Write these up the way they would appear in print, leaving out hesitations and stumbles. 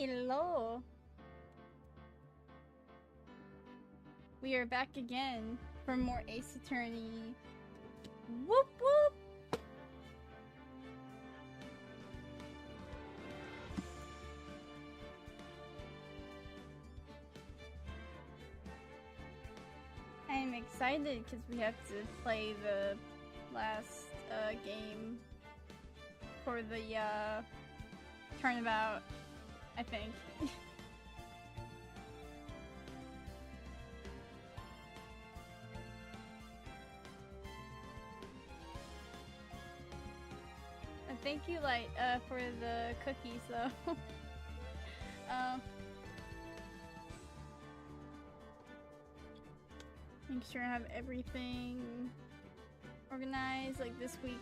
Hello. We are back again for more Ace Attorney. Whoop whoop. I am excited because we have to play the last game for the turnabout, I think. And thank you, Light, for the cookies, though. Make sure I have everything organized, like this week.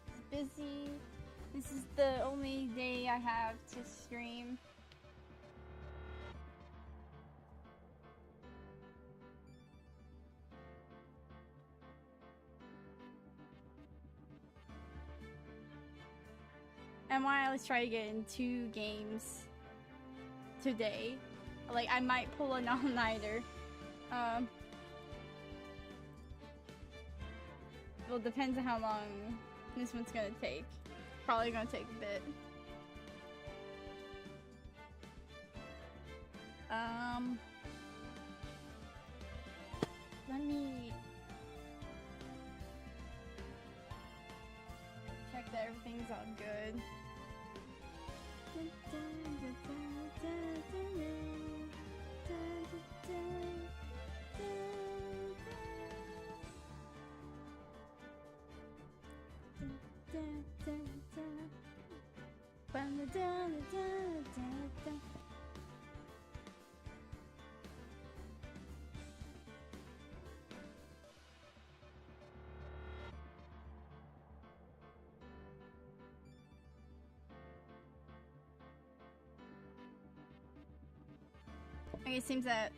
It's busy. This is the only day I have to stream. And why I always try to get in 2 games today. Like, I might pull an all-nighter. Well, depends on how long this one's gonna take. Probably gonna take a bit. Let me check that everything's all good. Okay, it seems that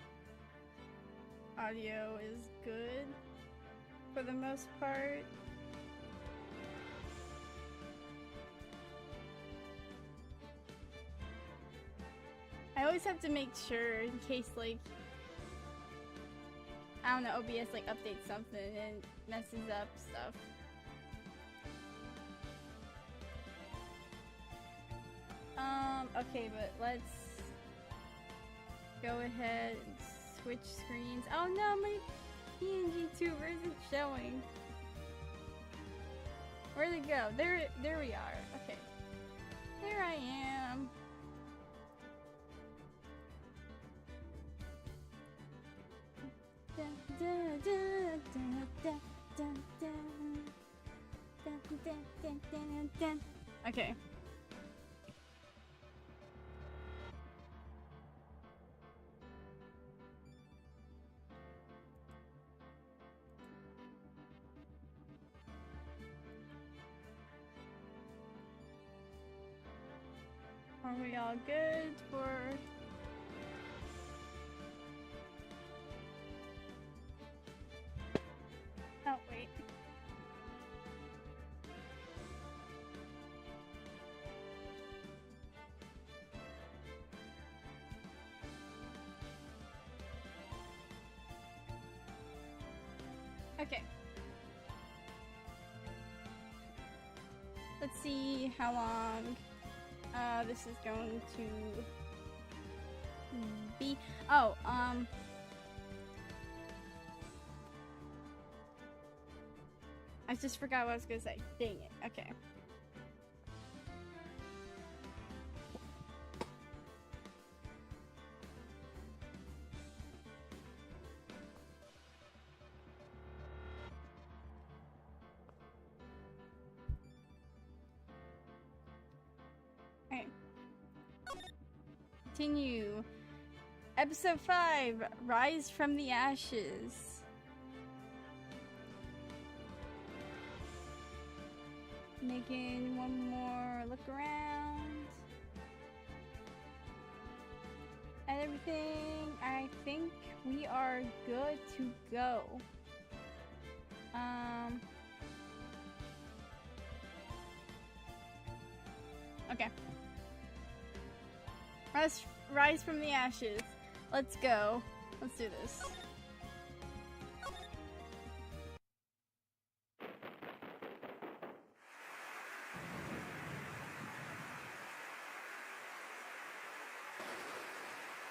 audio is good for the most part. I always have to make sure in case, like, I don't know, OBS like updates something and messes up stuff. Okay, but let's go ahead and switch screens. Oh no, my PNG tuber isn't showing. Where'd it go? There we are. Okay. There I am. Okay. Are we all good for... Oh, wait. Okay. Let's see how long this is going to be. Oh, I just forgot what I was gonna say. Dang it. Okay. Continue. Episode 5, Rise from the Ashes. Making one more look around. And everything, I think we are good to go. Okay. Let's rise from the ashes. Let's go. Let's do this.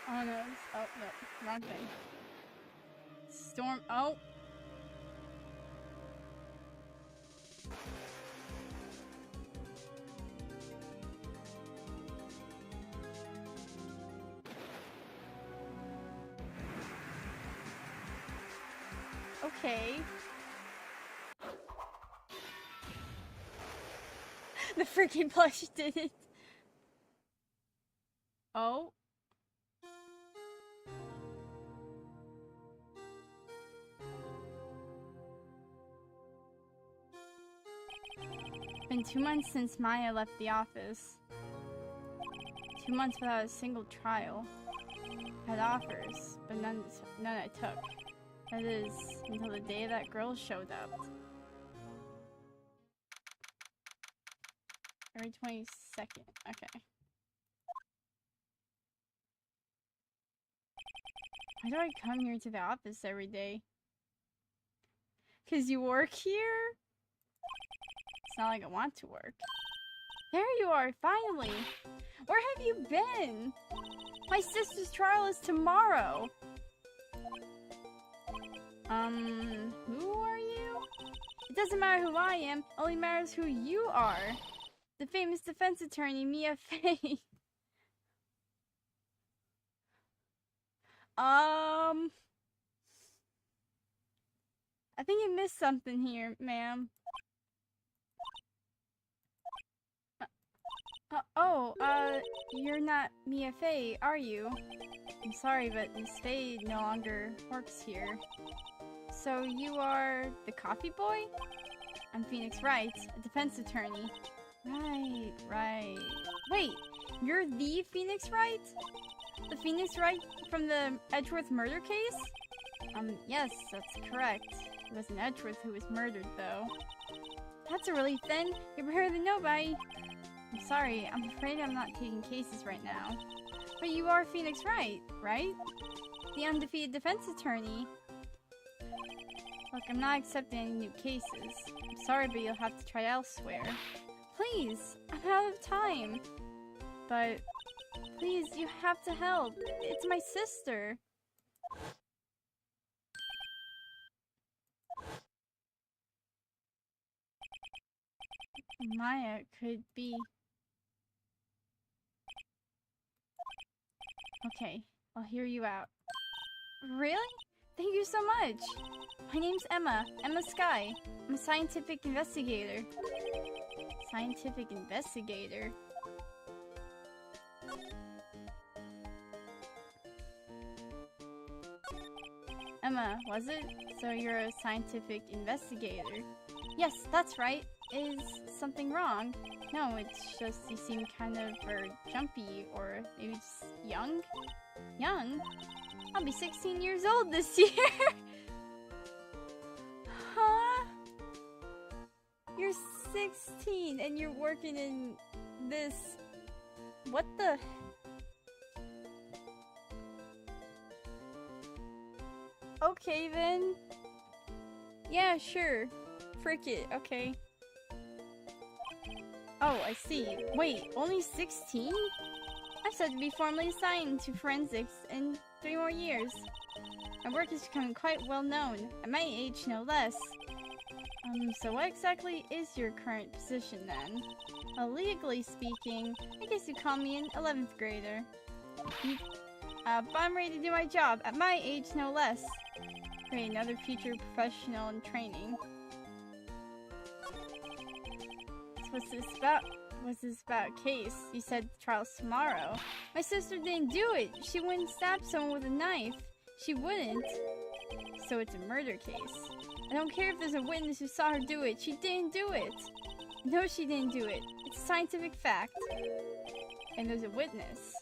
Oh no. Oh no. Wrong thing. Storm. Oh. Okay. The freaking plush did it. Oh. Been 2 months since Maya left the office. 2 months without a single trial. Had offers, but none I took. That is, until the day that girl showed up. Every 22nd. Okay. Why do I come here to the office every day? 'Cause you work here? It's not like I want to work. There you are, finally! Where have you been? My sister's trial is tomorrow! Who are you? It doesn't matter who I am, only matters who you are. The famous defense attorney, Mia Fey. I think you missed something here, ma'am. You're not Mia Fey, are you? I'm sorry, but Miss Fey no longer works here. So you are the coffee boy? I'm Phoenix Wright, a defense attorney. Right. Wait, you're the Phoenix Wright? The Phoenix Wright from the Edgeworth murder case? Yes, that's correct. It wasn't Edgeworth who was murdered, though. That's a relief then. You're better than nobody. I'm sorry, I'm afraid I'm not taking cases right now. But you are Phoenix Wright, right? The undefeated defense attorney. Look, I'm not accepting any new cases. I'm sorry, but you'll have to try elsewhere. Please, I'm out of time. But, please, you have to help. It's my sister. Maya could be... Okay, I'll hear you out. Really? Thank you so much! My name's Emma Sky. I'm a scientific investigator. Scientific investigator? Emma, was it? So you're a scientific investigator? Yes, that's right. Is something wrong? No, it's just you seem kind of jumpy or maybe just young? Young? I'll be 16 years old this year! Huh? You're 16 and you're working in this... What the... Okay then. Yeah, sure. Frick it, okay. Oh, I see. Wait, only 16? I'm set to be formally assigned to forensics in 3 more years. My work is becoming quite well known, at my age no less. So what exactly is your current position then? Well, legally speaking, I guess you call me an 11th grader. But I'm ready to do my job, at my age no less. Create another future professional in training. So what's this about? What's this about case? You said the trial's tomorrow. My sister didn't do it. She wouldn't stab someone with a knife. She wouldn't. So it's a murder case. I don't care if there's a witness who saw her do it. She didn't do it. No, she didn't do it. It's a scientific fact. And there's a witness.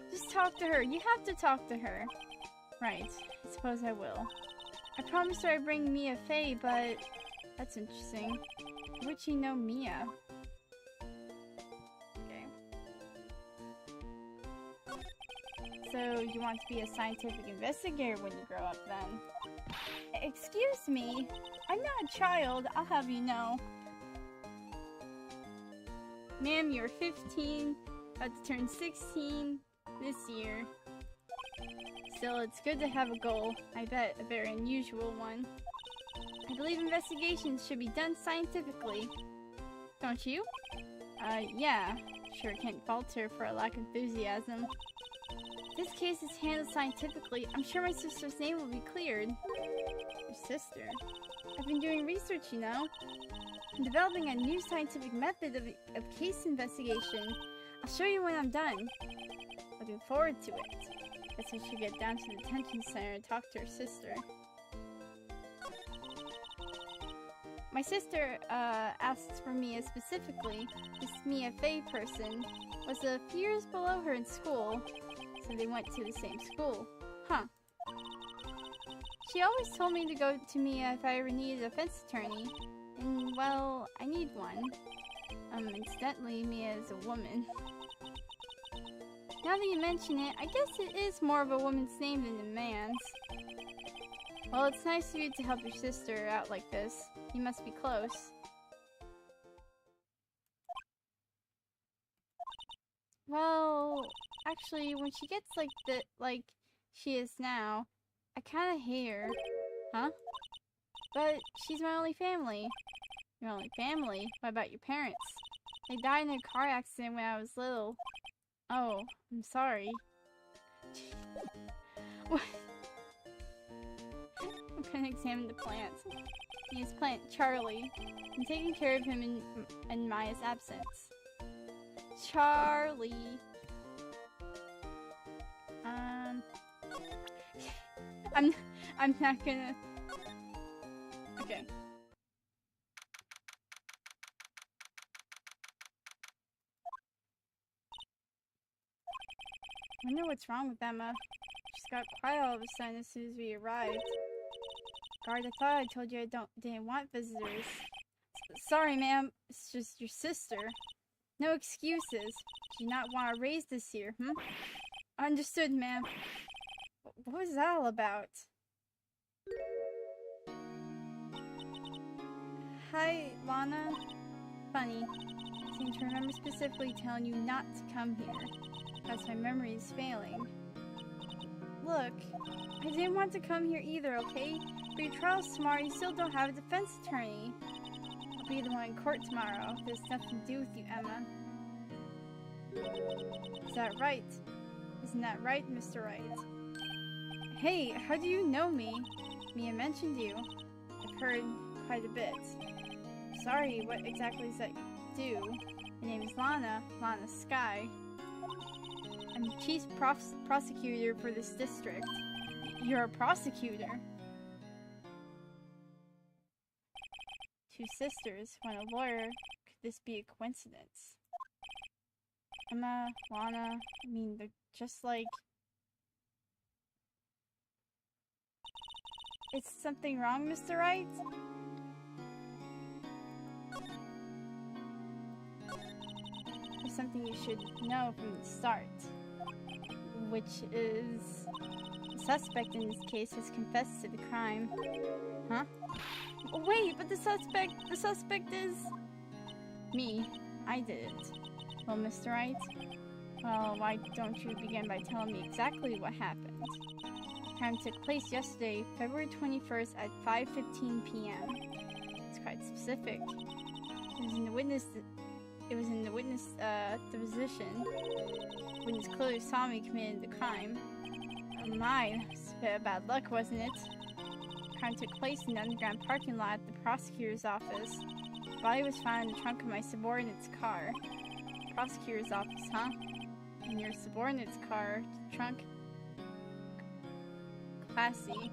Just talk to her. You have to talk to her. Right. I suppose I will. I promised her I'd bring Mia Fey, but... That's interesting. How would she know Mia? Okay. So you want to be a scientific investigator when you grow up then? Excuse me, I'm not a child, I'll have you know. Ma'am, you're 15, about to turn 16 this year. Still, it's good to have a goal. I bet a very unusual one. I believe investigations should be done scientifically. Don't you? Yeah. Sure can't fault her for a lack of enthusiasm. This case is handled scientifically. I'm sure my sister's name will be cleared. Your sister? I've been doing research, you know. I'm developing a new scientific method of case investigation. I'll show you when I'm done. Looking forward to it. Guess we should get down to the detention center and talk to her sister. My sister, asked for Mia specifically. This Mia Fey person was a few years below her in school, so they went to the same school. Huh. She always told me to go to Mia if I ever needed a defense attorney, and, well, I need one. Incidentally, Mia is a woman. Now that you mention it, I guess it is more of a woman's name than a man's. Well, it's nice of you to help your sister out like this. You must be close. Well, actually, when she gets like she is now, I kinda hate her. Huh? But she's my only family. Your only family? What about your parents? They died in a car accident when I was little. Oh, I'm sorry. What? I'm gonna examine the plants. His plant, Charlie. I'm taking care of him in Maya's absence. Charlie. I'm not gonna... Okay. I wonder what's wrong with Emma. She's got quiet all of a sudden as soon as we arrived. Guard, I thought I told you I didn't want visitors. Sorry, ma'am. It's just your sister. No excuses. Do you not want to raise this here, Understood, ma'am. What was that all about? Hi, Lana. Funny. I seem to remember specifically telling you not to come here. As my memory is failing. Look, I didn't want to come here either, okay? For your trial's tomorrow, you still don't have a defense attorney. I'll be the one in court tomorrow. There's nothing to do with you, Emma. Is that right? Isn't that right, Mr. Wright? Hey, how do you know me? Mia mentioned you. I've heard quite a bit. Sorry, what exactly does that do? My name is Lana Sky. I'm the chief prosecutor for this district. You're a prosecutor? Two sisters, one a lawyer. Could this be a coincidence? Emma, Lana, I mean, they're just like... Is something wrong, Mr. Wright? There's something you should know from the start. Which is... The suspect in this case has confessed to the crime. Huh? Wait, but the suspect is... Me. I did it. Well, Mr. Wright? Well, why don't you begin by telling me exactly what happened? The crime took place yesterday, February 21st at 5:15 p.m. It's quite specific. It was in the witness deposition. Witness clearly saw me committing the crime. Oh my, it's a bit of bad luck, wasn't it? The crime took place in the underground parking lot at the prosecutor's office. The body was found in the trunk of my subordinate's car. Prosecutor's office, huh? In your subordinate's car, trunk? Classy.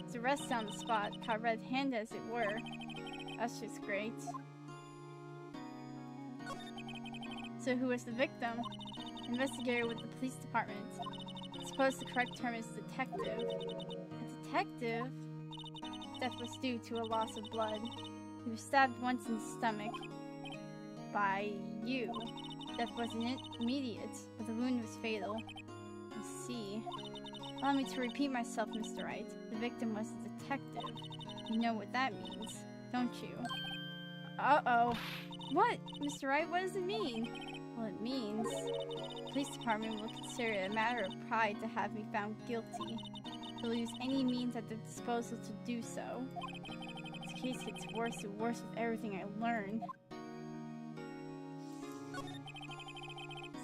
His arrest on the spot, caught red-handed as it were. That's just great. So who was the victim? Investigator with the police department. I suppose the correct term is detective. A detective? Death was due to a loss of blood. He was stabbed once in the stomach. By you. Death wasn't immediate, but the wound was fatal. see. Allow me to repeat myself, Mr. Wright. The victim was a detective. You know what that means, don't you? Uh-oh. What? Mr. Wright, what does it mean? Well, it means the police department will consider it a matter of pride to have me found guilty. They'll use any means at their disposal to do so. This case gets worse and worse with everything I learn.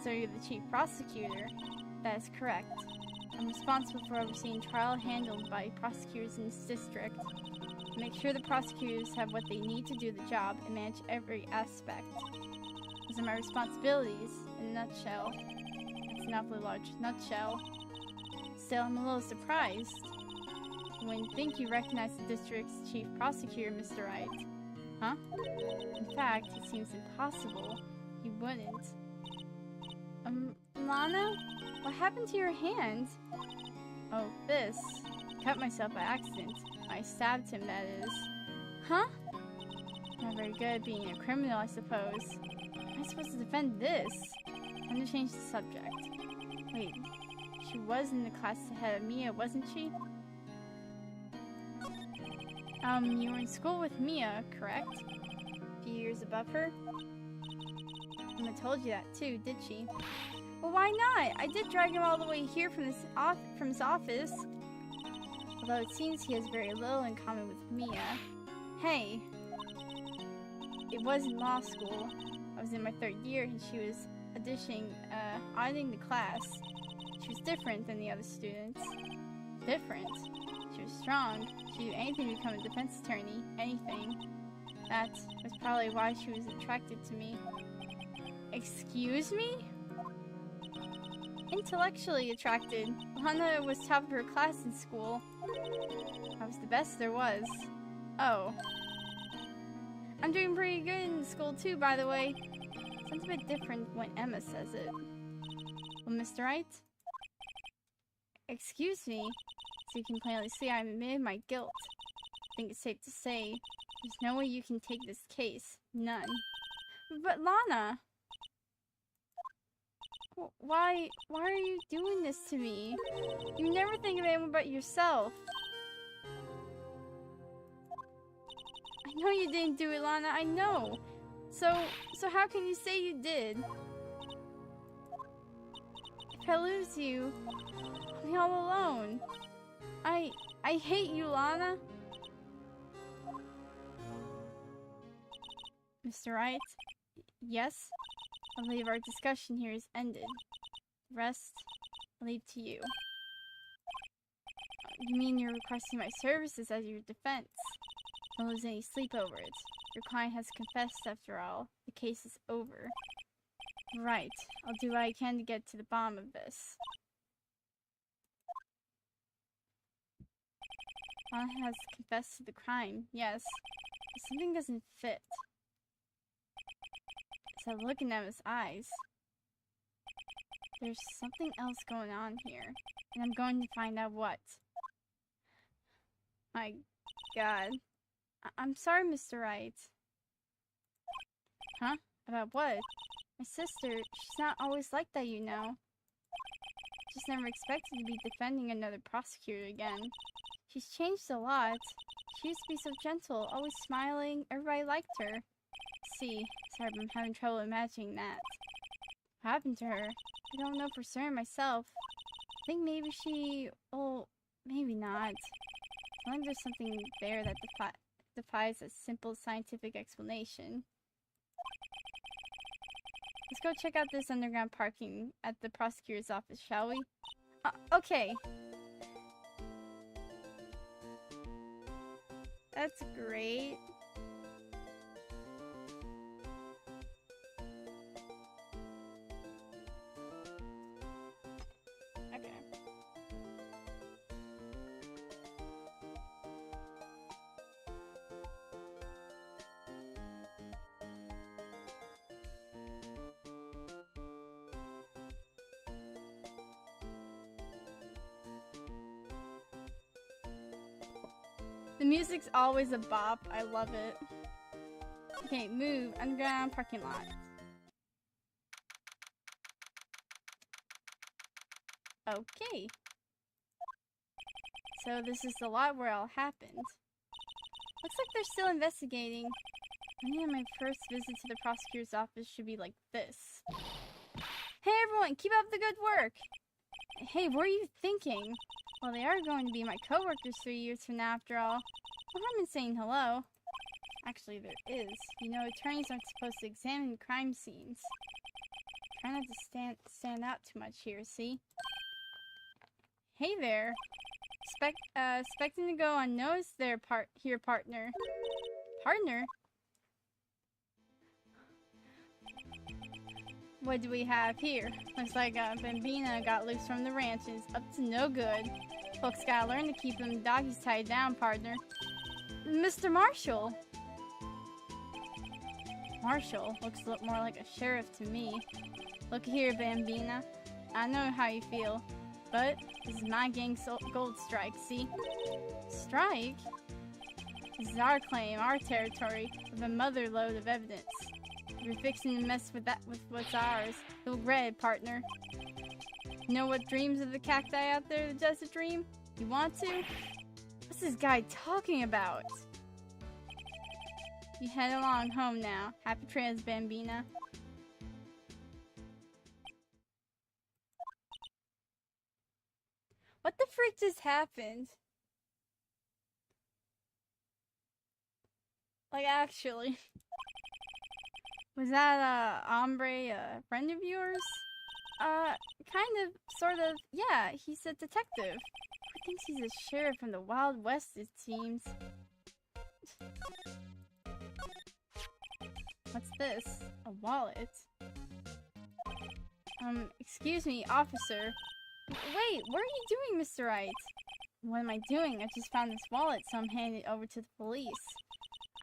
So you're the chief prosecutor? That is correct. I'm responsible for overseeing trial handled by prosecutors in this district. Make sure the prosecutors have what they need to do the job and manage every aspect. Those are my responsibilities, in a nutshell. That's an awfully large nutshell. Still, I'm a little surprised. I wouldn't think you recognize the district's chief prosecutor, Mr. Wright. Huh? In fact, it seems impossible you wouldn't. Lana? What happened to your hand? Oh, this. Cut myself by accident. I stabbed him, that is. Huh? Not very good at being a criminal, I suppose. How am I supposed to defend this? I'm gonna change the subject. Wait, she was in the class ahead of Mia, wasn't she? You were in school with Mia, correct? A few years above her? Emma told you that too, did she? Well, why not? I did drag him all the way here from his office. Although it seems he has very little in common with Mia. Hey! It was in law school. I was in my 3rd year and she was auditing the class. She was different than the other students. Different? She was strong. She'd do anything to become a defense attorney. Anything. That was probably why she was attracted to me. Excuse me? Intellectually attracted. Lana was top of her class in school. I was the best there was. Oh. I'm doing pretty good in school too, by the way. Sounds a bit different when Emma says it. Well, Mr. Wright? Excuse me. So you can plainly see I admitted my guilt. I think it's safe to say there's no way you can take this case. None. But Lana! Why are you doing this to me? You never think of anyone but yourself. I know you didn't do it, Lana, I know. So how can you say you did? If I lose you, I'll be all alone. I hate you, Lana. Mr. Wright? Yes? I believe our discussion here is ended. The rest, I'll leave to you. You mean you're requesting my services as your defense? Don't lose any sleep over it. Your client has confessed after all. The case is over. Right. I'll do what I can to get to the bottom of this. Lana has confessed to the crime, yes. But something doesn't fit. As I look in Emma's eyes, there's something else going on here, and I'm going to find out what. My God. I'm sorry, Mr. Wright. Huh? About what? My sister, she's not always like that, you know. Just never expected to be defending another prosecutor again. She's changed a lot. She used to be so gentle, always smiling, everybody liked her. See, sorry, I'm having trouble imagining that. What happened to her? I don't know for certain myself. I think maybe she... well, maybe not. I think there's something there that defies a simple scientific explanation. Let's go check out this underground parking at the prosecutor's office, shall we? Okay. That's great. Okay. The music's always a bop. I love it. Okay, move. Underground parking lot. Okay. So this is the lot where it all happened. Looks like they're still investigating. Maybe my first visit to the prosecutor's office should be like this. Hey everyone, keep up the good work! Hey, what are you thinking? Well, they are going to be my co-workers 3 years from now after all. No harm in saying hello. Actually, there is. You know, attorneys aren't supposed to examine crime scenes. Try not to stand out too much here, see? Hey there. Expecting to go unnoticed there, partner. Partner? What do we have here? Looks like Bambina got loose from the ranch and is up to no good. Folks gotta learn to keep them doggies tied down, partner. Mr. Marshall! Marshall looks a lot more like a sheriff to me. Look here, Bambina. I know how you feel, but this is my gang's gold strike, see? Strike? This is our claim, our territory, with a mother load of evidence. If you're fixing to mess with what's ours, you'll regret it, partner. You know what dreams of the cacti out there that does a dream? You want to? What's this guy talking about? You head along home now. Happy trails, Bambina. What the frick just happened? Like, actually. Was that, hombre a friend of yours? Kind of, sort of, yeah, he's a detective. Who thinks he's a sheriff from the Wild West, it seems. What's this? A wallet? Excuse me, officer. Wait, what are you doing, Mr. Wright? What am I doing? I just found this wallet, so I'm handing it over to the police.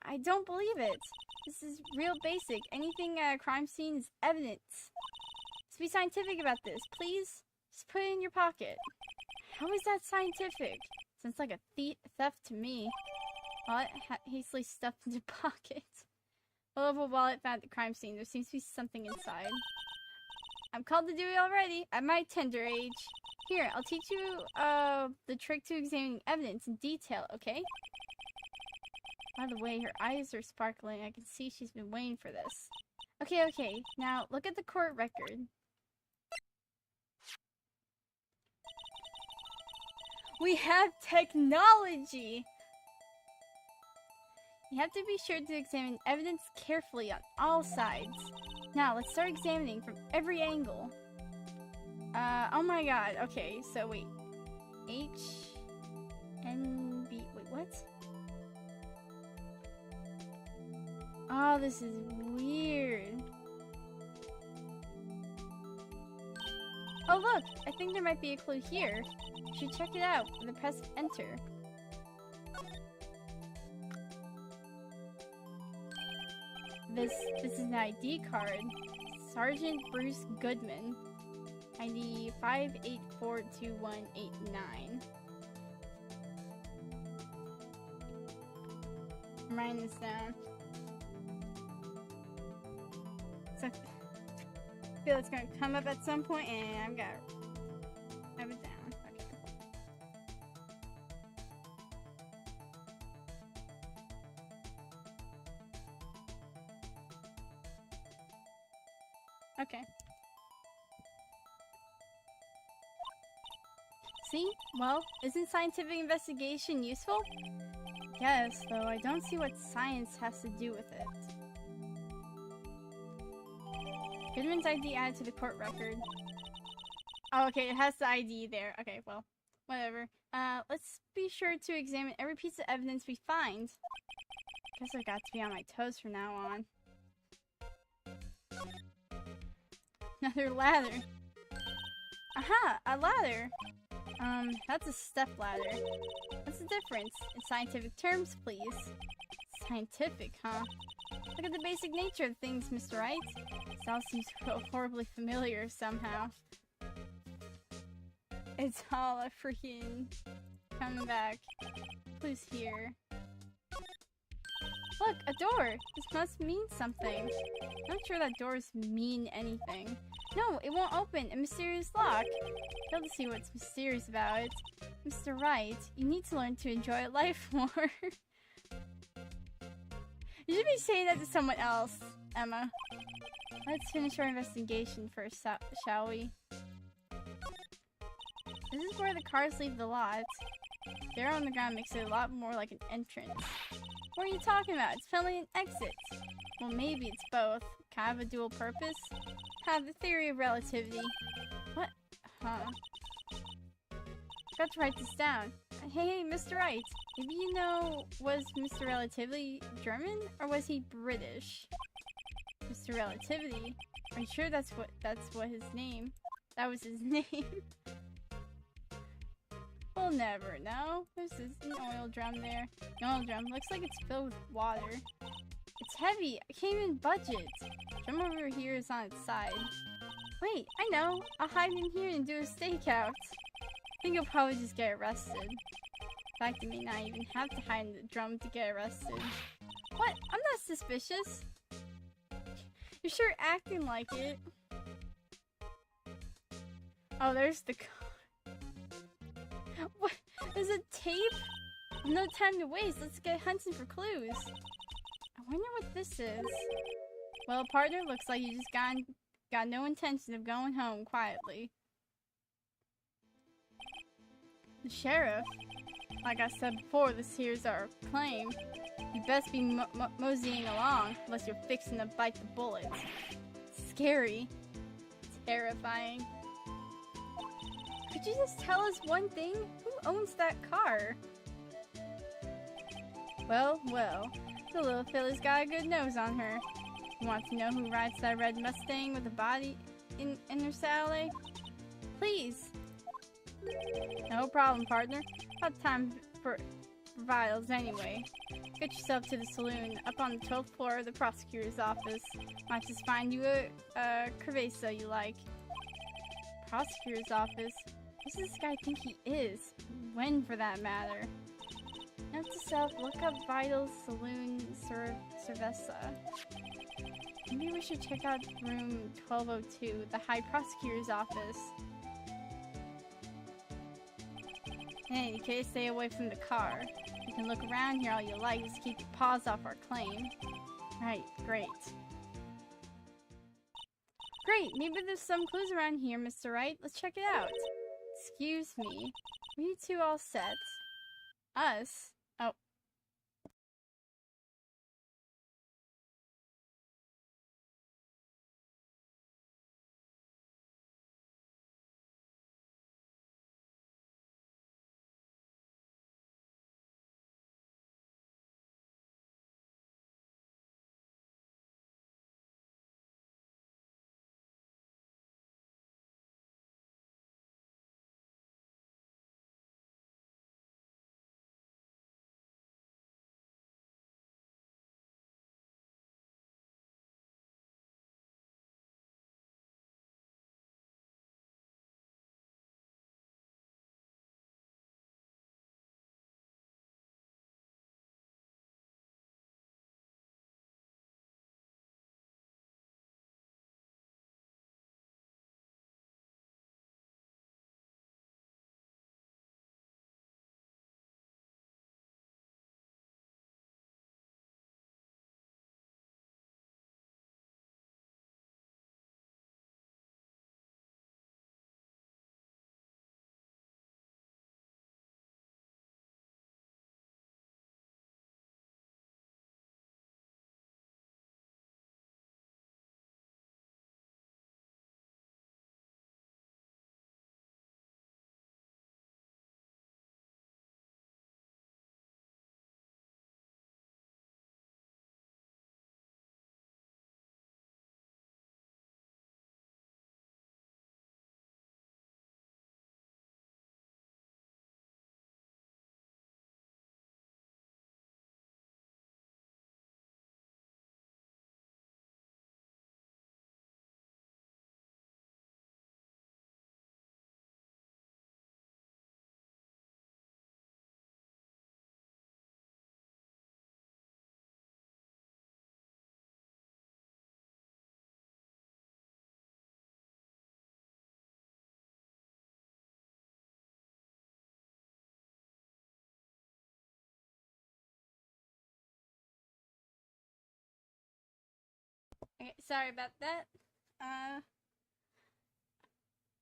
I don't believe it. This is real basic. Anything at a crime scene is evidence. Let's be scientific about this, please. Just put it in your pocket. How is that scientific? Sounds like a theft to me. Wallet hastily stuffed into pocket. Full of a wallet found at the crime scene. There seems to be something inside. I'm called to duty already, at my tender age. Here, I'll teach you, the trick to examining evidence in detail, okay? By the way, her eyes are sparkling. I can see she's been waiting for this. Okay. Now, look at the court record. We have technology! You have to be sure to examine evidence carefully on all sides. Now, let's start examining from every angle. Oh my god. Okay, so wait. H, N, B, wait, what? Oh, this is weird. Oh look, I think there might be a clue here. You should check it out with the press enter. This is an ID card. Sergeant Bruce Goodman. ID 5842189. I'm writing this down. So, I feel it's gonna come up at some point, and I've got to have it down. Okay. See? Well, isn't scientific investigation useful? Yes, though I don't see what science has to do with it. Goodman's ID added to the court record. Oh, okay, it has the ID there. Okay, well, whatever. Let's be sure to examine every piece of evidence we find. Guess I've got to be on my toes from now on. Another ladder. Aha! A ladder! That's a step ladder. What's the difference? In scientific terms, please. Scientific, huh? Look at the basic nature of things, Mr. Wright. This all seems horribly familiar somehow. It's all a freaking... coming back. Who's here? Look, a door! This must mean something. I'm not sure that doors mean anything. No, it won't open. A mysterious lock. Fail to see what's mysterious about it. Mr. Wright, you need to learn to enjoy life more. You should be saying that to someone else, Emma. Let's finish our investigation first, shall we? This is where the cars leave the lot. There on the ground makes it a lot more like an entrance. What are you talking about? It's finally an exit. Well, maybe it's both. Kind of a dual purpose. Have the theory of relativity. What? Huh. Got to write this down. Hey, Mr. Wright. Maybe you know, was Mr. Relativity German or was he British? Mr. Relativity? Are you sure that's what his name? That was his name. We'll never know. There's an oil drum there. An oil drum looks like it's filled with water. It's heavy. I can't even budge it. Drum over here is on its side. Wait, I know. I'll hide in here and do a stakeout. I think you'll probably just get arrested. In fact, you may not even have to hide in the drum to get arrested. What? I'm not suspicious. You're sure acting like it. Oh, there's the car. What? There's a tape? No time to waste. Let's get hunting for clues. I wonder what this is. Well, partner, looks like you just got no intention of going home quietly. The sheriff? Like I said before, this here's our claim. You best be moseying along, unless you're fixing to bite the bullet. Scary. Terrifying. Could you just tell us one thing? Who owns that car? Well, the little filly's got a good nose on her. You want to know who rides that red Mustang with a body in her saddle? Please. No problem, partner. Not time for vitals anyway. Get yourself to the saloon up on the 12th floor of the prosecutor's office. Might just find you a cerveza you like. Prosecutor's office? Who does this guy think he is? When, for that matter? Note to self, look up Vitals Saloon Cerveza. Maybe we should check out room 1202, the High Prosecutor's office. In any case, stay away from the car. You can look around here all you like, just keep your paws off our claim. Right, great. Great, maybe there's some clues around here, Mr. Wright. Let's check it out. Excuse me. Are you two all set? Us? Oh, Okay, sorry about that.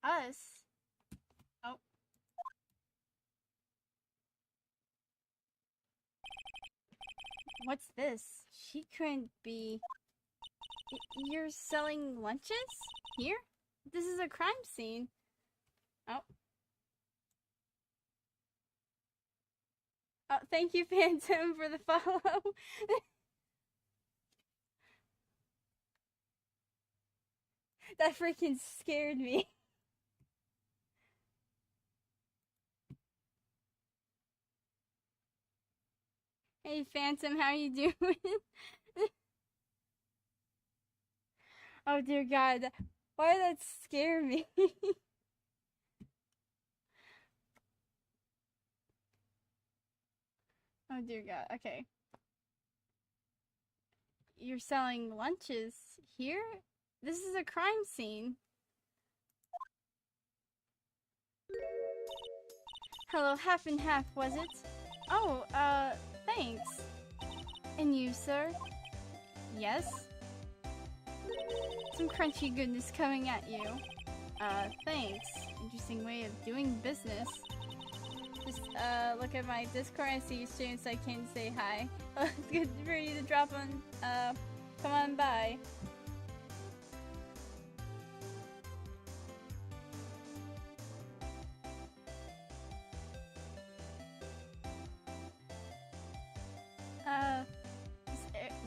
Us? Oh. What's this? She couldn't be... You're selling lunches? Here? This is a crime scene. Oh. Oh, thank you, Phantom, for the follow. That freaking scared me. Hey, Phantom, how you doing? Oh, dear God. Why did that scare me? Oh, dear God. Okay. You're selling lunches here? This is a crime scene. Hello, half and half, was it? Oh, thanks. And you, sir? Yes? Some crunchy goodness coming at you. Thanks. Interesting way of doing business. Just, look at my Discord, I see you stream, so I can say hi. It's good for you to drop on, come on by.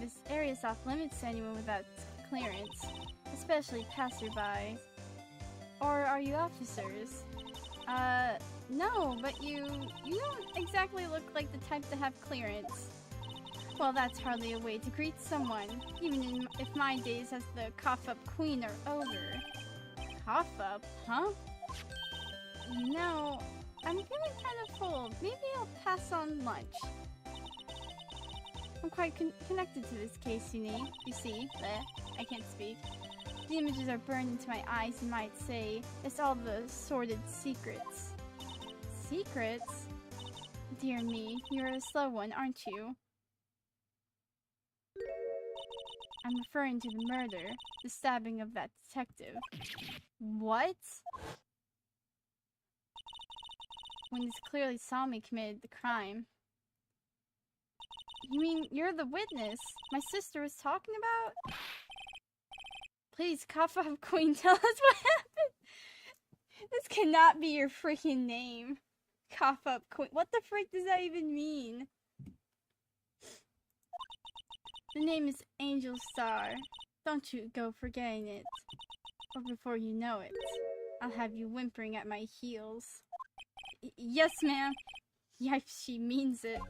This area's off limits to anyone without clearance, especially passerby. Or are you officers? No, but you don't exactly look like the type to have clearance. Well, that's hardly a way to greet someone, even if my days as the cough-up queen are over. Cough-up, huh? You know, I'm feeling kind of full. Maybe I'll pass on lunch. I'm quite connected to this case, you see. I can't speak. The images are burned into my eyes, you might say. It's all the sordid secrets. Secrets? Dear me, you're a slow one, aren't you? I'm referring to the murder, the stabbing of that detective. What? When this clearly saw me committed the crime. You mean you're the witness my sister was talking about? Please, cough up, Queen, tell us what happened! This cannot be your freaking name. Cough up, Queen. What the frick does that even mean? The name is Angel Star. Don't you go forgetting it. Or before you know it, I'll have you whimpering at my heels. Yes, ma'am. Yipes, she means it.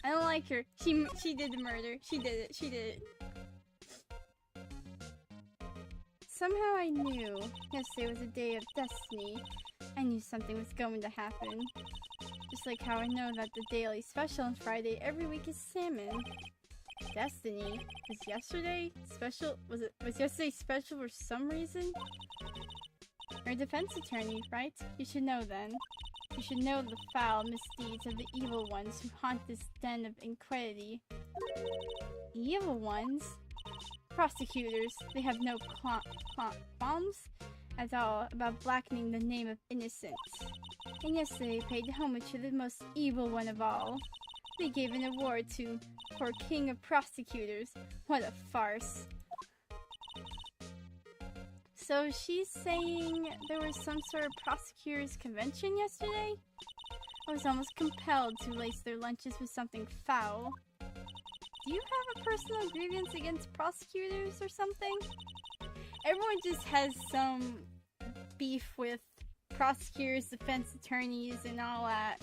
I don't like her. She did the murder. She did it. She did it. Somehow I knew yesterday was a day of destiny. I knew something was going to happen. Just like how I know that the daily special on Friday every week is salmon. Destiny? Was yesterday special? Was yesterday special for some reason? You're a defense attorney, right? You should know then. You should know the foul misdeeds of the evil ones who haunt this den of iniquity. Evil ones? Prosecutors. They have no qualms at all about blackening the name of innocence. And yesterday paid homage to the most evil one of all. They gave an award for King of Prosecutors. What a farce. So she's saying there was some sort of prosecutors convention yesterday? I was almost compelled to lace their lunches with something foul. Do you have a personal grievance against prosecutors or something? Everyone just has some beef with prosecutors, defense attorneys, and all that.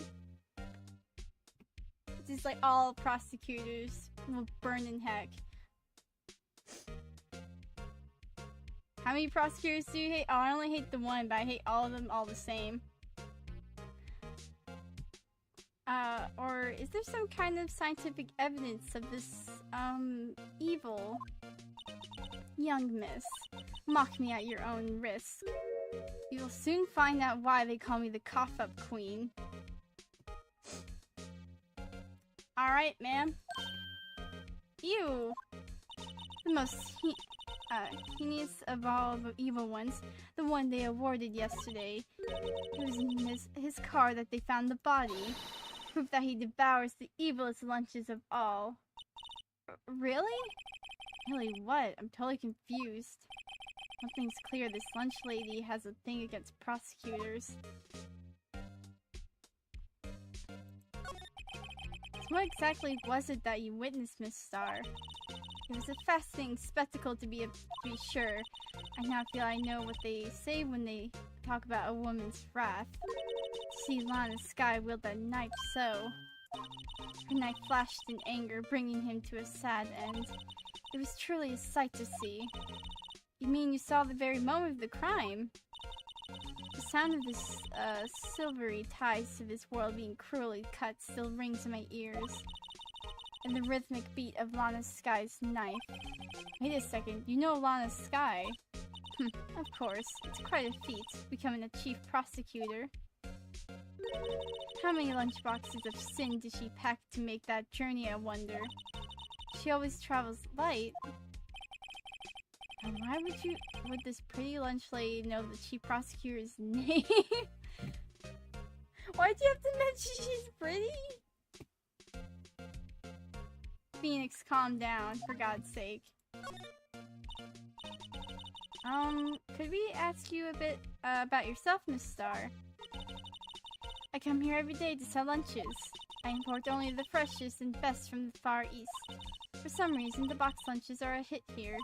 Just like all prosecutors will burn in heck. How many prosecutors do you hate? Oh, I only hate the one, but I hate all of them all the same. Or is there some kind of scientific evidence of this, evil? Young miss, mock me at your own risk. You will soon find out why they call me the cough-up queen. Alright, ma'am. Ew. The The most heinous of all the evil ones, the one they awarded yesterday. It was in his car that they found the body. Proof that he devours the evilest lunches of all. Really? Really what? I'm totally confused. One thing's clear, this lunch lady has a thing against prosecutors. So what exactly was it that you witnessed, Miss Star? It was a fascinating spectacle to be sure. I now feel I know what they say when they talk about a woman's wrath. To see Lana Sky wield that knife so. Her knife flashed in anger, bringing him to a sad end. It was truly a sight to see. You mean you saw the very moment of the crime? The sound of this silvery ties of his world being cruelly cut still rings in my ears. And the rhythmic beat of Lana Sky's knife. Wait a second, you know Lana Sky? Of course, it's quite a feat, becoming a chief prosecutor. How many lunchboxes of sin did she pack to make that journey, I wonder? She always travels light. And why would this pretty lunch lady know the chief prosecutor's name? Why'd you have to mention she's pretty? Phoenix, calm down, for God's sake. Could we ask you a bit about yourself, Miss Star? I come here every day to sell lunches. I import only the freshest and best from the Far East. For some reason, the box lunches are a hit here.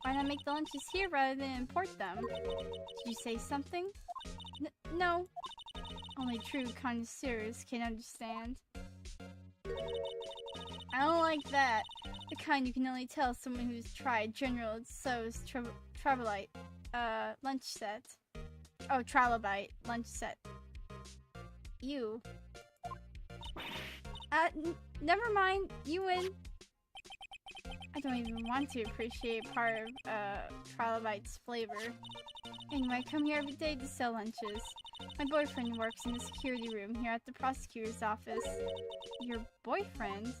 Why not make the lunches here rather than import them? Did you say something? No. Only true connoisseurs can understand. I don't like that. The kind you can only tell someone who's tried General Tso's Trilobite lunch set. Oh, Trilobite lunch set. You. Never mind. You win. I don't even want to appreciate part of Trilobite's flavor. Anyway, I come here every day to sell lunches. My boyfriend works in the security room here at the prosecutor's office. Your boyfriend?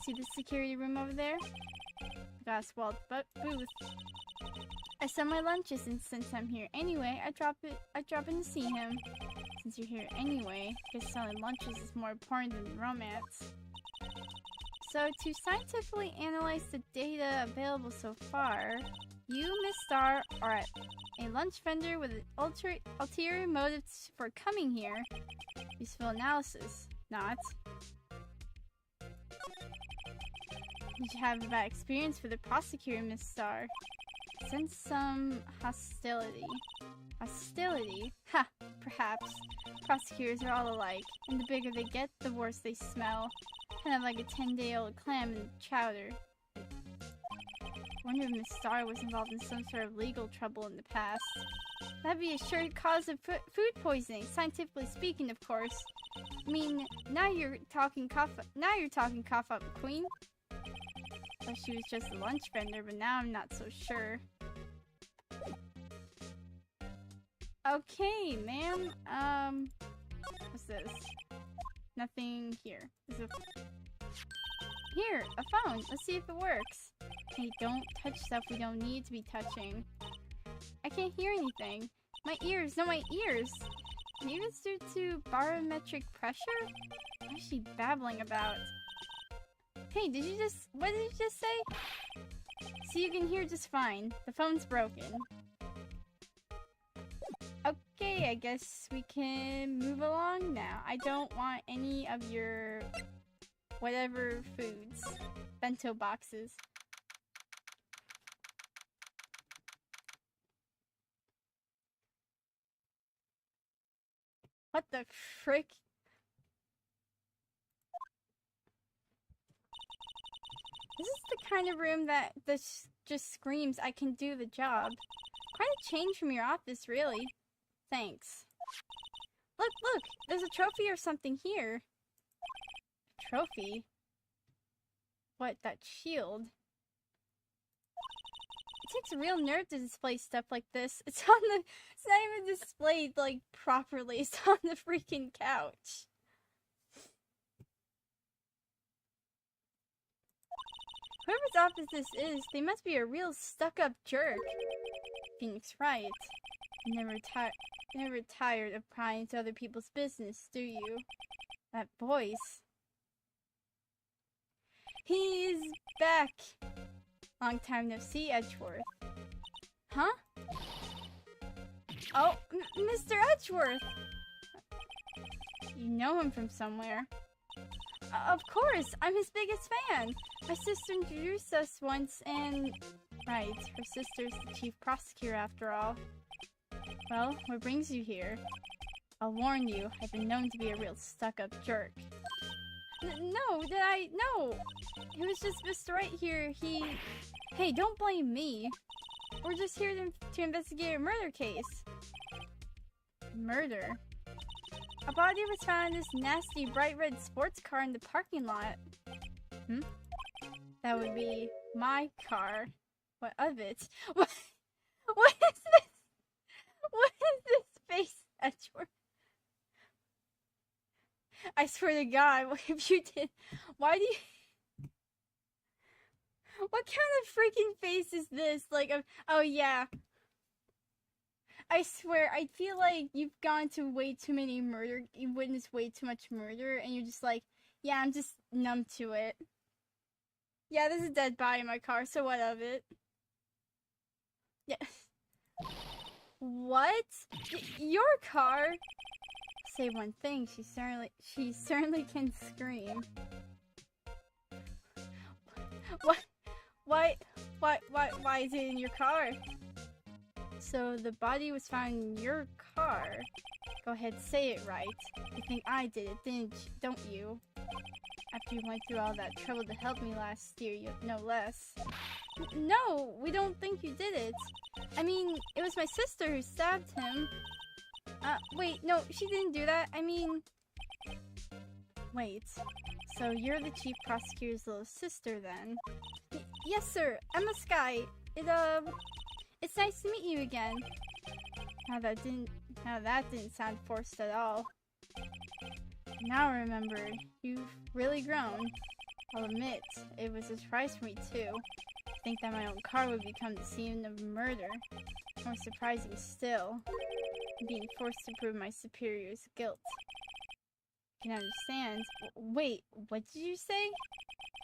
See the security room over there? The glass walled booth. I sell my lunches, and since I'm here anyway, I drop in to see him. Since you're here anyway, because selling lunches is more important than romance. So, to scientifically analyze the data available so far, you, Miss Star, are a lunch vendor with an ulterior motives for coming here. Useful analysis. Not. Did you have a bad experience with the prosecutor, Miss Star? Sense some hostility. Hostility? Ha! Perhaps. Prosecutors are all alike, and the bigger they get, the worse they smell. Kind of like a 10-day-old clam in chowder. I wonder if Miss Star was involved in some sort of legal trouble in the past. That'd be a sure cause of food poisoning, scientifically speaking, of course. I mean, now you're talking cough up, Queen. Thought she was just a lunch vendor, but now I'm not so sure. Okay, ma'am. What's this? Nothing here. Here, a phone. Let's see if it works. Hey, don't touch stuff we don't need to be touching. I can't hear anything. My ears. No, my ears. Maybe it's due to barometric pressure? What is she babbling about? Hey, what did you just say? So you can hear just fine. The phone's broken. Okay, I guess we can move along now. I don't want any of your whatever foods. Bento boxes. What the frick? This is the kind of room that just screams, I can do the job. Quite a change from your office, really. Thanks. Look! There's a trophy or something here. Trophy? What, that shield? It takes a real nerd to display stuff like this. It's not even displayed, like, properly. It's on the freaking couch. Whoever's office this is, they must be a real stuck-up jerk. Phoenix Wright. Never tired of prying into other people's business, do you? That voice. He's back. Long time no see, Edgeworth. Huh? Oh, Mr. Edgeworth! You know him from somewhere. Of course, I'm his biggest fan. My sister introduced us once and... Right, her sister's the chief prosecutor after all. Well, what brings you here? I'll warn you, I've been known to be a real stuck-up jerk. No, no! It was just Mr. Wright here, Hey, don't blame me. We're just here to investigate a murder case. Murder? A body was found in this nasty bright red sports car in the parking lot. That would be my car. What of it? What is this? What is this face, Edgeworth? I swear to God, what if you did? Why do you... What kind of freaking face is this? Like, oh yeah. I swear, I feel like you've gone to way too many murder, you witnessed way too much murder, and you're just like, yeah, I'm just numb to it. Yeah, there's a dead body in my car, so what of it? Yeah. What? Your car? Say one thing, she certainly can scream. What? Why is it in your car? So the body was found in your car. Go ahead, say it right. You think I did it, don't you? After you went through all that trouble to help me last year, no less. No, we don't think you did it. I mean, it was my sister who stabbed him. Wait, no, she didn't do that. I mean... Wait, so you're the chief prosecutor's little sister then? Yes, sir, Emma Sky. It's nice to meet you again. Now that didn't sound forced at all. Now I remember, you've really grown. I'll admit, it was a surprise for me too. To think that my own car would become the scene of murder. More surprising still, being forced to prove my superior's guilt. I can understand. Wait, what did you say?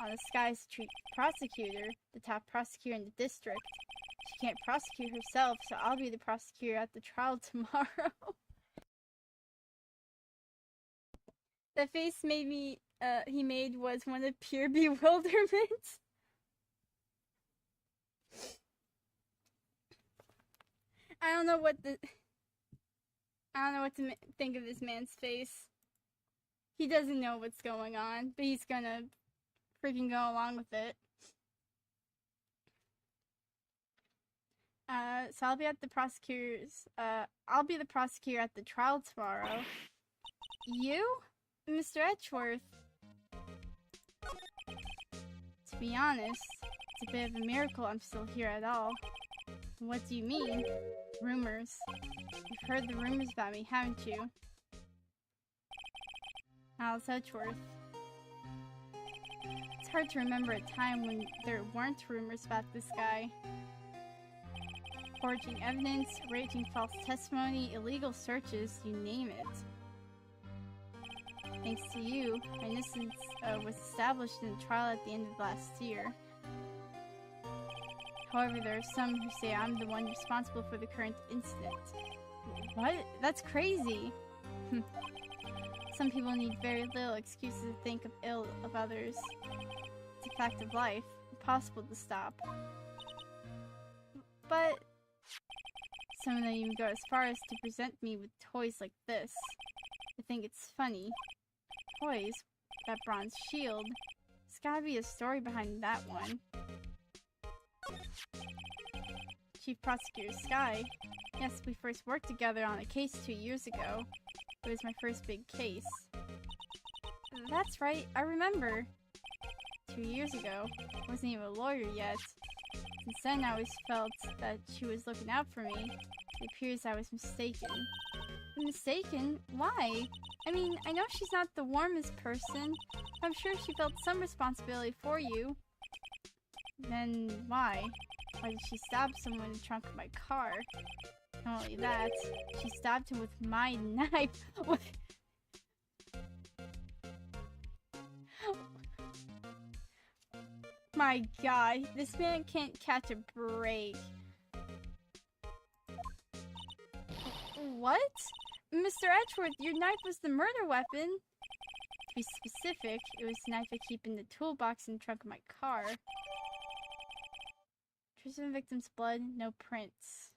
The Sky's chief prosecutor, the top prosecutor in the district. She can't prosecute herself, so I'll be the prosecutor at the trial tomorrow. The face he made was one of pure bewilderment. I don't know what to think of this man's face. He doesn't know what's going on, but he's gonna freaking go along with it. So I'll be the prosecutor at the trial tomorrow. You? Mr. Edgeworth? To be honest, it's a bit of a miracle I'm still here at all. What do you mean? Rumors. You've heard the rumors about me, haven't you? Alice Edgeworth. It's hard to remember a time when there weren't rumors about this guy. Forging evidence, arranging false testimony, illegal searches, you name it. Thanks to you, my innocence was established in the trial at the end of last year. However, there are some who say I'm the one responsible for the current incident. What? That's crazy! Some people need very little excuses to think ill of others. It's a fact of life, impossible to stop. But some of them even go as far as to present me with toys like this. I think it's funny. Toys? That bronze shield? There's gotta be a story behind that one. Chief Prosecutor Sky. Yes, we first worked together on a case 2 years ago. It was my first big case. That's right, I remember. 2 years ago. I wasn't even a lawyer yet. Since then, I always felt that she was looking out for me. It appears I was mistaken. Mistaken? Why? I mean, I know she's not the warmest person, but I'm sure she felt some responsibility for you. Then why? Why did she stab someone in the trunk of my car? Not only that, she stabbed him with my knife. My god, this man can't catch a break. What? Mr. Edgeworth, your knife was the murder weapon. To be specific, it was the knife I keep in the toolbox in the trunk of my car. Traces of the victim's blood, no prints.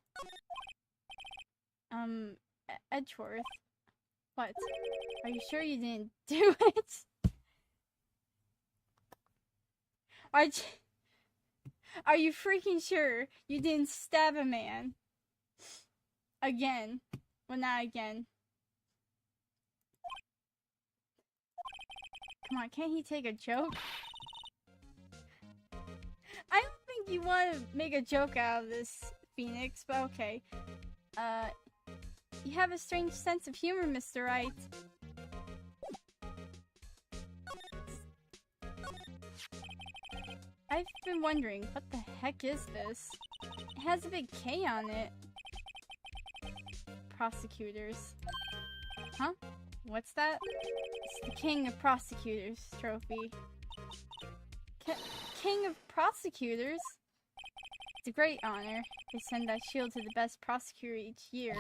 Edgeworth? What? Are you sure you didn't do it? Are you freaking sure you didn't stab a man? Again. Well, not again. Come on, can't he take a joke? I don't think you want to make a joke out of this, Phoenix, but okay. You have a strange sense of humor, Mr. Wright. I've been wondering, what the heck is this? It has a big K on it. Prosecutors. Huh? What's that? It's the King of Prosecutors trophy. King of Prosecutors? It's a great honor. They send that shield to the best prosecutor each year.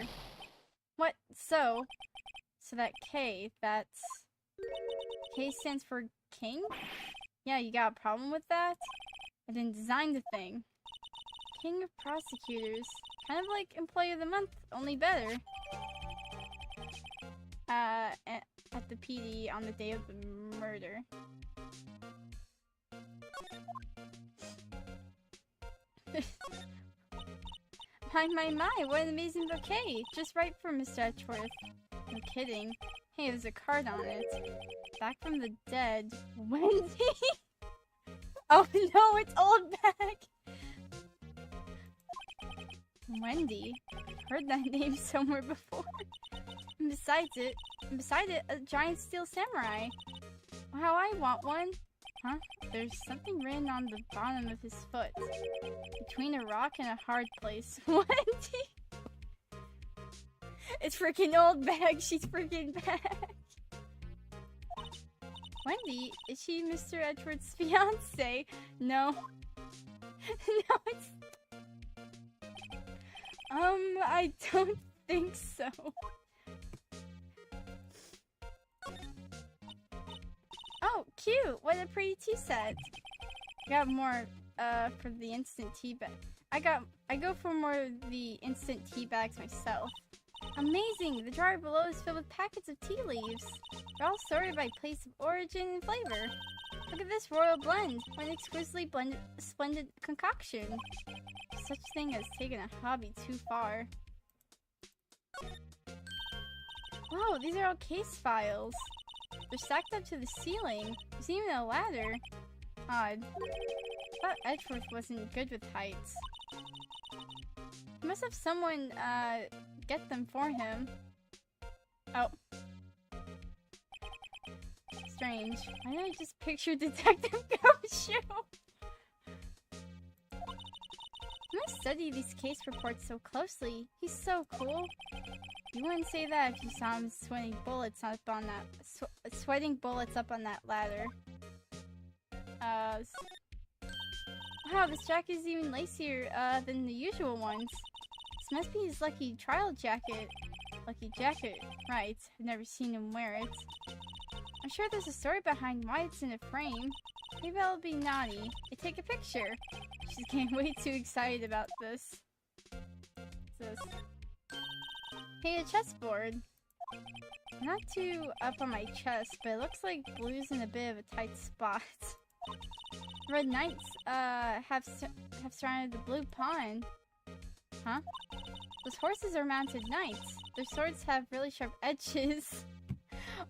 What? So that K, that's... K stands for King? Yeah, you got a problem with that? I didn't design the thing. King of Prosecutors. Kind of like Employee of the Month, only better. At the PD on the day of the murder. My, what an amazing bouquet! Just right for Mr. Edgeworth. No kidding. Hey, there's a card on it. Back from the dead. Wendy? Oh no, it's old back! Wendy? I've heard that name somewhere before. And beside it, a giant steel samurai. Wow, I want one. Huh? There's something written on the bottom of his foot. Between a rock and a hard place. Wendy! It's freaking old bag. She's freaking back. Wendy? Is she Mr. Edgeworth's fiance? No. No, it's... I don't think so. Oh, cute! What a pretty tea set. I got more, for the instant tea bag. I go for more of the instant tea bags myself. Amazing! The drawer below is filled with packets of tea leaves. They're all sorted by place of origin and flavor. Look at this royal blend. What an exquisitely blended, splendid concoction. Such thing has taken a hobby too far. Wow, these are all case files. They're stacked up to the ceiling. There's even a ladder. Odd. I thought Edgeworth wasn't good with heights. He must have someone, get them for him. Oh. Strange. Why did I just picture Detective Gumshoe? I must study these case reports so closely. He's so cool. You wouldn't say that if you saw him sweating bullets up on that ladder. Wow, this jacket is even lacier than the usual ones. This must be his lucky trial jacket. Lucky jacket, right? I've never seen him wear it. I'm sure there's a story behind why it's in a frame. Maybe I'll be naughty and take a picture. She's getting way too excited about this. What's this? Hey, a chessboard. I'm not too up on my chest, but it looks like blue's in a bit of a tight spot. Red knights, have surrounded the blue pawn. Huh? Those horses are mounted knights. Their swords have really sharp edges.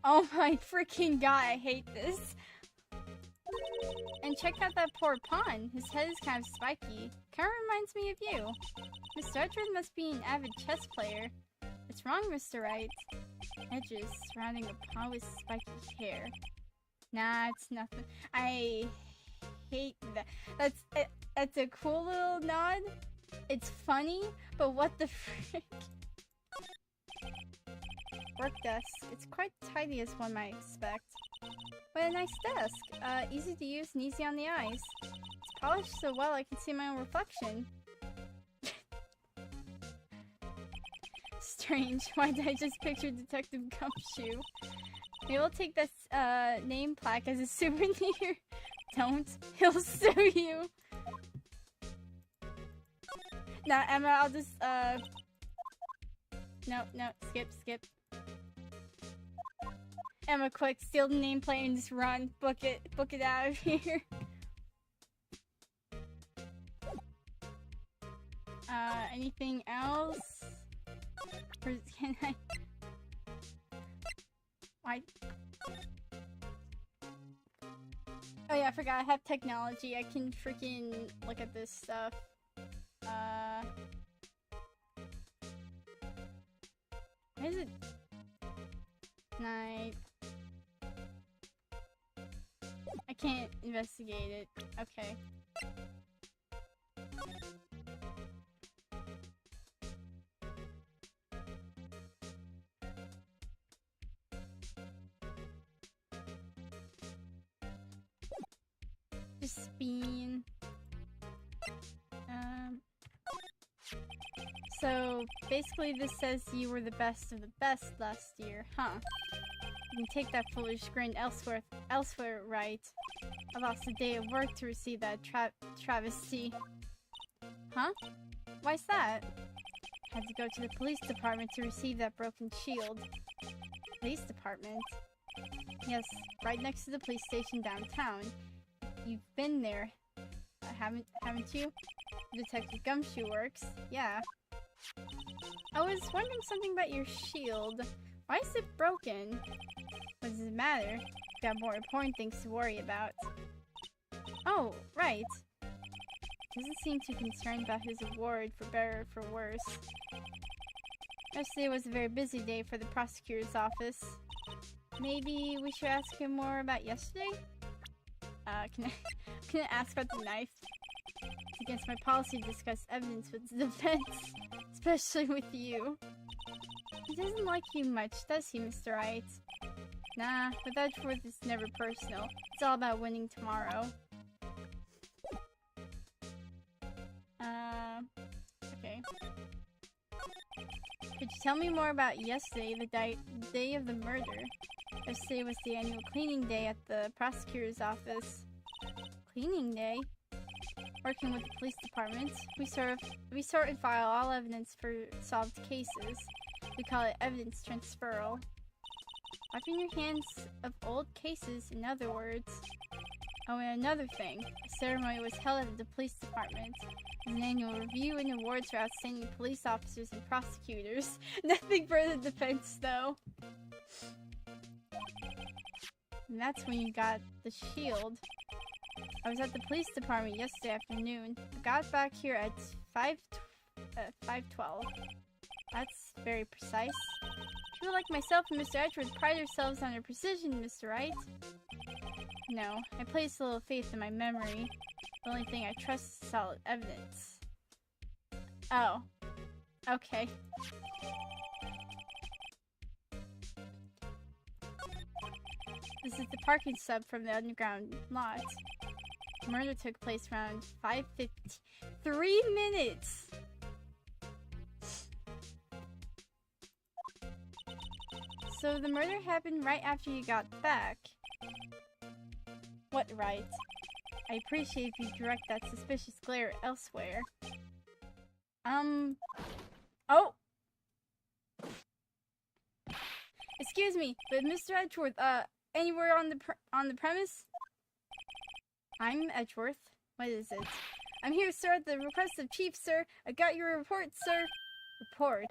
Oh my freaking god, I hate this. And check out that poor pawn. His head is kind of spiky. Kind of reminds me of you. Mr. Edgeworth must be an avid chess player. What's wrong, Mr. Wright? Edges surrounding a pawn with spiky hair. Nah, it's nothing. I hate that. That's a cool little nod. It's funny, but what the frick? Work desk. It's quite tidy as one might expect. What a nice desk. Easy to use and easy on the eyes. It's polished so well I can see my own reflection. Strange. Why did I just picture Detective Gumshoe? Maybe we'll take this name plaque as a souvenir. Don't. He'll sue you. Nah, Emma, I'll just, No, skip. Emma, quick, steal the nameplate and just run. Book it out of here. Anything else? Or can I... Why? Oh yeah, I forgot I have technology. I can freaking look at this stuff. Why is it night? I can't investigate it. Okay. Just spin. So basically this says you were the best of the best last year, huh? You can take that foolish grin elsewhere, right? I lost a day of work to receive that travesty. Huh? Why's that? Had to go to the police department to receive that broken shield. Police department? Yes, right next to the police station downtown. You've been there, haven't you? Detective Gumshoe works. Yeah. I was wondering something about your shield. Why is it broken? What does it matter? Got more important things to worry about. Oh, right. Doesn't seem too concerned about his award, for better or for worse. Yesterday was a very busy day for the prosecutor's office. Maybe we should ask him more about yesterday? Can I ask about the knife? It's against my policy to discuss evidence with the defense, especially with you. He doesn't like you much, does he, Mr. Wright? Nah, with Edgeworth it's never personal. It's all about winning tomorrow. Okay. Could you tell me more about yesterday, the day of the murder? Yesterday was the annual cleaning day at the prosecutor's office. Cleaning day? Working with the police department, we sort and file all evidence for solved cases. We call it evidence transferal. Wiping your hands of old cases, in other words. Oh, and another thing. A ceremony was held at the police department. It was an annual review and awards for outstanding police officers and prosecutors. Nothing for the defense, though. And that's when you got the shield. I was at the police department yesterday afternoon. I got back here at 5:12. That's very precise. People like myself and Mr. Edgeworth pride ourselves on our precision, Mr. Wright. No, I place a little faith in my memory. The only thing I trust is solid evidence. Oh. Okay. This is the parking sub from the underground lot. The murder took place around 5:50. 3 minutes! So the murder happened right after you got back. What right? I appreciate if you direct that suspicious glare elsewhere. Oh! Excuse me, but Mr. Edgeworth, anywhere on the premise? I'm Edgeworth. What is it? I'm here, sir, at the request of Chief, sir. I got your report, sir. Report?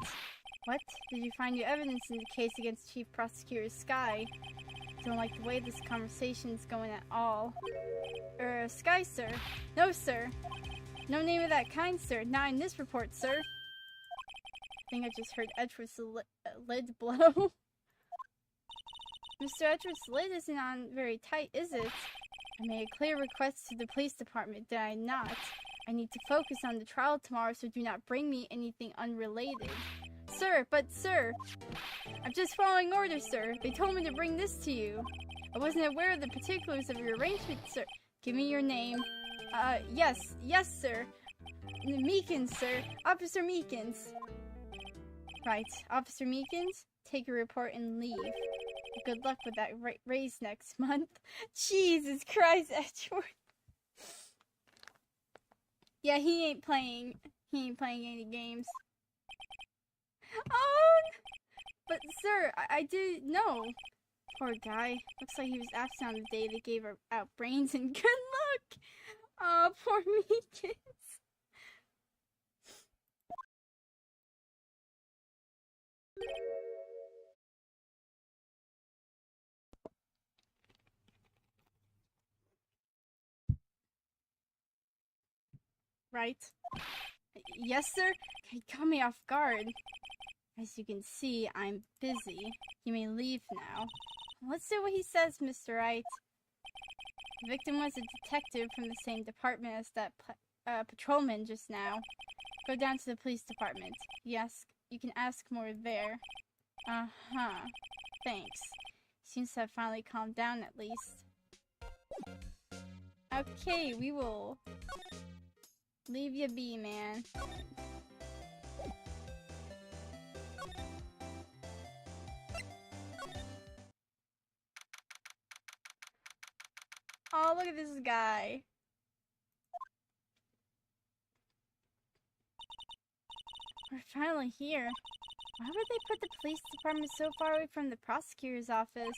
What? Did you find your evidence in the case against Chief Prosecutor Sky? Don't like the way this conversation's going at all. Sky, sir? No, sir. No name of that kind, sir. Not in this report, sir. I think I just heard Edgeworth's lid blow. Mr. Edgeworth's lid isn't on very tight, is it? I made a clear request to the police department, did I not? I need to focus on the trial tomorrow, so do not bring me anything unrelated. Sir, but sir! I'm just following orders, sir. They told me to bring this to you. I wasn't aware of the particulars of your arrangement, sir. Give me your name. Yes, sir. Meekins, sir. Officer Meekins. Right, Officer Meekins, take your report and leave. Good luck with that raise next month. Jesus Christ, Edgeworth. Yeah, he ain't playing any games. Oh! But, sir, I didn't know. Poor guy. Looks like he was absent on the day they gave out brains, and good luck! Aw, poor Meekins. Right? Yes, sir? You caught me off guard. As you can see, I'm busy. You may leave now. Let's see what he says, Mr. Wright. The victim was a detective from the same department as that patrolman just now. Go down to the police department. Yes, you can ask more there. Uh-huh. Thanks. Seems to have finally calmed down at least. Okay, we will leave you be, man. Oh, look at this guy. We're finally here. Why would they put the police department so far away from the prosecutor's office?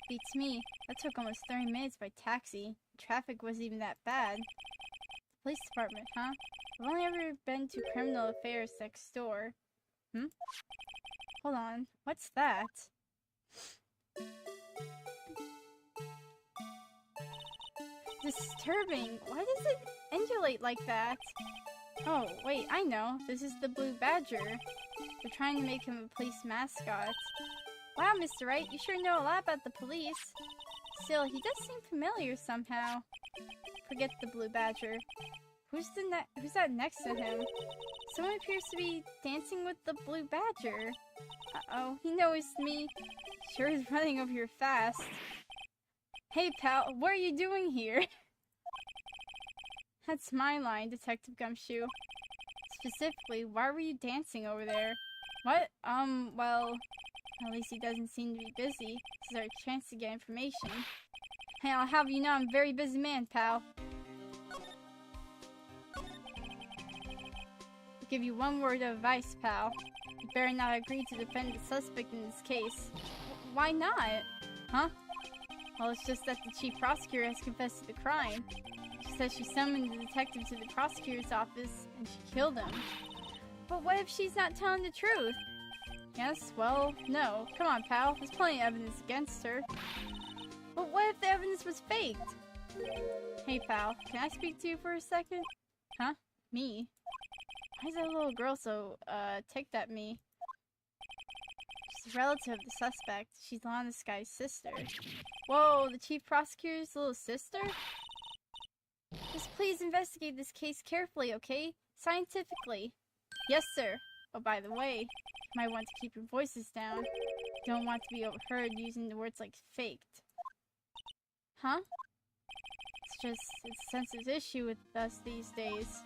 Beats me. That took almost 30 minutes by taxi. The traffic wasn't even that bad. The police department, huh? I've only ever been to criminal affairs next door. Hold on. What's that? Disturbing. Why does it undulate like that? Oh, wait, I know. This is the Blue Badger. We're trying to make him a police mascot. Wow, Mr. Wright, you sure know a lot about the police. Still, he does seem familiar somehow. Forget the Blue Badger. Who's that next to him? Someone appears to be dancing with the Blue Badger. Uh-oh, he noticed me. Sure is running over here fast. Hey, pal, what are you doing here? That's my line, Detective Gumshoe. Specifically, why were you dancing over there? What? Well, at least he doesn't seem to be busy. This is our chance to get information. Hey, I'll have you know I'm a very busy man, pal. I'll give you one word of advice, pal. You better not agree to defend the suspect in this case. Why not? Huh? Well, it's just that the chief prosecutor has confessed to the crime. She says she summoned the detective to the prosecutor's office and she killed him. But what if she's not telling the truth? Yes, well, no. Come on, pal. There's plenty of evidence against her. But what if the evidence was faked? Hey, pal. Can I speak to you for a second? Huh? Me? Why is that little girl so, ticked at me? She's a relative of the suspect. She's the honest guy's sister. Whoa, the chief prosecutor's little sister? Just please investigate this case carefully, okay? Scientifically. Yes, sir. Oh, by the way, you might want to keep your voices down. You don't want to be overheard using the words like faked. Huh? It's a sensitive issue with us these days.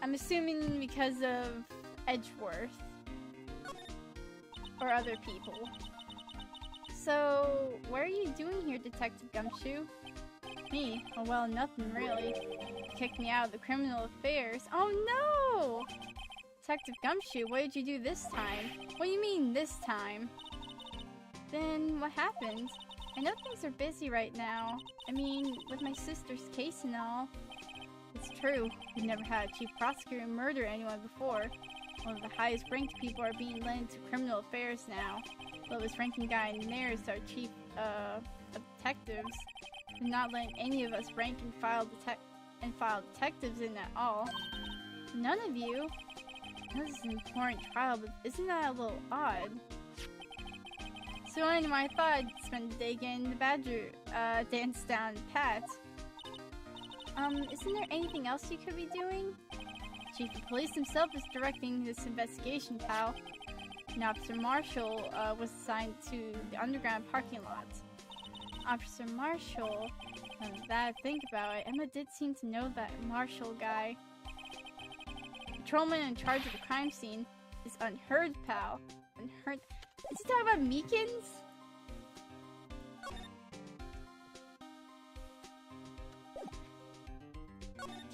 I'm assuming because of Edgeworth. Or other people. So, what are you doing here, Detective Gumshoe? Me? Oh well, nothing really. You kicked me out of the criminal affairs. Oh no! Detective Gumshoe, what did you do this time? What do you mean, this time? Then, what happened? I know things are busy right now. I mean, with my sister's case and all. It's true, we've never had a chief prosecutor murder anyone before. One of the highest ranked people are being led into criminal affairs now. Lowest ranking guy in there is our chief, of detectives. We're not letting any of us rank and file detectives in at all. None of you? This is an important trial, but isn't that a little odd? So anyway, I thought I'd spend the day getting the badger dance down pat. Isn't there anything else you could be doing? Chief of Police himself is directing this investigation, pal. And Officer Marshall was assigned to the underground parking lot. Officer Marshall, now that I think about it, Emma did seem to know that Marshall guy. Patrolman in charge of the crime scene is unheard, pal. Unheard. Is he talking about Meekins?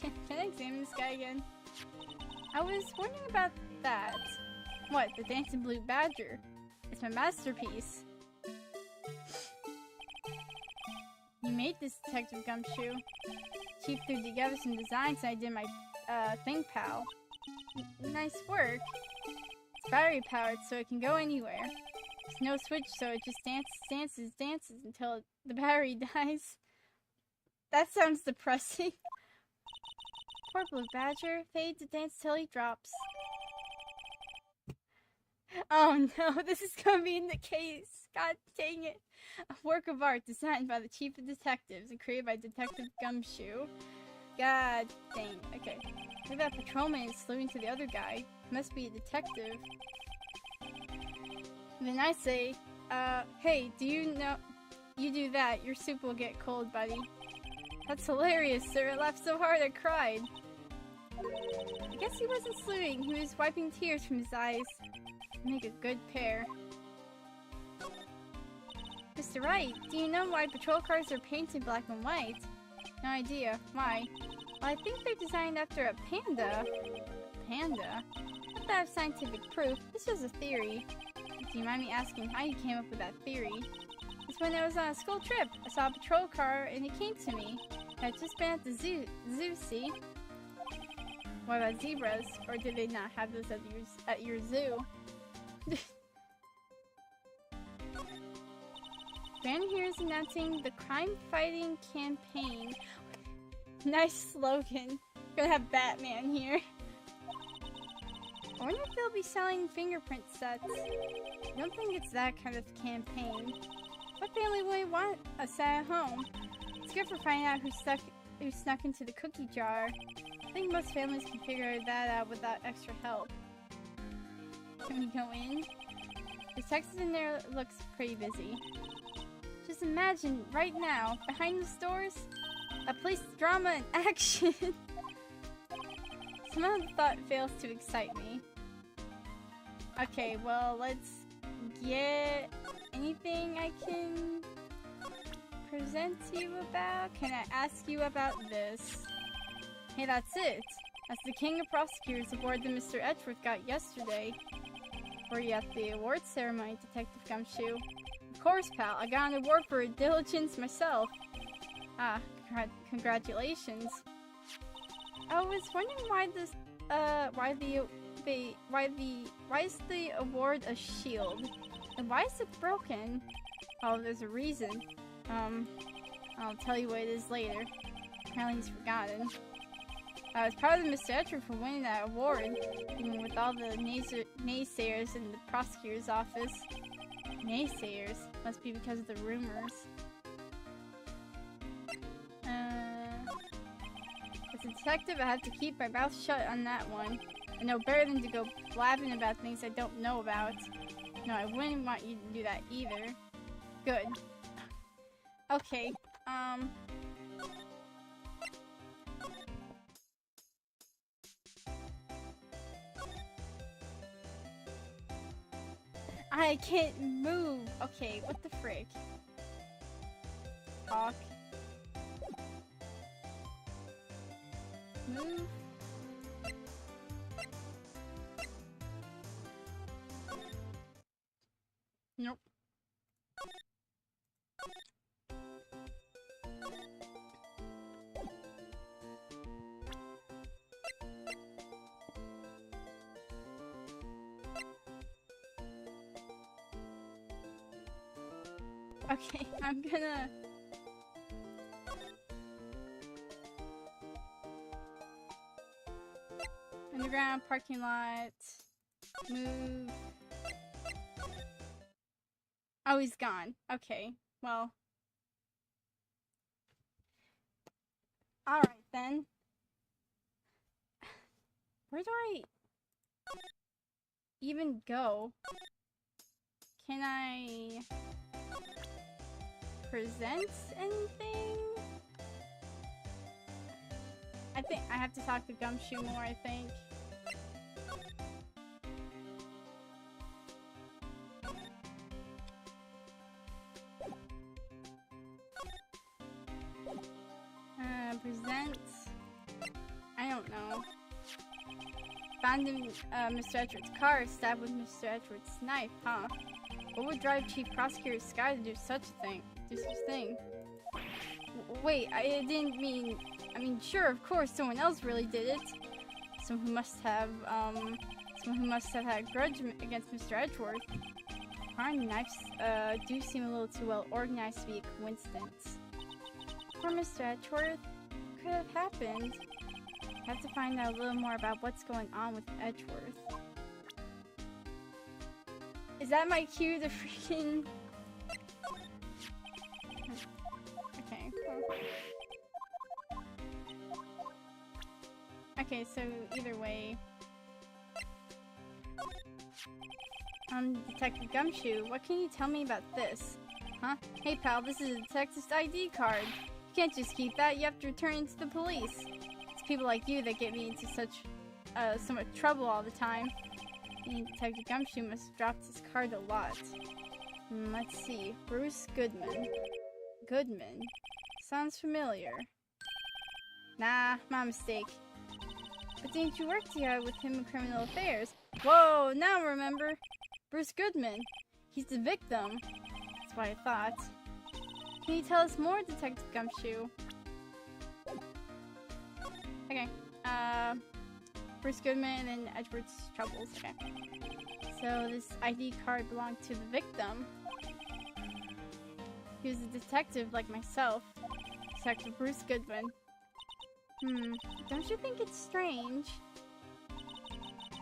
Can I examine this guy again? I was wondering about that. What, the Dancing Blue Badger? It's my masterpiece. You made this, Detective Gumshoe. Chief threw together some designs and I did my thing, pal. Nice work. It's battery powered so it can go anywhere. There's no switch so it just dances until the battery dies. That sounds depressing. Poor Blue Badger. Fade to dance till he drops. Oh no, this is gonna be in the case. God dang it. A work of art designed by the Chief of Detectives and created by Detective Gumshoe. God dang. Okay. Maybe that patrolman is slewing to the other guy. Must be a detective. And then I say, hey, do you know... You do that, your soup will get cold, buddy. That's hilarious, sir. I laughed so hard I cried. I guess he wasn't slewing. He was wiping tears from his eyes. Make a good pair. Mr. Wright, do you know why patrol cars are painted black and white? No idea. Why? Well, I think they're designed after a panda. Panda? Not that I have scientific proof. This was a theory. Do you mind me asking how you came up with that theory? It's when I was on a school trip. I saw a patrol car and it came to me. I'd just been at the zoo, see? What about zebras? Or did they not have those at your zoo? Van here is announcing the crime-fighting campaign. Nice slogan. Gonna have Batman here. I wonder if they'll be selling fingerprint sets. I don't think it's that kind of campaign. What family would want a set at home? It's good for finding out who snuck into the cookie jar. I think most families can figure that out without extra help. Can we go in? The detective in there looks pretty busy. Just imagine, right now, behind those doors, a police drama in action. Somehow the thought fails to excite me. Okay, well, let's get anything I can present to you about. Can I ask you about this? Hey, that's it. That's the King of Prosecutors award that Mr. Edgeworth got yesterday. Were you at the award ceremony, Detective Gumshoe? Of course, pal. I got an award for diligence myself. Ah, congratulations. I was wondering why this, why is the award a shield? And why is it broken? Oh, there's a reason. I'll tell you what it is later. Apparently he's forgotten. I was proud of Mr. Edgeworth for winning that award, even with all the naysayers in the prosecutor's office. Naysayers? Must be because of the rumors. As a detective, I have to keep my mouth shut on that one. I know better than to go blabbing about things I don't know about. No, I wouldn't want you to do that either. Good. Okay, I can't move! Okay, what the frick? Talk. Move. Nope. Okay, I'm gonna... Underground parking lot. Move. Oh, he's gone. Okay, well. Alright then. Where do I even go? Can I present anything? I think I have to talk to Gumshoe more, I think. Present? I don't know. Found in Mr. Edward's car, stabbed with Mr. Edward's knife, huh? What would drive Chief Prosecutor Sky to do such a thing? Wait, I didn't mean... I mean, sure, of course, someone else really did it. Someone who must have had a grudge against Mr. Edgeworth. Car and knives, do seem a little too well organized to be a coincidence. Poor Mr. Edgeworth. What could have happened? I have to find out a little more about what's going on with Edgeworth. Is that my cue to freaking... Okay. Okay, so either way... Detective Gumshoe, what can you tell me about this? Huh? Hey pal, this is a detective's ID card. You can't just keep that, you have to return it to the police. It's people like you that get me into so much trouble all the time. And Detective Gumshoe must have dropped his card a lot. Let's see. Bruce Goodman. Goodman? Sounds familiar. Nah, my mistake. But didn't you work together with him in criminal affairs? Whoa, now I remember. Bruce Goodman. He's the victim. That's what I thought. Can you tell us more, Detective Gumshoe? Okay. Bruce Goodman and Edward's troubles. Okay. So this ID card belonged to the victim. He was a detective like myself. Detective Bruce Goodman. Don't you think it's strange?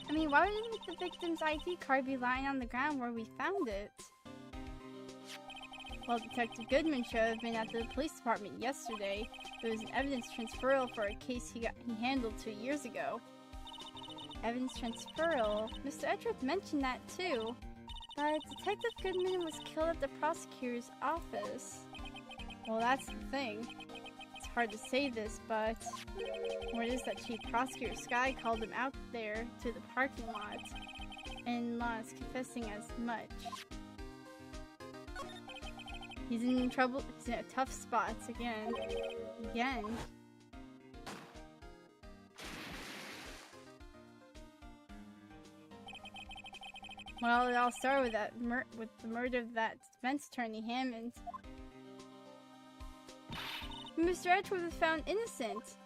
I mean, why would the victim's ID card be lying on the ground where we found it? Well, Detective Goodman should have been at the police department yesterday. There was an evidence transferal for a case he handled 2 years ago. Evidence transferal? Mr. Edgeworth mentioned that too. But Detective Goodman was killed at the prosecutor's office. Well, that's the thing. It's hard to say this, but word is that Chief Prosecutor Sky called him out there to the parking lot, and Lon is confessing as much. He's in trouble. He's in a tough spot again. Well, it all started with the murder of that defense attorney Hammond. Mr. Edgeworth was found innocent.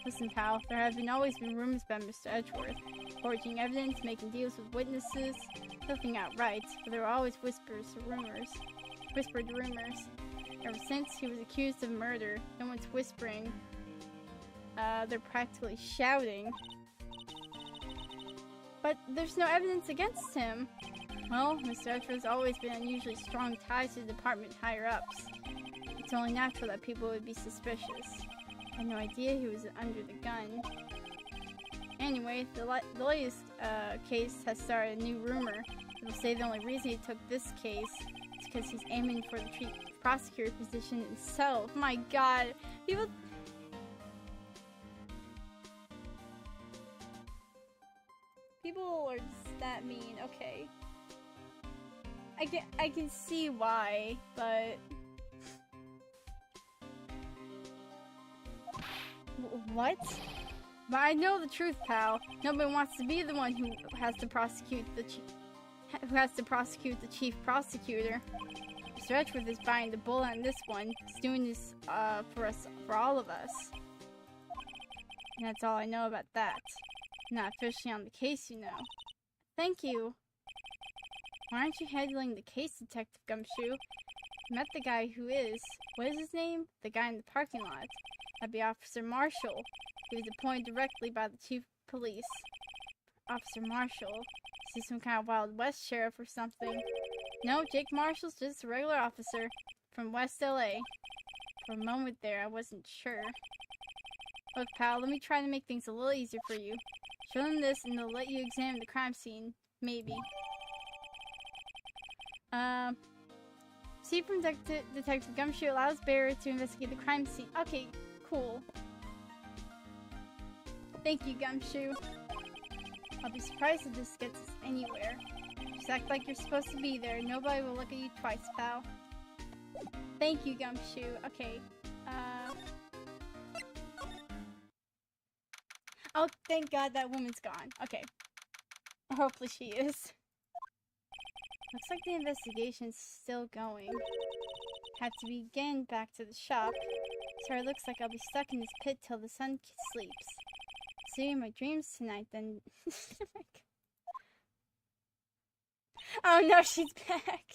Listen, pal, there have always been rumors about Mr. Edgeworth. Forging evidence, making deals with witnesses. Nothing outright, but there were always whispered rumors. Ever since he was accused of murder, no one's whispering. They're practically shouting. But there's no evidence against him. Well, Mr. Edgeworth has always been unusually strong ties to department higher-ups. It's only natural that people would be suspicious. I had no idea he was under the gun. Anyway, the latest case has started a new rumor. People say the only reason he took this case is because he's aiming for the chief prosecutor position himself. My god, people are just that mean. Okay, I can see why, but what? But I know the truth, pal. Nobody wants to be the one who has to prosecute the chief prosecutor. Mr. Edgeworth is buying the bull on this one. He's doing this for all of us. And that's all I know about that. Not officially on the case, you know. Thank you. Why aren't you handling the case, Detective Gumshoe? I met the guy who is. What is his name? The guy in the parking lot. That'd be Officer Marshall. He was appointed directly by the chief of police. Officer Marshall. Is he some kind of Wild West sheriff or something? No, Jake Marshall's just a regular officer from West LA. For a moment there, I wasn't sure. Look, pal, let me try to make things a little easier for you. Show them this and they'll let you examine the crime scene. Maybe. See from Detective Gumshoe allows Bearer to investigate the crime scene. Okay, cool. Thank you, Gumshoe. I'll be surprised if this gets us anywhere. Just act like you're supposed to be there. Nobody will look at you twice, pal. Thank you, Gumshoe. Okay. Oh, thank God that woman's gone. Okay. Hopefully she is. Looks like the investigation's still going. Have to begin back to the shop. So it looks like I'll be stuck in this pit till the sun sleeps. See my dreams tonight, then. Oh no, she's back.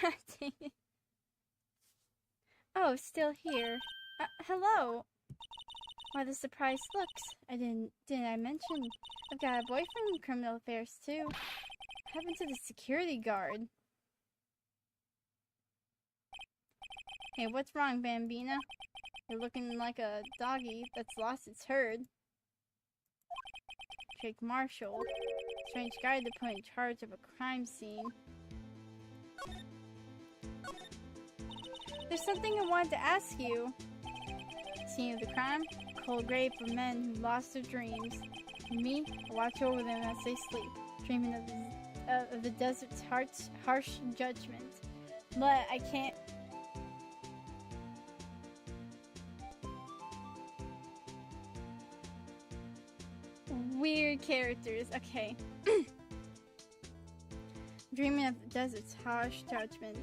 God dang it. Oh, still here. Hello. Why the surprised looks? Didn't I mention? I've got a boyfriend in criminal affairs too. What happened to the security guard? Hey, what's wrong, Bambina? You're looking like a doggy that's lost its herd. Jake Marshall. Strange guy to put in charge of a crime scene. There's something I wanted to ask you. Scene of the crime? Cold grave for men who lost their dreams. And me, I watch over them as they sleep, dreaming of the desert's harsh judgment. But I can't. Weird characters. Okay. Dreaming of the desert's harsh judgment.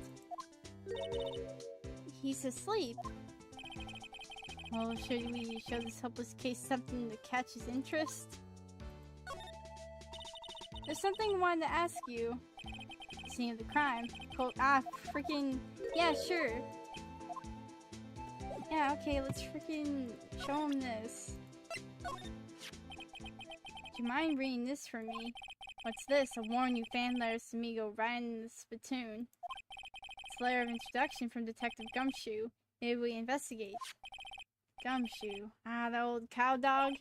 He's asleep. Well, should we show this hopeless case something to catch his interest? There's something I wanted to ask you. Scene of the crime. Freaking. Yeah, sure. Yeah, okay, let's freaking show him this. Do you mind reading this for me? What's this? I warn you, fan letters to me go right in the spittoon. It's a letter of introduction from Detective Gumshoe. Maybe we investigate. Gumshoe. Ah, that old cow dog?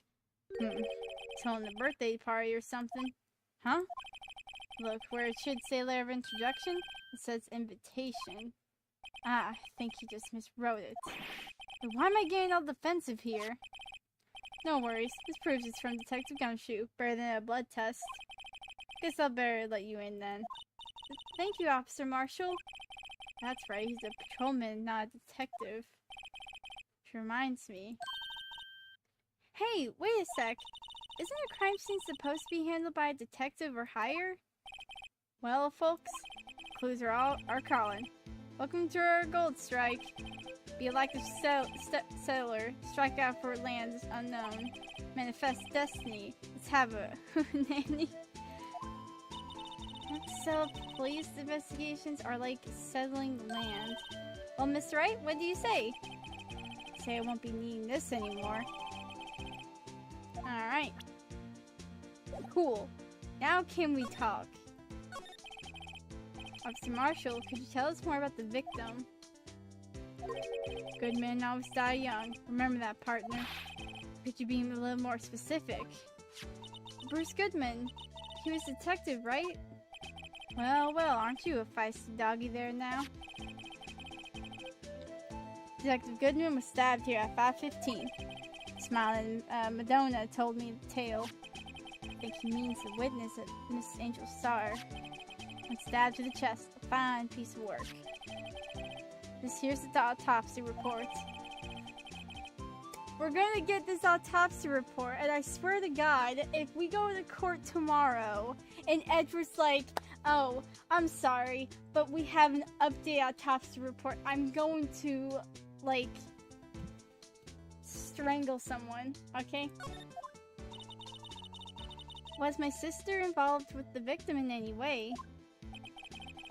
Telling the birthday party or something. Huh? Look, where it should say letter of introduction, it says invitation. Ah, I think he just miswrote it. But why am I getting all defensive here? No worries, this proves it's from Detective Gumshoe, better than a blood test. Guess I'll better let you in then. Thank you, Officer Marshall. That's right, he's a patrolman, not a detective. Which reminds me. Hey, wait a sec. Isn't a crime scene supposed to be handled by a detective or higher? Well, folks, clues are calling. Welcome to our gold strike. Be like a settler, strike out for lands unknown. Manifest destiny. Let's have a nanny. Police investigations are like settling land. Well, Mr. Wright, what do you say? Say I won't be needing this anymore. Alright. Cool. Now can we talk? Officer Marshall, could you tell us more about the victim? Good men always die young. Remember that, partner. Could you be a little more specific? Bruce Goodman. He was a detective, right? Well, aren't you a feisty doggy there now? Detective Goodman was stabbed here at 5:15. Smiling Madonna told me the tale. I think he means the witness at Miss Angel Star. And stabbed to the chest. A fine piece of work. Here's the autopsy report. We're gonna get this autopsy report, and I swear to God, if we go to court tomorrow, and Edward's like, oh, I'm sorry, but we have an updated autopsy report, I'm going to, like, strangle someone, okay? Was my sister involved with the victim in any way?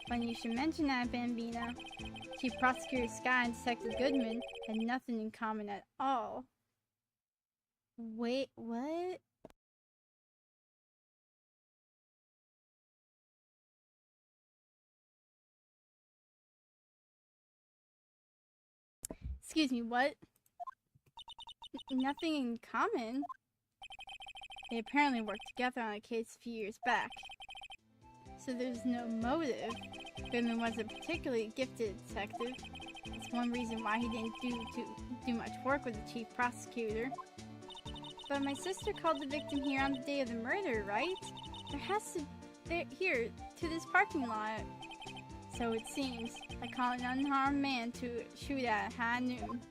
Funny you should mention that, Bambina. Chief Prosecutor Sky and Detective Goodman had nothing in common at all. Wait, what? Excuse me, what? Nothing in common. They apparently worked together on a case a few years back. So there's no motive. Goodman was a particularly gifted detective. That's one reason why he didn't do much work with the chief prosecutor. But my sister called the victim here on the day of the murder, right? Here, to this parking lot. So it seems. I call an unharmed man to shoot at high noon.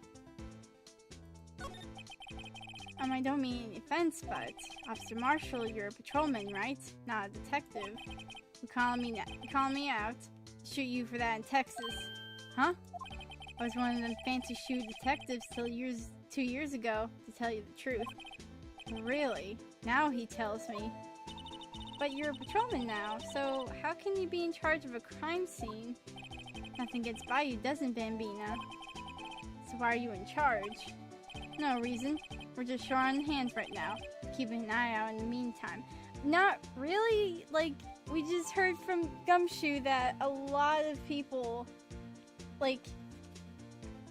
I don't mean any offense, but Officer Marshall, you're a patrolman, right? Not a detective. You're calling me out. Shoot you for that in Texas. Huh? I was one of them fancy shoe detectives till 2 years ago, to tell you the truth. Really? Now he tells me. But you're a patrolman now, so how can you be in charge of a crime scene? Nothing gets by you, doesn't Bambina? So why are you in charge? No reason. We're just short on hands right now. Keeping an eye out in the meantime. Not really. Like, we just heard from Gumshoe that a lot of people, like,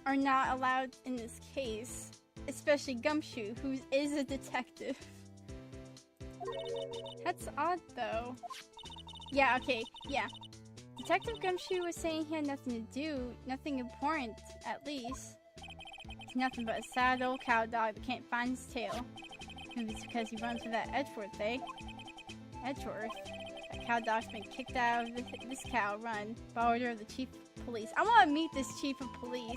are not allowed in this case. Especially Gumshoe, who is a detective. That's odd, though. Yeah, okay, yeah. Detective Gumshoe was saying he had nothing to do, nothing important, at least. He's nothing but a sad old cow dog that can't find his tail. Maybe it's because he runs with that Edgeworth, eh? Edgeworth? That cow dog's been kicked out of this cow run by order of the chief of police. I want to meet this chief of police.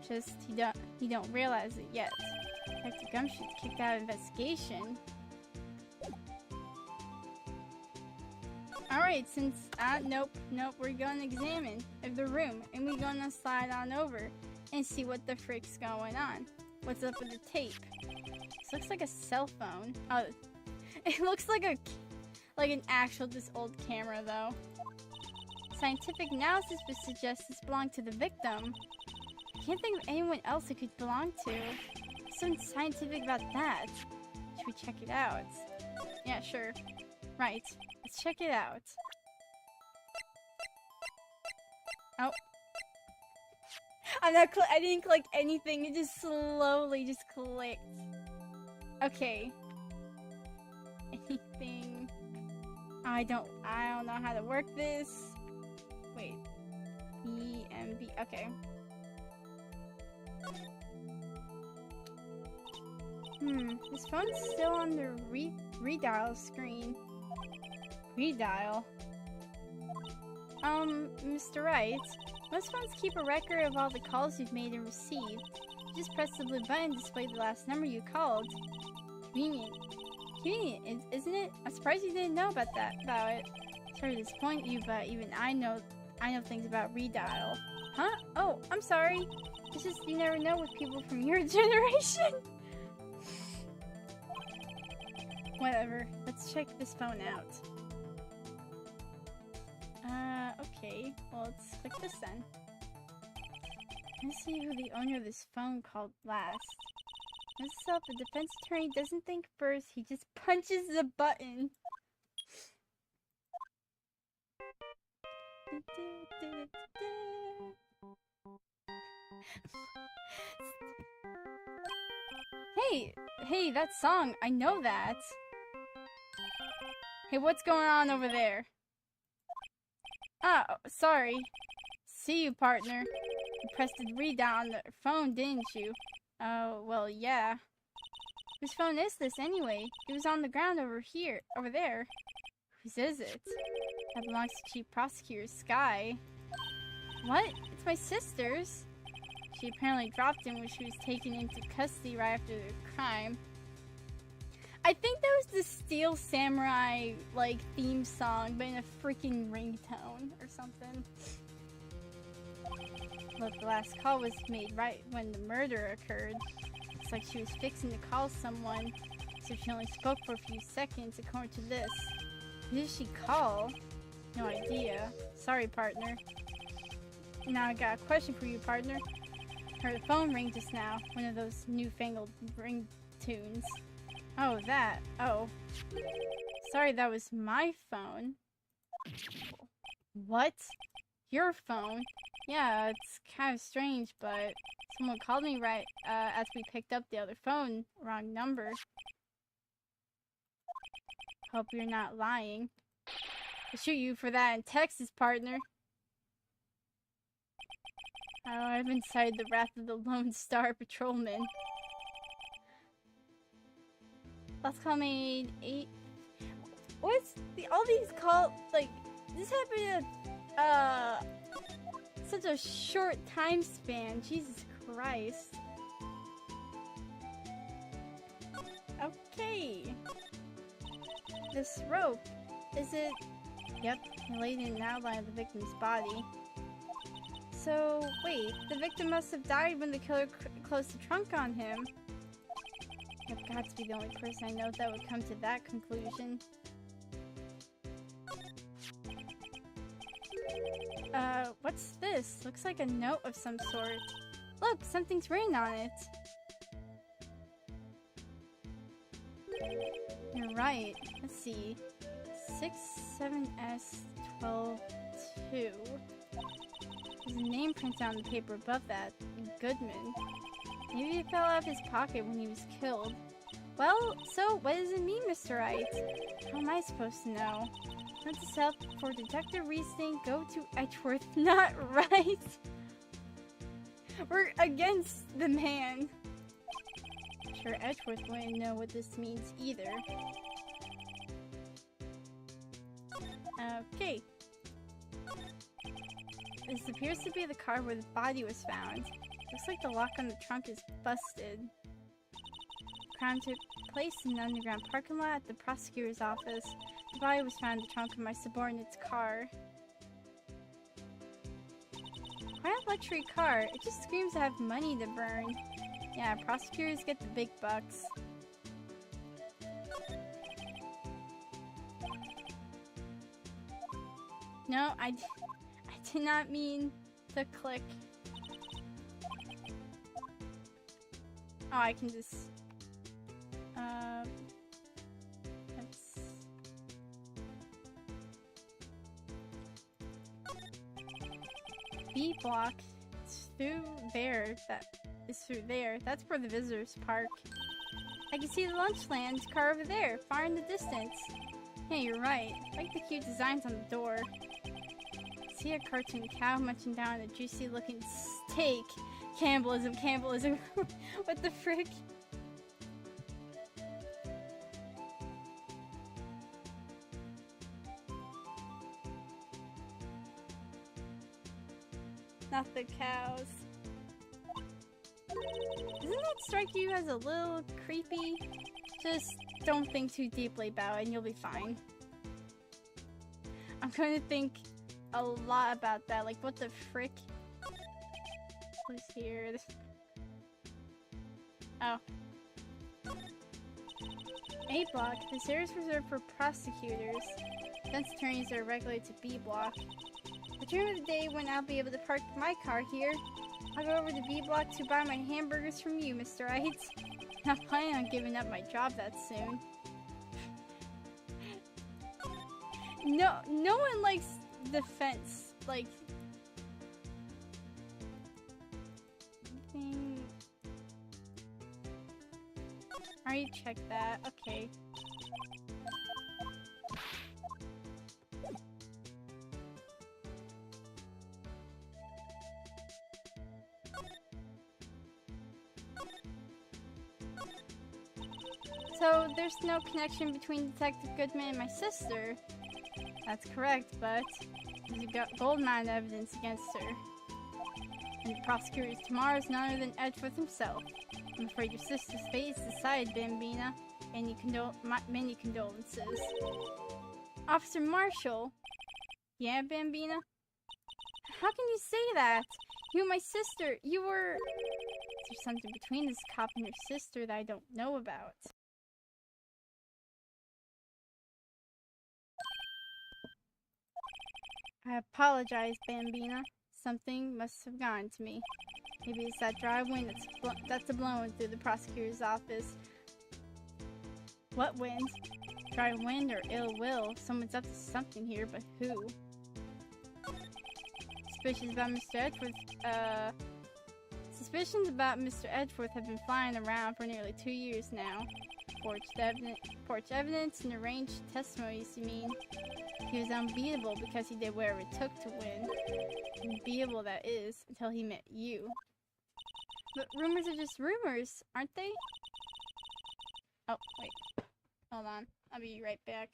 Just, he don't realize it yet. Detective Gumshoe's kicked out of investigation. Alright, since, nope, we're gonna examine the room, and we're gonna slide on over and see what the frick's going on. What's up with the tape? This looks like a cell phone. Oh, it looks like an actual, this old camera, though. Scientific analysis would suggest this belonged to the victim. I can't think of anyone else it could belong to. Something scientific about that. Should we check it out? Yeah, sure. Right. Let's check it out. Oh. I didn't click anything. It just slowly just clicked. Okay. Anything? I don't know how to work this. Wait. EMB. Okay. This phone's still on the redial screen. Redial? Mr. Wright, most phones keep a record of all the calls you've made and received. You just press the blue button to display the last number you called. Convenient. Convenient, isn't it? I'm surprised you didn't know about it. Sorry to disappoint you, but even I know things about redial. Huh? Oh, I'm sorry. It's just you never know with people from your generation. Whatever. Let's check this phone out. Okay. Well, let's click this then. Let's see who the owner of this phone called last. This up, the defense attorney doesn't think first, he just punches the button. Hey, that song, I know that. Hey, what's going on over there? Oh, sorry. See you, partner. You pressed the redial on the phone, didn't you? Oh, well, yeah. Whose phone is this, anyway? It was on the ground over there. Whose is it? That belongs to Chief Prosecutor Sky. What? It's my sister's. She apparently dropped him when she was taken into custody right after the crime. I think that was the Steel Samurai, like, theme song, but in a freaking ringtone or something. Look, the last call was made right when the murder occurred. Looks like she was fixing to call someone, so she only spoke for a few seconds according to this. Who did she call? No idea. Sorry, partner. Now I got a question for you, partner. Heard a phone ring just now. One of those newfangled ringtones. Oh, that. Oh. Sorry, that was my phone. What? Your phone? Yeah, it's kind of strange, but someone called me right as we picked up the other phone. Wrong number. Hope you're not lying. I'll shoot you for that in Texas, partner. Oh, I've incited the wrath of the Lone Star Patrolman. Last call made 8. What's all these call like? This happened in such a short time span. Jesus Christ. Okay. This rope, is it? Yep, laid in an outline of the victim's body. So, wait, the victim must have died when the killer closed the trunk on him. I've got to be the only person I know that would come to that conclusion. What's this? Looks like a note of some sort. Look, something's written on it. You're right. Let's see. 67S122. There's a name printed on the paper above that. Goodman. Maybe it fell out of his pocket when he was killed. Well, so what does it mean, Mr. Wright? How am I supposed to know? Not to self for Detective Reasoning, go to Edgeworth, not right. We're against the man. I'm sure Edgeworth wouldn't know what this means either. Okay. This appears to be the car where the body was found. Looks like the lock on the trunk is busted. Crime took place in an underground parking lot at the prosecutor's office. The body was found in the trunk of my subordinate's car. Why a luxury car? It just screams to have money to burn. Yeah, prosecutors get the big bucks. No, I did not mean to click. Oh, I can just... Let's... B block. It's through there. That is through there. That's where the visitors park. I can see the Lunchland's car over there, far in the distance. Yeah, you're right. I like the cute designs on the door. See a cartoon cow munching down a juicy looking steak. Cannibalism, cannibalism. What the frick? Not the cows. Doesn't that strike you as a little creepy? Just don't think too deeply about it and you'll be fine. I'm going to think a lot about that. Like, what the frick? Who's here? Oh. A block. This area is reserved for prosecutors. Defense attorneys are regulated to B block. I dream of the day when I'll be able to park my car here. I'll go over to B block to buy my hamburgers from you, Mr. Wright. Not planning on giving up my job that soon. No one likes defense. Like, already checked that. Okay. So, there's no connection between Detective Goodman and my sister. That's correct, but there's a gold mine of evidence against her. And the prosecutor tomorrow is none other than Edgeworth himself. I'm afraid your sister's fate is decided, Bambina. Many condolences. Officer Marshall? Yeah, Bambina? How can you say that? You and my sister, you were... Is there something between this cop and your sister that I don't know about? I apologize, Bambina. Something must have gone to me. Maybe it's that dry wind that's blowing through the prosecutor's office. What wind? Dry wind or ill will? Someone's up to something here, but who? suspicions about Mr. Edgeworth, suspicions about Mr. Edgeworth have been flying around for nearly 2 years now. Forged evidence and arranged testimonies, you mean? He was unbeatable because he did whatever it took to win. Unbeatable, that is, until he met you. But rumors are just rumors, aren't they? Oh, wait. Hold on. I'll be right back.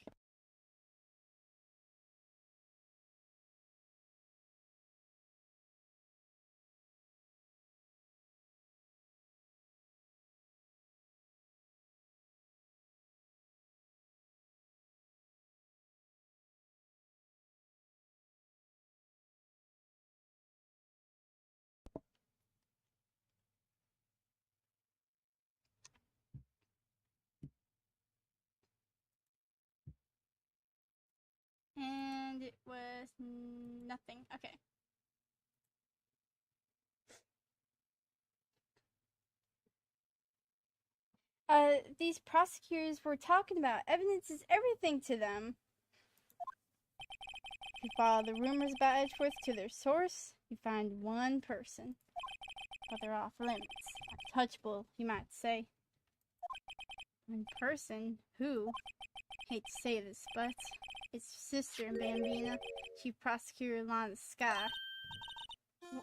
And it was nothing. Okay. These prosecutors were talking about evidence is everything to them. If you follow the rumors about Edgeworth to their source, you find one person. But they're off limits. Untouchable, you might say. One person? Who? Hate to say this, but it's your sister, Bambina, Chief Prosecutor Lana Sky.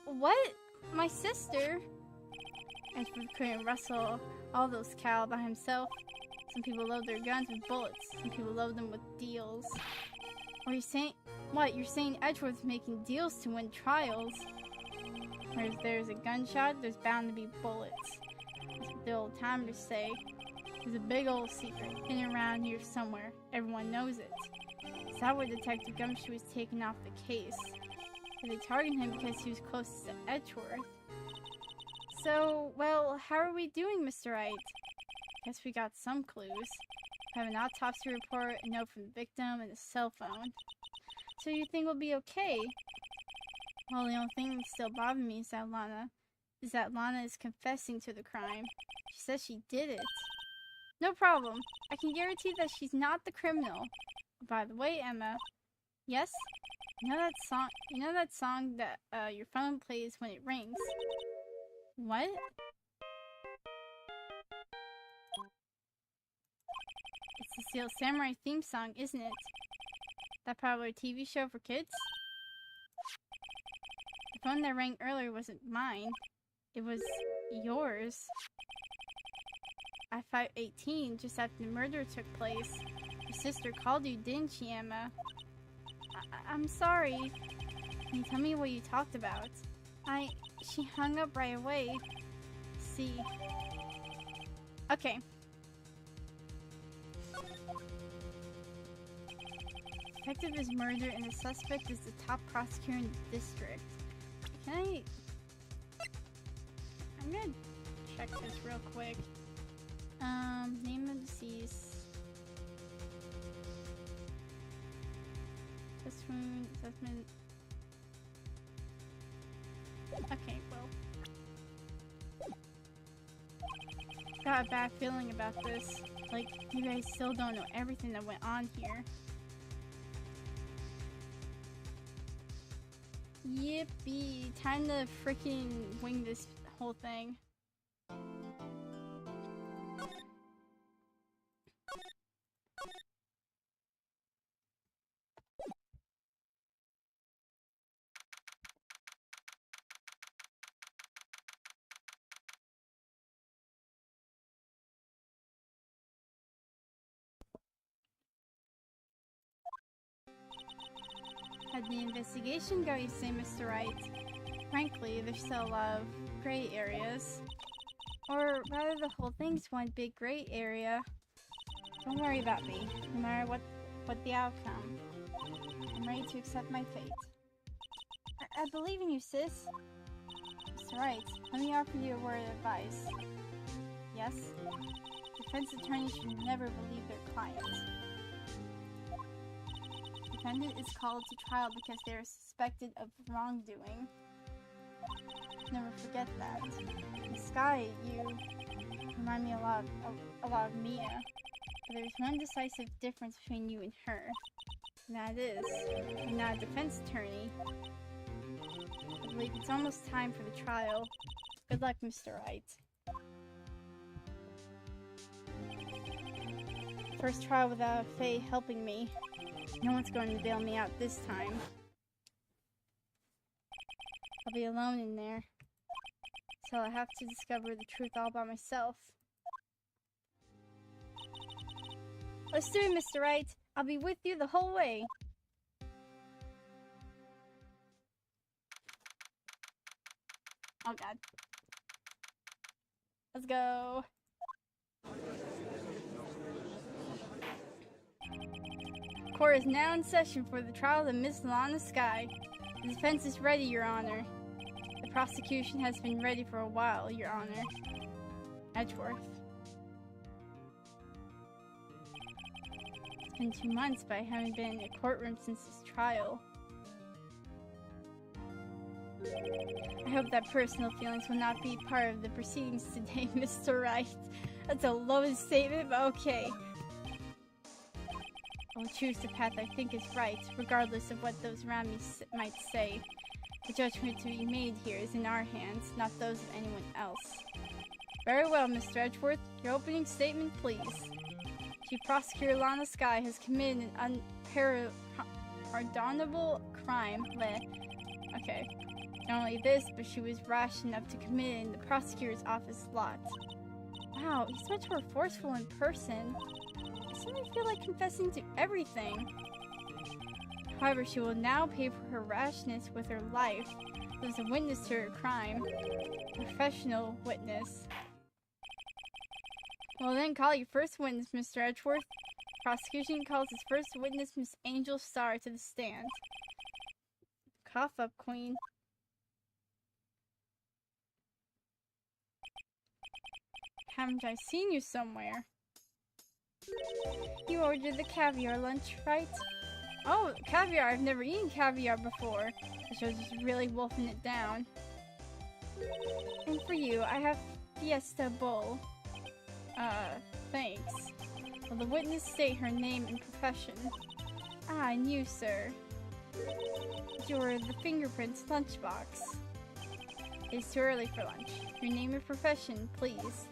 What? My sister? Edgeworth couldn't wrestle all those cows by himself. Some people load their guns with bullets. Some people load them with deals. Are you saying... What? You're saying Edgeworth's making deals to win trials? Where there's a gunshot, there's bound to be bullets. That's what the old timers say. There's a big old secret hidden around here somewhere. Everyone knows it. Is that why Detective Gumshoe was taken off the case? Did they target him because he was closest to Edgeworth? So, well, how are we doing, Mr. Wright? Guess we got some clues. We have an autopsy report, a note from the victim, and a cell phone. So you think we'll be okay? Well, the only thing that still bothers me is that Lana is confessing to the crime. She says she did it. No problem. I can guarantee that she's not the criminal. By the way, Emma. Yes? You know that song that your phone plays when it rings? What? It's the Steel Samurai theme song, isn't it? That popular TV show for kids? The phone that rang earlier wasn't mine. It was yours. At 5:18, just after the murder took place, your sister called you, didn't she, Emma? I'm sorry. Can you tell me what you talked about? She hung up right away. See. Okay. Detective is murdered and the suspect is the top prosecutor in the district. I'm gonna check this real quick. Name of deceased. Test wound, assessment. Okay, well. Got a bad feeling about this. Like, you guys still don't know everything that went on here. Yippee. Time to freaking wing this whole thing. Had the investigation go, you say, Mr. Wright? Frankly, there's still a lot of gray areas. Or rather, the whole thing's one big gray area. Don't worry about me, no matter what the outcome. I'm ready to accept my fate. I believe in you, sis. Mr. Wright, let me offer you a word of advice. Yes? Defense attorneys should never believe their clients. Defendant is called to trial because they are suspected of wrongdoing. Never forget that. In Sky, you remind me a lot of Mia. But there's one decisive difference between you and her. And that is, you're not a defense attorney. believe it's almost time for the trial. Good luck, Mr. Wright. First trial without Faye helping me. No one's going to bail me out this time. I'll be alone in there. So I'll have to discover the truth all by myself. Let's do it, Mr. Wright. I'll be with you the whole way. Oh god. Let's go. Court is now in session for the trial of Miss Lana Skye. The defense is ready, Your Honor. The prosecution has been ready for a while, Your Honor. Edgeworth. It's been 2 months, but I haven't been in a courtroom since this trial. I hope that personal feelings will not be part of the proceedings today, Mr. Wright. That's a loaded statement, but okay. I will choose the path I think is right, regardless of what those around me might say. The judgment to be made here is in our hands, not those of anyone else. Very well, Mr. Edgeworth. Your opening statement, please. Chief Prosecutor Lana Skye has committed an unpardonable crime. Bleh. Okay. Not only this, but she was rash enough to commit it in the prosecutor's office lot. Wow, he's much more forceful in person. I suddenly feel like confessing to everything. However, she will now pay for her rashness with her life. As a witness to her crime. Professional witness. Well then, call your first witness, Mr. Edgeworth. Prosecution calls its first witness, Miss Angel Starr, to the stand. Cough up, Queen. Haven't I seen you somewhere? You ordered the caviar lunch, right? Oh, caviar! I've never eaten caviar before. The show's just really wolfing it down. And for you, I have Fiesta Bowl. Thanks. Will the witness state her name and profession? Ah, and you, sir. You're the Fingerprints lunchbox. It's too early for lunch. Your name and profession, please.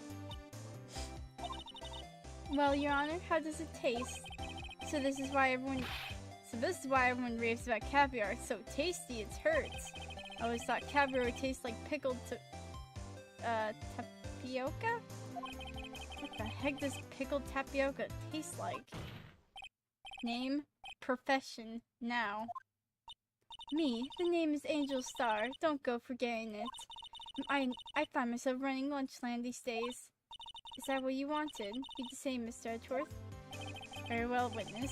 Well, Your Honor, how does it taste? This is why everyone raves about caviar. It's so tasty, it hurts. I always thought caviar would taste like pickled tapioca? What the heck does pickled tapioca taste like? Name, profession, now. Me, the name is Angel Starr. Don't go forgetting it. I find myself running Lunchland these days. Is that what you wanted? Be the same, Mr. Edgeworth. Very well, witness.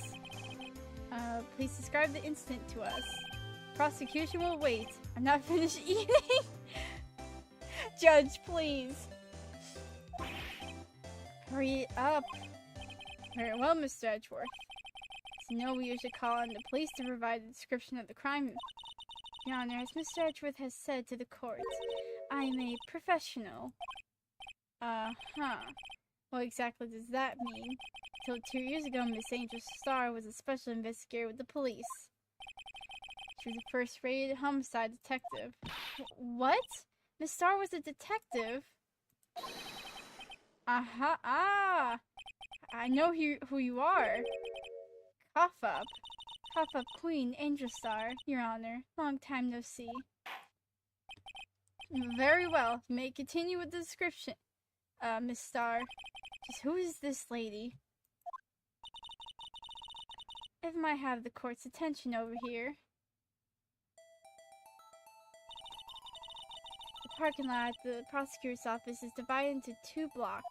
Please describe the incident to us. Prosecution will wait. I'm not finished eating. Judge, please. Hurry up. Very well, Mr. Edgeworth. So no, we usually call on the police to provide a description of the crime. Your Honor, as Mr. Edgeworth has said to the court, I am a professional. What exactly does that mean? Till 2 years ago, Miss Angel Starr was a special investigator with the police. She was a first-rate homicide detective. What? Miss Starr was a detective? Aha! Ah! I know who you are. Cough up. Cough up, Queen Angel Starr, Your Honor. Long time no see. Very well. You may continue with the description. Miss Starr. Just who is this lady? If I have the court's attention over here. The parking lot at the prosecutor's office is divided into 2 blocks.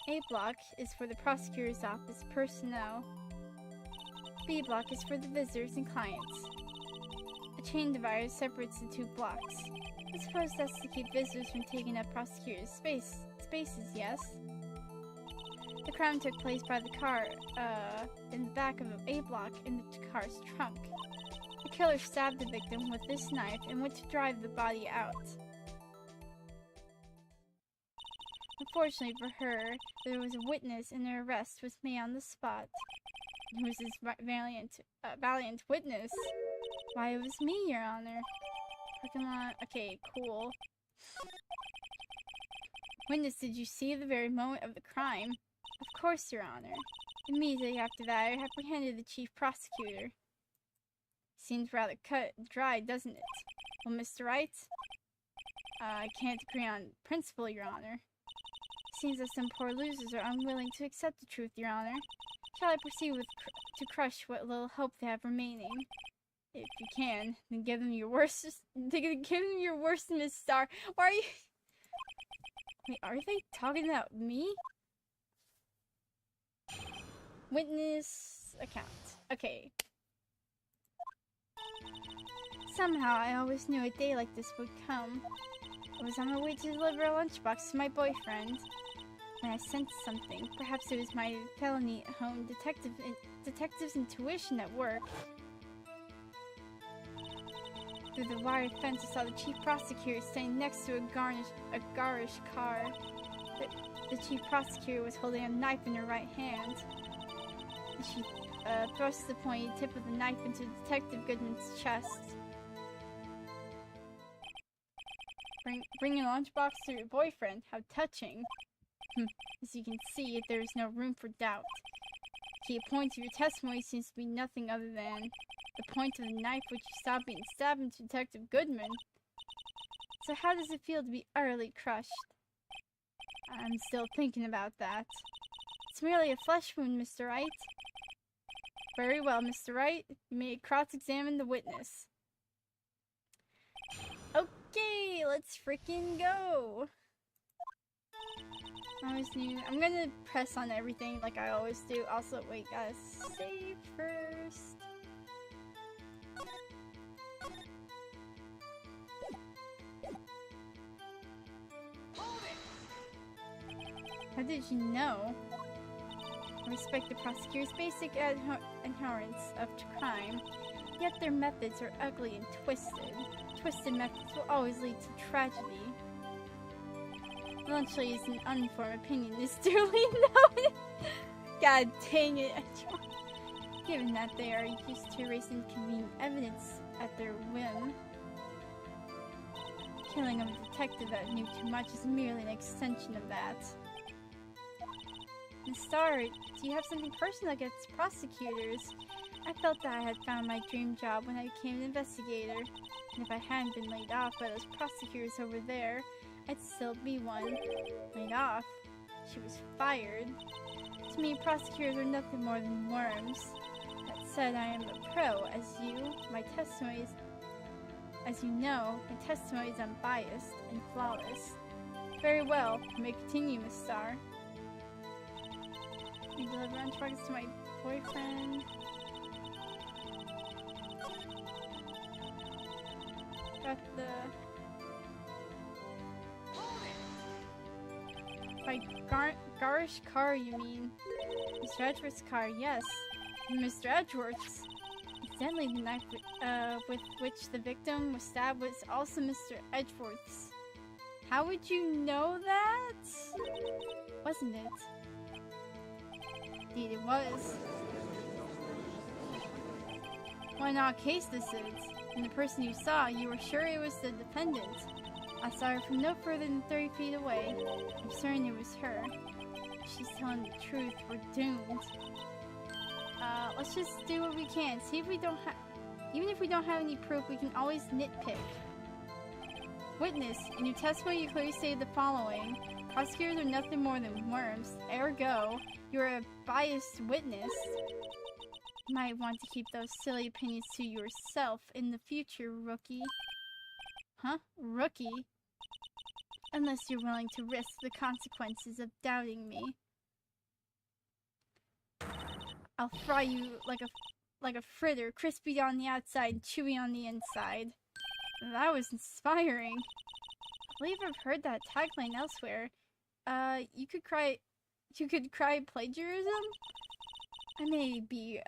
A block is for the prosecutor's office personnel. B block is for the visitors and clients. A chain divider separates the 2 blocks. I suppose that's to keep visitors from taking up prosecutors' spaces, yes? The crime took place by the car, in the back of A block in the car's trunk. The killer stabbed the victim with this knife and went to drive the body out. Unfortunately for her, there was a witness and her arrest was made on the spot. Who was this valiant witness? Why, it was me, Your Honor. Parking lot. Okay, cool. Witness, did you see the very moment of the crime? Of course, Your Honor. Immediately after that, I apprehended the chief prosecutor. Seems rather cut and dry, doesn't it? Well, Mr. Wright? I can't agree on principle, Your Honor. Seems that some poor losers are unwilling to accept the truth, Your Honor. Shall I proceed with to crush what little hope they have remaining? If you can, then give them your worst. Give them your worst, Miss Star. Why are you? Wait, are they talking about me? Witness account. Okay. Somehow, I always knew a day like this would come. I was on my way to deliver a lunchbox to my boyfriend when I sensed something. Perhaps it was my felony-honed detective's intuition at work. Through the wire fence, I saw the chief prosecutor standing next to a garish car. The chief prosecutor was holding a knife in her right hand. She thrust the pointy tip of the knife into Detective Goodman's chest. Bring a lunchbox to your boyfriend. How touching. As you can see, there is no room for doubt. Key point to your testimony seems to be nothing other than the point of the knife which you saw being stabbed into Detective Goodman. So how does it feel to be utterly crushed? I'm still thinking about that. It's merely a flesh wound, Mr. Wright. Very well, Mr. Wright. You may cross-examine the witness. Okay, let's freaking go. I always knew. I'm gonna press on everything like I always do. Also, wait, gotta save first. How did you know? I respect the prosecutor's basic abhorrence of crime, yet their methods are ugly and twisted. Twisted methods will always lead to tragedy. Lunchly is an uninformed opinion is duly noted. God dang it. Given that they are used to erasing convenient evidence at their whim, killing of a detective that knew too much is merely an extension of that. And Star, do you have something personal against prosecutors? I felt that I had found my dream job when I became an investigator, and if I hadn't been laid off by those prosecutors over there, I'd still be one. Laid off? She was fired. To me, prosecutors are nothing more than worms. That said, I am a pro, as you know, my testimony is unbiased and flawless. Very well, you may continue, Miss Star. You deliver lunchboxes to my boyfriend. Got the... By garish car, you mean? Mr. Edgeworth's car, yes. Mr. Edgeworth's. Incidentally, the knife with which the victim was stabbed was also Mr. Edgeworth's. How would you know that? Wasn't it? Indeed it was. What an odd case this is. And the person you saw, you were sure it was the defendant. I saw her from no further than 30 feet away. I'm certain it was her. If she's telling the truth, we're doomed. Let's just do what we can. See if we don't have... Even if we don't have any proof, we can always nitpick. Witness, in your testimony you clearly stated the following. Prosecutors are nothing more than worms. Ergo, you're a biased witness. You might want to keep those silly opinions to yourself in the future, rookie. Huh? Rookie? Unless you're willing to risk the consequences of doubting me. I'll fry you like a fritter, crispy on the outside, chewy on the inside. That was inspiring. I believe I've heard that tagline elsewhere. You could cry plagiarism? I may be,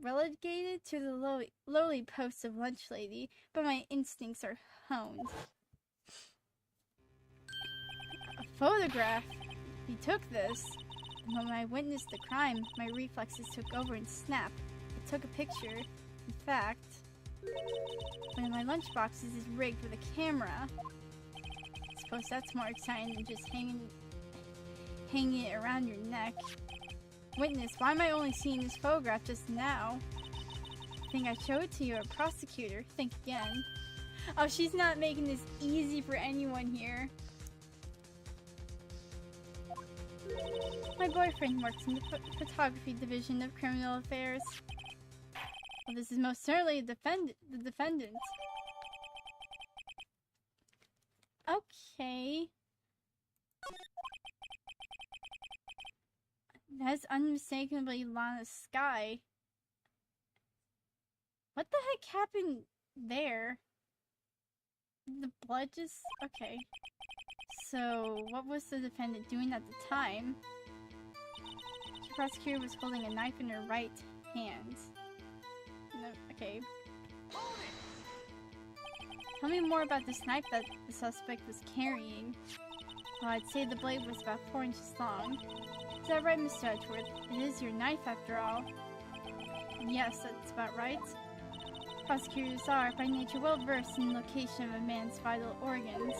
relegated to the lowly post of lunch lady, but my instincts are honed. A photograph? You took this? And when I witnessed the crime, my reflexes took over and snapped. I took a picture. In fact, One of my lunchboxes is rigged with a camera. I suppose that's more exciting than just hanging it around your neck. Witness, why am I only seeing this photograph just now? I think I showed it to you, a prosecutor. Think again. Oh, she's not making this easy for anyone here. My boyfriend works in the photography division of criminal affairs. Well, this is most certainly the defendant. Okay. That's unmistakably Lana's sky. What the heck happened there? The blood just... okay. So, what was the defendant doing at the time? The prosecutor was holding a knife in her right hand. No, okay. Tell me more about this knife that the suspect was carrying. Well, I'd say the blade was about 4 inches long. Is that right, Mr. Edgeworth? It is your knife, after all. Yes, that's about right. Prosecutors are, by nature, well versed in the location of a man's vital organs.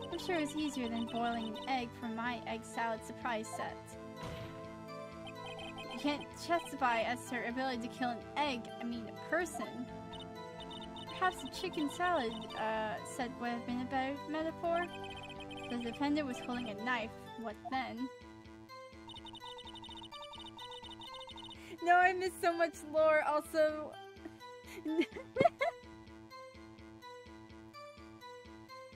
I'm sure it was easier than boiling an egg for my egg salad surprise set. You can't testify as to her ability to kill an egg, I mean a person. Perhaps a chicken salad set would have been a better metaphor. The defendant was holding a knife. What then? No, I missed so much lore. Also,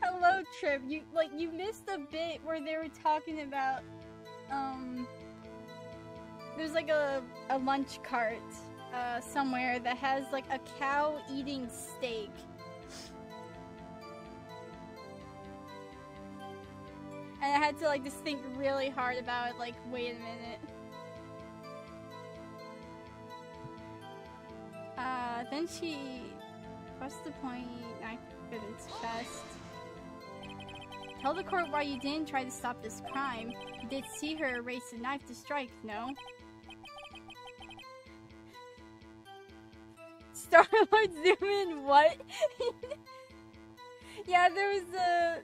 hello, Trip. You missed a bit where they were talking about there's like a lunch cart somewhere that has like a cow eating steak. And I had to like just think really hard about it, like, wait a minute. Then she pressed the pointy knife in its chest. Tell the court why you didn't try to stop this crime. You did see her raise the knife to strike, no? Star-Lord zoom in, what? Yeah, there was a...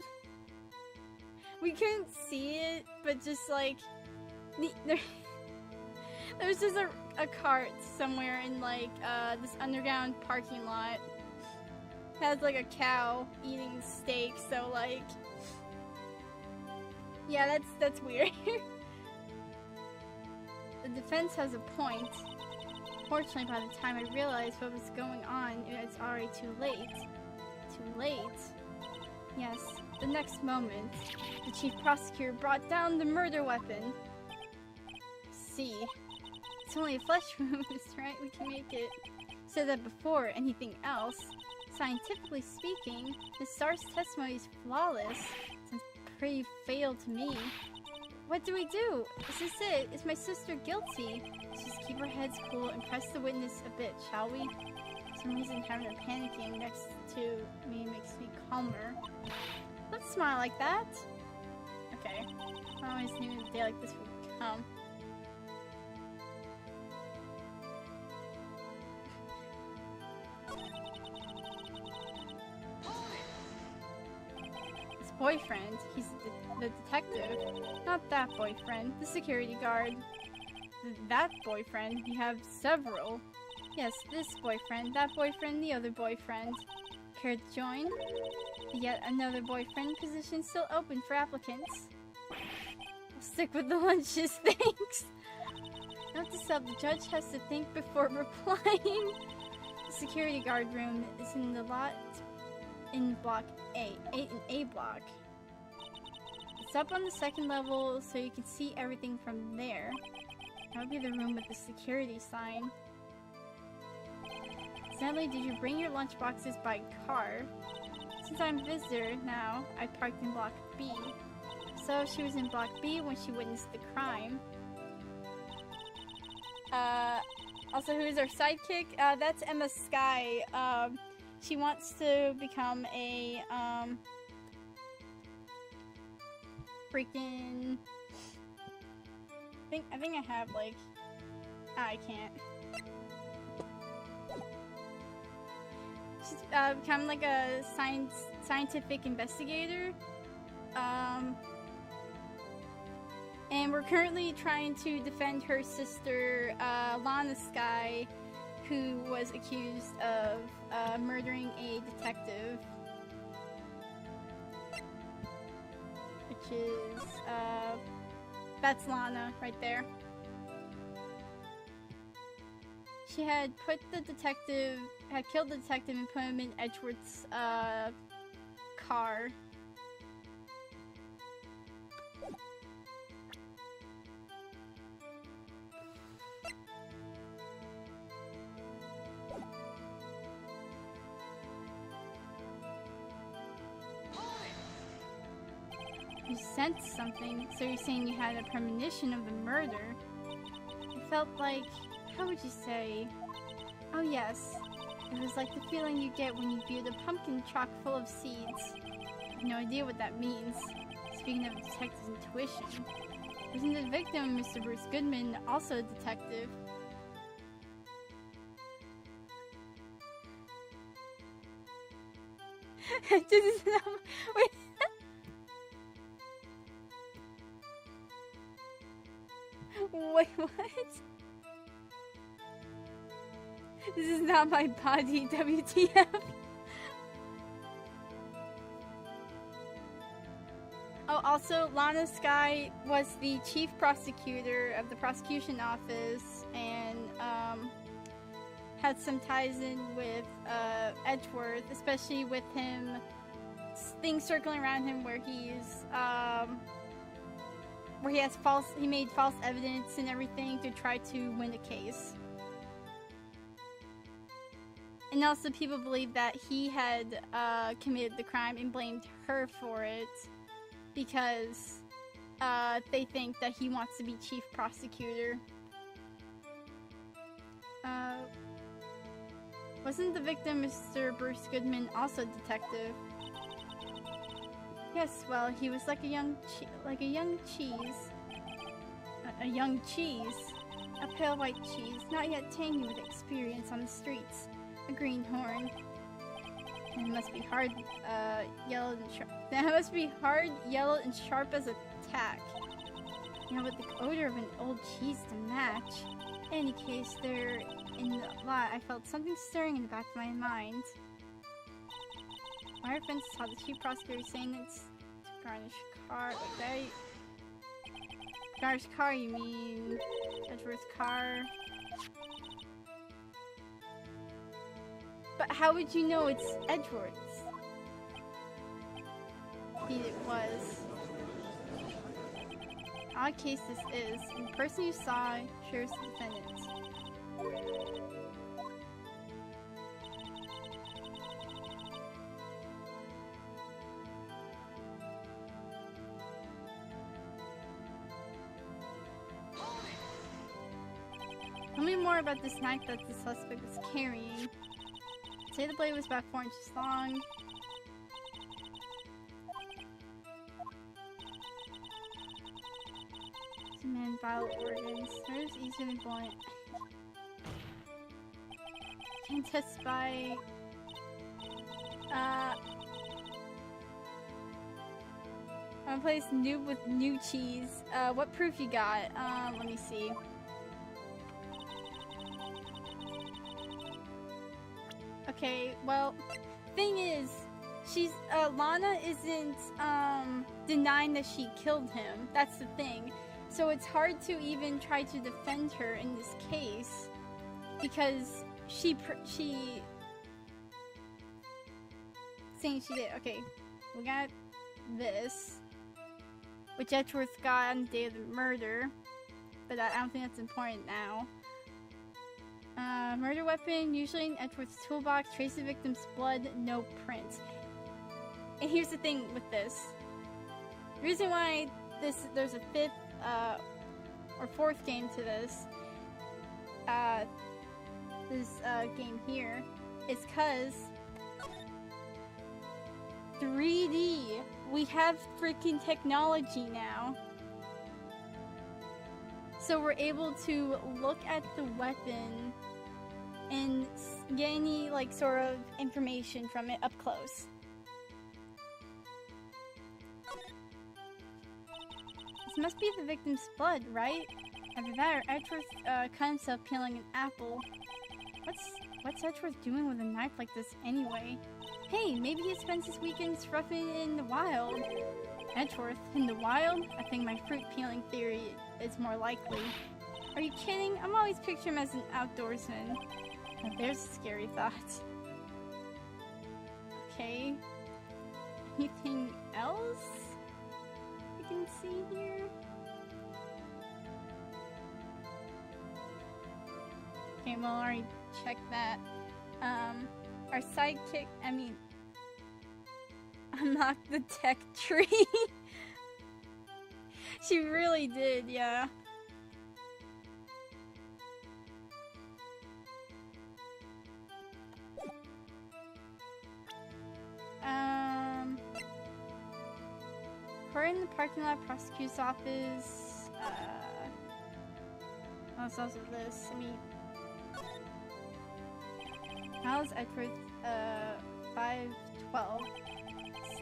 we couldn't see it, but just like... there was just a cart somewhere in like this underground parking lot. It has like a cow eating steak, so like... yeah, that's weird. The defense has a point. Fortunately, by the time I realized what was going on, it was already too late. Too late? Yes, the next moment, the chief prosecutor brought down the murder weapon. See, it's only a flesh wound, right? We can make it. Said that before anything else. Scientifically speaking, Miss Starr's testimony is flawless. Sounds pretty fatal to me. What do we do? Is this it? Is my sister guilty? Let's just keep our heads cool and press the witness a bit, shall we? For some reason, having her panicking next to me makes me calmer. Don't smile like that. Okay. I always knew a day like this would come. His boyfriend. He's the detective. Not that boyfriend. The security guard. That boyfriend. You have several. Yes, this boyfriend, that boyfriend, the other boyfriend. Care to join? Yet another boyfriend position still open for applicants. I'll stick with the lunches, thanks. Note to self, the judge has to think before replying. The security guard room is in the lot in block A, in A block. It's up on the second level so you can see everything from there. That would be the room with the security sign. Sadly, did you bring your lunchboxes by car? Since I'm a visitor now, I parked in block B. So she was in block B when she witnessed the crime. Also, who is our sidekick? That's Emma Sky. She wants to become a, freaking... I think I have, like... I can't. become like a scientific investigator. And we're currently trying to defend her sister, Lana Sky, who was accused of murdering a detective. Which is, that's Lana right there. She had killed the detective and put him in Edgeworth's, car. You sensed something, so you're saying you had a premonition of the murder. It felt like, how would you say? Oh yes, it was like the feeling you get when you viewed a pumpkin chock full of seeds. I have no idea what that means. Speaking of detective's intuition, wasn't the victim, Mr. Bruce Goodman, also a detective? Wait. Wait, what? This is not my body, WTF. Oh, also, Lana Sky was the chief prosecutor of the prosecution office and had some ties in with Edgeworth, especially with him, things circling around him where he's where he made false evidence and everything to try to win a case. And also people believe that he had committed the crime and blamed her for it because they think that he wants to be chief prosecutor. Wasn't the victim Mr. Bruce Goodman also a detective? Yes, well, he was like a young cheese. A young cheese? A pale white cheese, not yet tangy with experience on the streets. A greenhorn. And it must be hard, yellow and sharp. That must be hard, yellow, and sharp as a tack. You know, with the odor of an old cheese to match. In any case, there, in the lot, I felt something stirring in the back of my mind. My friends saw the chief prosecutor saying it's to garnish car. Like that. Garnish car, you mean Edgeworth's car? But how would you know it's Edgeworth's? Indeed it was. Odd case this is, and the person you saw shares the defendant. Tell me more about this knife that the suspect was carrying. Say the blade was about 4 inches long. Man, vital organs. Nerves easier than blunt. Can test by I'm gonna place noob with new cheese. What proof you got? Let me see. Okay, well, thing is, Lana isn't, denying that she killed him. That's the thing. So it's hard to even try to defend her in this case, because she saying she did. Okay, we got this, which Edgeworth got on the day of the murder, but I don't think that's important now. Murder weapon, usually in Edgeworth's toolbox, trace the victim's blood, no print. And here's the thing with this. The reason why there's a fifth, or fourth game to this game here, is cause 3D. We have freaking technology now. So we're able to look at the weapon and get any, like, sort of information from it up close. This must be the victim's blood, right? After that, Edgeworth cut himself peeling an apple. What's Edgeworth doing with a knife like this anyway? Hey, maybe he spends his weekends roughing it in the wild. Edgeworth, in the wild? I think my fruit peeling theory is more likely. Are you kidding? I'm always picturing him as an outdoorsman. Now there's a scary thought. Okay. Anything else we can see here? Okay, well, I already checked that. Our sidekick, I mean, unlocked the tech tree. She really did, yeah. We're in the parking lot, prosecutor's office. Oh, it's also this. I mean, How's Edgeworth, 512.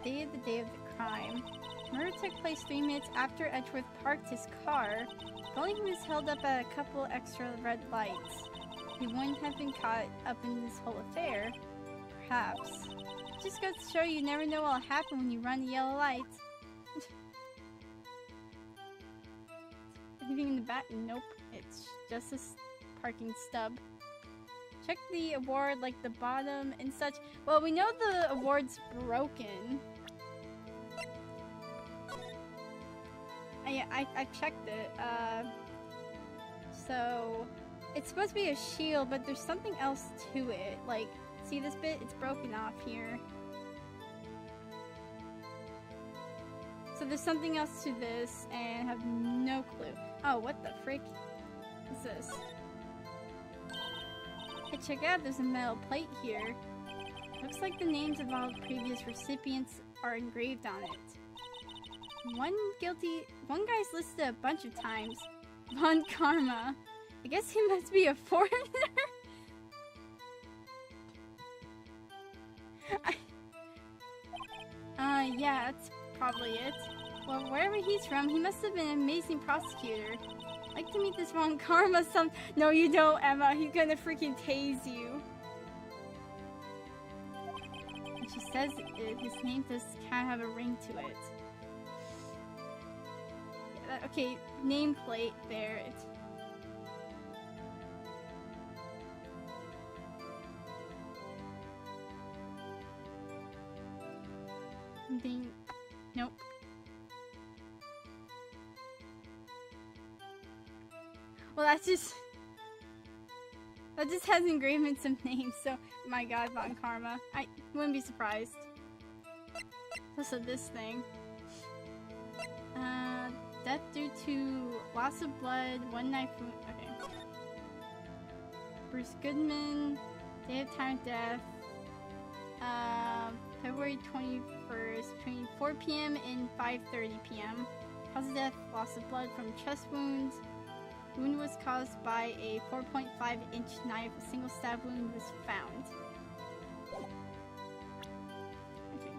Stated the day of the crime. Murder took place 3 minutes after Edgeworth parked his car. If only he was held up at a couple extra red lights, he wouldn't have been caught up in this whole affair. Perhaps. Just goes to show you never know what'll happen when you run the yellow lights. Anything in the back? Nope. It's just a parking stub. Check the award, like the bottom and such. Well, we know the award's broken. I checked it. So it's supposed to be a shield, but there's something else to it. Like, see this bit? It's broken off here. So there's something else to this, and I have no clue. Oh, what the frick is this? Hey, check out, there's a metal plate here. Looks like the names of all previous recipients are engraved on it. One guy's listed a bunch of times. Von Karma. I guess he must be a foreigner? Yeah, that's probably it. Well, wherever he's from, he must have been an amazing prosecutor. I'd like to meet this Von Karma some- No, you don't, Emma. He's gonna freaking tase you. And she says his name does kind of have a ring to it. Okay, nameplate there. It's ding. Nope. Well, that just has engraved some names. So, my God, Von Karma. I wouldn't be surprised. Also, this thing. Death due to loss of blood, 1 knife wound. Okay. Bruce Goodman, day of time of death. February 21st, between 4 p.m. and 5:30 p.m. Cause of death, loss of blood from chest wounds. Wound was caused by a 4.5-inch knife. A single stab wound was found. Okay.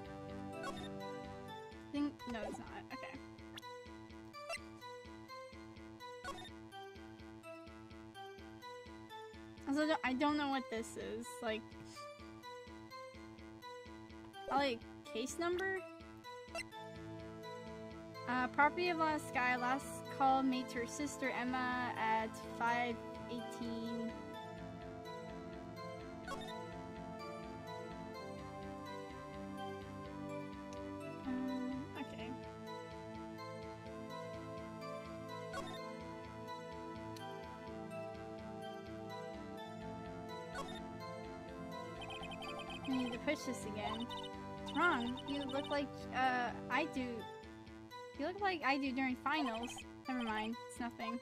No, it's not. Okay. Also, I don't know what this is. Like, case number? Property of Lana Sky. Last call made to her sister Emma at 5:18. Okay. I need to push this again. What's wrong? You look like, I do. You look like I do during finals. Never mind. It's nothing.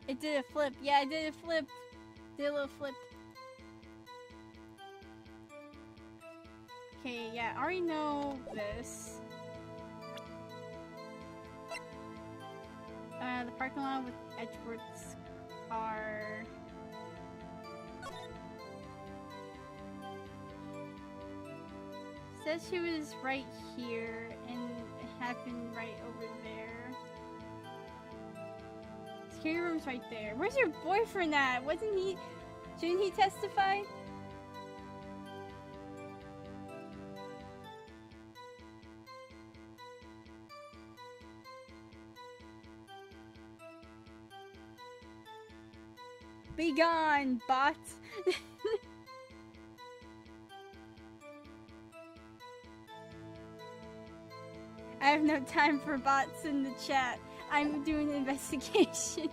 It did a flip. Yeah, I did a flip. Did a little flip. Okay, yeah, I already know this. The parking lot with Edgeworth's car. said she was right here, and it happened right over there. Security room's right there. Where's your boyfriend at? Wasn't he... Shouldn't he testify? Be gone, bot! I have no time for bots in the chat. I'm doing an investigation.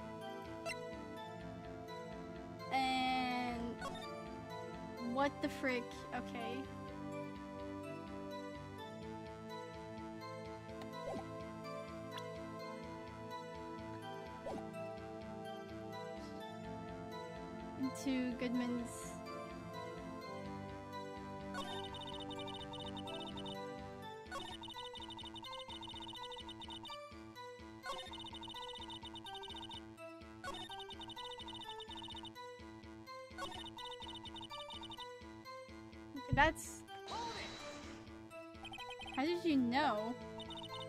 And... what the frick? Okay. Into Goodman's... That's... How did you know?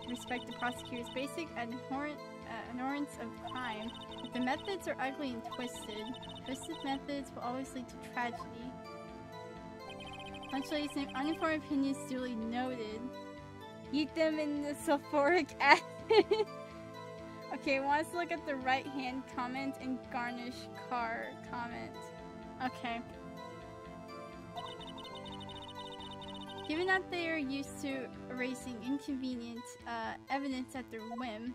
Respect the prosecutor's basic abhorrence of crime. If the methods are ugly and twisted methods will always lead to tragedy. Essentially, some uninformed opinions duly noted. Eat them in the sulfuric acid. Okay, wants to look at the right-hand comment and garnish car comment. Okay. Given that they are used to erasing inconvenient evidence at their whim,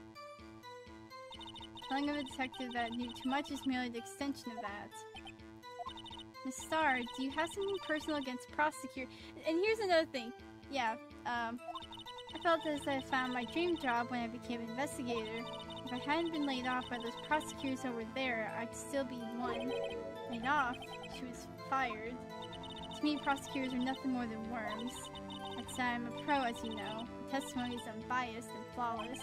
telling of a detective that knew too much is merely the extension of that. Miss Starr, do you have something personal against prosecutor? And here's another thing. Yeah, I felt as I found my dream job when I became an investigator. If I hadn't been laid off by those prosecutors over there, I'd still be one. Laid off? She was fired. To me, prosecutors are nothing more than worms. That's why I'm a pro, as you know. My testimony is unbiased and flawless.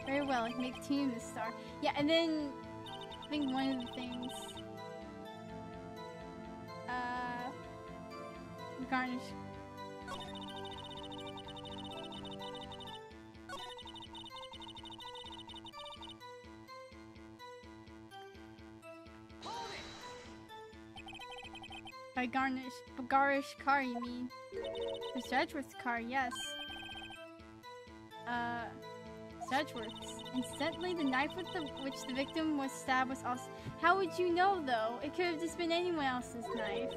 Very well, I can make a team, Miss Starr. Yeah, and then I think one of the things garnish. By garish car, you mean? Mr. Edgeworth's car, yes. Mr. Edgeworth's. Incidentally, the knife with which the victim was stabbed was also... How would you know, though? It could have just been anyone else's knife.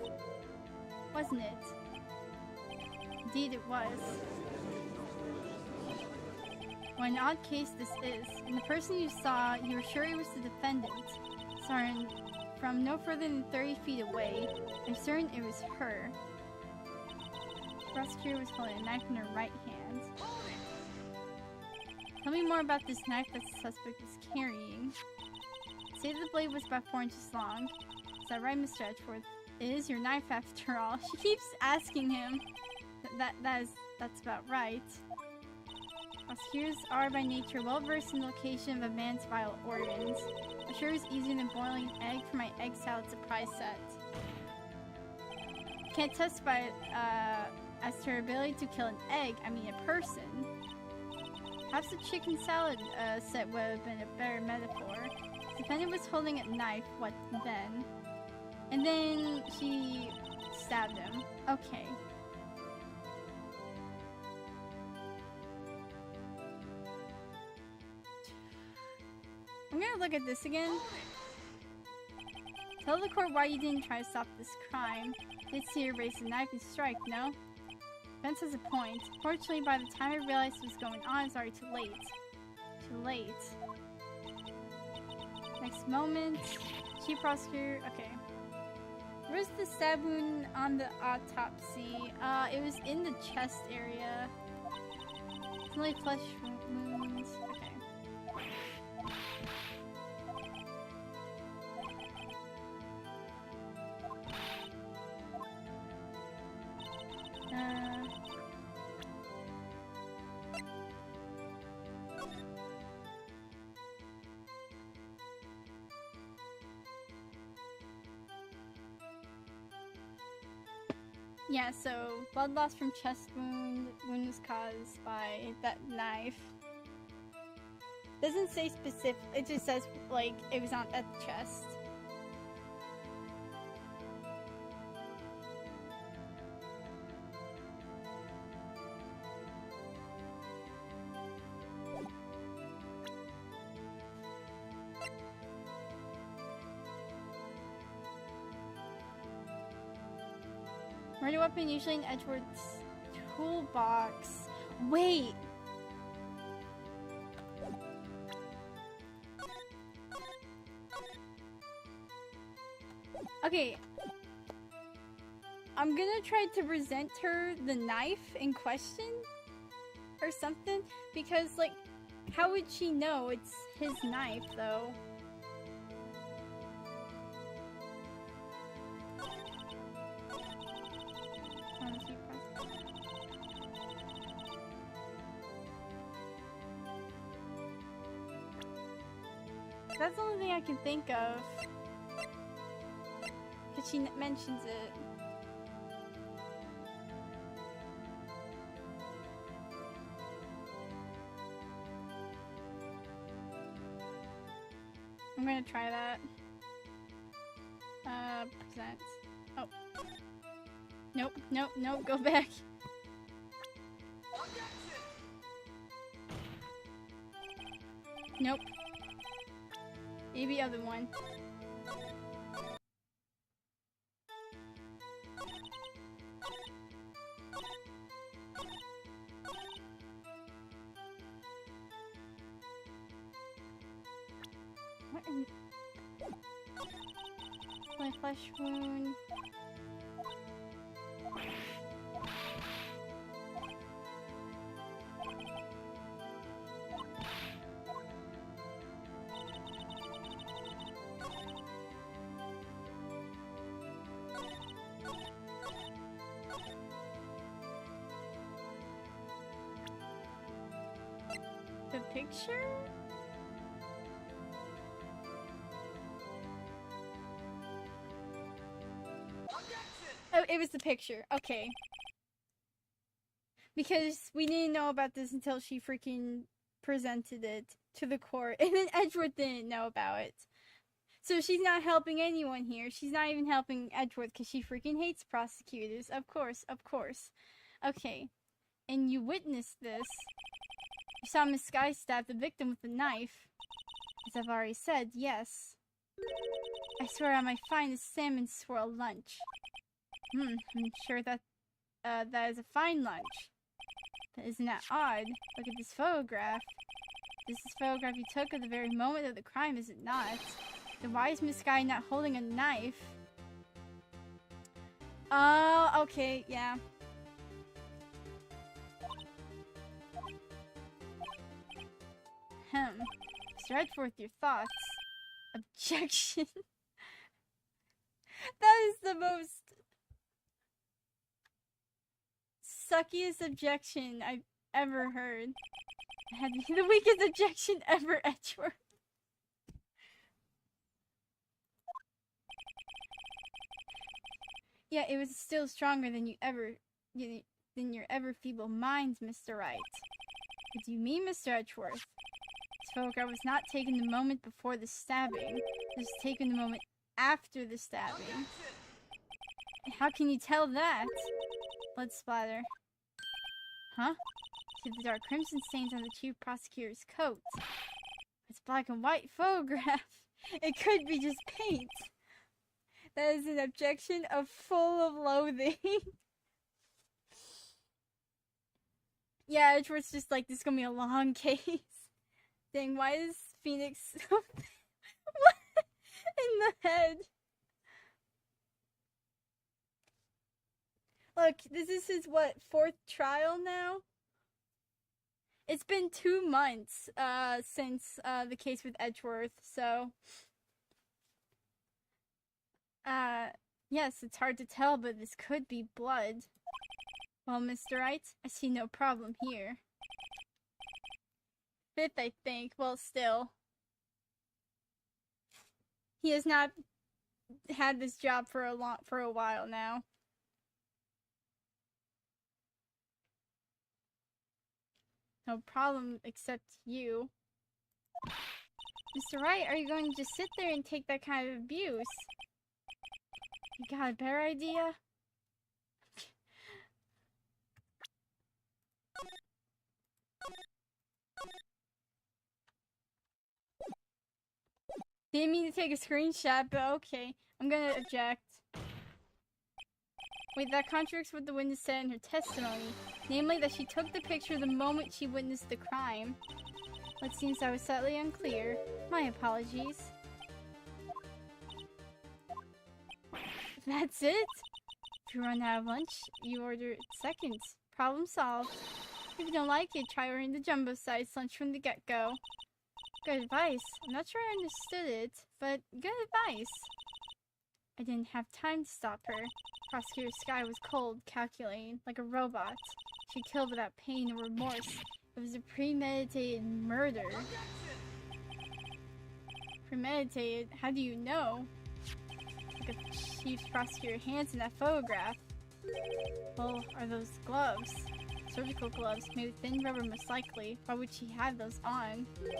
Wasn't it? Indeed it was. What an odd case this is. And the person you saw, you were sure he was the defendant. Sorry, from no further than 30 feet away. I'm certain it was her. The prosecutor was holding a knife in her right hand. Tell me more about this knife that the suspect was carrying. Say the blade was about 4 inches long. Is that right, Mr. Edgeworth? It is your knife after all. She keeps asking him. That's about right. Prosecutors are by nature well versed in the location of a man's vital organs. I'm sure it was easier than boiling an egg for my egg salad surprise set. Can't testify as to her ability to kill an egg, I mean a person. Perhaps the chicken salad set would have been a better metaphor. The defendant was holding a knife, what then? And then she stabbed him. Okay. I'm gonna look at this again. Tell the court why you didn't try to stop this crime. Did see her raise the knife and strike, no? Vince has a point. Fortunately, by the time I realized what was going on, it's already too late. Too late. Next moment. Chief prosecutor. Okay. Where's the stab wound on the autopsy? It was in the chest area. It's only flesh wounds. Okay. Yeah, so blood loss from chest wound. Wound was caused by that knife. Doesn't say specific. It just says like it was on at the chest. Murder weapon usually in Edgeworth's toolbox. Wait! Okay. I'm gonna try to present her the knife in question or something, because like, how would she know it's his knife though? That's the only thing I can think of. Because she mentions it. I'm gonna try that. Present. Oh. Nope, nope, nope, go back. Nope. Maybe other one. What in... My flesh wound. The picture? Oh, it was the picture. Okay. Because we didn't know about this until she freaking presented it to the court. And then Edgeworth didn't know about it. So she's not helping anyone here. She's not even helping Edgeworth because she freaking hates prosecutors. Of course, of course. Okay. And you witnessed this. You saw Miss Sky stab the victim with a knife. As I've already said, yes. I swear on my finest salmon swirl lunch. I'm sure that that is a fine lunch. But isn't that odd? Look at this photograph. This is a photograph you took at the very moment of the crime, is it not? Then why is Miss Sky not holding a knife? Oh, okay, yeah. Mr. Edgeworth, your thoughts. Objection. That is the most suckiest objection I've ever heard. Had the weakest objection ever, Edgeworth. Yeah, it was still stronger than than your ever feeble minds, Mr. Wright. What do you mean, Mr. Edgeworth? This photograph was not taken the moment before the stabbing. It was taken the moment after the stabbing. How can you tell that? Blood splatter. Huh? See the dark crimson stains on the chief prosecutor's coat. It's black and white photograph. It could be just paint. That is an objection full of loathing. Yeah, Edgeworth's just like, this is gonna be a long case. Dang, why is Phoenix what in the head? Look, this is his, what, 4th trial now? It's been 2 months, since, the case with Edgeworth, so... yes, it's hard to tell, but this could be blood. Well, Mr. Wright, I see no problem here. 5th, I think. Well, still. He has not had this job for a while now. No problem, except you. Mr. Wright, are you going to just sit there and take that kind of abuse? You got a better idea? Didn't mean to take a screenshot, but okay. I'm gonna object. Wait, that contradicts what the witness said in her testimony. Namely, that she took the picture the moment she witnessed the crime. It seems I was slightly unclear. My apologies. That's it? If you run out of lunch, you order seconds. Problem solved. If you don't like it, try ordering the jumbo-sized lunch from the get-go. Good advice. I'm not sure I understood it, but good advice. I didn't have time to stop her. Prosecutor Sky was cold, calculating, like a robot. She killed without pain or remorse. It was a premeditated murder. Premeditated? How do you know? Like a chief prosecutor hands in that photograph. Well, are those gloves? Surgical gloves, made with thin rubber most likely. Why would she have those on? If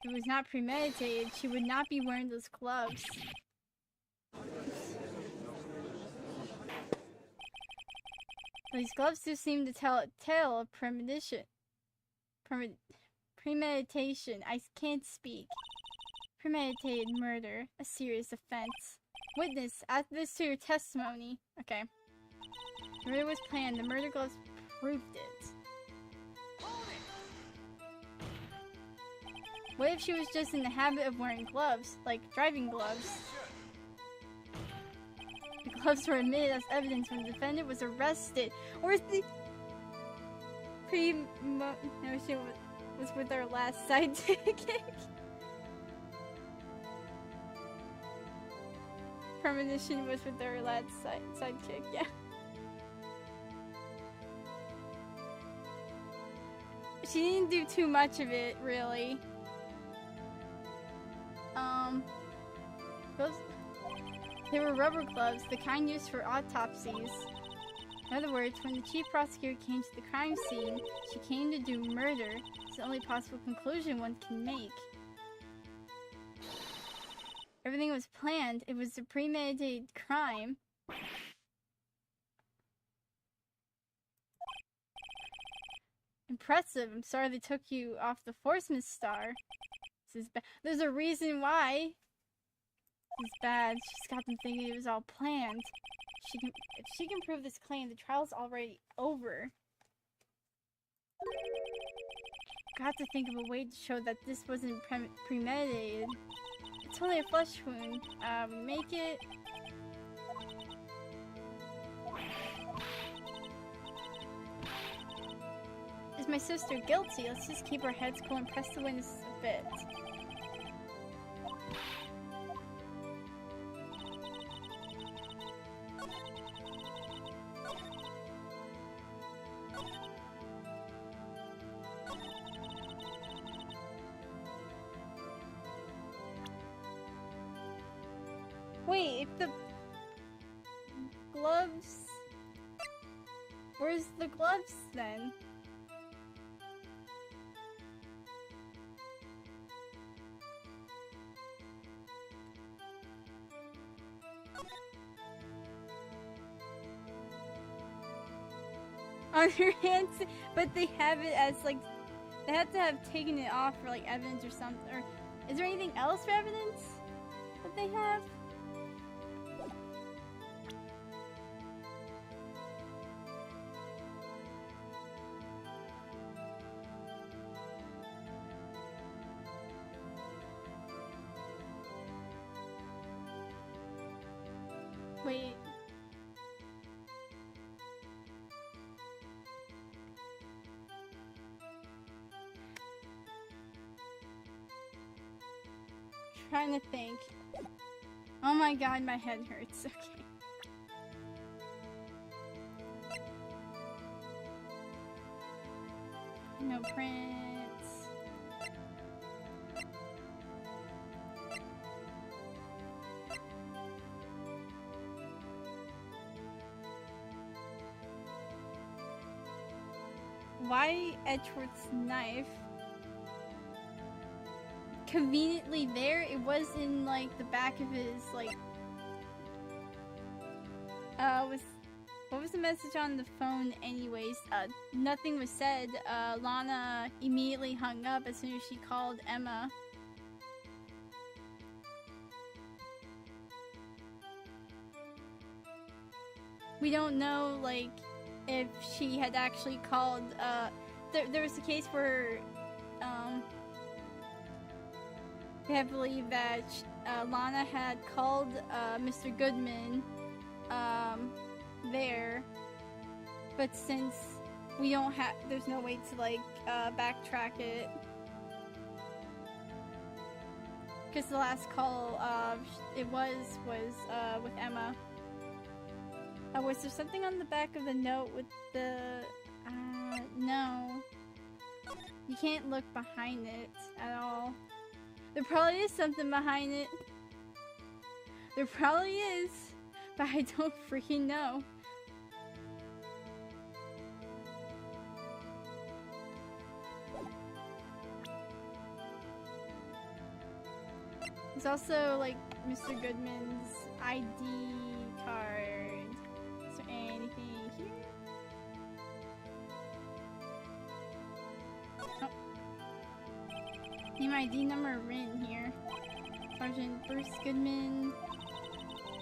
it was not premeditated, she would not be wearing those gloves. These gloves do seem to tell a tale of premeditation. Premeditation. I can't speak. Premeditated murder. A serious offense. Witness, add this to your testimony. Okay. The murder was planned. The murder gloves proved it. What if she was just in the habit of wearing gloves? Like driving gloves? The gloves were admitted as evidence when the defendant was arrested. Or the no, she was with our last sidekick. Premonition was with our last sidekick, yeah. She didn't do too much of it, really. They were rubber gloves, the kind used for autopsies. In other words, when the chief prosecutor came to the crime scene, she came to do murder. It's the only possible conclusion one can make. Everything was planned. It was a premeditated crime. Impressive. I'm sorry they took you off the force, Miss Star. This is bad. There's a reason why. This is bad. She's got them thinking it was all planned. If she can prove this claim, the trial's already over. Got to think of a way to show that this wasn't premeditated. It's only a flesh wound. Make it... Is my sister guilty? Let's just keep our heads cool and press the witness a bit. Wait, if the gloves... Where's the gloves then? On her hands, but they have it as like, they have to have taken it off for like evidence or something. Or is there anything else for evidence that they have? Wait. Trying to think. Oh my god, my head hurts. Okay. No prints. why Edgeworth's knife? Conveniently there, it was in like the back of his like what was the message on the phone anyways? Nothing was said. Lana immediately hung up as soon as she called Emma. We don't know like if she had actually called there was a case where they believe that Lana had called Mr. Goodman there, but since we don't have, there's no way to like backtrack it, because the last call it was with Emma. Was there something on the back of the note with the no, you can't look behind it at all. There probably is something behind it. There probably is, but I don't freaking know. There's also like Mr. Goodman's ID card. Is there anything here? Oh. Name ID number written here. Sergeant Bruce Goodman.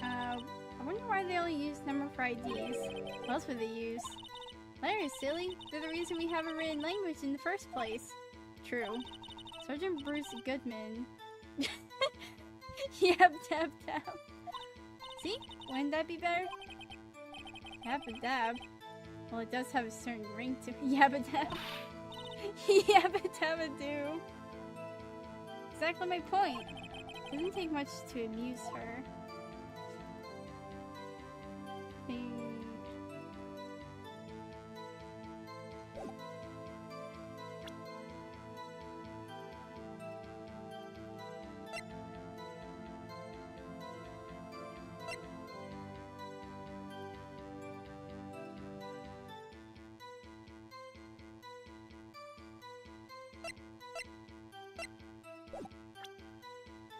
I wonder why they only use number for IDs. What else would they use? Letters, silly. They're the reason we have a written language in the first place. True. Sergeant Bruce Goodman. Yep, dab, dab. See? Wouldn't that be better? Yabba dab. Well, it does have a certain ring to it. Yabba dab. Yabba dabba do. Exactly my point. It doesn't take much to amuse her.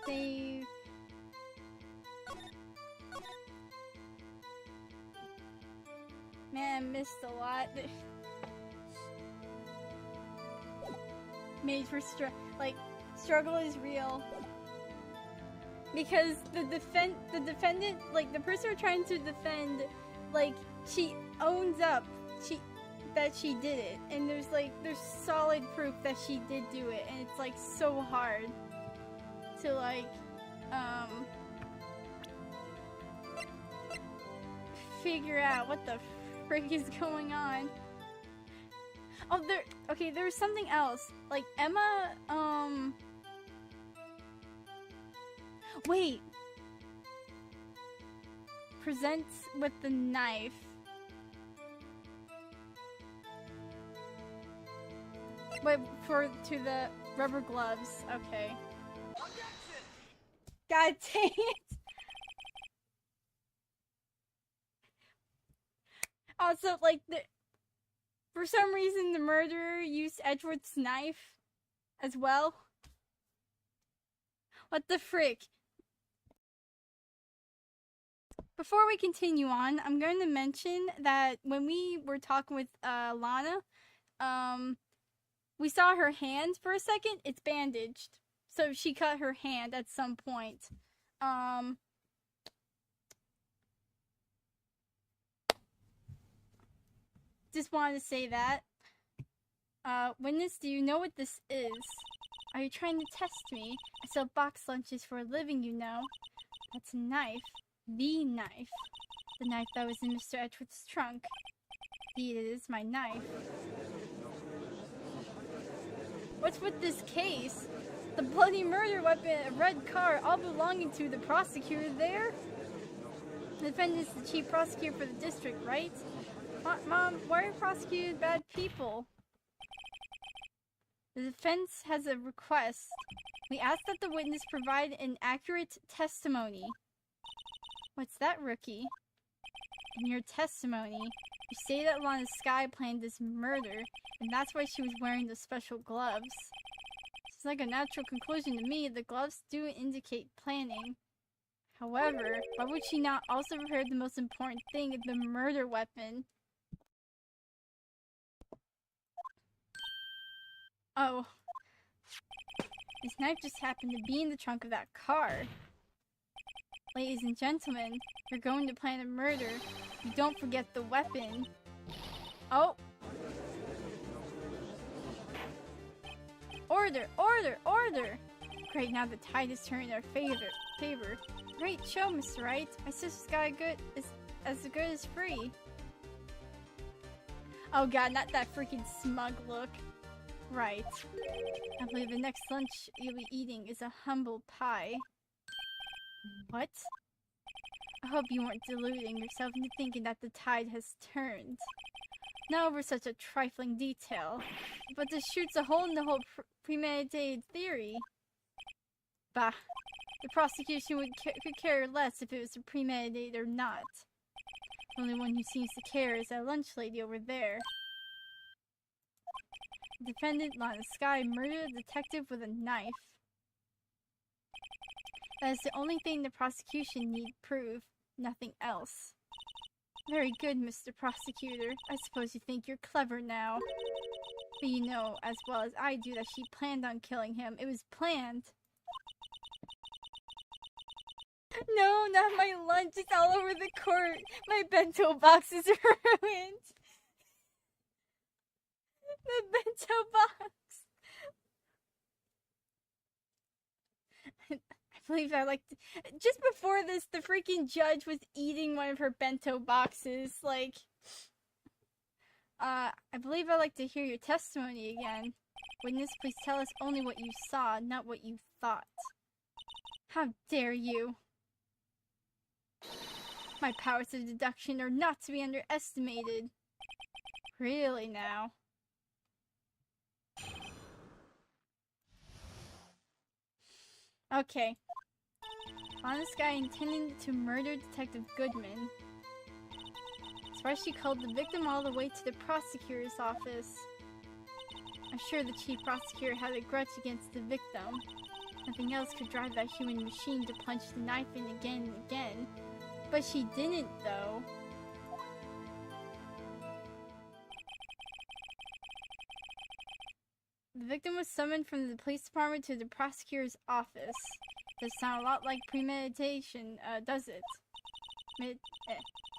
Save. Man, I missed a lot. Made for struggle is real. Because the defendant, like the person we're trying to defend, like she owns up that she did it, and there's solid proof that she did do it, and it's like so hard to like figure out what the frick is going on. Oh, there's something else. Like Emma, wait. Presents with the knife. Wait, to the rubber gloves. Okay. God dang it! Also, like, for some reason, the murderer used Edgeworth's knife as well. What the frick? Before we continue on, I'm going to mention that when we were talking with Lana, we saw her hand for a second. It's bandaged. So she cut her hand at some point. Just wanted to say that. Witness, do you know what this is? Are you trying to test me? I sell box lunches for a living, you know. That's a knife. The knife. The knife that was in Mr. Edgeworth's trunk. Indeed, it is my knife. What's with this case? The bloody murder weapon, a red car, all belonging to the prosecutor there? The defendant is the chief prosecutor for the district, right? Mom, why are you prosecuting bad people? The defense has a request. We ask that the witness provide an accurate testimony. What's that, rookie? In your testimony, You say that Lana Sky planned this murder, and that's why she was wearing the special gloves. It's like a natural conclusion to me. The gloves do indicate planning. However, why would she not also prepare the most important thing, the murder weapon? Oh. This knife just happened to be in the trunk of that car. Ladies and gentlemen, you're going to plan a murder. You don't forget the weapon. Oh. Order! Order! Order! Great, now the tide is turning in our favor. Great show, Mr. Wright. My sister's got as good as free. Oh god, not that freaking smug look. Right. I believe the next lunch you'll be eating is a humble pie. What? I hope you weren't deluding yourself into thinking that the tide has turned. Not over such a trifling detail, but this shoots a hole in the whole premeditated theory. Bah. The prosecution could care less if it was premeditated or not. The only one who seems to care is that lunch lady over there. The defendant, Lana Sky, murdered a detective with a knife. That is the only thing the prosecution need prove, nothing else. Very good, Mr. Prosecutor. I suppose you think you're clever now. But you know as well as I do that she planned on killing him. It was planned. No, not my lunch. It's all over the court. My bento box is ruined. The bento box. I believe I like to, just before this, the freaking judge was eating one of her bento boxes. Like, I believe I'd like to hear your testimony again. Witness, please tell us only what you saw, not what you thought. How dare you? My powers of deduction are not to be underestimated. Really now? Okay. Lana Sky intended to murder Detective Goodman. That's why she called the victim all the way to the prosecutor's office. I'm sure the chief prosecutor had a grudge against the victim. Nothing else could drive that human machine to punch the knife in again and again. But she didn't, though. The victim was summoned from the police department to the prosecutor's office. Does sound a lot like premeditation, does it?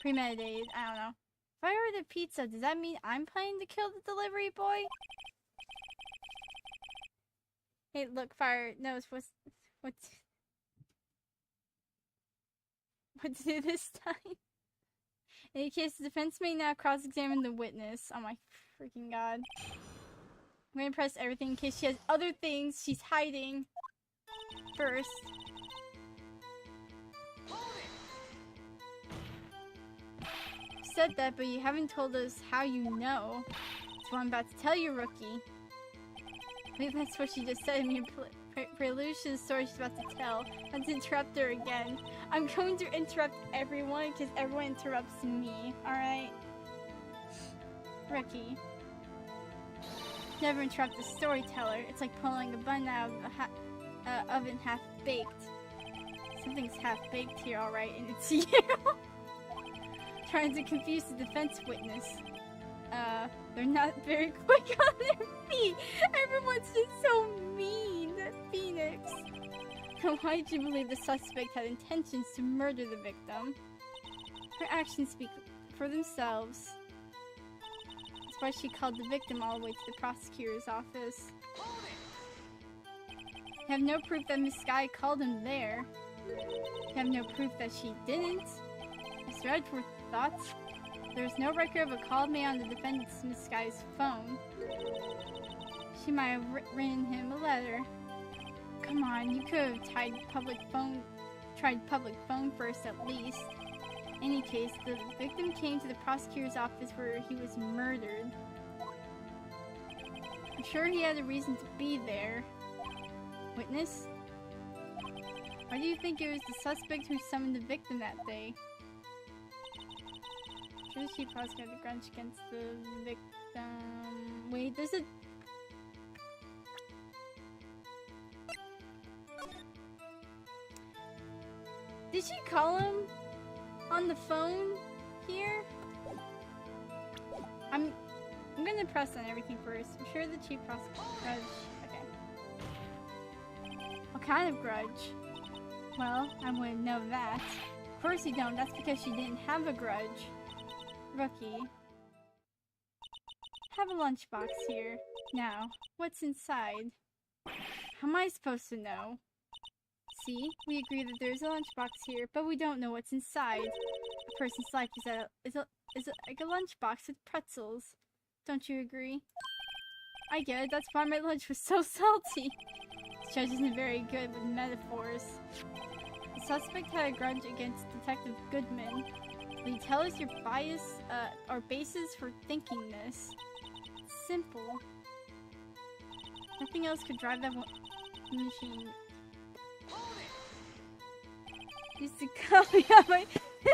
Premeditated, I don't know. If I ordered pizza, does that mean I'm planning to kill the delivery boy? Hey, look, Fire knows what to do this time. In any case, the defense may now cross-examine the witness. Oh my freaking god. I'm gonna press everything in case she has other things she's hiding first. You said that, but you haven't told us how you know. That's what I'm about to tell you, rookie. I believe that's what she just said in your prelude to the story she's about to tell. Let's interrupt her again. I'm going to interrupt everyone because everyone interrupts me, alright? Rookie. Never interrupt the storyteller. It's like pulling a bun out of the oven half-baked. Something's half-baked here, alright, and it's you! Trying to confuse the defense witness. They're not very quick on their feet! Everyone's just so mean! Phoenix! Why did you believe the suspect had intentions to murder the victim? Her actions speak for themselves. That's why she called the victim all the way to the prosecutor's office. You have no proof that Miss Sky called him there. You have no proof that she didn't. Mr. Edgeworth thoughts. There's no record of a call made on the defendant's Miss Sky's phone. She might have written him a letter. Come on, you could have tried public phone first at least. In any case, the victim came to the prosecutor's office where he was murdered. I'm sure he had a reason to be there. Witness? Why do you think it was the suspect who summoned the victim that day? Sure, she probably got a grudge against the victim. Wait, there's a. Did she call him on the phone here? I'm gonna press on everything first. I'm sure the chief has grudge. Okay. What kind of grudge? Well, I wouldn't know that. Of course you don't. That's because she didn't have a grudge. Rookie. Have a lunchbox here. Now, what's inside? How am I supposed to know? See, we agree that there's a lunchbox here, but we don't know what's inside. A person's life is like a lunchbox with pretzels. Don't you agree? I get it. That's why my lunch was so salty. This judge isn't very good with metaphors. The suspect had a grudge against Detective Goodman. Will you tell us your bias, or basis for thinking this? It's simple. Nothing else could drive that machine. Used to call me on my... No.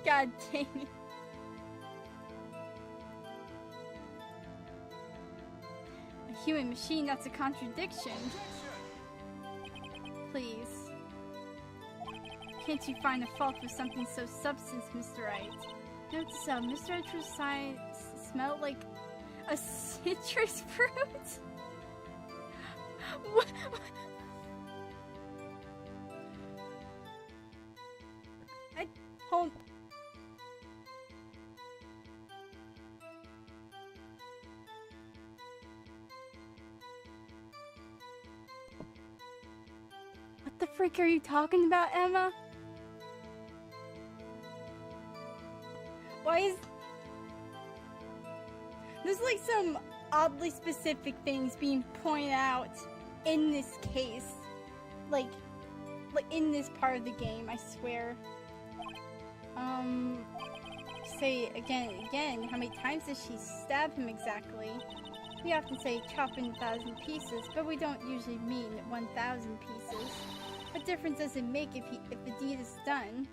God dang it. A human machine, that's a contradiction. Please. Can't you find a fault with something so substance, Mr. Wright? Note to self, Mr. Wright's sign smelled like a citrus fruit? What? Hold. What the frick are you talking about, Emma? Why is... There's like some oddly specific things being pointed out in this case. Like in this part of the game, I swear. Say again, how many times does she stab him exactly? We often say chop in 1,000 pieces, but we don't usually mean 1,000 pieces. What difference does it make if the deed is done?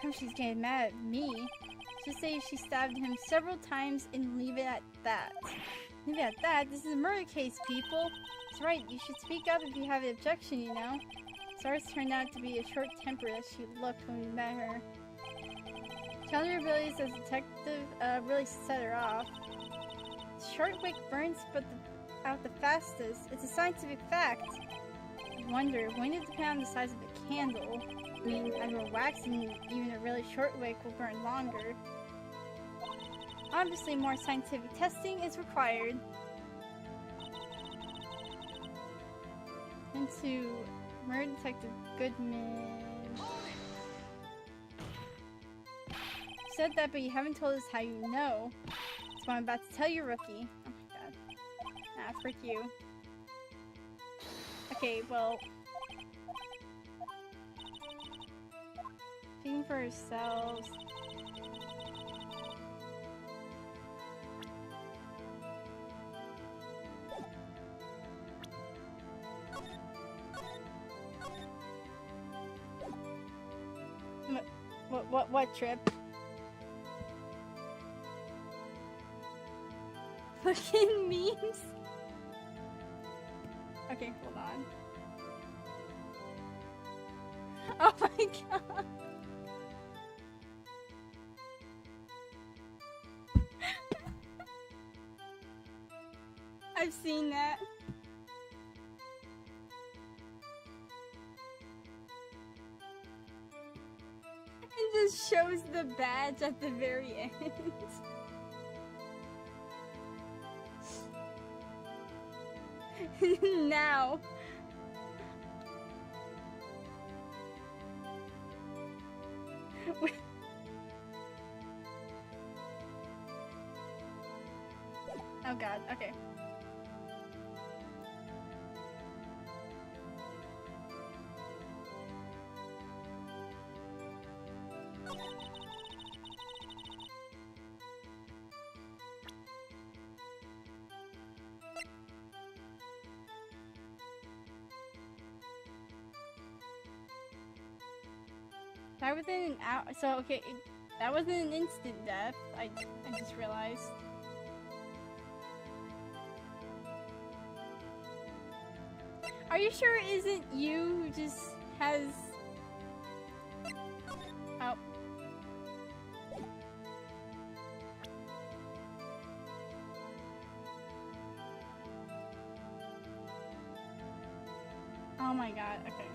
How she's getting mad at me? Just say she stabbed him several times and leave it at that. Leave it at that? This is a murder case, people. That's right, you should speak up if you have an objection, you know? Zara's turned out to be a short-tempered as she looked when we met her. Telling her abilities as a detective really set her off. Short wick burns out the fastest. It's a scientific fact. I wonder, when it depend on the size of the candle? I mean, I know wax and even a really short wick will burn longer. Obviously, more scientific testing is required. Into Murder Detective Goodman. You said that, but you haven't told us how you know. That's what I'm about to tell you, rookie. Oh my god. Ah, frick you. Okay, well... Speaking for ourselves... What trip? Fucking memes? Okay, hold on. Oh my god. I've seen that. It just shows the badge at the very end. Now. Oh god, okay. Die within an hour. So, okay, that wasn't an instant death. I just realized. Are you sure it isn't you who just has... Oh. Oh my god, okay.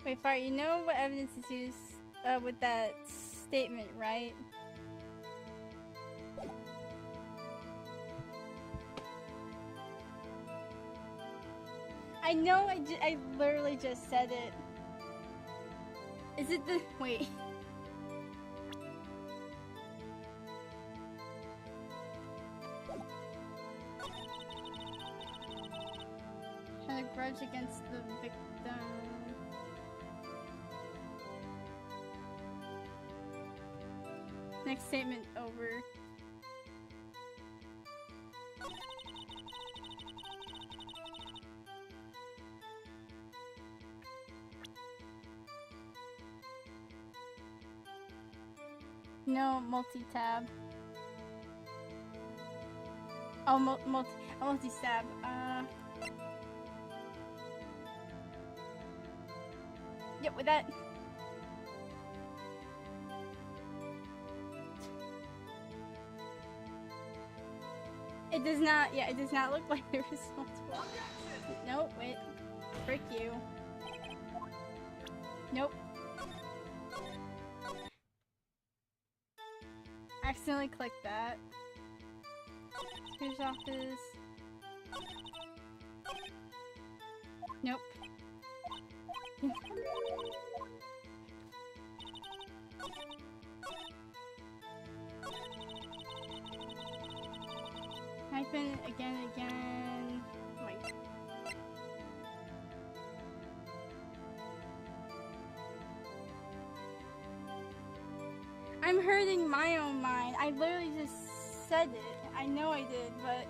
Wait, Fire, you know what evidence is used with that statement, right? I know, I literally just said it. Is it the... Wait. Had a grudge against the victim. Next statement over. No, multi-tab. Oh, multi-stab. Yep, with that. It does not, yeah, it does not look like there was multiple. Nope, wait. Frick you. Nope. Accidentally clicked that. Here's office. Nope. Type in again. Oh my God. I'm hurting my own mind. I literally just said it. I know I did, but...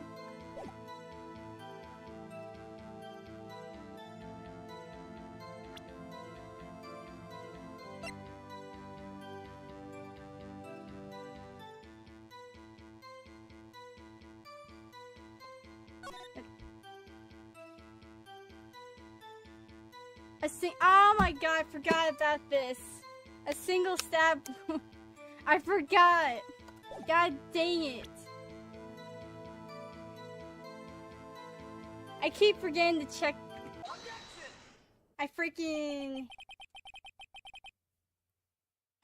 Oh my god, I forgot about this. A single stab. I forgot. God dang it. I keep forgetting to check. I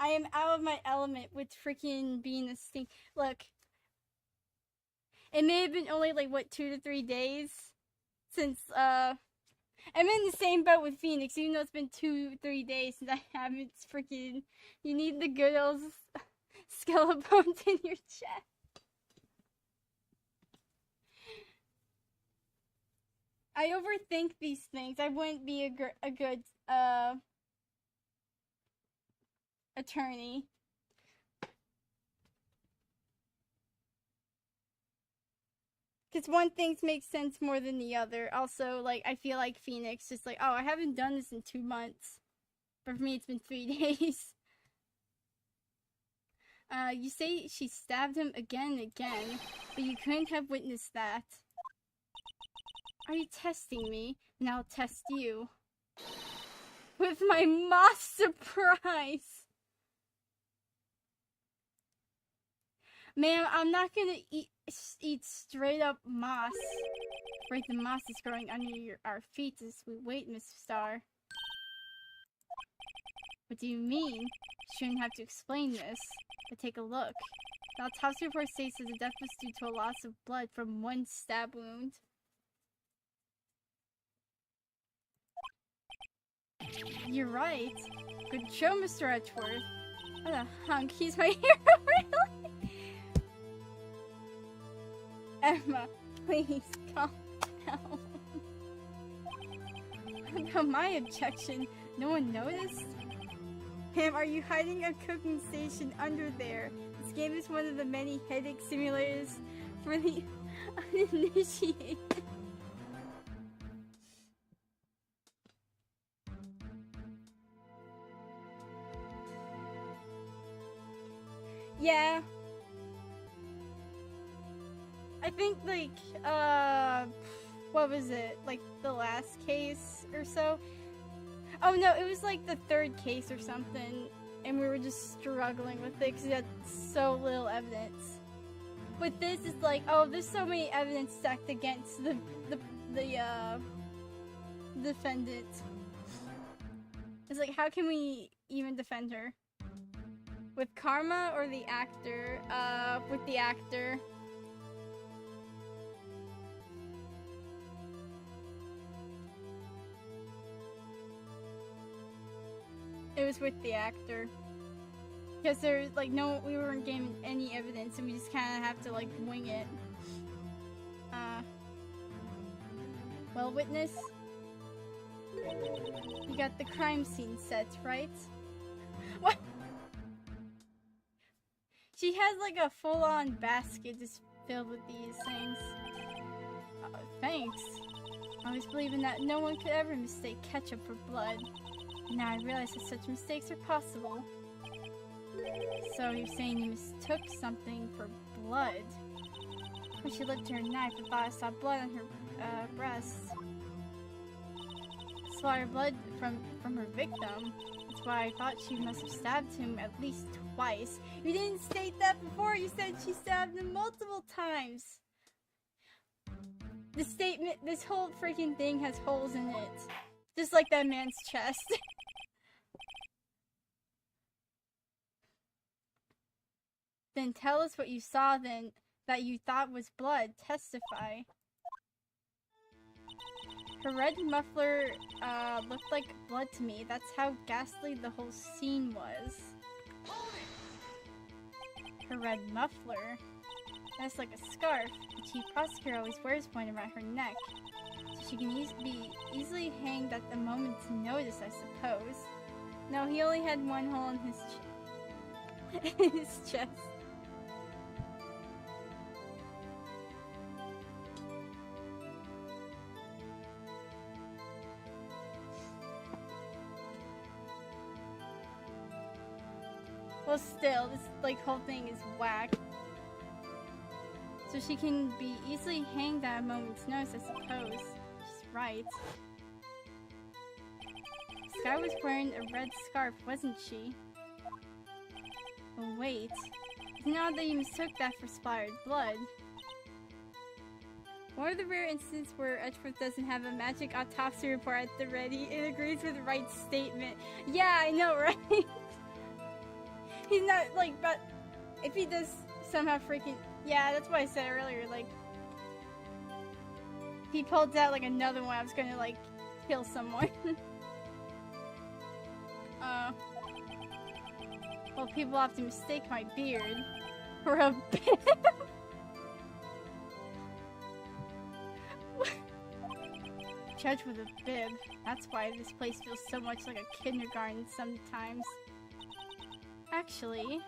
am out of my element with freaking being a stink. Look. It may have been only like, what, 2 to 3 days since, I'm in the same boat with Phoenix, even though it's been 2-3 days since I haven't freaking... You need the good old skelebones in your chest. I overthink these things. I wouldn't be a good, attorney. Because one thing makes sense more than the other. Also, like, I feel like Phoenix just like, oh, I haven't done this in 2 months. But for me, it's been 3 days. You say she stabbed him again and again, but you couldn't have witnessed that. Are you testing me? And I'll test you. With my moss surprise! Ma'am, I'm not gonna eat straight up moss. Right, the moss is growing under our feet as we wait, Miss Star. What do you mean? You shouldn't have to explain this. But take a look. The autopsy report states that the death was due to a loss of blood from 1 stab wound. You're right. Good show, Mr. Edgeworth. What a hunk. He's my hero, really? Emma, please calm down. About my objection, no one noticed? Ma'am, are you hiding a cooking station under there? This game is one of the many headache simulators for the uninitiated. Yeah. I think, like, what was it? Like, the last case or so? Oh no, it was like the third case or something, and we were just struggling with it because we had so little evidence. With this, it's like, oh, there's so many evidence stacked against the defendant. It's like, how can we even defend her? With Karma or the actor? With the actor. It was with the actor. Because there's, like, no, we weren't getting any evidence, and we just kind of have to, like, wing it. Well, witness? You got the crime scene set, right? What? She has, like, a full-on basket just filled with these things. Thanks. I always believing that no one could ever mistake ketchup for blood. Now I realize that such mistakes are possible. So you're saying you mistook something for blood? When she looked at her knife, I thought I saw blood on her breasts. Slaughtered blood from her victim. That's why I thought she must have stabbed him at least twice. You didn't state that before. You said she stabbed him multiple times. The statement, this whole freaking thing has holes in it. Just like that man's chest. Then tell us what you saw then that you thought was blood. Testify. Her red muffler looked like blood to me. That's how ghastly the whole scene was. Her red muffler? That's like a scarf. The chief prosecutor always wears one around her neck. So she can be easily hanged at the moment's notice, I suppose. No, he only had one hole in his chest. Well, still, this like whole thing is whack. So she can be easily hanged at a moment's notice, I suppose. She's right. Sky was wearing a red scarf, wasn't she? Oh, wait. It's not that you mistook that for splattered blood. One of the rare instances where Edgeworth doesn't have a magic autopsy report at the ready, it agrees with Wright's statement. Yeah, I know, right? He's not, like, but if he does somehow freaking... Yeah, that's what I said earlier, like... If he pulled out, like, another one, I was gonna, like, kill someone. Well, people often mistake my beard for a bib. Judge with a bib. That's why this place feels so much like a kindergarten sometimes. Actually...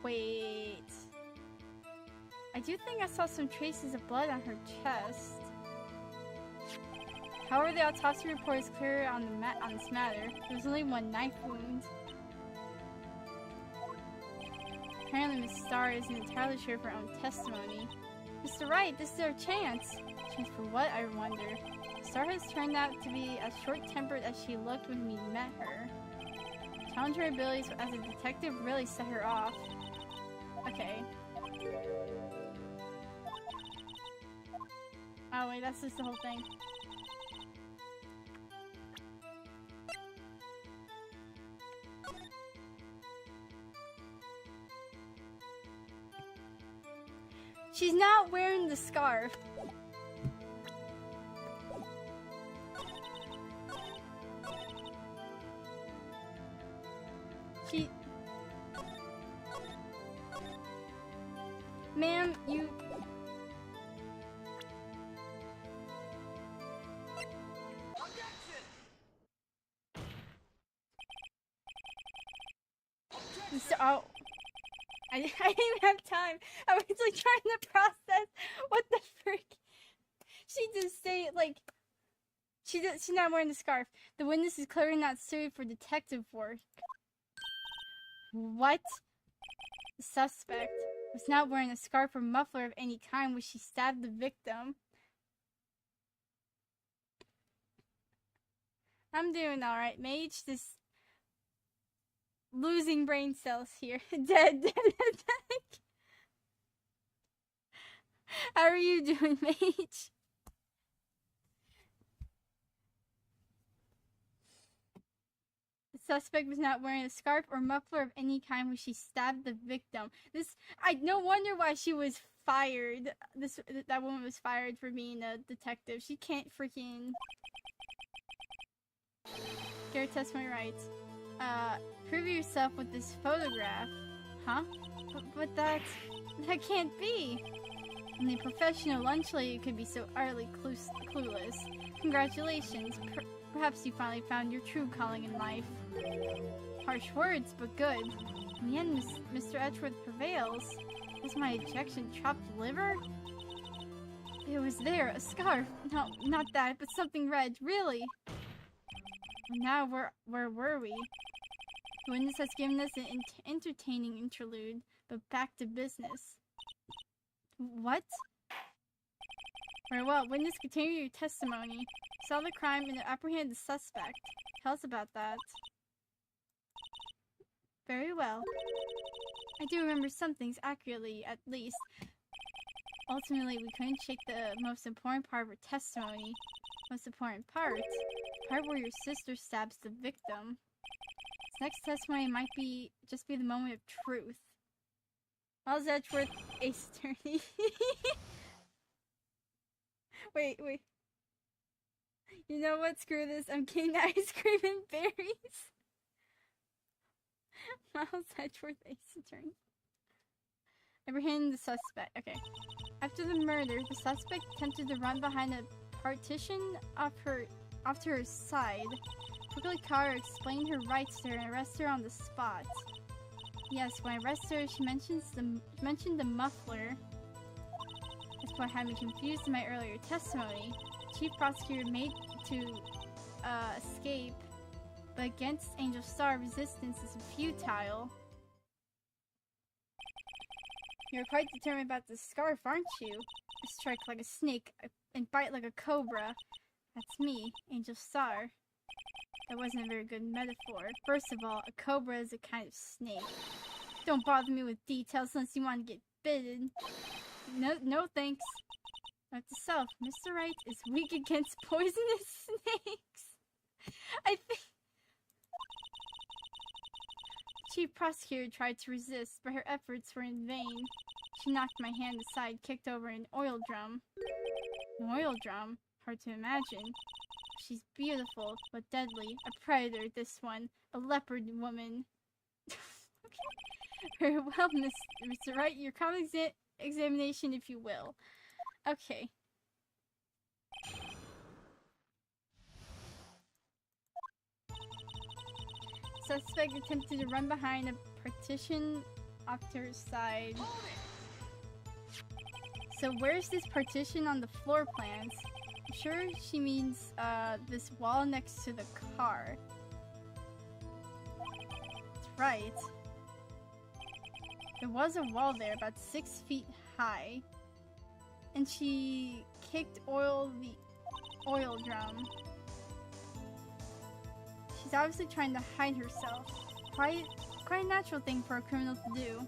Wait... I do think I saw some traces of blood on her chest. However, the autopsy report is clear on this matter. There was only one knife wound. Apparently, Miss Starr isn't entirely sure of her own testimony. Mr. Wright, this is our chance. Chance for what, I wonder? Starr has turned out to be as short-tempered as she looked when we met her. Challenge her abilities as a detective really set her off. Okay. Oh wait, that's just the whole thing. She's not wearing the scarf. Ma'am, you... Oh. I didn't even have time. I was like trying to process what the frick. She just say like she's not wearing the scarf. The witness is clearly not suited for detective work. What? The suspect was not wearing a scarf or muffler of any kind when she stabbed the victim. I'm doing alright, Mage. Just losing brain cells here. Dead. How are you doing, Mage? The suspect was not wearing a scarf or muffler of any kind when she stabbed the victim. No wonder why she was fired. That woman was fired for being a detective. She can't freaking... Get her testimony right. Prove yourself with this photograph. Huh? But that can't be. Only a professional lunch lady could be so utterly clueless. Congratulations. Perhaps you finally found your true calling in life. Harsh words, but good. In the end, Mr. Edgeworth prevails. Was my ejection chopped liver? It was there, a scarf. No, not that, but something red, really. Now, where were we? The witness has given us an entertaining interlude, but back to business. What? Very well, witness, continue your testimony. Saw the crime and apprehended the suspect. Tell us about that. Very well. I do remember some things accurately, at least. Ultimately, we couldn't shake the most important part of her testimony. Most important part? The part where your sister stabs the victim. This next testimony might just be the moment of truth. Miles Edgeworth, Ace Attorney. Wait. You know what? Screw this. I'm getting ice cream and berries. Miles Edgeworth, Ace Attorney. Apprehending the suspect. Okay. After the murder, the suspect attempted to run behind a partition off to her side. Quickly caught her, explained her rights to her, and arrested her on the spot. Yes, when I arrested her, she mentioned the muffler. This point had me confused in my earlier testimony. Chief prosecutor made to escape, but against Angel Star, resistance is futile. You're quite determined about the scarf, aren't you? I strike like a snake and bite like a cobra. That's me, Angel Star. That wasn't a very good metaphor. First of all, a cobra is a kind of snake. Don't bother me with details unless you want to get bitten. No thanks. Note to self, Mr. Wright is weak against poisonous snakes. I think... Chief prosecutor tried to resist, but her efforts were in vain. She knocked my hand aside, kicked over an oil drum. An oil drum? Hard to imagine. She's beautiful, but deadly. A predator, this one. A leopard woman. Okay. Very well, Mr. Wright. Your common examination, if you will. Okay. Suspect attempted to run behind a partition off to her side. So where's this partition on the floor plans? I'm sure she means this wall next to the car. That's right. There was a wall there about 6 feet high. And she kicked the oil drum. She's obviously trying to hide herself. Quite a natural thing for a criminal to do.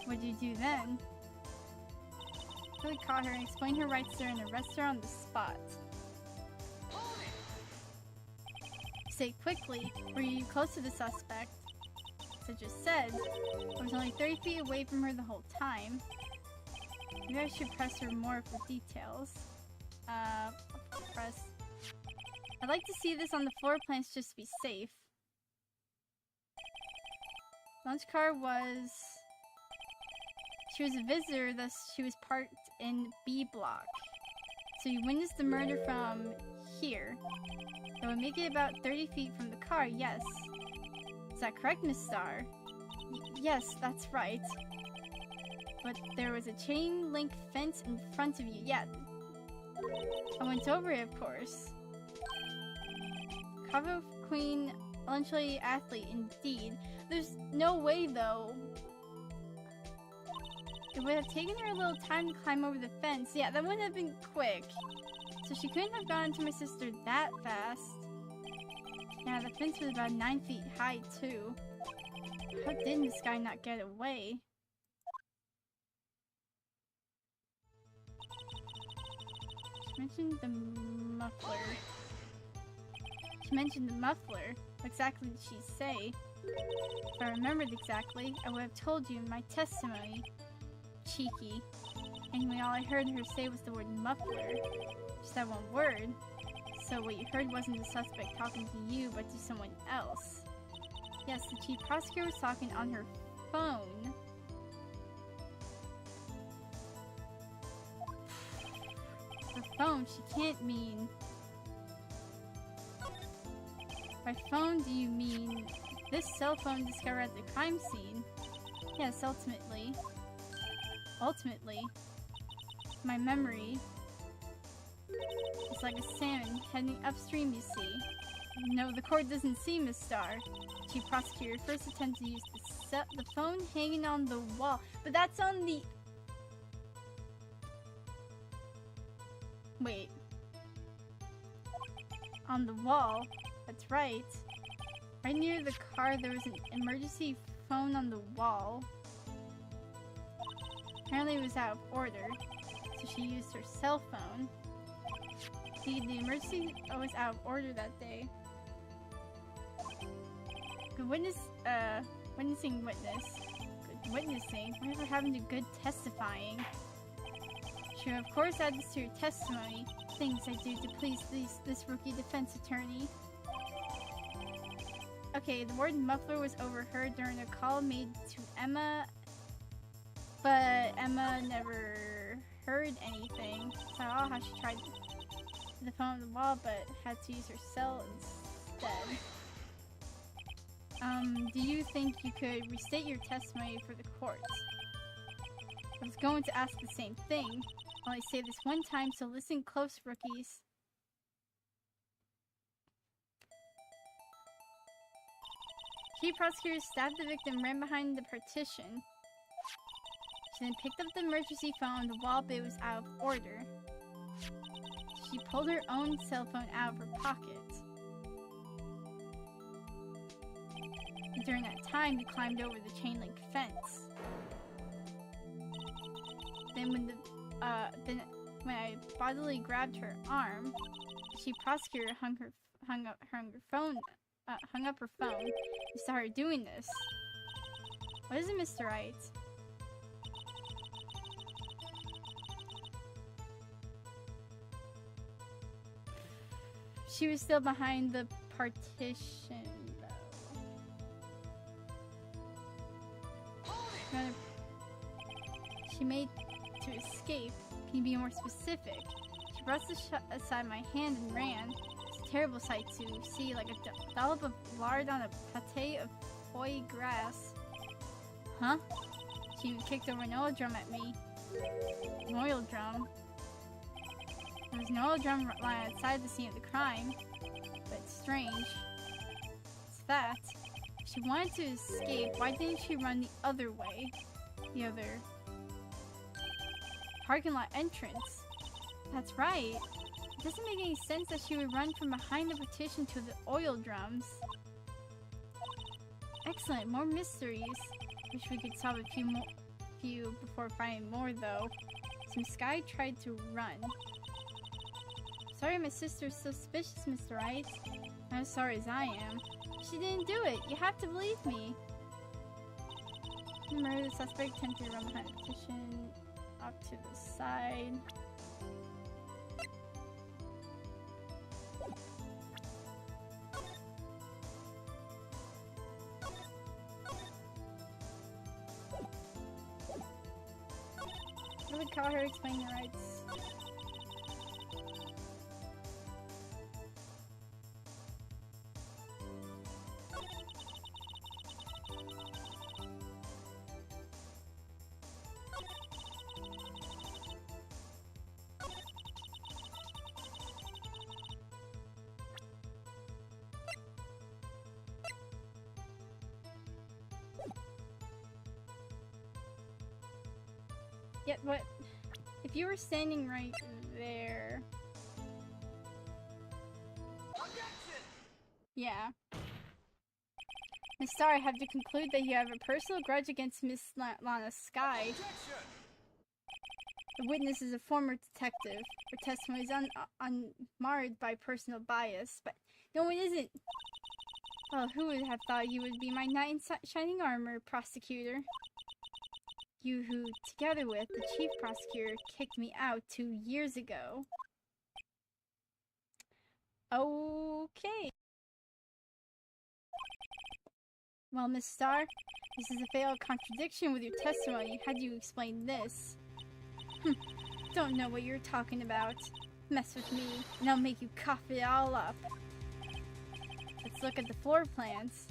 What do you do then? Really caught her and explained her rights to her and arrested her on the spot. Say quickly, were you close to the suspect? As I just said, I was only 30 feet away from her the whole time. Maybe I should press her more for details. Press. I'd like to see this on the floor plans just to be safe. Lunch car was... She was a visitor, thus she was parked in B block. So you witnessed the murder from here. That would make it about 30 feet from the car, yes. Is that correct, Miss Star? Yes, that's right. But there was a chain link fence in front of you. Yeah. I went over it, of course. Carvo Queen, lunchly athlete, indeed. There's no way, though. It would have taken her a little time to climb over the fence. Yeah, that wouldn't have been quick. So she couldn't have gotten to my sister that fast. Yeah, the fence was about 9 feet high, too. How did this guy not get away? She mentioned the muffler. She mentioned the muffler. What exactly did she say? If I remembered exactly, I would have told you in my testimony. Cheeky. Anyway, all I heard her say was the word muffler. Just that one word. So what you heard wasn't the suspect talking to you, but to someone else. Yes, the chief prosecutor was talking on her phone. Her phone, she can't mean... By phone, do you mean this cell phone discovered at the crime scene? Yes, ultimately. Ultimately, my memory is like a salmon heading upstream, you see. No, the court doesn't see, Miss Starr. Chief Prosecutor first attempted to use the phone hanging on the wall. But that's on the... Wait. On the wall? That's right. Right near the car, there was an emergency phone on the wall. Apparently it was out of order, so she used her cell phone. See, the emergency was out of order that day. Good witness, witnessing witness. Good witnessing. Whatever happened to good testifying? Sure, of course add this to your testimony. Things I do to please this rookie defense attorney. Okay, the word muffler was overheard during a call made to Emma, but Emma never heard anything. So I don't know how she tried the phone on the wall, but had to use her cell instead. Do you think you could restate your testimony for the court? I was going to ask the same thing. I'll only say this one time, so listen close, rookies. Chief prosecutor stabbed the victim right behind the partition. She then picked up the emergency phone on the wall, but it was out of order. She pulled her own cell phone out of her pocket. And during that time, he climbed over the chain link fence. Then when I bodily grabbed her arm, the chief prosecutor hung up her phone. He started doing this. What is it, Mr. Wright? She was still behind the partition, though. She made to escape. Can you be more specific? She brushed aside my hand and ran. It's a terrible sight to see, like a dollop of lard on a pate of foie grass. Huh? She even kicked over an oil drum at me. An oil drum? There was an oil drum lying outside the scene of the crime. But it's strange. It's that. If she wanted to escape, why didn't she run the other way? The other parking lot entrance. That's right. It doesn't make any sense that she would run from behind the partition to the oil drums. Excellent, more mysteries. Wish we could solve a few before finding more, though. Some Sky tried to run. Sorry my sister's so suspicious, Mr. Wright. Not as sorry as I am. She didn't do it. You have to believe me. Remember, the suspect attempted to run behind the petition up to the side. I would call her, explain your rights. Yeah, what? If you were standing right there... Yeah. Miss Star, I have to conclude that you have a personal grudge against Miss Lana Sky. The witness is a former detective. Her testimony is unmarred by personal bias, but no, it isn't. Well, who would have thought you would be my knight in shining armor, prosecutor? You who, together with the chief prosecutor, kicked me out 2 years ago. Okay. Well, Miss Star, this is a fatal contradiction with your testimony. How do you explain this? Don't know what you're talking about. Mess with me, and I'll make you cough it all up. Let's look at the floor plans.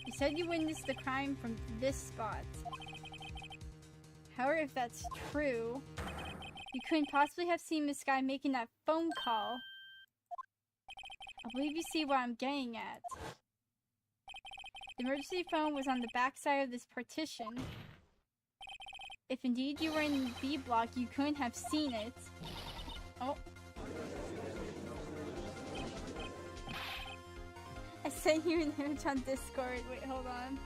You said you witnessed the crime from this spot. However, if that's true, you couldn't possibly have seen Miss Sky making that phone call. I believe you see what I'm getting at. The emergency phone was on the back side of this partition. If indeed you were in the B block, you couldn't have seen it. Oh. I sent you an image on Discord. Wait, hold on.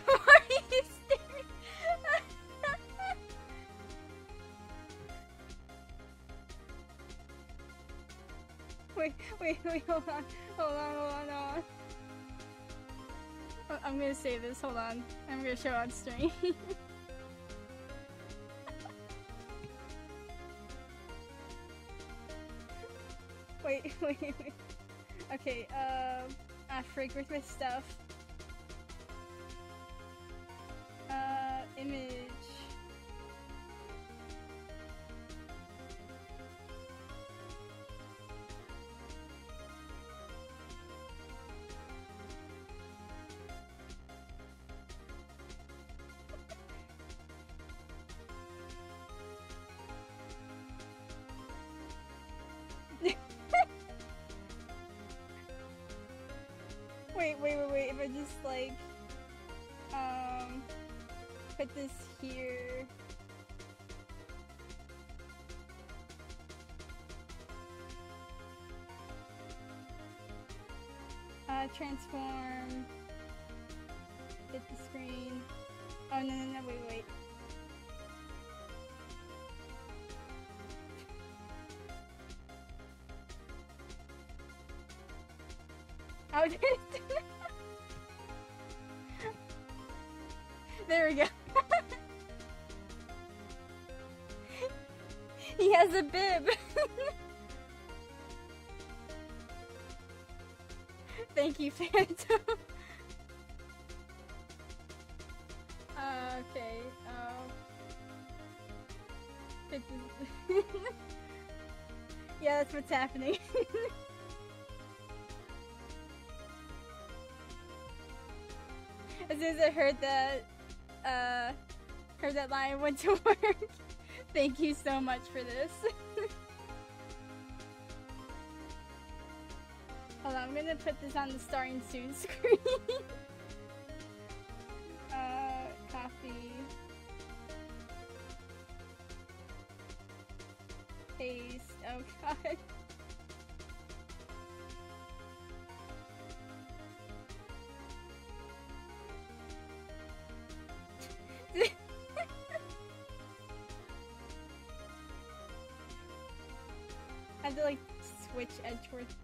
Why are you staring? Wait, hold on. I'm gonna save this, hold on. I'm gonna show on stream. Wait. Okay, frig with my stuff. Image. Wait, if I just like, put this here. Transform, hit the screen. Oh, no, wait. Oh, there we go. He has a bib. Thank you, Phantom. Okay. Yeah, that's what's happening. As soon as I heard that line, I went to work. Thank you so much for this. Hold on, I'm gonna put this on the starting soon screen. Copy. Paste. Oh god. I had to like switch Edgeworth.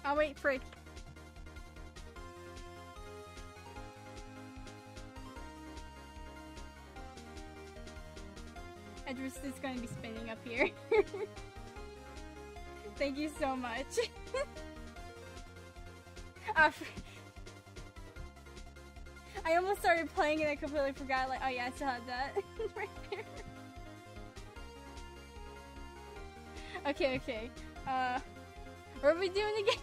Oh wait, frick. Edgeworth is going to be spinning up here. Thank you so much. I almost started playing and I completely forgot, like, oh yeah, I still had that right there. Okay. What are we doing again?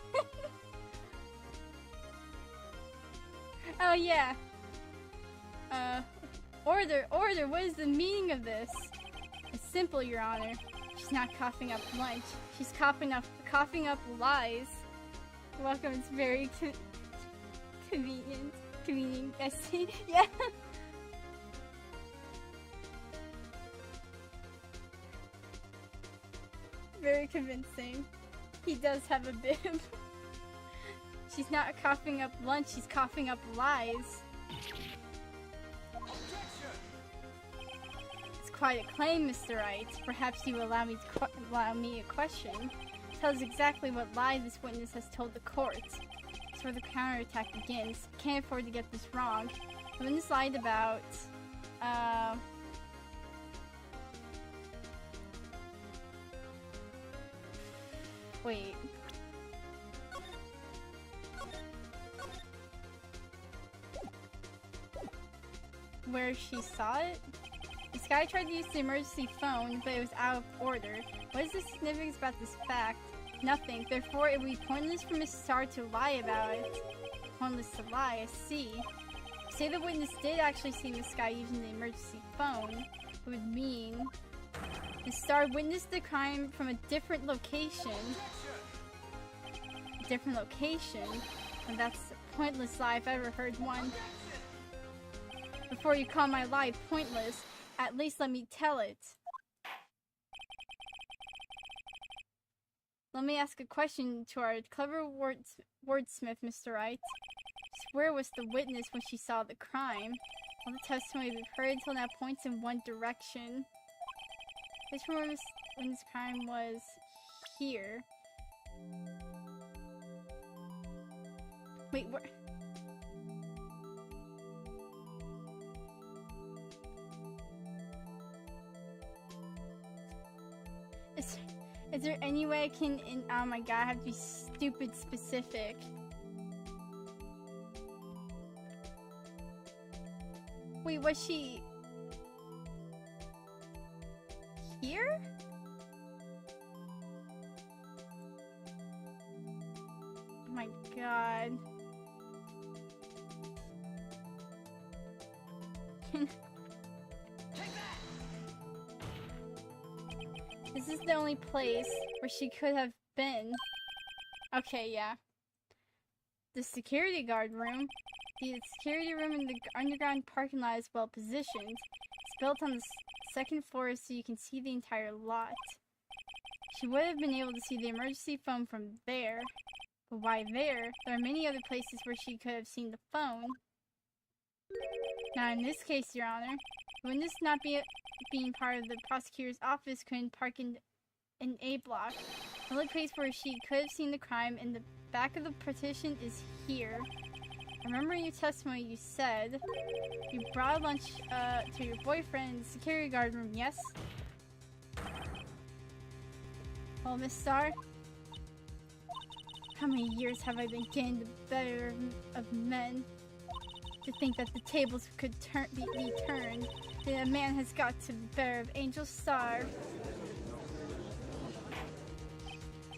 Oh yeah. Order, what is the meaning of this? It's simple, Your Honor. She's not coughing up lunch. She's coughing up lies. You're welcome, it's very Convenient. Convenient, I see. Yeah. Very convincing. He does have a bib. She's not coughing up lunch, she's coughing up lies. It's quite a claim, Mr. Wright. Perhaps you will allow me a question. Tell us exactly what lie this witness has told the court. Before the counterattack begins. Can't afford to get this wrong. The witness lied about... Wait. Where she saw it? This guy tried to use the emergency phone, but it was out of order. What is the significance about this fact? Nothing. Therefore, it would be pointless for Miss Starr to lie about it. Pointless to lie, I see. Say the witness did actually see this guy using the emergency phone. It would mean Miss Starr witnessed the crime from a different location. Different location? And that's a pointless lie if I ever heard one. Before you call my lie pointless, at least let me tell it. Let me ask a question to our clever wordsmith, Mr. Wright. Just where was the witness when she saw the crime? All the testimony we've heard until now points in one direction. This when this crime was here. Wait, where? Is there any way I can, oh my god, I have to be stupid specific. Wait, was she here? Oh my god. This is the only place where she could have been. Okay, yeah. The security guard room. The security room in the underground parking lot is well positioned. It's built on the second floor so you can see the entire lot. She would have been able to see the emergency phone from there. But why there? There are many other places where she could have seen the phone. Now in this case, Your Honor, the witness not being part of the prosecutor's office couldn't park in an A block. The only place where she could have seen the crime in the back of the partition is here. Remember in your testimony you said you brought lunch to your boyfriend in the security guard room, yes? Well, Miss Starr, how many years have I been getting the better of men? To think that the tables could be turned, that a man has got to the better of Angel Star.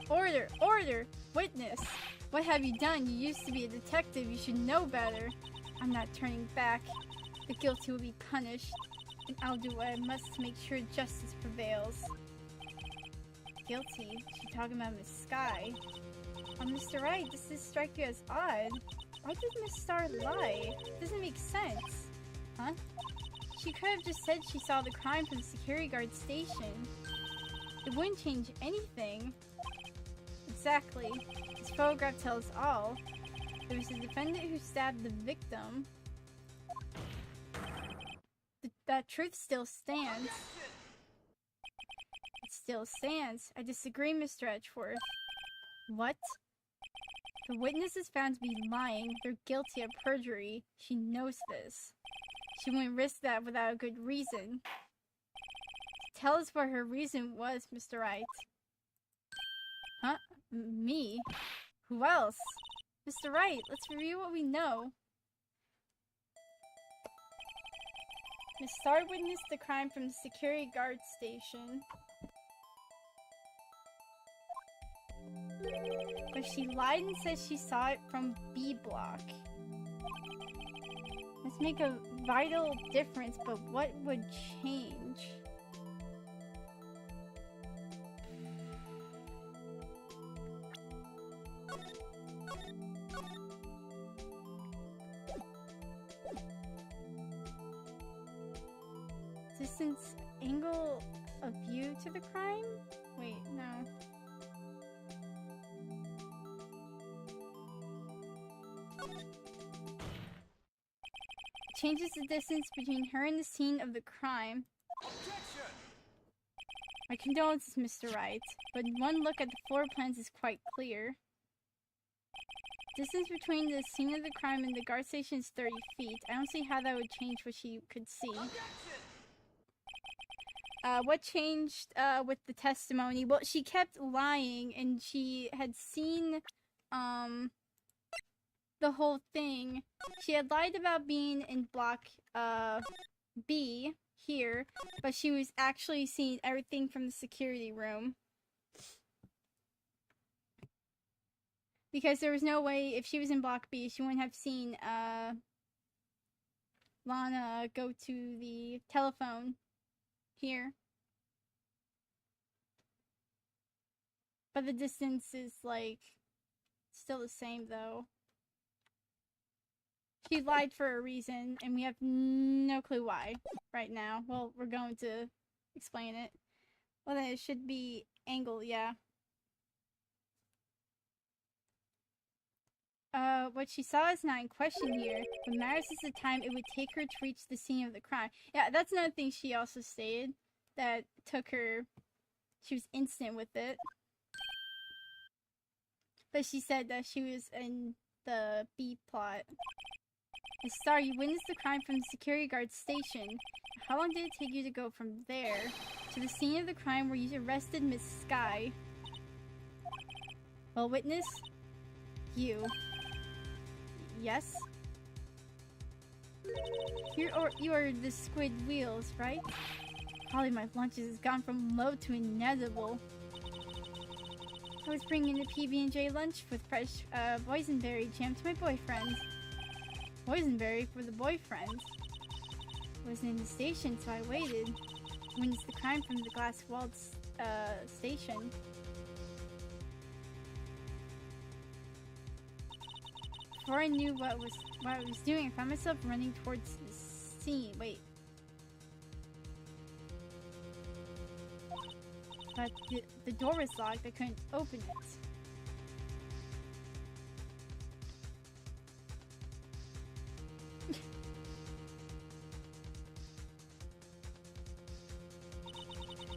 Order! Order! Witness! What have you done? You used to be a detective. You should know better. I'm not turning back. The guilty will be punished, and I'll do what I must to make sure justice prevails. Guilty? She's talking about Miss Sky. Oh, Mr. Wright, does this strike you as odd? Why did Miss Starr lie? It doesn't make sense. Huh? She could have just said she saw the crime from the security guard station. It wouldn't change anything. Exactly. This photograph tells all. It was the defendant who stabbed the victim. That truth still stands. It still stands. I disagree, Mr. Edgeworth. What? The witness is found to be lying. They're guilty of perjury. She knows this. She wouldn't risk that without a good reason. Tell us what her reason was, Mr. Wright. Huh? Me? Who else? Mr. Wright, let's review what we know. Miss Starr witnessed the crime from the security guard station. But she lied and said she saw it from B block. Let's make a vital difference, but what would change? Distance angle of view to the crime? Wait, no. Changes the distance between her and the scene of the crime. Objection! My condolences, Mr. Wright, but one look at the floor plans is quite clear. Distance between the scene of the crime and the guard station is 30 feet. I don't see how that would change what she could see. What changed with the testimony? Well, she kept lying and she had seen the whole thing. She had lied about being in block B here, but she was actually seeing everything from the security room. Because there was no way, if she was in block B, she wouldn't have seen Lana go to the telephone here. But the distance is, like, still the same, though. She lied for a reason, and we have no clue why right now. Well, we're going to explain it. Well, then it should be angle, yeah. What she saw is not in question here. What matters is the time it would take her to reach the scene of the crime. Yeah, that's another thing she also stated. That took her... She was instant with it. But she said that she was in the B plot. And Star, you witnessed the crime from the security guard station. How long did it take you to go from there to the scene of the crime where you arrested Miss Sky? Well, witness? You. Yes? You are the squid wheels, right? Probably my lunches has gone from low to inedible. I was bringing a PB&J lunch with fresh boysenberry jam to my boyfriend. Boysenberry for the boyfriend. Wasn't in the station, so I waited. Witnessed the crime from the glass-walled station. Before I knew what I was doing, I found myself running towards the scene. Wait. But the door was locked. I couldn't open it.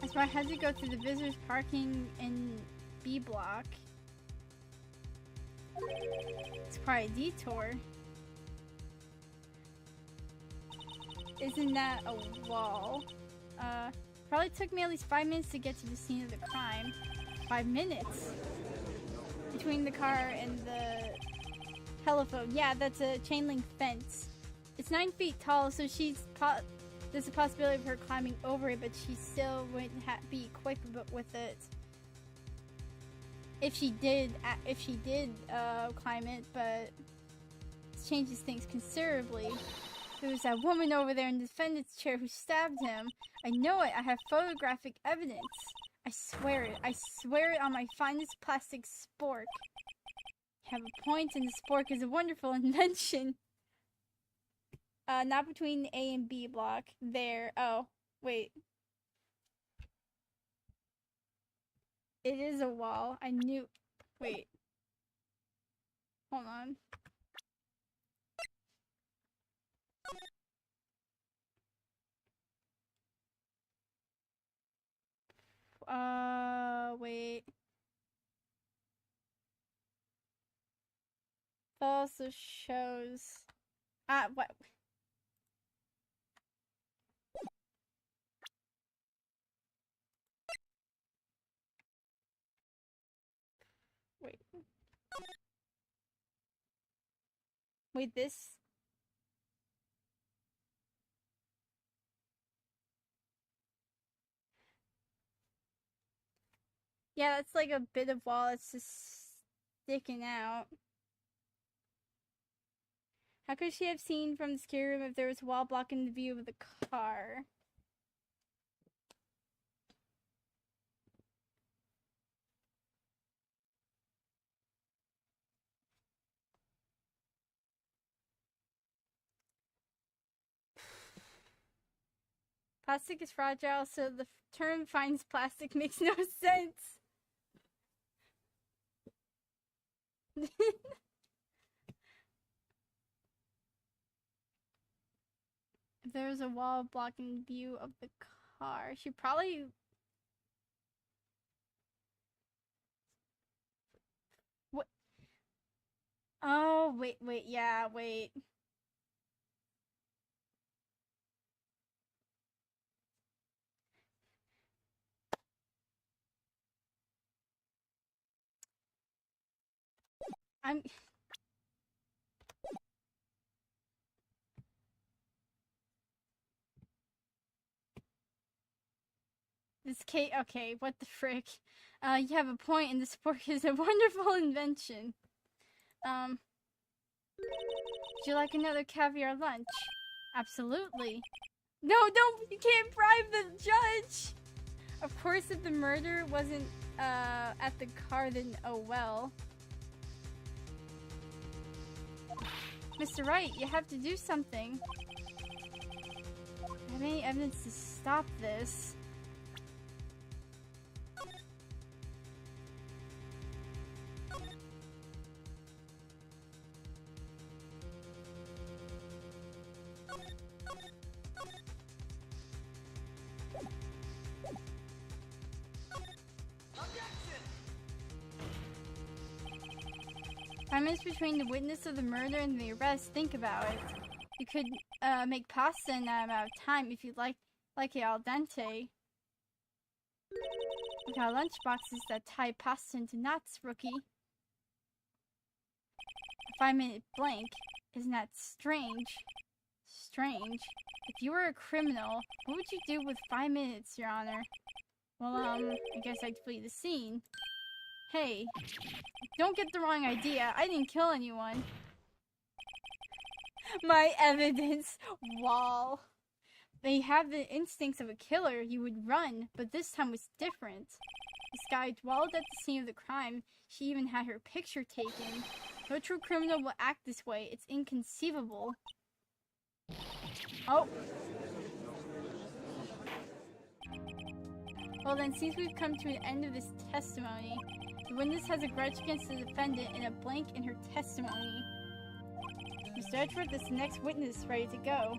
That's why I had to go through the visitors parking in B block. It's quite a detour. Isn't that a wall? Probably took me at least 5 minutes to get to the scene of the crime. 5 minutes? Between the car and the telephone. Yeah, that's a chain link fence. It's 9 feet tall, so there's a possibility of her climbing over it, but she still wouldn't be quick with it. If she did climb it, but it changes things considerably. There was that woman over there in the defendant's chair who stabbed him. I know it. I have photographic evidence. I swear it. I swear it on my finest plastic spork. You have a point, and the spork is a wonderful invention. Not between the A and B block. There. Oh, wait. It is a wall. I knew. Wait. Hold on. Wait. Also shows. What? Wait. Wait, this? Yeah, that's like a bit of wall that's just sticking out. How could she have seen from the security room if there was a wall blocking the view of the car? Plastic is fragile, so the term finds plastic makes no sense. If there was a wall blocking view of the car, she probably... What? Oh, wait, yeah, wait. Okay, what the frick? You have a point, and this fork is a wonderful invention. Would you like another caviar lunch? Absolutely. No, don't, you can't bribe the judge! Of course, if the murder wasn't, at the car, then oh well. Mr. Wright, you have to do something. I have any evidence to stop this? Objection! 5 minutes between the witness of the murder and the arrest. Think about it. You could make pasta in that amount of time if you'd like it al dente. Look at lunchboxes that tie pasta into knots, rookie. A 5-minute blank. Isn't that strange? Strange. If you were a criminal, what would you do with 5 minutes, Your Honor? Well, I guess I'd flee the scene. Hey, don't get the wrong idea. I didn't kill anyone. My evidence wall. They have the instincts of a killer. You would run, but this time was different. This guy dwelled at the scene of the crime. She even had her picture taken. No true criminal will act this way. It's inconceivable. Oh. Well then, since we've come to an end of this testimony, the witness has a grudge against the defendant and a blank in her testimony. Mr. Edgeworth is the next witness ready to go.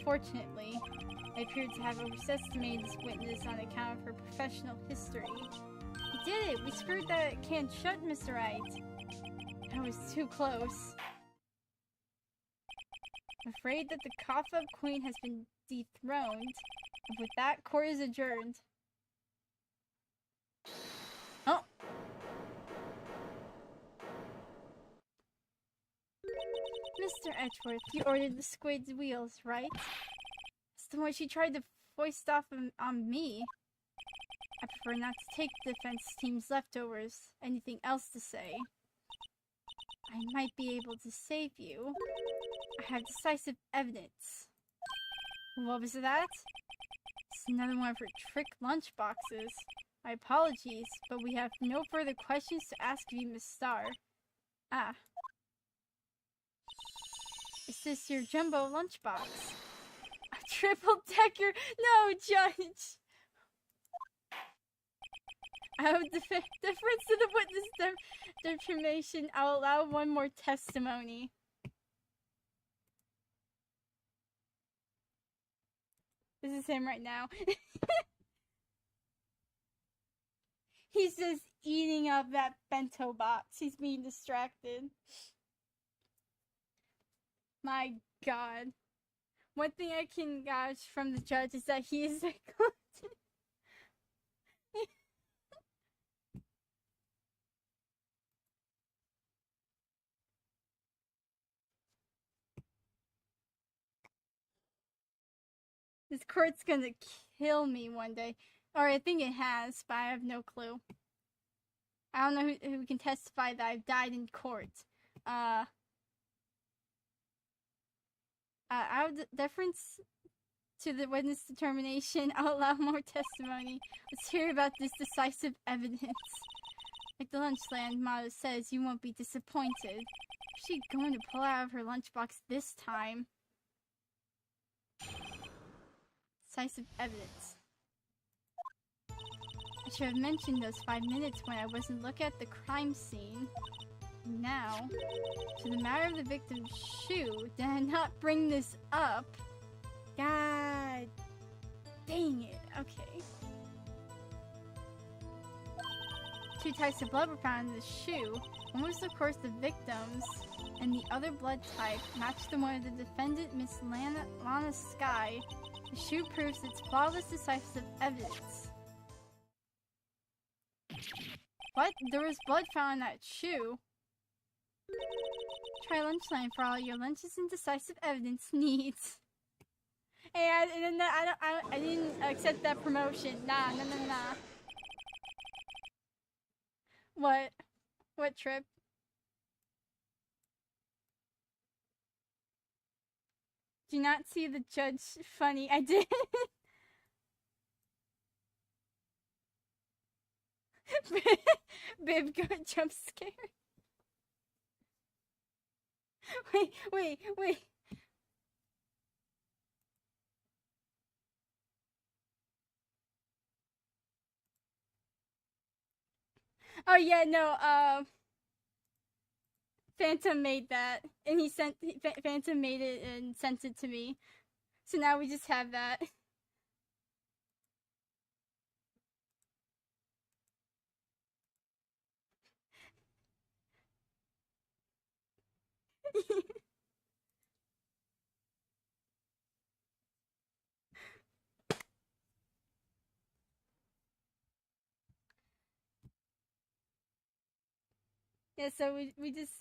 Fortunately, I appear to have overestimated this witness on account of her professional history. We did it! We screwed that can shut, Mr. Wright. I was too close. I'm afraid that the cough-up queen has been dethroned. And with that, court is adjourned. Oh! Mr. Edgeworth, you ordered the squid's wheels, right? It's the one she tried to foist off on me. I prefer not to take the defense team's leftovers. Anything else to say? I might be able to save you. I have decisive evidence. What was that? It's another one of her trick lunch boxes. My apologies, but we have no further questions to ask of you, Miss Starr. Ah. Is this your jumbo lunchbox? A triple-decker? No, Judge! Out of deference to the witness determination, I'll allow one more testimony. This is him right now. He's just eating up that bento box. He's being distracted. My god. One thing I can gauge from the judge is that he is a glutton. This court's gonna kill me one day. Or I think it has, but I have no clue. I don't know who can testify that I've died in court. Out of deference to the witness determination, I'll allow more testimony. Let's hear about this decisive evidence. Like the Lunchland motto says, you won't be disappointed. What's she going to pull out of her lunchbox this time? Decisive evidence. I should have mentioned those 5 minutes when I wasn't looking at the crime scene. Now, to the matter of the victim's shoe, did I not bring this up? God dang it. Okay. 2 types of blood were found in the shoe. One was, of course, the victim's, and the other blood type matched the one of the defendant, Miss Lana Sky. The shoe proves its flawless decisive evidence. What? There was blood found in that shoe? Try lunchtime for all your lunches and decisive evidence needs. And then I didn't accept that promotion. Nah. What? What trip? Do not see the judge funny. I did. Bib got jump scared. Wait. Oh yeah, no, Phantom made that, and Phantom made it and sent it to me. So now we just have that. Yeah, so we just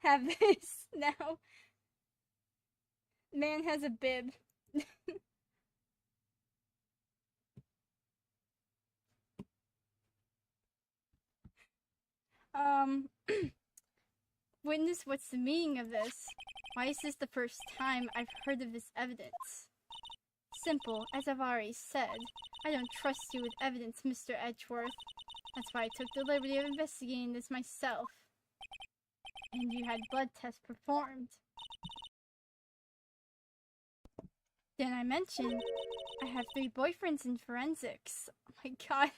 have this now. Man has a bib. Witness, what's the meaning of this? Why is this the first time I've heard of this evidence? Simple, as I've already said. I don't trust you with evidence, Mr. Edgeworth. That's why I took the liberty of investigating this myself. And you had blood tests performed. Then I mentioned I have 3 boyfriends in forensics. Oh my god.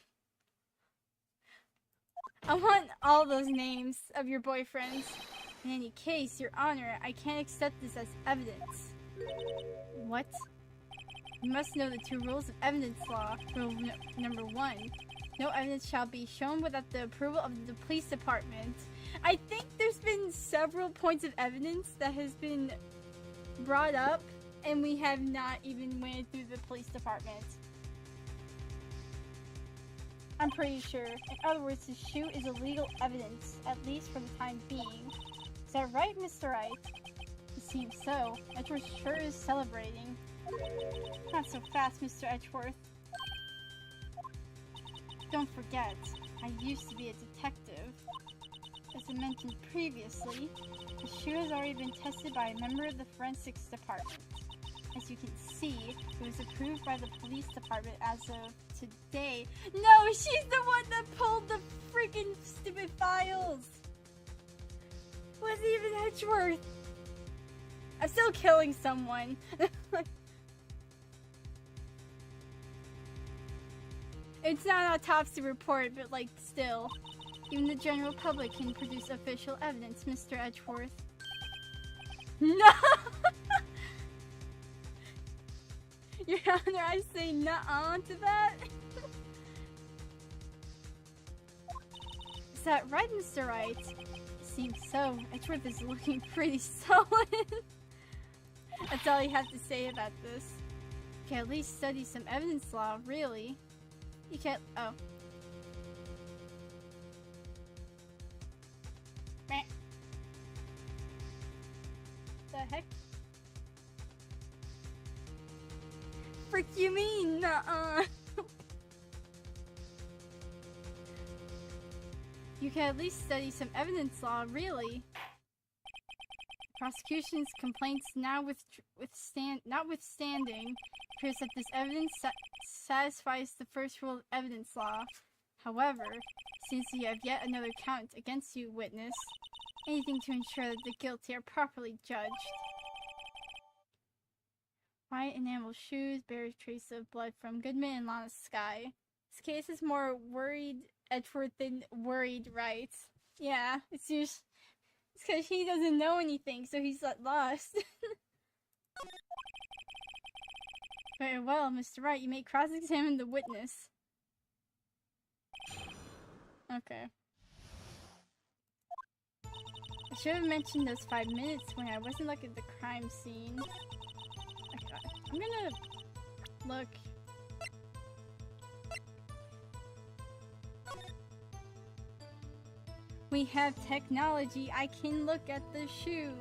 I want all those names of your boyfriends. In any case, Your Honor, I can't accept this as evidence. What? You must know the 2 rules of evidence law. Rule number 1. No evidence shall be shown without the approval of the police department. I think there's been several points of evidence that has been brought up, and we have not even went through the police department. I'm pretty sure. In other words, the shoe is illegal evidence, at least for the time being. Is that right, Mr. Wright? It seems so. Edgeworth sure is celebrating. Not so fast, Mr. Edgeworth. Don't forget, I used to be a detective. As I mentioned previously, the shoe has already been tested by a member of the forensics department. As you can see, it was approved by the police department as of today. No, she's the one that pulled the freaking stupid files! Wasn't even Edgeworth! I'm still killing someone. It's not an autopsy report, but like, still. Even the general public can produce official evidence, Mr. Edgeworth. No! Your Honor, I say nuh-uh to that. Is that right, Mr. Wright? Seems so. Edgeworth is looking pretty solid. That's all you have to say about this. You can at least study some evidence law, really. You can't. Oh. The heck? Frick you mean? Nuh-uh. You can at least study some evidence law, really. Prosecution's complaints notwithstanding, appears that this evidence satisfies the first rule of evidence law. However, since you have yet another count against you, witness, anything to ensure that the guilty are properly judged. White enamel shoes bear trace of blood from Goodman and Lana's sky. This case is more worried Edward than worried Wright. Yeah, it's because he doesn't know anything, so he's lost. Very well, Mr. Wright, you may cross-examine the witness. Okay. I should have mentioned those 5 minutes when I wasn't looking at the crime scene. I'm gonna look. We have technology. I can look at the shoe.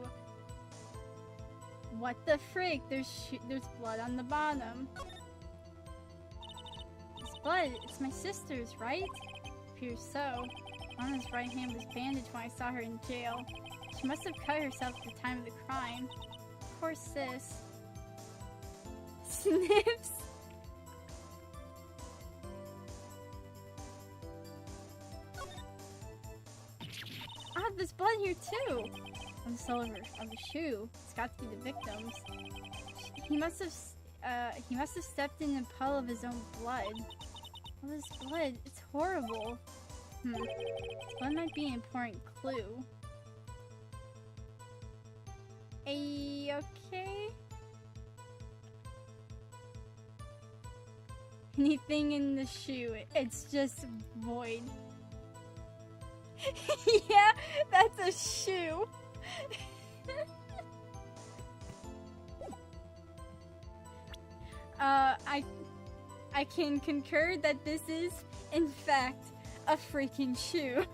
What the frick? There's blood on the bottom. This blood, it's my sister's, right? Appears so. Lana's right hand was bandaged when I saw her in jail. She must have cut herself at the time of the crime. Poor sis. Snips. Ah, there's blood here too. On the sole of the shoe. It's got to be the victim's. He must have stepped in a puddle of his own blood. All this blood, it's horrible. This blood might be an important clue. Okay. Anything in the shoe, it's just void. Yeah, that's a shoe. I can concur that this is, in fact, a freaking shoe.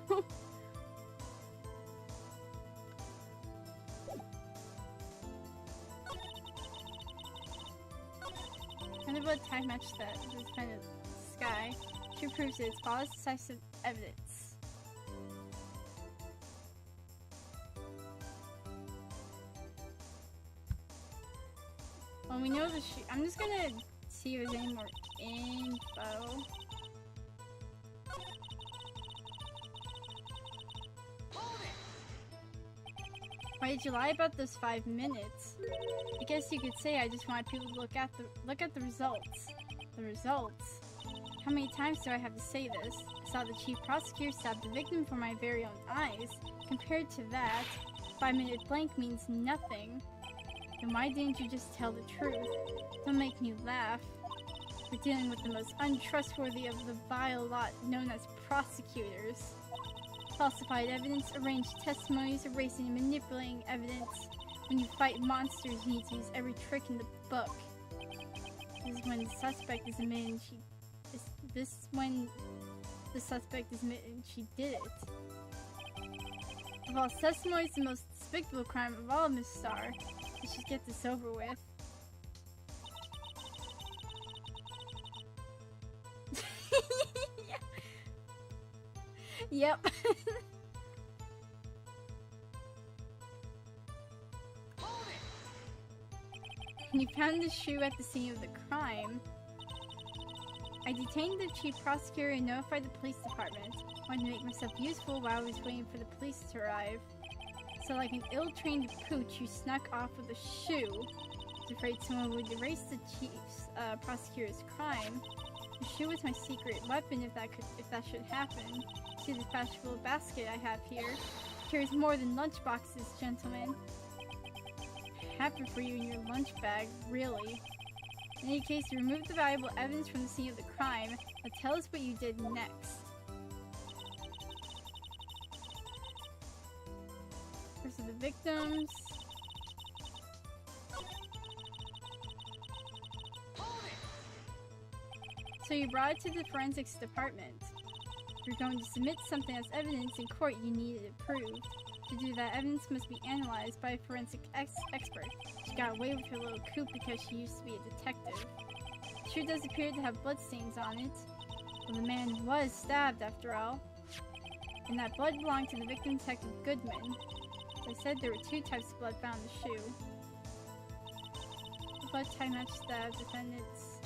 Kind of a time match that this kind of sky. She proves it. It's flawless, decisive evidence. Well, we know the shoe. I'm just gonna see if there's any more info. Why did you lie about those 5 minutes? I guess you could say I just wanted people to look at the results. The results? How many times do I have to say this? I saw the chief prosecutor stab the victim for my very own eyes. Compared to that, 5-minute blank means nothing. Then why didn't you just tell the truth? Don't make me laugh. We're dealing with the most untrustworthy of the vile lot known as prosecutors. Falsified evidence, arranged testimonies, erasing and manipulating evidence. When you fight monsters, you need to use every trick in the book. This is when the suspect is admitting she did it. Of all testimonies, the most despicable crime of all, Miss Starr. You should get this over with. Yep. You found the shoe at the scene of the crime. I detained the chief prosecutor and notified the police department. Wanted to make myself useful while I was waiting for the police to arrive. So like an ill-trained pooch, you snuck off with a shoe. I was afraid someone would erase the chief's prosecutor's crime. The shoe was my secret weapon if that should happen. See this fashionable basket I have here. It carries more than lunch boxes, gentlemen. Happy for you in your lunch bag, really. In any case, you removed the valuable evidence from the scene of the crime. Now tell us what you did next. First of the victims. So you brought it to the forensics department. If you're going to submit something as evidence in court, you need it proved. To do that, evidence must be analyzed by a forensic expert. She got away with her little coup because she used to be a detective. It sure does appear to have bloodstains on it. Well, the man was stabbed, after all. And that blood belonged to the victim, Detective Goodman. As I said, there were 2 types of blood found in the shoe. The blood type matched the defendant's.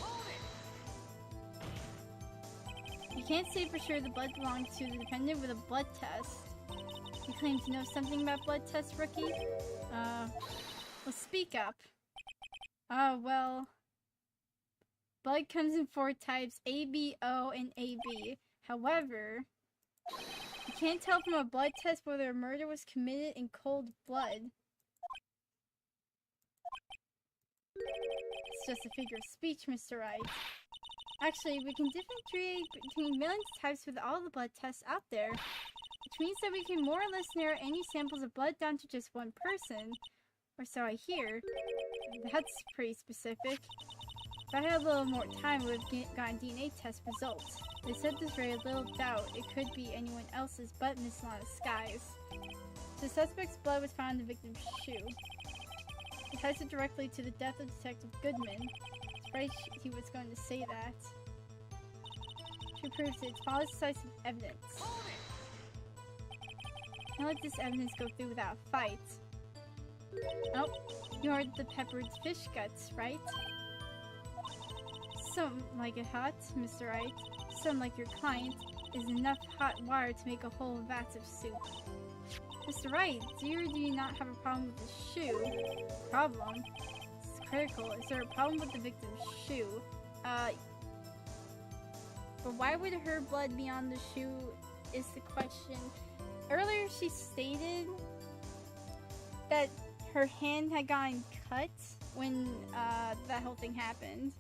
You can't say for sure the blood belonged to the defendant with a blood test. You claim to know something about blood tests, rookie? Well, speak up. Oh, well. Blood comes in 4 types, A, B, O, and AB. However, you can't tell from a blood test whether a murder was committed in cold blood. It's just a figure of speech, Mr. Wright. Actually, we can differentiate between millions of types with all the blood tests out there, which means that we can more or less narrow any samples of blood down to just one person. Or so I hear. That's pretty specific. If I had a little more time, we would have gotten DNA test results. They said there's very little doubt it could be anyone else's but Miss Lana's skies. The suspect's blood was found in the victim's shoe. It ties it directly to the death of Detective Goodman. Surprised he was going to say that. She proves it. It's all decisive evidence. Can't let this evidence go through without a fight. Oh, you heard the peppered fish guts, right? Something like it hot, Mr. Wright. Something like your client is enough hot water to make a whole vat of soup. Mr. Wright, do you or do you not have a problem with the shoe? Problem? This is critical. Is there a problem with the victim's shoe? But why would her blood be on the shoe is the question. Earlier she stated that her hand had gotten cut when that whole thing happened.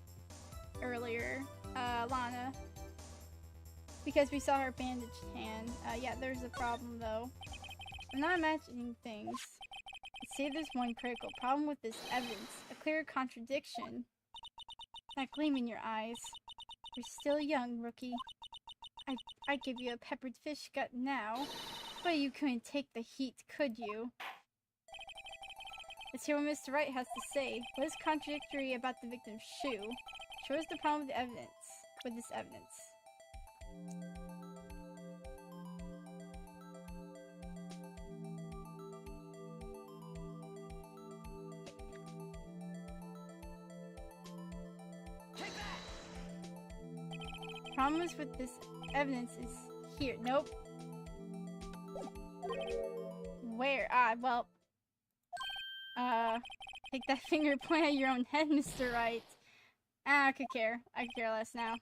Earlier, Lana. Because we saw her bandaged hand. Yeah, there's a problem though. I'm not imagining things. I'd say there's one critical problem with this evidence. A clear contradiction. That gleam in your eyes. You're still young, rookie. I'd give you a peppered fish gut now. But you couldn't take the heat, could you? Let's hear what Mr. Wright has to say. What is contradictory about the victim's shoe? Show us the problem with the evidence. With this evidence. Problem with this evidence is here. Nope. Where? Well. Take that finger and point at your own head, Mr. Wright. I could care. I could care less now.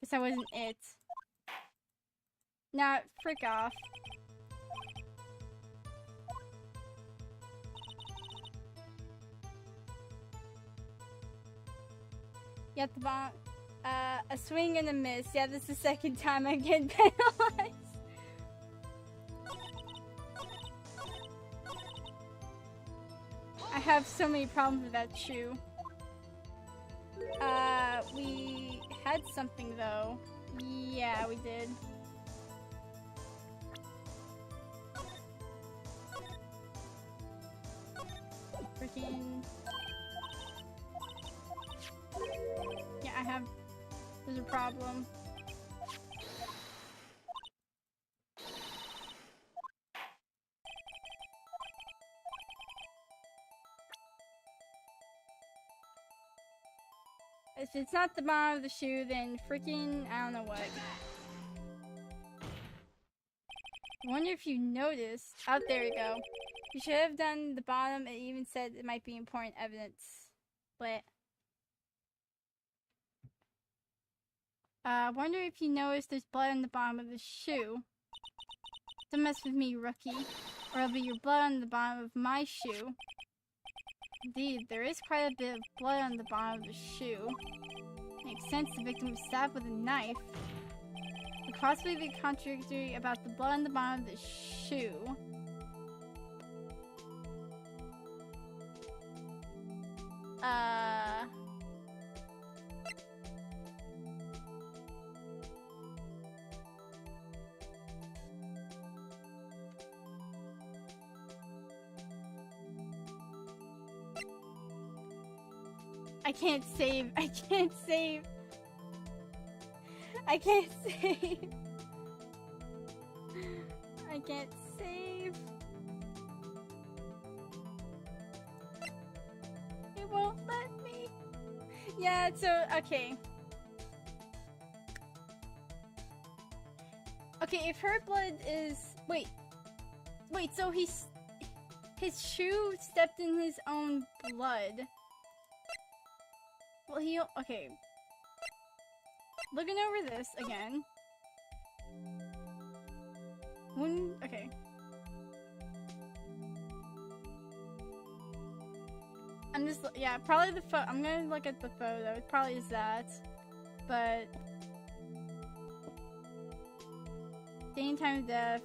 Guess that wasn't it. Nah, frick off. You have to bomb. A swing and a miss. Yeah, this is the second time I'm getting penalized. I have so many problems with that shoe. We had something though. Yeah, we did. Freaking. Yeah, I have. There's a problem. If it's not the bottom of the shoe, then freaking, I don't know what. I wonder if you noticed. Oh, there you go. You should have done the bottom. It even said it might be important evidence. But I wonder if you noticed there's blood on the bottom of the shoe. Don't mess with me, rookie. Or it'll be your blood on the bottom of my shoe. Indeed, there is quite a bit of blood on the bottom of the shoe. Makes sense the victim was stabbed with a knife. Could possibly be contradictory about the blood on the bottom of the shoe. I can't save. I can't save. I can't save. I can't save. It won't let me. Yeah, so, okay. Okay, if her blood is... Wait, so his shoe stepped in his own blood. Well, okay. Looking over this again. Okay. Yeah, probably the photo. I'm gonna look at the photo. It probably is that. But day and time of death.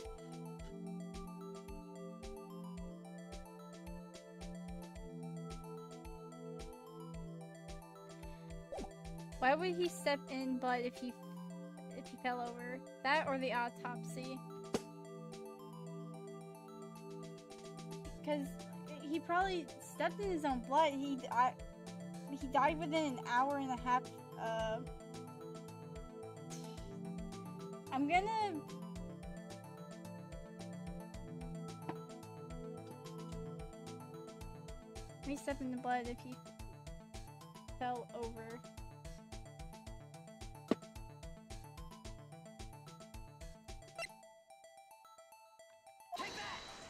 Why would he step in blood if he fell over? That or the autopsy? Because he probably stepped in his own blood. He died within an hour and a half. I'm gonna. He stepped in the blood if he fell over.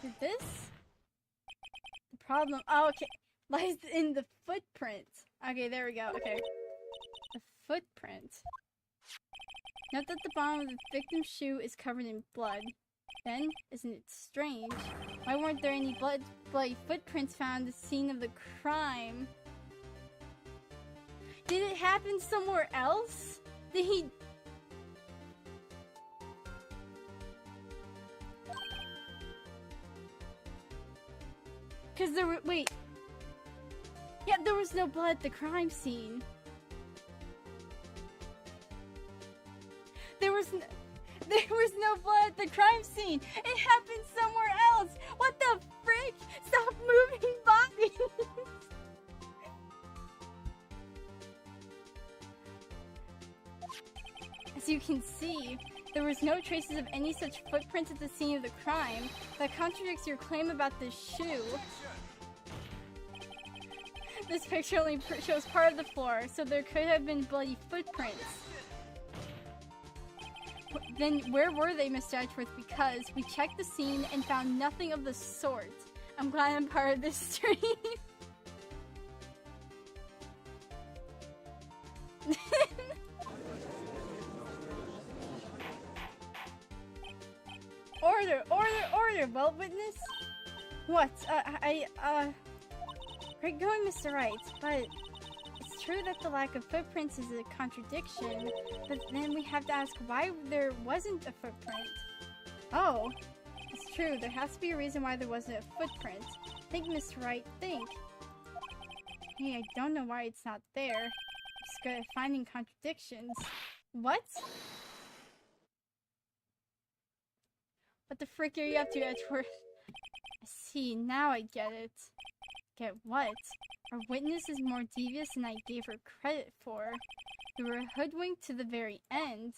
Did this? The problem. Oh, okay. Lies in the footprint. Okay, there we go. Okay. The footprint. Note that the bottom of the victim's shoe is covered in blood. Then, isn't it strange? Why weren't there any bloody footprints found at the scene of the crime? Did it happen somewhere else? Did he... Because there were... Wait. Yeah, there was no blood at the crime scene. There was no blood at the crime scene. It happened somewhere else. What the frick? Stop moving bodies. As you can see, there was no traces of any such footprints at the scene of the crime. That contradicts your claim about this shoe. This picture only shows part of the floor, so there could have been bloody footprints. Then where were they, Mr. Edgeworth? Because we checked the scene and found nothing of the sort. I'm glad I'm part of this stream. Order, well, witness? What? Great going, Mr. Wright, but it's true that the lack of footprints is a contradiction, but then we have to ask why there wasn't a footprint. Oh, it's true, there has to be a reason why there wasn't a footprint. Think, Mr. Wright, think. Hey, I don't know why it's not there. I'm just good at finding contradictions. What? What the frick are you up to, Edgeworth? I see, now I get it. Get what? Our witness is more devious than I gave her credit for. We were hoodwinked to the very end.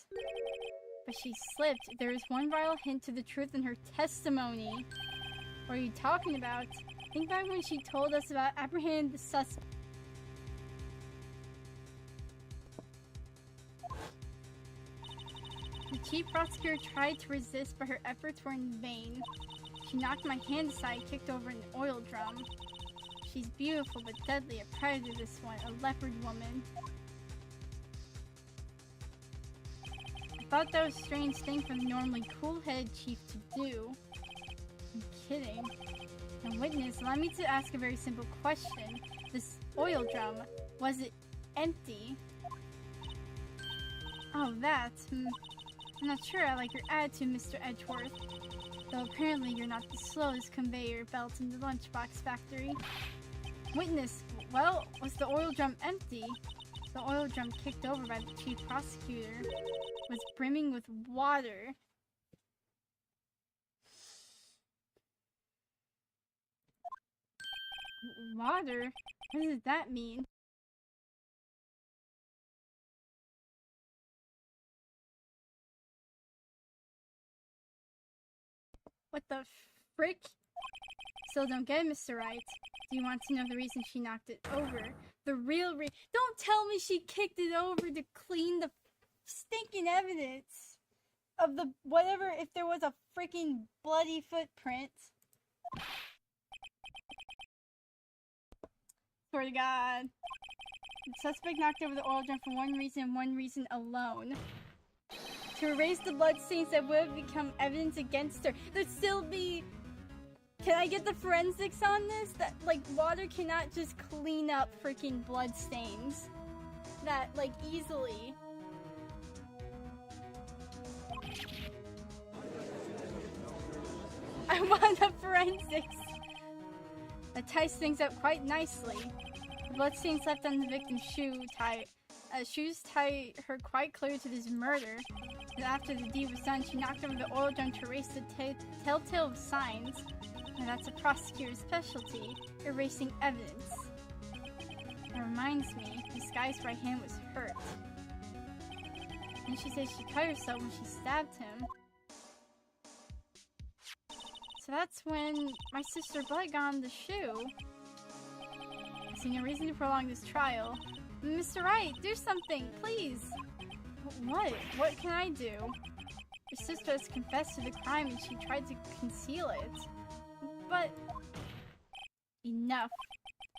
But she slipped. There is one vital hint to the truth in her testimony. What are you talking about? Think back when she told us about apprehending the suspect. The chief prosecutor tried to resist, but her efforts were in vain. She knocked my hand aside and kicked over an oil drum. She's beautiful but deadly, a predator this one, a leopard woman. I thought that was a strange thing for the normally cool-headed chief to do. I'm kidding. Now witness, allow me to ask a very simple question. This oil drum, was it empty? Oh, that, I'm not sure I like your attitude, Mr. Edgeworth. Though apparently you're not the slowest conveyor belt in the lunchbox factory. Witness, well, was the oil drum empty? The oil drum kicked over by the chief prosecutor was brimming with water. Water? What does that mean? What the frick? Still don't get it, Mr. Wright. Do you want to know the reason she knocked it over? The real Don't tell me she kicked it over to clean the stinking evidence of the whatever, if there was a freaking bloody footprint. Swear to God. The suspect knocked over the oil drum for one reason and one reason alone. To erase the bloodstains that would have become evidence against her. There'd still be... Can I get the forensics on this? That, like, water cannot just clean up freaking bloodstains. That, like, easily. I want the forensics. That ties things up quite nicely. The bloodstains left on the victim's shoes tie her quite clear to this murder. And after the deed was done, she knocked over the oil drum to erase the telltale signs. And that's a prosecutor's specialty, erasing evidence. That reminds me, this guy's right hand was hurt. And she said she cut herself when she stabbed him. So that's when my sister blood got on the shoe. I see no reason to prolong this trial. Mr. Wright, do something, please! What? What can I do? Your sister has confessed to the crime and she tried to conceal it. But... Enough.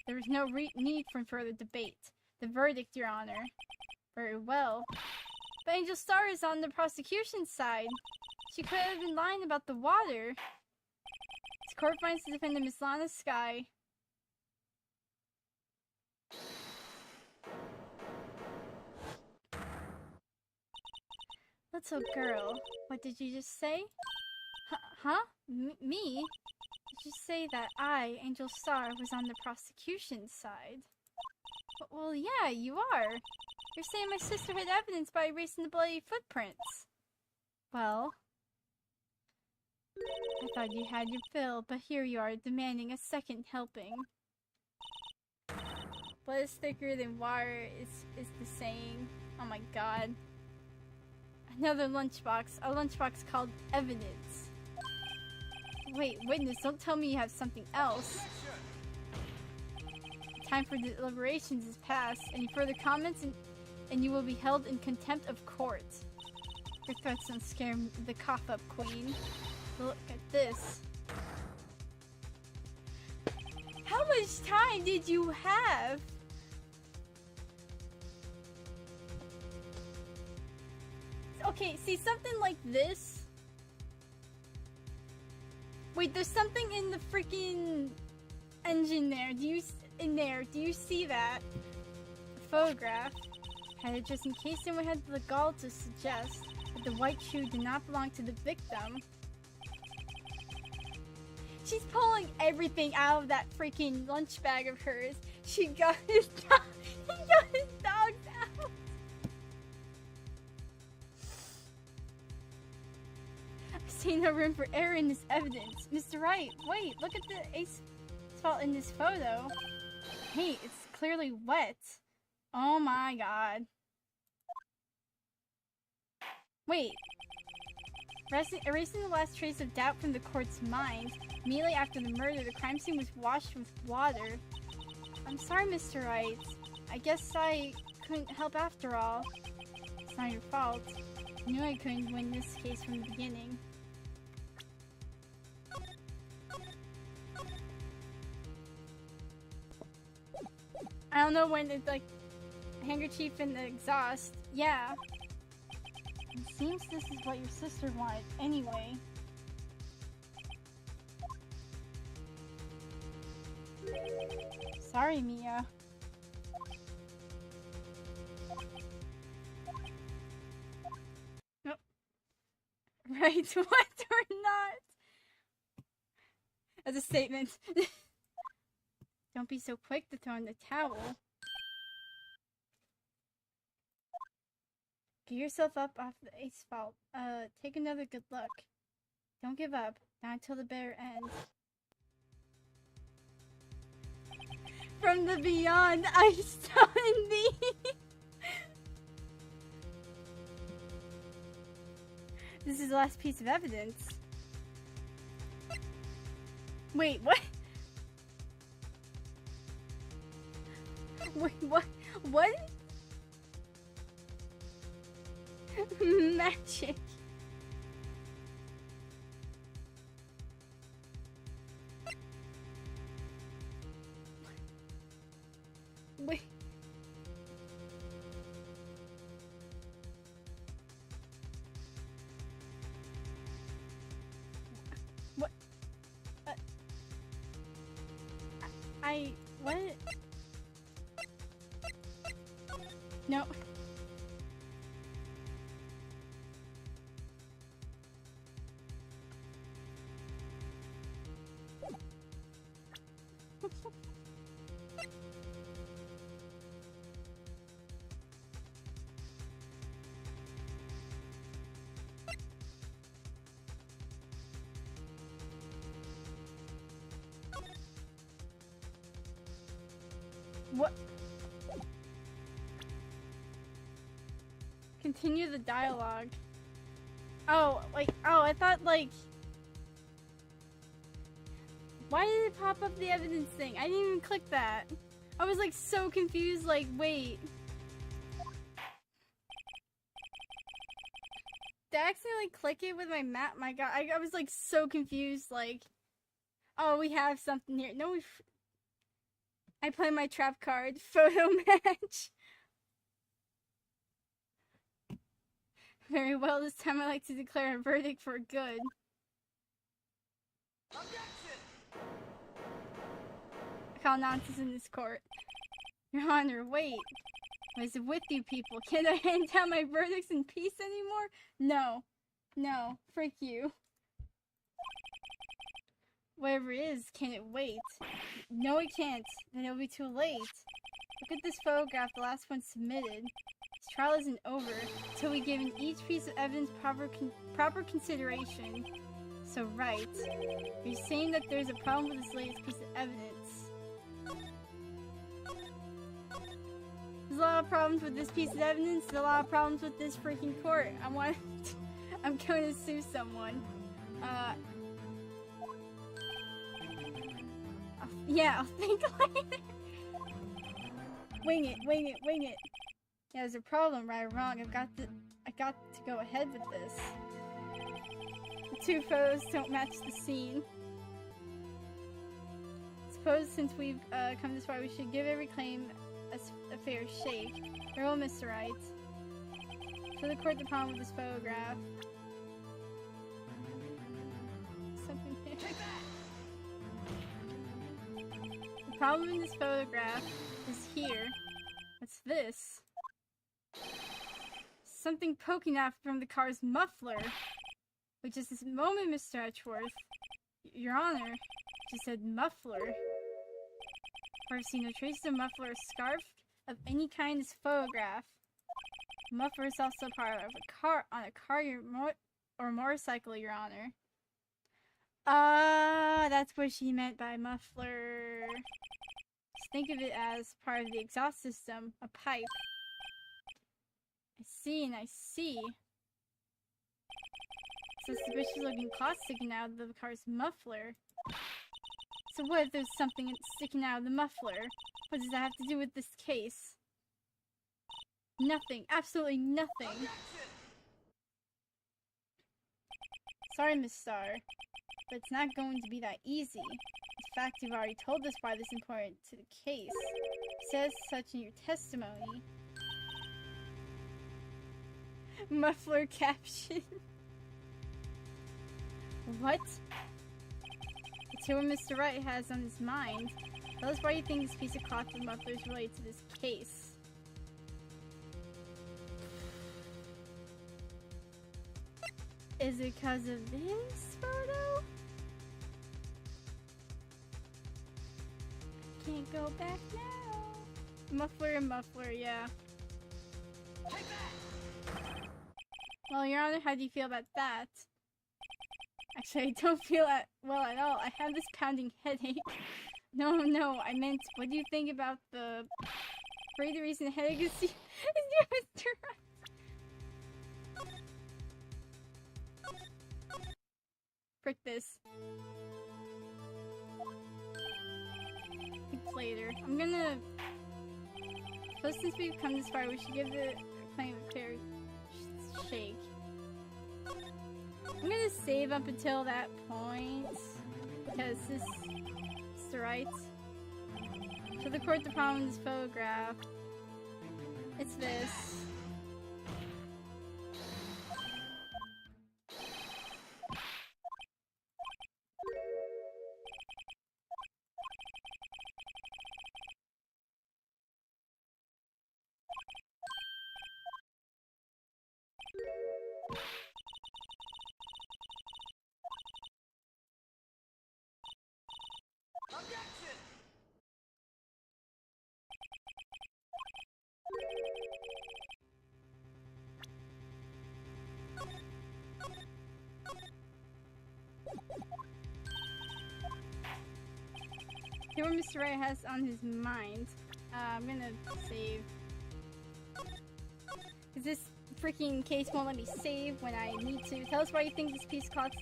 There is no need for further debate. The verdict, Your Honor. Very well. But Angel Star is on the prosecution's side. She could have been lying about the water. This court finds the defendant Miss Lana Sky. Little girl, what did you just say? Huh? Me? Did you say that I, Angel Star, was on the prosecution's side? Well, yeah, you are. You're saying my sister hid evidence by erasing the bloody footprints. Well, I thought you had your fill, but here you are demanding a second helping. Blood is thicker than water is the saying. Oh my god. Another lunchbox. A lunchbox called evidence. Wait, witness, don't tell me you have something else. Time for deliberations is past. Any further comments and you will be held in contempt of court. Your threats don't scare the cough-up queen. Look at this. How much time did you have? Okay, see, something like this. Wait, there's something in the freaking engine there. Do you see that? The photograph. Had it just in case anyone had the gall to suggest that the white shoe did not belong to the victim. She's pulling everything out of that freaking lunch bag of hers. She got his dog. He got his dogs out. I see no room for error in this evidence. Mr. Wright, wait, look at the asphalt in this photo. Hey, it's clearly wet. Oh my god. Wait. Erasing the last trace of doubt from the court's mind. Immediately after the murder, the crime scene was washed with water. I'm sorry, Mr. Wright. I guess I couldn't help after all. It's not your fault. I knew I couldn't win this case from the beginning. I don't know when it's like handkerchief and the exhaust. Yeah. It seems this is what your sister wanted anyway. Sorry, Mia. Nope. Right, what or not? As a statement. Don't be so quick to throw in the towel. Get yourself up off the asphalt. Take another good look. Don't give up. Not until the bitter end. From the beyond, I summon thee! This is the last piece of evidence. Wait, what? Wait, what? What? Magic. Wait. What? No. What? Continue the dialogue. Oh, like, oh, I thought, like... Why did it pop up the evidence thing? I didn't even click that. I was, like, so confused, like, wait. Did I accidentally click it with my map? My god, I was, like, so confused, like... Oh, we have something here. No, I play my trap card. Photo match. Very well, this time I'd like to declare a verdict for good. Objection! I call nonsense in this court. Your Honor, wait. What is it with you people? Can't I hand down my verdicts in peace anymore? No. No. Frick you. Whatever it is, can it wait? No, it can't. Then it'll be too late. Look at this photograph, the last one submitted. This trial isn't over until we've given each piece of evidence proper consideration. So, Wright, you're saying that there's a problem with this latest piece of evidence. There's a lot of problems with this piece of evidence. There's a lot of problems with this freaking court. I'm going to sue someone. Yeah, I'll think later. Wing it, wing it, wing it. Yeah, there's a problem, right or wrong. I got to go ahead with this. The two photos don't match the scene. Suppose since we've come this far, we should give every claim a fair shake. Farewell, Mr. Wright. Show the court the problem with this photograph. Something here. Take that! The problem in this photograph is here. What's this? Something poking out from the car's muffler. Which is this moment, Mr. Etchworth. Your Honor, she said muffler. I've seen no traces of muffler or scarf of any kind in this photograph. Muffler is also part of a car, on a car or motorcycle, Your Honor. That's what she meant by muffler. Just think of it as part of the exhaust system, a pipe. I see and I see. It's a suspicious looking cloth sticking out of the car's muffler. So what if there's something sticking out of the muffler? What does that have to do with this case? Nothing. Absolutely nothing. Objection! Sorry, Miss Starr, but it's not going to be that easy. In fact, you've already told us why this is important to the case. It says such in your testimony. Muffler caption. What? It's what Mr. Wright has on his mind. Tell us why you think this piece of cloth with muffler is related to this case. Is it because of this photo? Can't go back now. Muffler and muffler, yeah. Take that! Well, Your Honor, how do you feel about that? Actually, I don't feel well at all. I have this pounding headache. No, I meant, what do you think about the... Afraid the reason the headache is due to Mr. Wright. Frick this. It's later. I'm gonna... So since we've come this far, we should give the claim a fair shake. I'm gonna save up until that point. Because this... Mr. Wright. So the court the problem in this photograph. It's this. Objection! Hear what Mr. Wright has on his mind. I'm gonna save. Cause this freaking case won't let me save when I need to. Tell us why you think this piece costs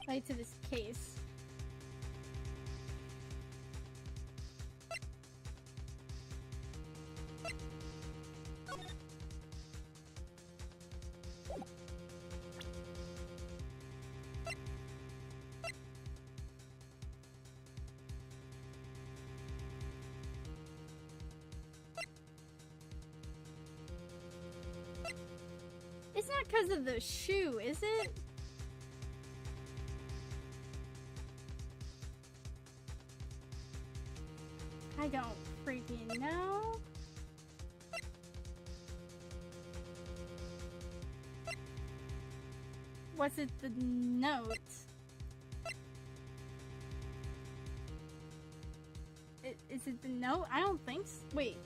right to this case. It's not because of the shoe, is it? I don't freaking know. Was it the note? Is it the note? I don't think so. Wait.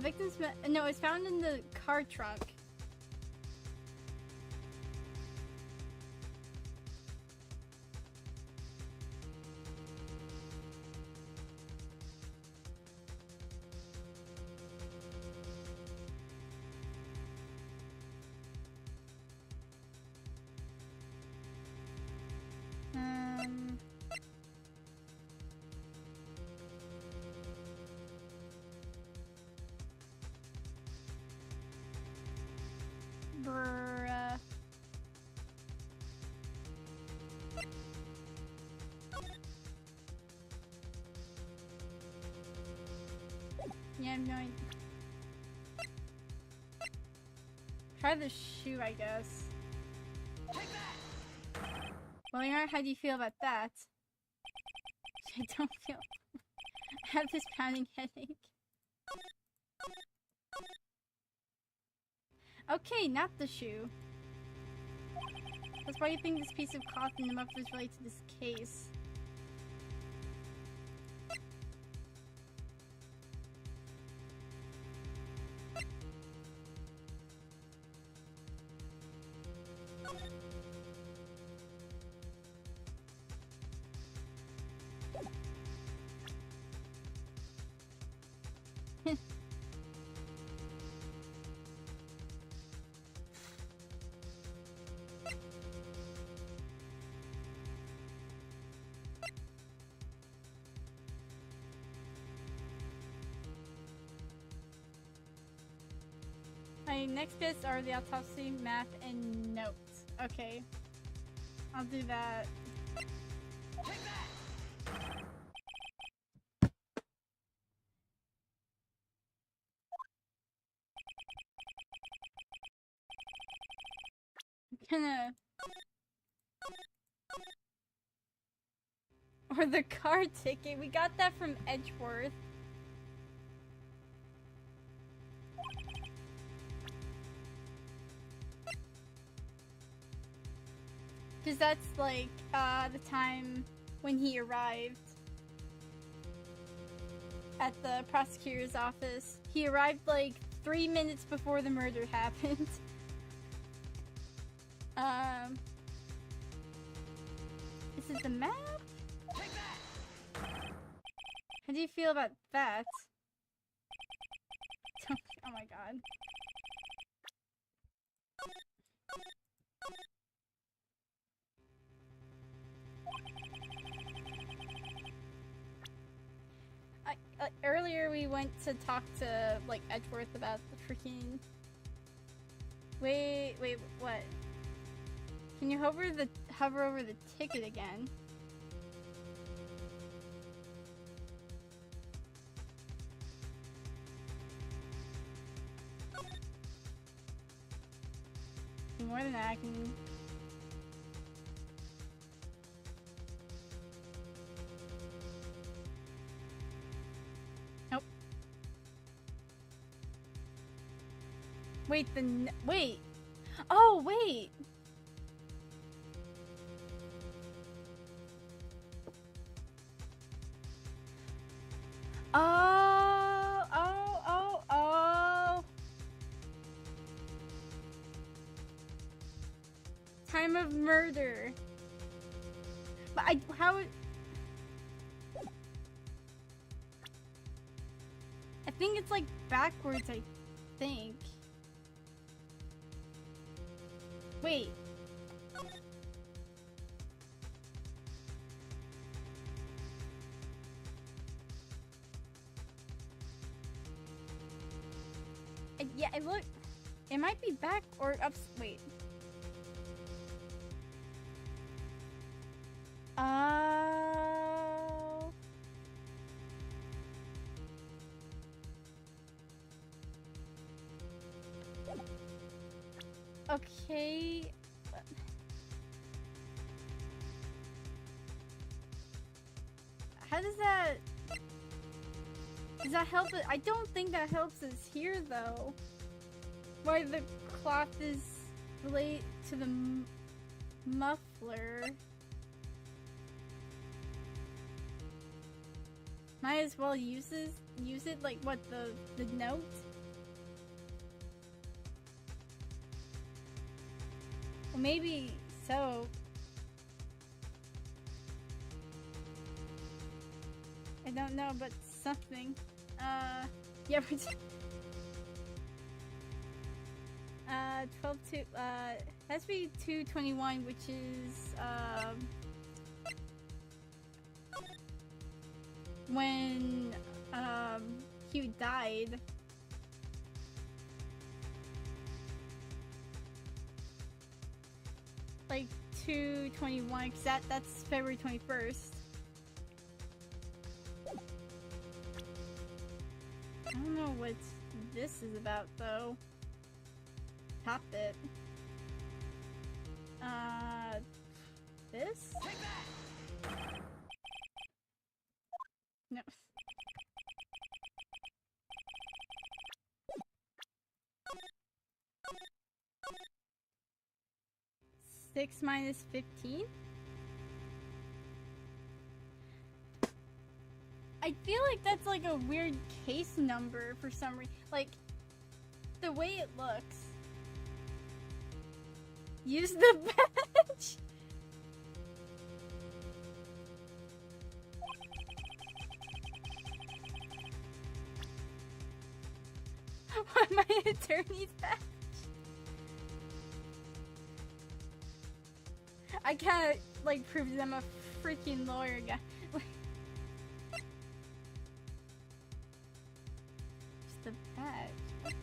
Victims... No, it's found in the car trunk. Bruh. Yeah, I have no idea. Try the shoe, I guess. Take that! Well, Yara, how do you feel about that? I don't feel... I have this pounding headache. Okay, not the shoe. That's why you think this piece of cloth in the muff is related to this case. My next bits are the autopsy, math, and notes. Okay. I'll do that. Take that! I'm gonna... Or the car ticket. We got that from Edgeworth. Because that's like the time when he arrived at the prosecutor's office. He arrived like 3 minutes before the murder happened. Is it the map? Take that! How do you feel about that? Oh my god. Earlier we went to talk to like Edgeworth about the freaking... Wait, what? Can you hover over the ticket again? More than that, I can... Nope. Wait, wait! Oh, wait! Oh. Time of murder. But how... I think it's like backwards, I think. Wait. Yeah, it look... It might be back or up... Wait. Oh... Okay... How does that... Does that help it? I don't think that helps us here, though. Why the cloth is related to the muffler. Might as well use it like what, the note? Well, maybe so. I don't know, but something. Yeah, we're 12 to, has to be 221, which is, when, Hugh died. Like, 221, because that's February 21st. I don't know what this is about, though. Top it. This? No. 6 minus 15? I feel like that's like a weird case number for some reason. Like, the way it looks. Use the badge! What, my attorney's badge? I can't, like, prove that I'm a freaking lawyer guy. Just the badge. What?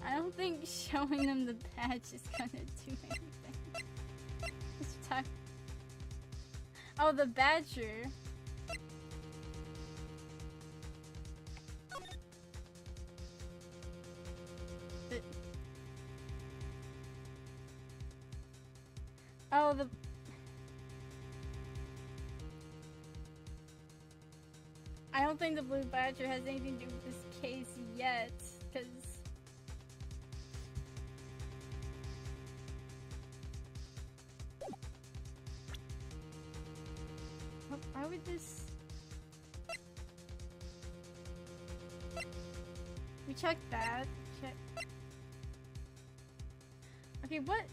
I don't think showing them the badge is gonna do anything. Just talk. Oh, the badger. Oh, the... I don't think the blue badger has anything to do with this case yet, because... Why would this... We checked that. Okay, what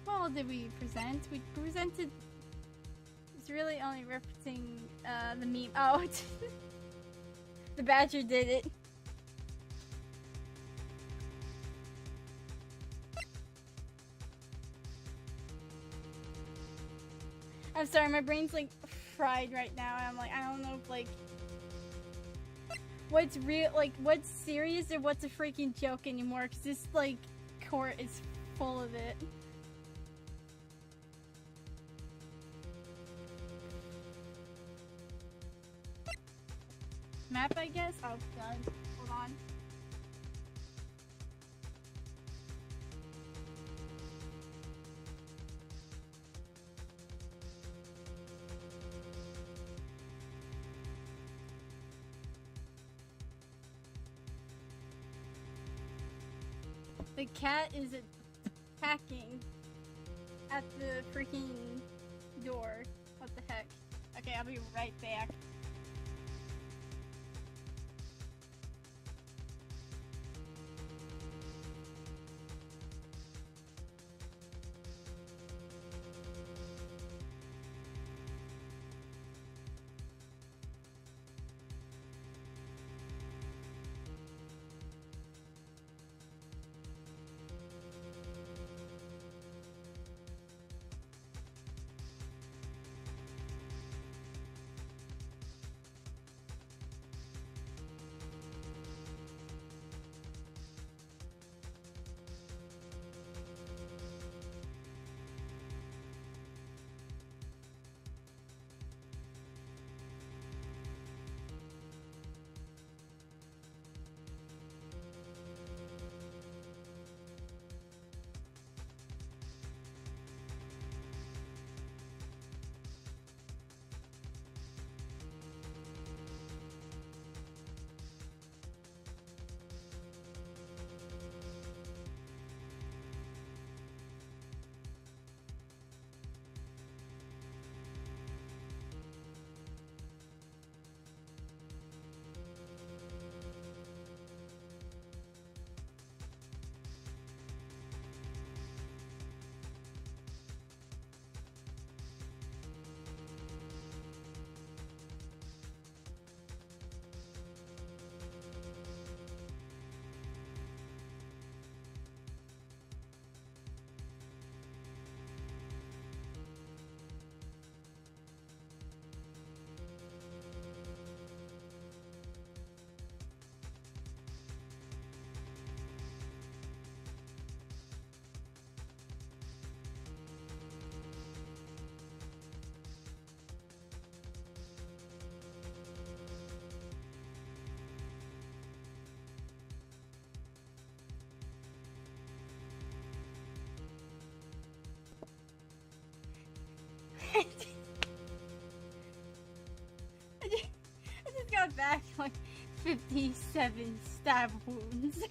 all did we present? We presented... It's really only referencing the meme. Oh, the badger did it. I'm sorry, my brain's like fried right now. And I'm like, I don't know if like what's real, like what's serious or what's a freaking joke anymore. Because this like court is full of it. Map, I guess? Oh, God. Hold on. The cat is attacking at the freaking door. What the heck? Okay, I'll be right back. I just got back like 57 stab wounds.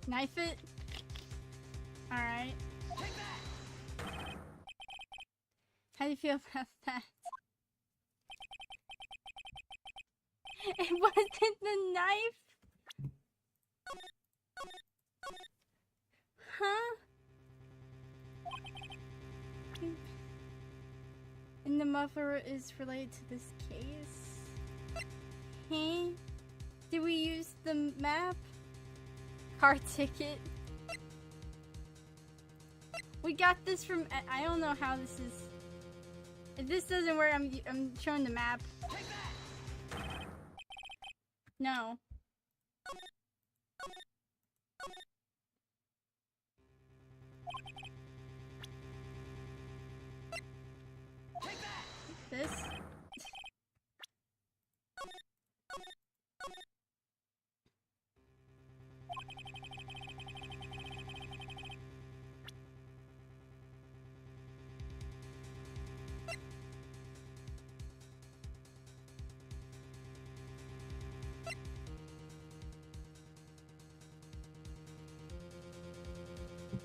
Knife it? Alright. How do you feel about that? It wasn't the knife? Huh? And the muffler is related to this case? Hey? Did we use the map? Car ticket? We got this from... I don't know how this is... If this doesn't work, I'm showing the map. No.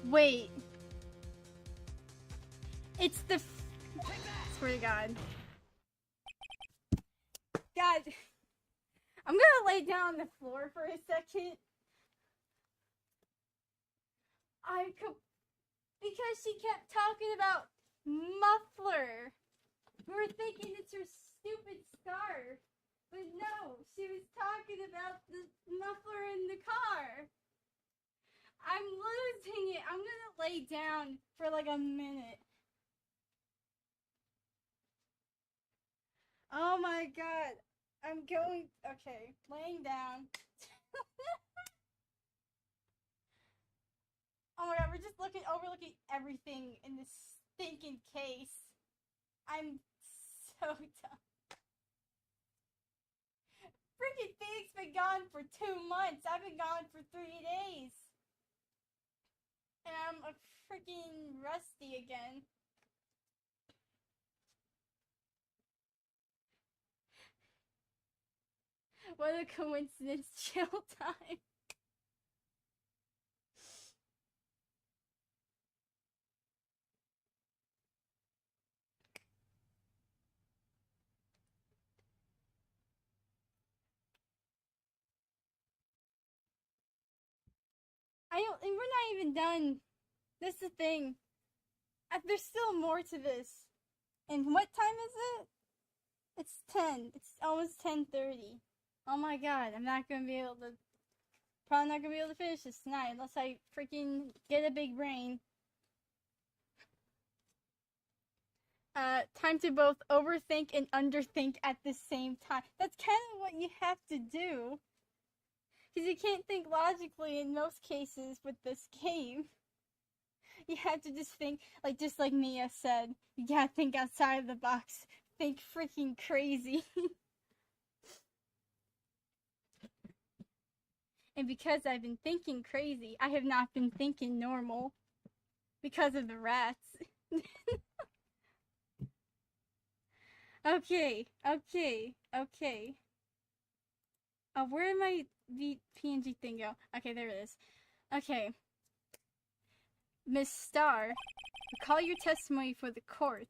Wait. It's the swear to God. God. I'm gonna lay down on the floor for a second. Because she kept talking about muffler. We were thinking it's her stupid scarf. But no, she was talking about the muffler in the car. I'm losing it. I'm gonna lay down for like a minute. Oh my God. I'm going. Okay, laying down. Oh my God, we're just overlooking everything in this stinking case. I'm so dumb. Freaking Phoenix been gone for 2 months. I've been gone for 3 days. And I'm a freaking rusty again. What a coincidence. Chill time. And we're not even done. That's the thing. There's still more to this. And what time is it? It's 10. It's almost 10:30. Oh my God, I'm not gonna be able to. Probably not gonna be able to finish this tonight unless I freaking get a big brain. Time to both overthink and underthink at the same time. That's kind of what you have to do. Because you can't think logically in most cases with this game. You have to just think, just like Mia said, you gotta think outside of the box. Think freaking crazy. And because I've been thinking crazy, I have not been thinking normal. Because of the rats. Okay. Oh, where did my PNG thing go? Okay, there it is. Okay. Miss Starr, recall your testimony for the court.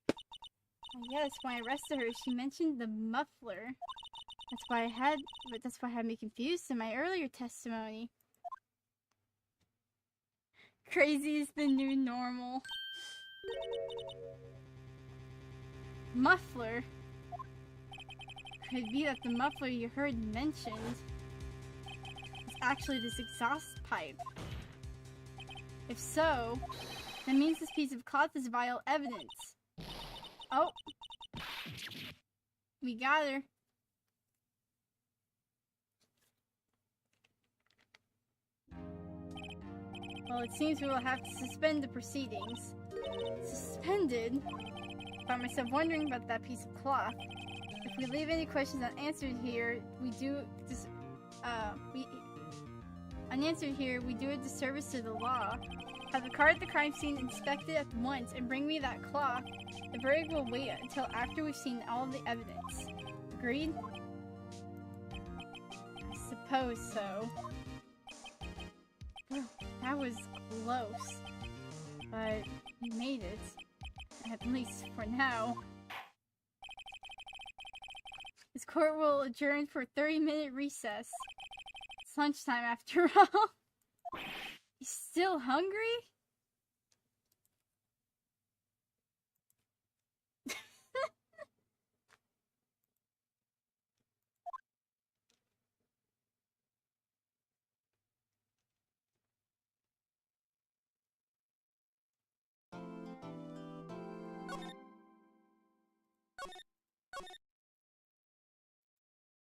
Oh, yes, when I arrested her, she mentioned the muffler. That's why I had me confused in my earlier testimony. Crazy is the new normal. Muffler? Could it be that the muffler you heard mentioned is actually this exhaust pipe? If so, that means this piece of cloth is vital evidence. Oh. We got her. Well, it seems we will have to suspend the proceedings. Suspended? Found myself wondering about that piece of cloth. If we leave any questions unanswered here, we do a disservice to the law. Have the car at the crime scene inspected at once and bring me that cloth. The verdict will wait until after we've seen all of the evidence. Agreed? I suppose so. Well, that was close. But we made it. At least for now. This court will adjourn for a 30-minute recess. It's lunchtime after all. You still hungry?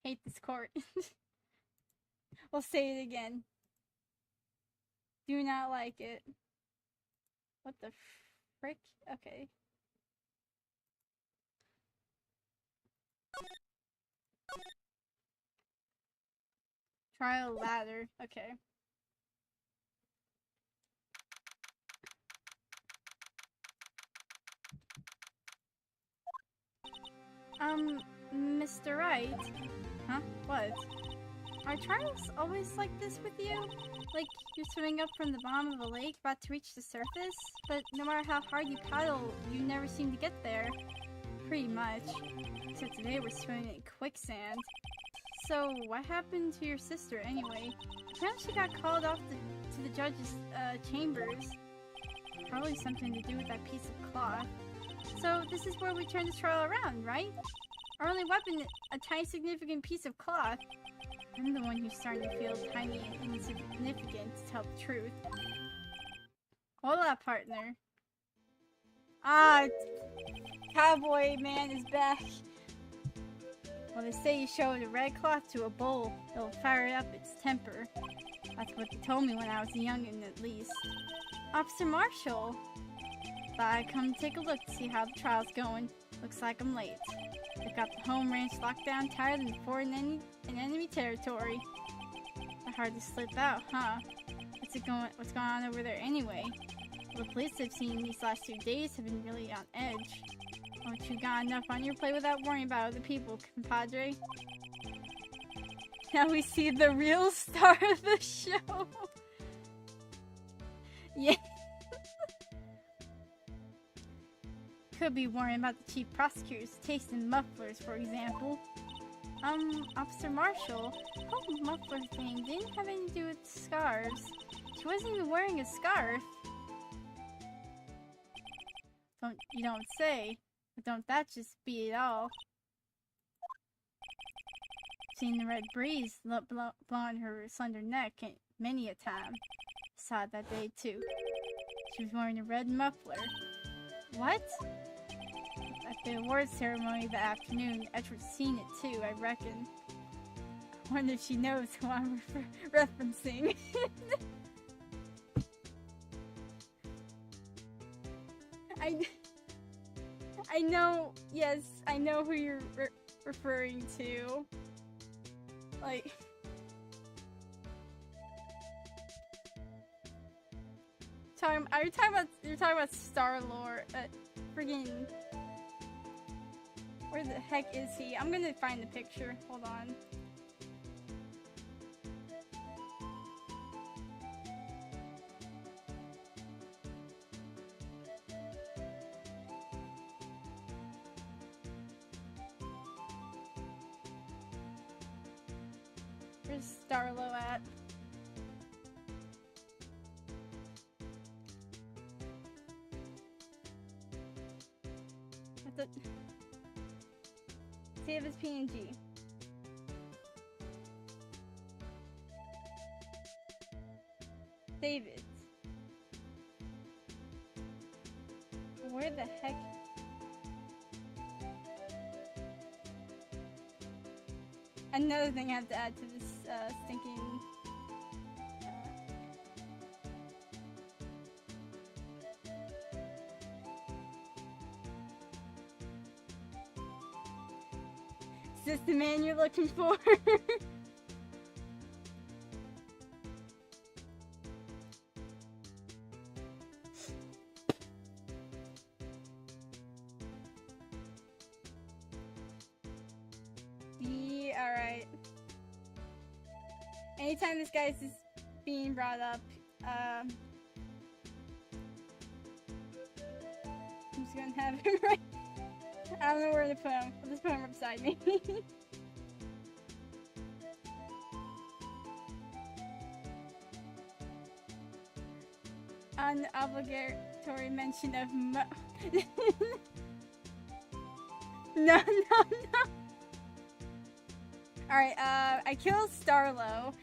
Hate this court. We'll say it again. Do not like it. What the frick? Okay. Trial ladder. Okay. Mr. Wright? Huh? What? Are trials always like this with you? Like, you're swimming up from the bottom of a lake, about to reach the surface? But no matter how hard you paddle, you never seem to get there. Pretty much. Except today we're swimming in quicksand. So, what happened to your sister anyway? Apparently she got called off to the judge's chambers. Probably something to do with that piece of cloth. So, this is where we turn this trial around, right? Our only weapon, a tiny significant piece of cloth. I'm the one who's starting to feel tiny and insignificant, to tell the truth. Hold up, partner. Ah, cowboy man is back. Well, they say you show the red cloth to a bull, it'll fire up its temper. That's what they told me when I was a youngin', at least. Officer Marshall! Thought I'd come take a look to see how the trial's going. Looks like I'm late. They've got the home ranch locked down tighter than before in enemy territory. Not hard to slip out, huh? What's going on over there anyway? Well, the police I've seen these last 2 days have been really on edge. Haven't you got enough on your plate without worrying about other people, compadre? Now we see the real star of the show. Yeah. Could be worrying about the chief prosecutor's taste in mufflers, for example. Officer Marshall, the whole muffler thing didn't have anything to do with scarves. She wasn't even wearing a scarf. You don't say. But don't that just beat it all? Seen the red breeze blow on her slender neck many a time. Saw it that day too. She was wearing a red muffler. What? At the awards ceremony that afternoon, Edward's seen it too, I reckon. I wonder if she knows who I'm referencing. I know, yes, I know who you're referring to. Like... You're talking about Star-Lord, friggin'... Where the heck is he? I'm gonna find the picture, hold on. Where's Starlo at? Save as PNG. Save it. Where the heck? Another thing I have to add to this stinking... Is this the man you're looking for? Yeah, alright. Anytime this guy's just being brought up, I'm just gonna have him right. I don't know where to put him. I'll just put him beside me. Unobligatory mention of No. Alright, I killed Starlo.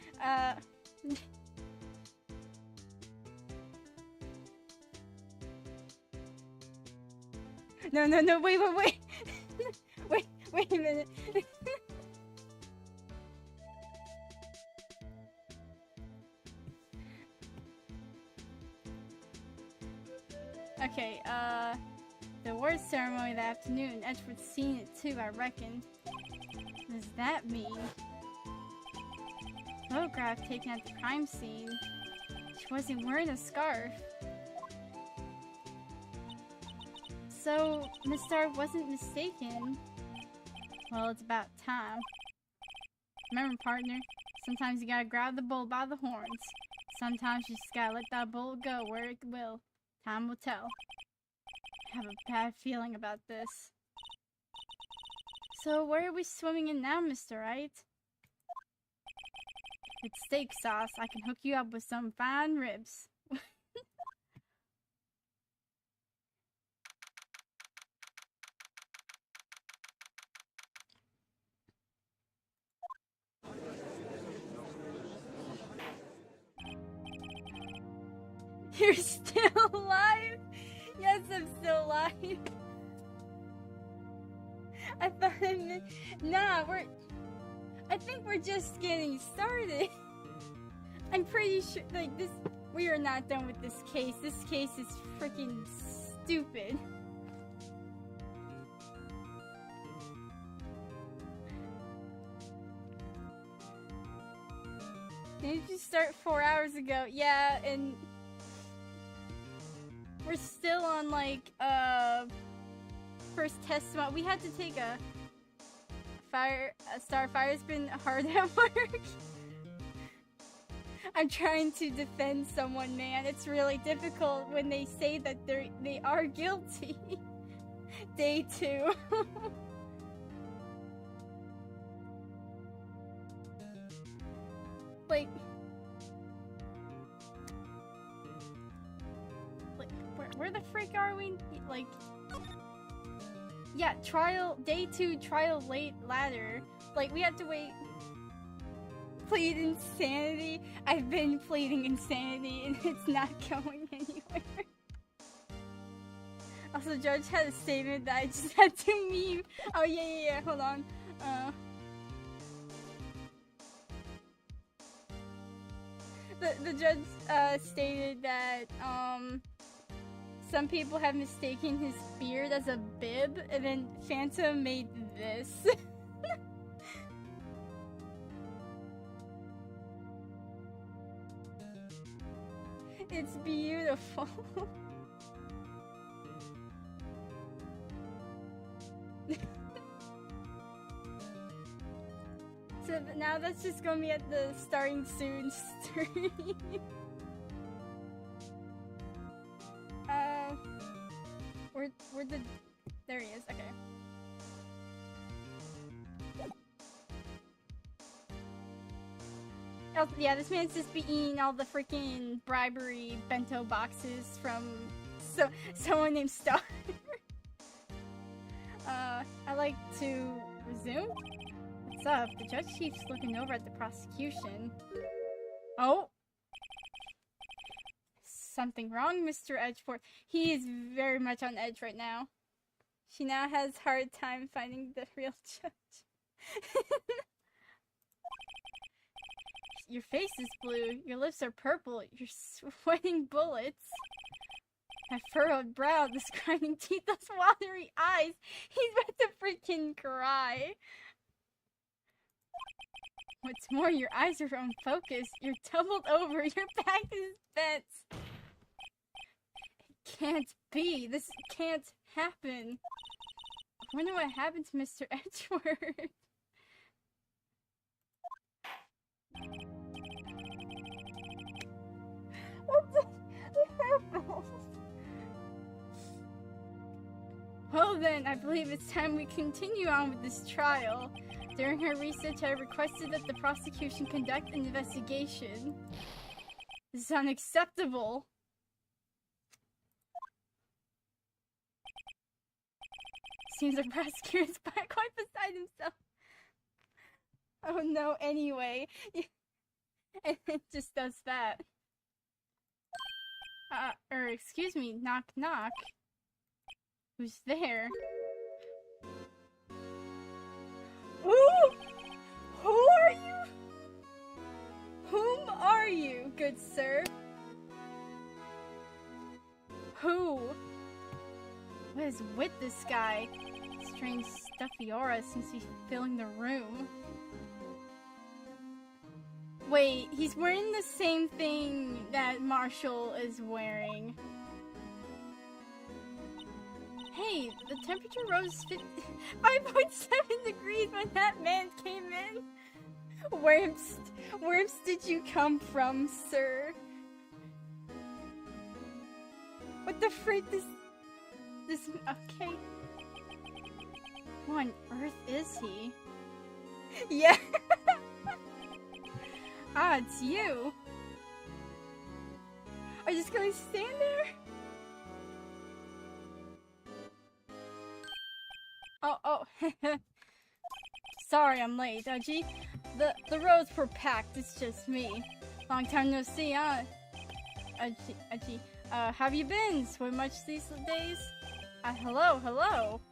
No, wait. Wait a minute. Okay, the award ceremony that afternoon, Edward's seen it too, I reckon. What does that mean? photograph taken at the crime scene. She wasn't wearing a scarf. So, Miss Starr wasn't mistaken. Well, it's about time. Remember, partner, sometimes you gotta grab the bull by the horns. Sometimes you just gotta let that bull go where it will. Time will tell. I have a bad feeling about this. So, where are we swimming in now, Mr. Wright? It's steak sauce. I can hook you up with some fine ribs. You're still alive? Yes, I'm still alive. I thought I meant... Nah, I think we're just getting started. I'm pretty sure, like, this... We are not done with this case. This case is freaking stupid. Didn't you start 4 hours ago? Yeah, and... We're still on, like, first test mode. We had to take a Starfire's been hard at work. I'm trying to defend someone, man. It's really difficult when they say that they are guilty. Day 2. Like, where the frick are we? Like, yeah, day 2, trial late ladder. Like, we have to wait. Plead insanity. I've been pleading insanity and it's not going anywhere. Also, Judge had a statement that I just had to meme. Oh, yeah, hold on. The judge stated that, some people have mistaken his beard as a bib, and then Phantom made this. It's beautiful. So now that's just gonna be at the starting soon stream. There he is, okay. Oh, yeah, this man's just be eating all the freaking bribery bento boxes from someone named Star. I'd like to resume? What's up? The judge keeps looking over at the prosecution. Oh! Something wrong, Mr. Edgeforth. He is very much on edge right now. She now has a hard time finding the real judge. Your face is blue, your lips are purple, you're sweating bullets. My furrowed brow, this grinding teeth, those watery eyes. He's about to freaking cry. What's more, your eyes are unfocused, you're doubled over, your back is bent. It can't be. This can't happen. I wonder what happened to Mr. Edgeworth. What happened? Well then, I believe it's time we continue on with this trial. During her research, I requested that the prosecution conduct an investigation. This is unacceptable. Seems the prosecutor is quite beside himself. Oh no, anyway. And it just does that. Excuse me, knock knock. Who's there? Who are you? Whom are you, good sir? Who? What is with this guy? Strange stuffy aura seems to be filling the room. Wait, he's wearing the same thing that Marshall is wearing. Hey, the temperature rose 5.7 degrees when that man came in. Whence did you come from, sir? What the frick this, okay. What on earth is he? Yeah. Ah, it's you. Are you just gonna stand there? Oh. Sorry I'm late, Uji. The roads were packed, it's just me. Long time no see, huh? Uji, have you been? So much these days? Hello.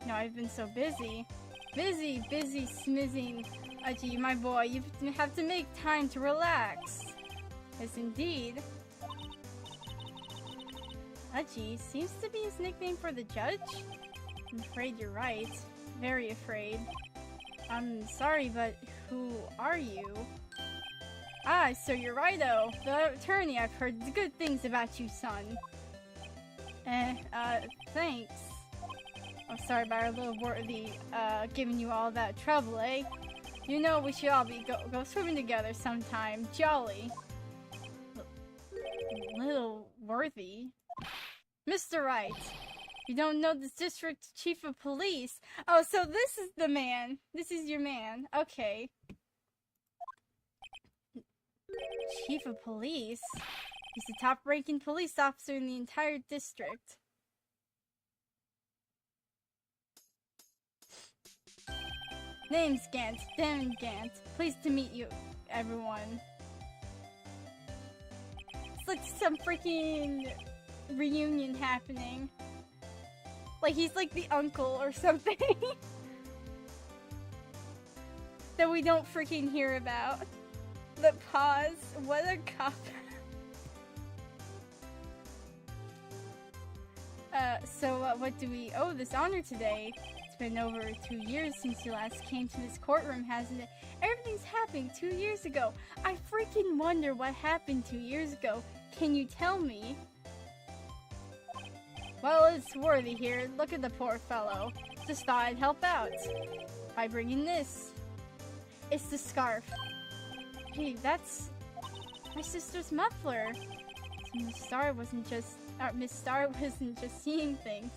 No, I've been so busy. Busy smizzing. Uji, my boy, you have to make time to relax. Yes, indeed. Uji seems to be his nickname for the judge? I'm afraid you're right. Very afraid. I'm sorry, but who are you? Ah, so you're Righto, the attorney. I've heard good things about you, son. Thanks. I'm sorry about our little worthy, giving you all that trouble, eh? You know we should all go swimming together sometime. Jolly. Little worthy? Mr. Wright. You don't know this district chief of police. Oh, so this is the man. This is your man. Okay. Chief of police? He's the top-ranking police officer in the entire district. Name's Gant. Dan Gant. Pleased to meet you, everyone. It's like some freaking reunion happening. Like he's like the uncle or something. That we don't freaking hear about. The pause. What a cop. What do we owe this honor today? It's been over 2 years since you last came to this courtroom, hasn't it? Everything's happened 2 years ago. I freaking wonder what happened 2 years ago. Can you tell me? Well, it's Worthy here. Look at the poor fellow. Just thought I'd help out by bringing this. It's the scarf. Hey, that's my sister's muffler. So Miss Star wasn't just seeing things.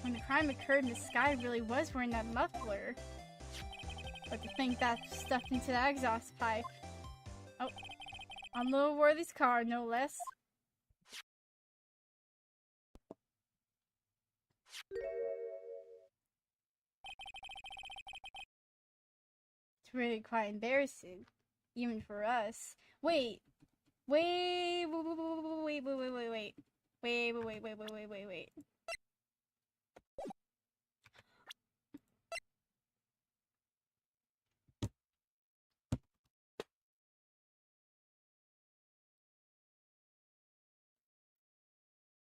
When the crime occurred, Miss Sky really was wearing that muffler. But to think that's stuffed into the exhaust pipe. Oh, on Little Worthy's car, no less. It's really quite embarrassing, even for us. Wait.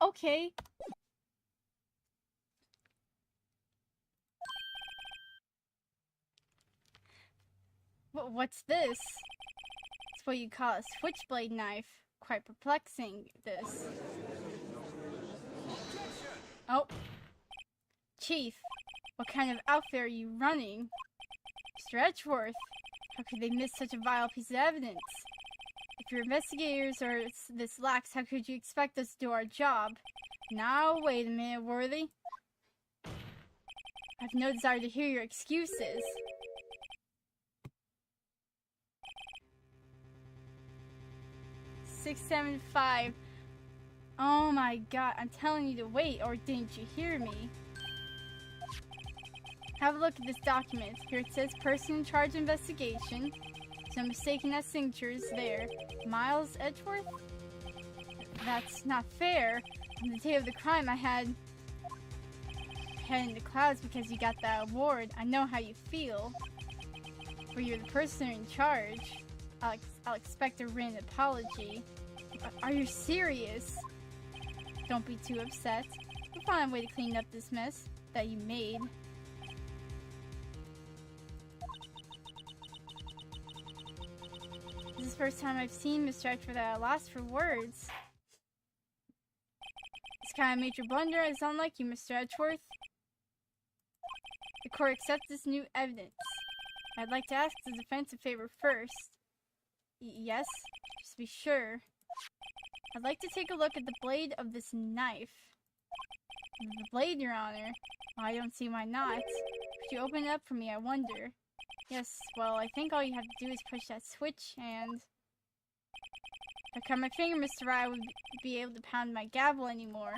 Okay. What's this? It's what you call a switchblade knife. Quite perplexing, this. Oh. Chief, what kind of outfit are you running? Mr. Edgeworth, how could they miss such a vile piece of evidence? If your investigators are this lax, how could you expect us to do our job? Now, wait a minute, Worthy. I've no desire to hear your excuses. $675. Oh my god, I'm telling you to wait, or didn't you hear me? Have a look at this document. Here it says person in charge investigation. Some mistaken as signatures there. Miles Edgeworth? That's not fair. On the day of the crime, I had head in the clouds because you got that award. I know how you feel. But you're the person in charge. I'll expect a written apology. Are you serious? Don't be too upset. We'll find a way to clean up this mess that you made. First time I've seen Mr. Edgeworth at a loss for words. This kind of major blunder is unlike you, Mr. Edgeworth. The court accepts this new evidence. I'd like to ask the defense a favor first. Yes? Just be sure. I'd like to take a look at the blade of this knife. The blade, Your Honor? Oh, I don't see why not. Could you open it up for me, I wonder? Yes, well, I think all you have to do is push that switch and... If I cut my finger, Mr. Wright, I would be able to pound my gavel anymore.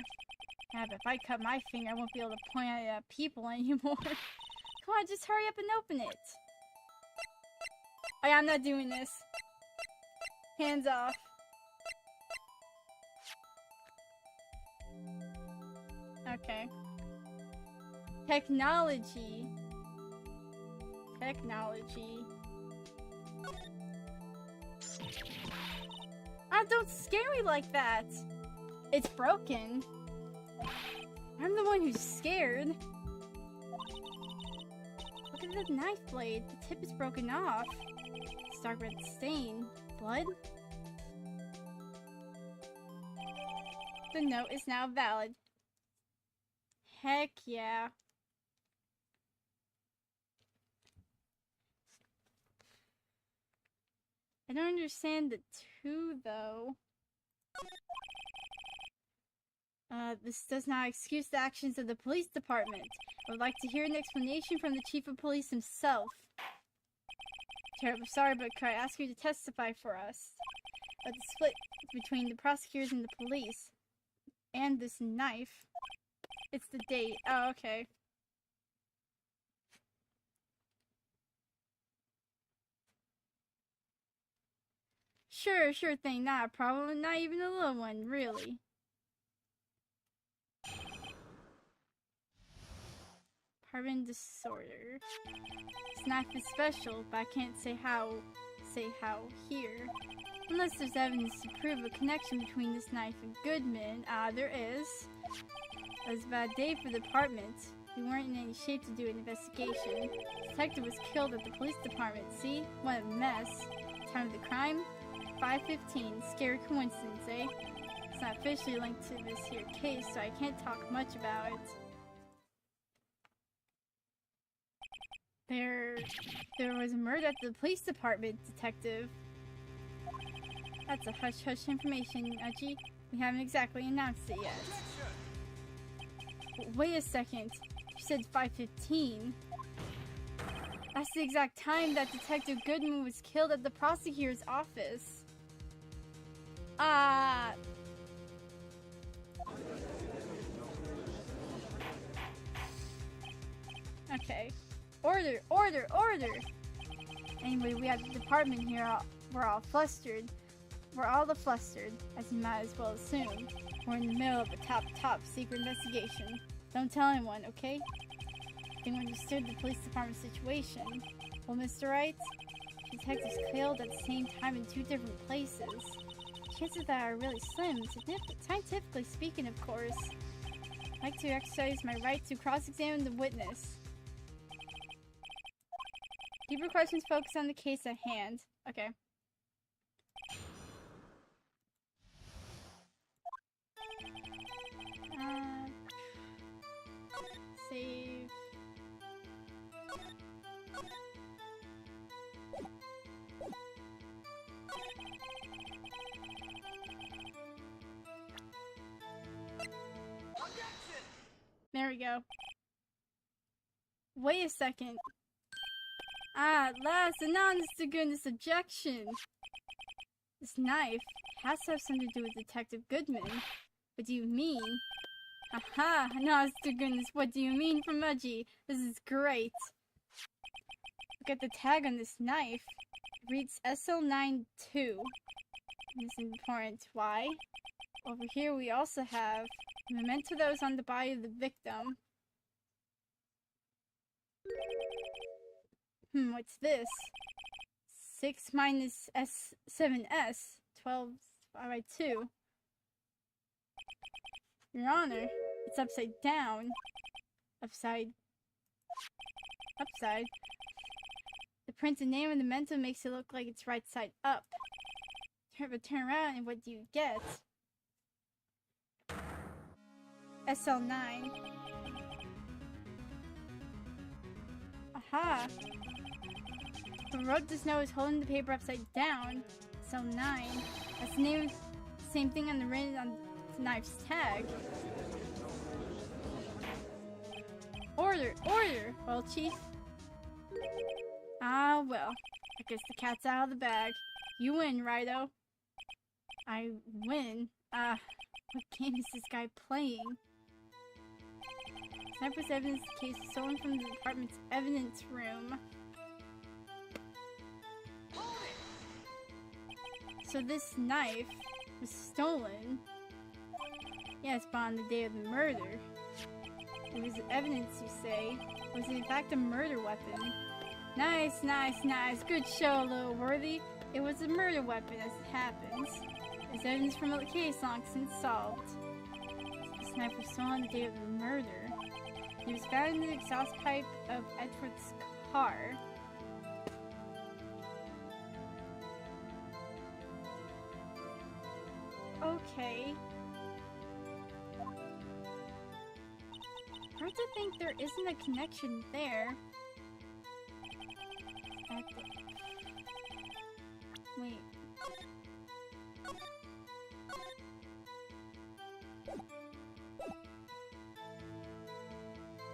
Yeah, but if I cut my finger, I won't be able to point it at people anymore. Come on, just hurry up and open it. Oh yeah, I'm not doing this. Hands off. Okay. Technology. Technology. Ah, don't scare me like that! It's broken. I'm the one who's scared. Look at the knife blade. The tip is broken off. It's dark red stain. Blood? The note is now valid. Heck yeah. I don't understand the two, though. This does not excuse the actions of the police department. I would like to hear an explanation from the chief of police himself. Terribly sorry, but could I ask you to testify for us? About the split between the prosecutors and the police. And this knife. It's the date. Oh, okay. Sure thing, not a problem, not even a little one, really. Carbon disorder. This knife is special, but I can't say how here. Unless there's evidence to prove a connection between this knife and Goodman. There is. It was a bad day for the department. We weren't in any shape to do an investigation. The detective was killed at the police department, see? What a mess. Time of the crime? 5:15. Scary coincidence, eh? It's not officially linked to this here case, so I can't talk much about it. There was a murder at the police department, Detective. That's a hush-hush information, Uchi. We haven't exactly announced it yet. Wait a second. You said 5:15. That's the exact time that Detective Goodman was killed at the prosecutor's office. Okay. Order! Anyway, we have the department here. We're all flustered. We're all flustered, as you might as well assume. We're in the middle of a top secret investigation. Don't tell anyone, okay? You understood the police department situation. Well, Mr. Wright, detectives killed at the same time in two different places. Chances that are really slim, scientifically speaking, of course. I'd like to exercise my right to cross-examine the witness. Deeper questions focus on the case at hand. Okay. Save. There we go. Wait a second. At last, an honest to goodness objection. This knife has to have something to do with Detective Goodman. What do you mean? Aha! An honest to goodness, what do you mean from Mudgy? This is great. Look at the tag on this knife. It reads SL92. This is important. Why? Over here we also have a memento that was on the body of the victim. What's this? 6 minus S7S. 12 by 2. Your Honor, it's upside down. Upside. The printed name of the memento makes it look like it's right side up. but turn around and what do you get? SL9. Aha! The road to snow is holding the paper upside down. SL9. That's the name, same thing on the written on the knife's tag. Order! Order! Well, Chief. Ah, well. I guess the cat's out of the bag. You win, Righto. I win? What game is this guy playing? Sniper's evidence case is stolen from the department's evidence room. So this knife was stolen. Yes, but on the day of the murder. It was evidence, you say. Was it in fact a murder weapon? Nice, nice, nice. Good show, little worthy. It was a murder weapon, as it happens. There's evidence from a case long since solved. This knife was stolen on the day of the murder. It was found in the exhaust pipe of Edward's car. Okay. Hard to think there isn't a connection there. Wait.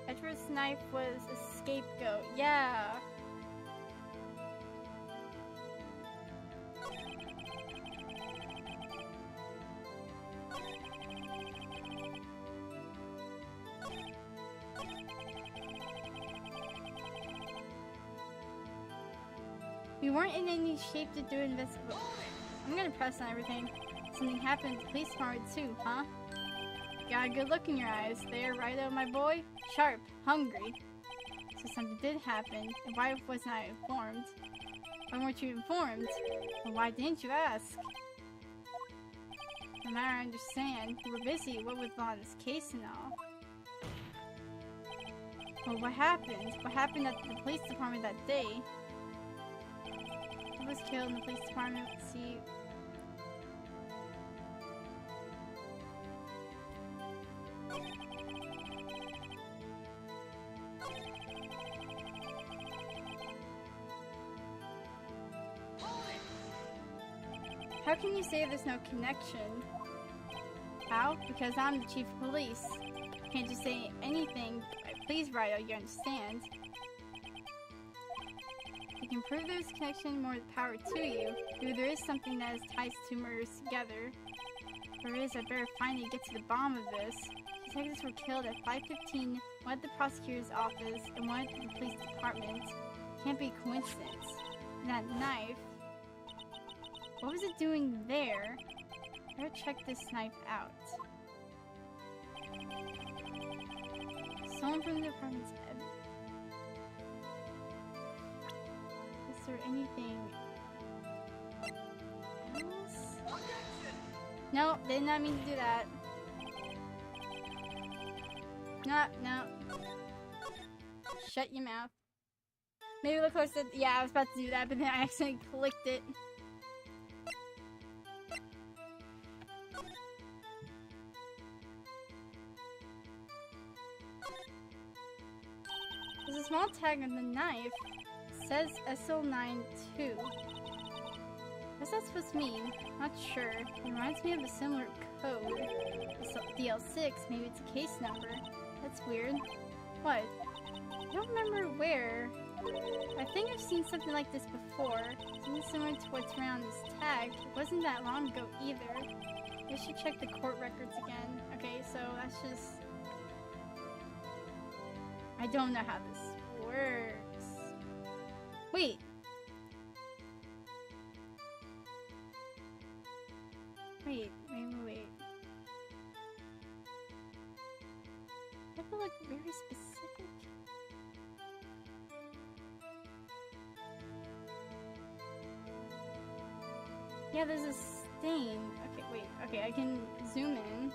Edward's knife was a scapegoat. Yeah. We weren't in any shape to do investigation. I'm gonna press on everything. Something happened at the police department too, huh? Got a good look in your eyes there, Righto, my boy? Sharp, hungry. So something did happen, and why wasn't I informed? Why weren't you informed? And why didn't you ask? No matter, I understand. You were busy, what with all this case and all. Well, what happened? What happened at the police department that day? He was killed in the police department. See. How can you say there's no connection? How? Because I'm the chief of police. Can't just say anything. Please, Ryo, you understand. If you can prove there's a connection, more power to you. Maybe there is something that has ties two murders together. If there is, I better finally get to the bottom of this. Detectives were killed at 5:15, one at the prosecutor's office and one at the police department. Can't be a coincidence. And that knife. What was it doing there? I better check this knife out. Someone from the department's head. Is there anything else? No, did not mean to do that. No. Shut your mouth. Maybe look close to. Yeah, I was about to do that, but then I accidentally clicked it. There's a small tag on the knife. It says SL9 too. What's that supposed to mean? Not sure. It reminds me of a similar code. DL6, maybe it's a case number. That's weird. What? I don't remember where. I think I've seen something like this before. Something similar to what's around this tag. It wasn't that long ago either. I should check the court records again. Okay, so that's just... I don't know how this works. Wait. Wait. I have to look very specific. Yeah, there's a stain. Okay, wait. Okay, I can zoom in.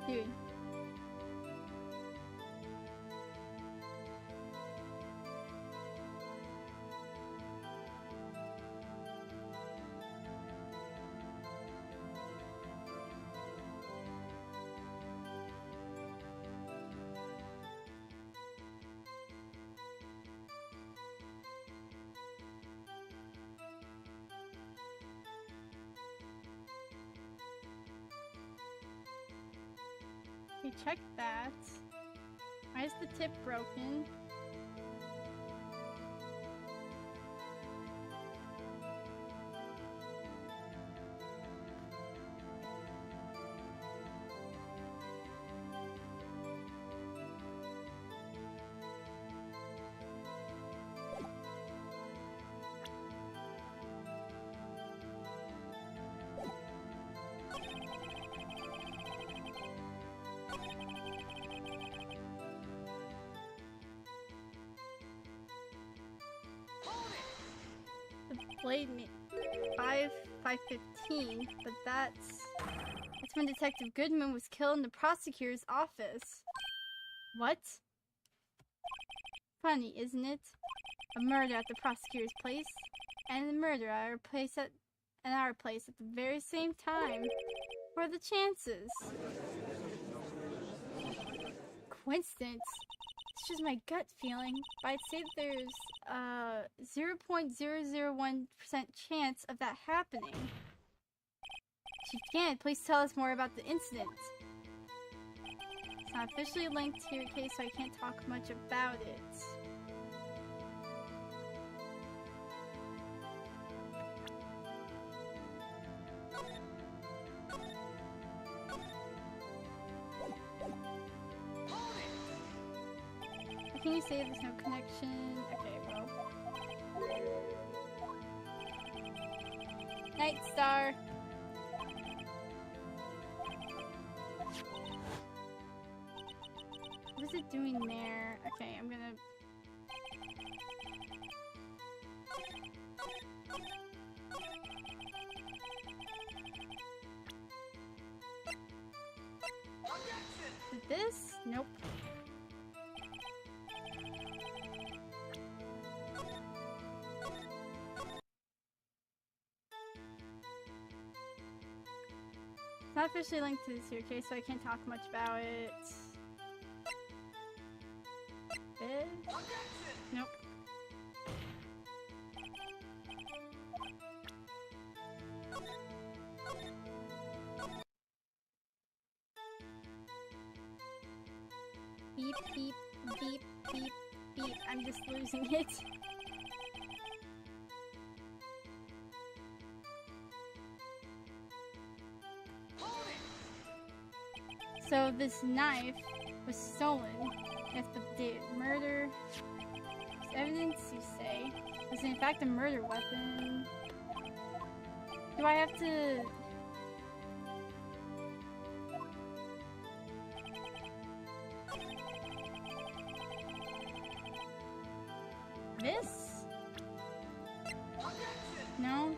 Dude. Okay, check that. Why is the tip broken? Blade me 5:15, but that's when Detective Goodman was killed in the prosecutor's office. What? Funny, isn't it? A murder at the prosecutor's place, and a murder at our place at the very same time. What are the chances? Coincidence? It's just my gut feeling, but I'd say there's 0.001% chance of that happening. Chief Gannon, please tell us more about the incident. It's not officially linked to your case, so I can't talk much about it. Can you say there's no connection? Okay, well. Night Star! What is it doing there? Okay, I'm gonna... Did this? Nope. It's not officially linked to this here case, so I can't talk much about it. This? Nope. Beep, beep, beep, beep, beep. I'm just losing it. So this knife was stolen. Yes, but did it murder? There's evidence, you say. Was it in fact a murder weapon? Do I have to... This? No?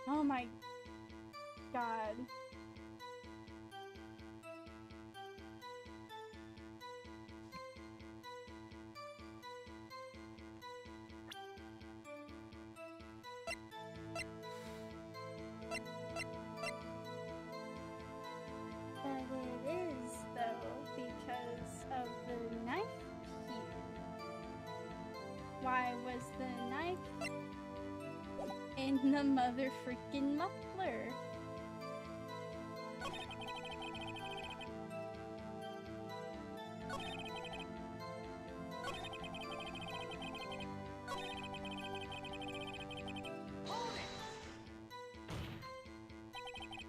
Oh my god. But it is, though, because of the knife here. Why was the knife in the mother freaking muffler?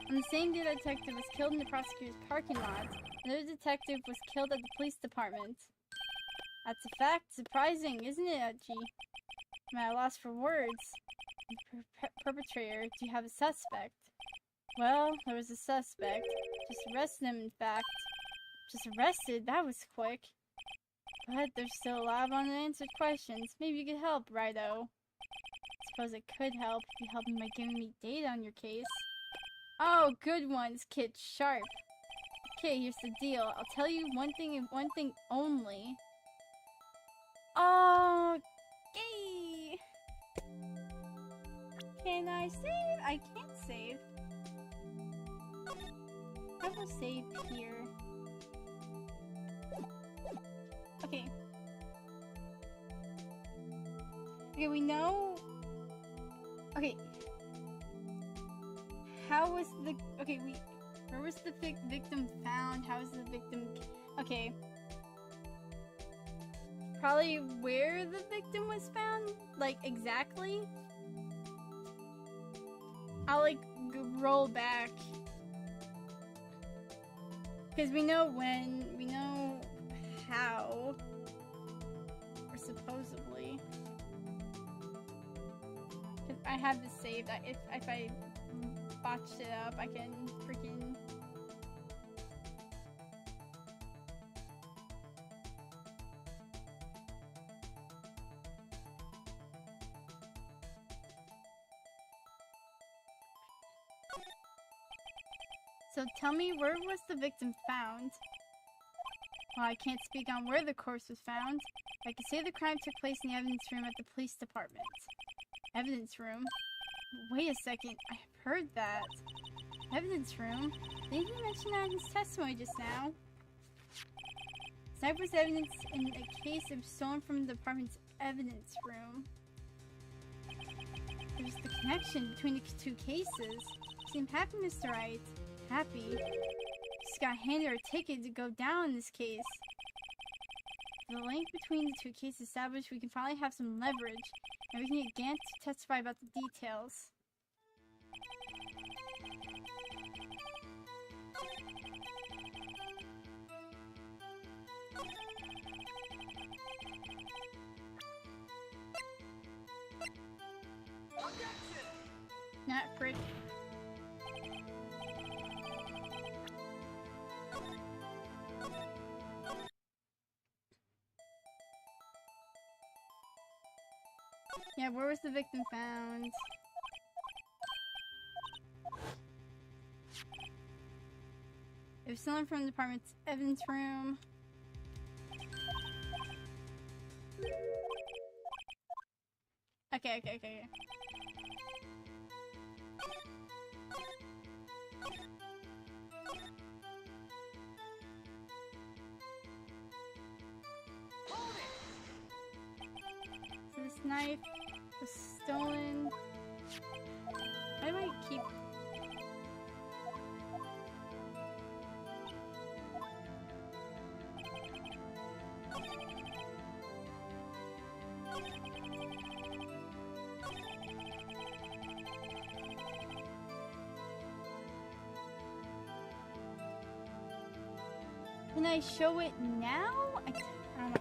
On the same day that detective was killed in the prosecutor's parking lot, another detective was killed at the police department. That's a fact. Surprising, isn't it, Uchi? I'm at a loss for words. Perpetrator, do you have a suspect? Well, there was a suspect. Just arrested him, in fact. Just arrested? That was quick. But there's still a lot of unanswered questions. Maybe you could help, Righto. Suppose I could help if you help me by giving me data on your case. Oh, good ones, Kid Sharp. Okay, here's the deal. I'll tell you one thing and one thing only. Okay. Can I save? I can't save. I will save here. Okay. Okay, we know. Okay. How was the. Okay, where was the victim found? How was the victim. Okay. Probably where the victim was found? Like, exactly? I'll, like, roll back. Because we know when, we know how. Or supposedly. Because I have this saved. If I botched it up, I can freaking... So tell me, where was the victim found? Well, I can't speak on where the corpse was found. I can say the crime took place in the evidence room at the police department. Evidence room? Wait a second, I heard that. Evidence room? Didn't he mention that in his testimony just now? Snipe was evidence in a case that was stolen from the department's evidence room. There's the connection between the two cases. You seem happy, Mr. Wright. Happy. Just got handed our ticket to go down in this case. The link between the two cases established, we can finally have some leverage, and we can get Gant to testify about the details. Objection! Not Frick. Yeah, where was the victim found? It was stolen from the department's evidence room. Okay. Hold it! So this knife was stolen. Why do I keep... Can I show it now? I don't know.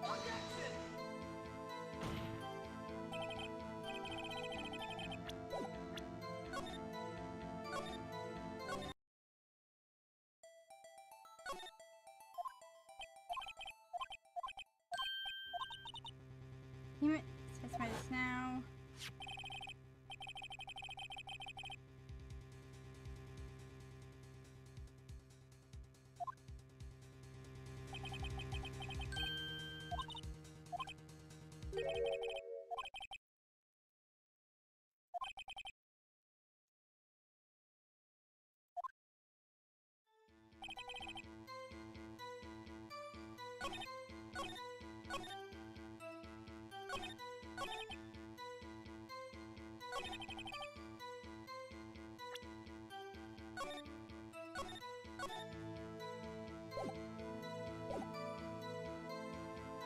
Objection! Damn it. Let's try this now.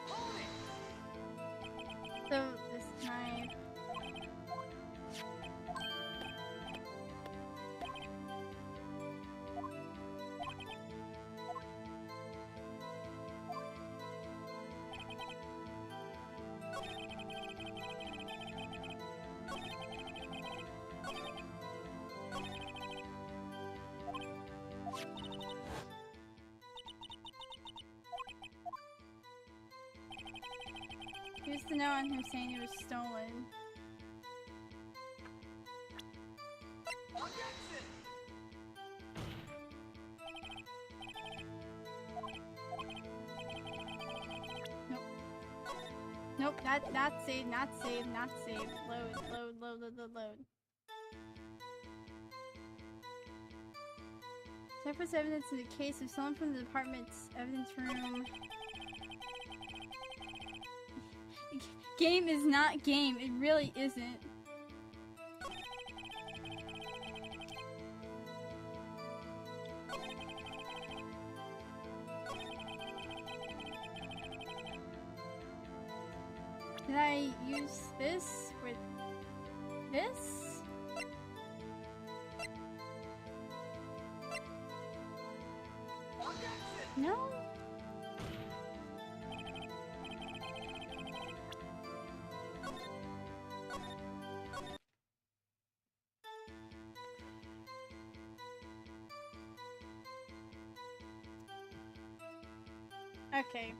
Hold it! So this knife. Here's the note on him saying it was stolen. Objection! Not save, not save, not save. Load. Separate evidence in the case of someone from the department's evidence room. Game is not game. It really isn't. Did I use this with this? No? Okay.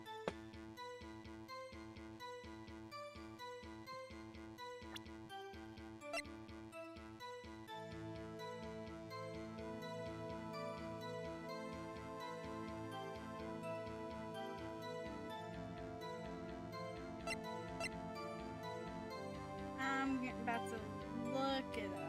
I'm about to look it up.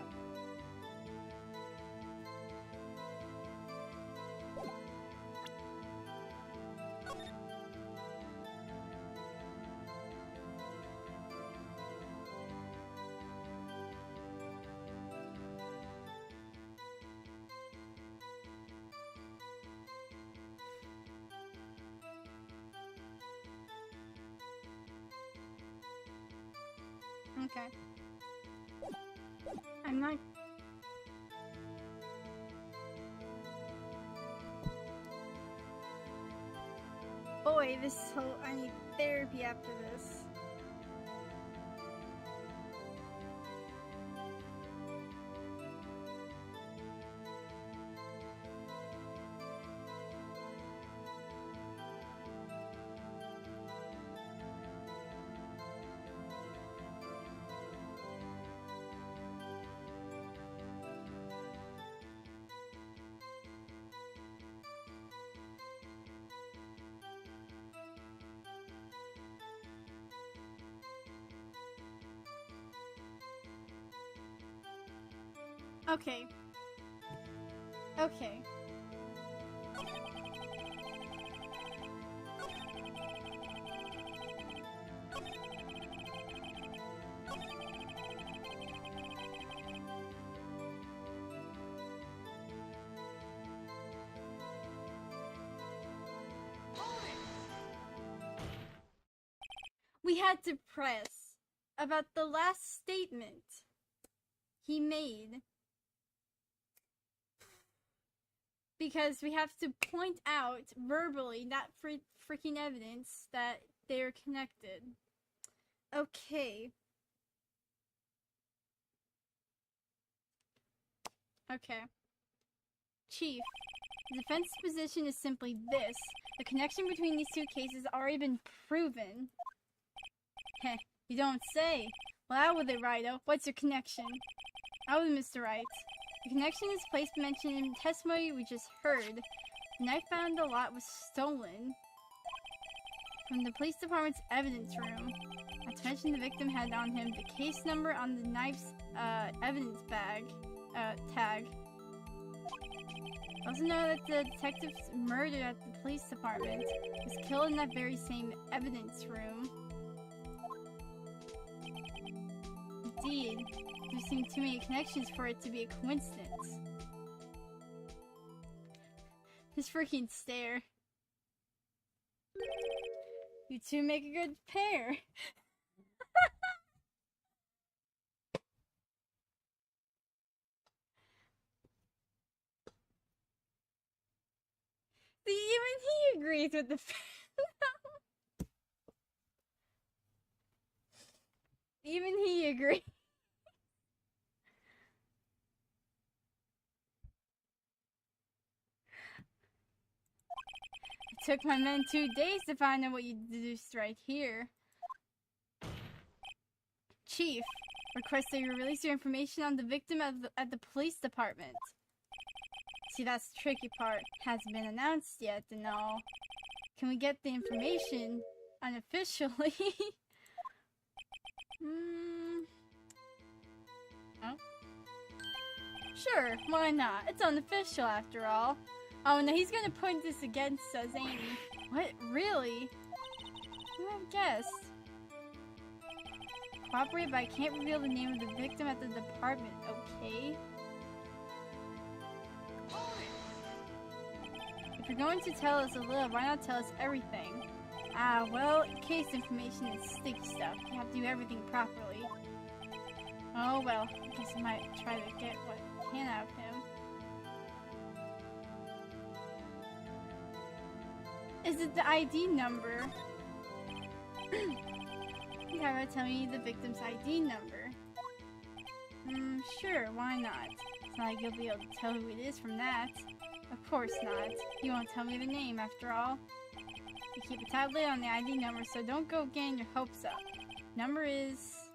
Okay. I'm not. Boy, this whole. I need therapy after this. Okay. Okay. We had to press about the last statement he made. Because we have to point out verbally, not freaking evidence, that they're connected. Okay. Okay. Chief, the defense position is simply this. The connection between these two cases has already been proven. Heh, you don't say. Well, out with it, Righto. What's your connection? Out with Mr. Wright. The connection is place mentioned in testimony we just heard. The knife found in the lot was stolen from the police department's evidence room. Not to mention the victim had on him the case number on the knife's evidence tag. Also know that the detective's murdered at the police department was killed in that very same evidence room. Indeed, there seem too many connections for it to be a coincidence. This freaking stare. You two make a good pair. See, even he agrees with the even he agrees. It took my men 2 days to find out what you deduced right here. Chief, request that you release your information on the victim at the police department. See, that's the tricky part. Hasn't been announced yet and all. Can we get the information unofficially? Oh. Sure, why not? It's unofficial after all. Oh no, he's gonna put this against us, ain't he? What? Really? Who would have guessed? Cooperate, but I can't reveal the name of the victim at the department, okay? If you're going to tell us a little, why not tell us everything? Ah, well, case information is sticky stuff. You have to do everything properly. Oh well, I guess I might try to get what I can out of him. Is it the ID number? You gotta tell me the victim's ID number. Sure, why not? It's not like you'll be able to tell who it is from that. Of course not. You won't tell me the name after all. You keep a tight lid on the ID number, so don't go getting your hopes up. Number is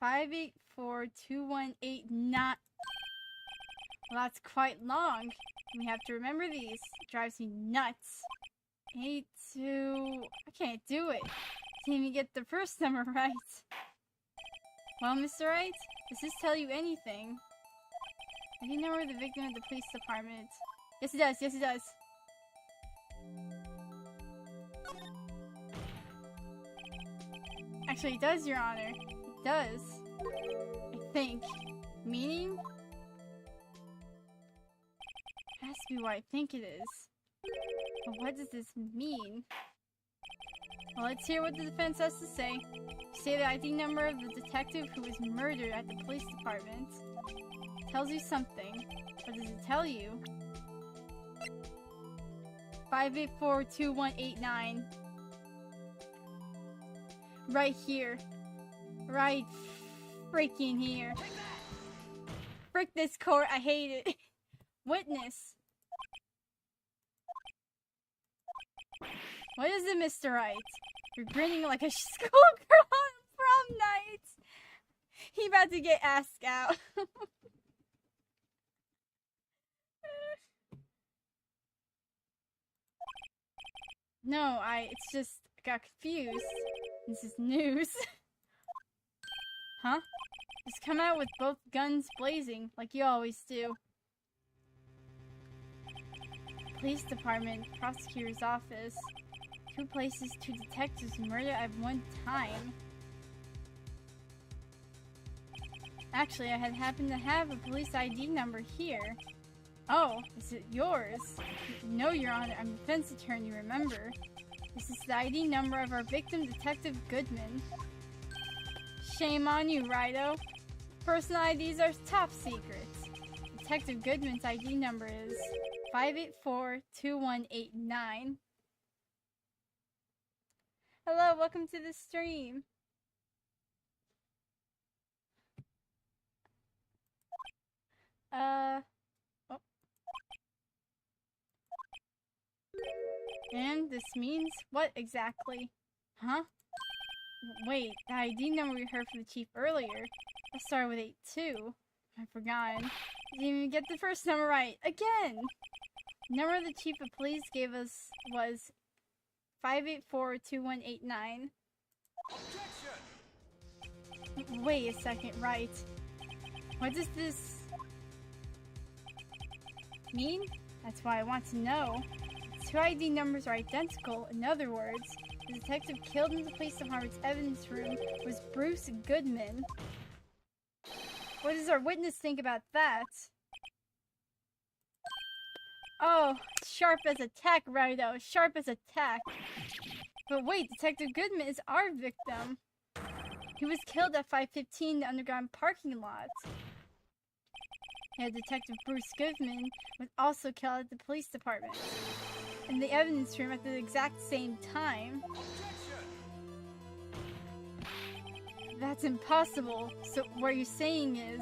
5842189. Well, that's quite long. We have to remember these. It drives me nuts. 82. I can't do it. Didn't even get the first number right. Well, Mr. Wright, does this tell you anything? I didn't know the victim at the police department. Yes, it does. Yes, it does. Actually, it does, Your Honor. It does. I think. Meaning? It has to be what I think it is. But what does this mean? Well, let's hear what the defense has to say. Say the ID number of the detective who was murdered at the police department. Tells you something. What does it tell you? 5842189. Right here. Right freaking here. Frick this court, I hate it. Witness. What is it, Mr. Wright? You're grinning like a schoolgirl on prom night. He about to get asked out. No, it's just, I got confused. This is news. Huh? Just come out with both guns blazing, like you always do. Police department, prosecutor's office. 2 places, 2 detectives murdered at one time. Actually, I had happened to have a police ID number here. Oh, is it yours? No, Your Honor, I'm a defense attorney, remember? This is the ID number of our victim, Detective Goodman. Shame on you, Righto. Personal IDs are top secrets. Detective Goodman's ID number is 5842189. Hello, welcome to the stream. Oh. And this means what exactly? Huh? Wait, the ID number we heard from the chief earlier. That started with 82. I've forgotten. Didn't even get the first number right. Again! The number the chief of police gave us was 5842189. Wait a second, right. What does this mean? That's why I want to know. 2 ID numbers are identical. In other words, the detective killed in the police department's evidence room was Bruce Goodman. What does our witness think about that? Oh, sharp as a tack, Righto. Sharp as a tack. But wait, Detective Goodman is our victim. He was killed at 515 the underground parking lot. Yeah, Detective Bruce Goodman was also killed at the police department. In the evidence room at the exact same time. That's impossible. So what you're saying is,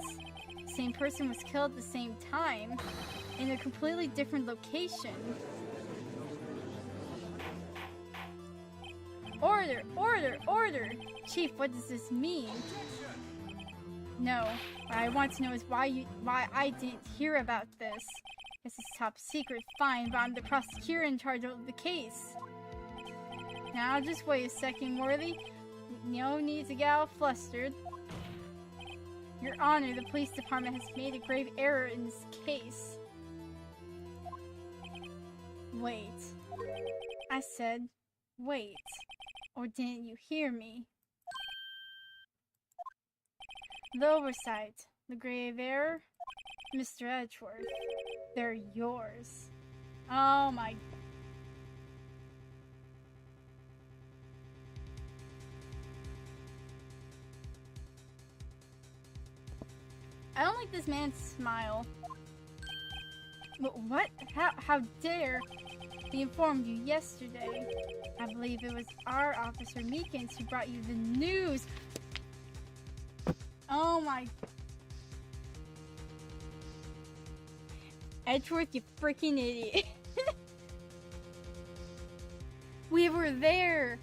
the same person was killed at the same time, in a completely different location. Order! Order! Order! Chief, what does this mean? No, what I want to know is why I didn't hear about this. This is top secret, fine, but I'm the prosecutor in charge of the case. Now, just wait a second, Worthy. No need to get all flustered. Your Honor, the police department has made a grave error in this case. Wait. I said, wait. Or didn't you hear me? The oversight. The grave error? Mr. Edgeworth. They're yours. Oh my... I don't like this man's smile. What? How dare? We informed you yesterday. I believe it was our officer Meekins who brought you the news. Oh my... Edgeworth, you freaking idiot. We were there.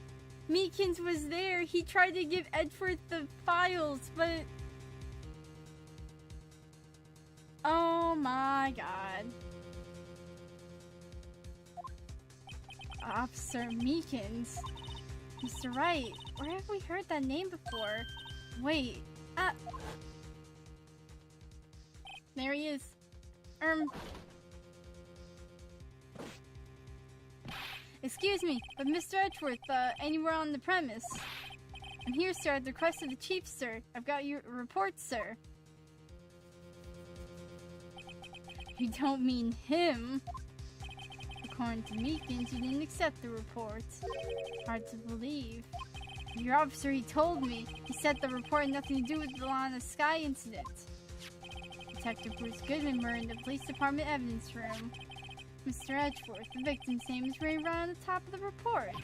Meekins was there. He tried to give Edgeworth the files, but... Oh my god. Officer Meekins. Mr. Wright, where have we heard that name before? Wait, there he is. Excuse me, but Mr. Edgeworth, anywhere on the premise? I'm here, sir, at the request of the chief, sir. I've got your report, sir. You don't mean him. According to Meekins, you didn't accept the report. Hard to believe. Your officer, he told me. He said the report had nothing to do with the Lana Sky incident. Detective Bruce Goodman were in the police department evidence room. Mr. Edgeworth, the victim's name is right on the top of the report.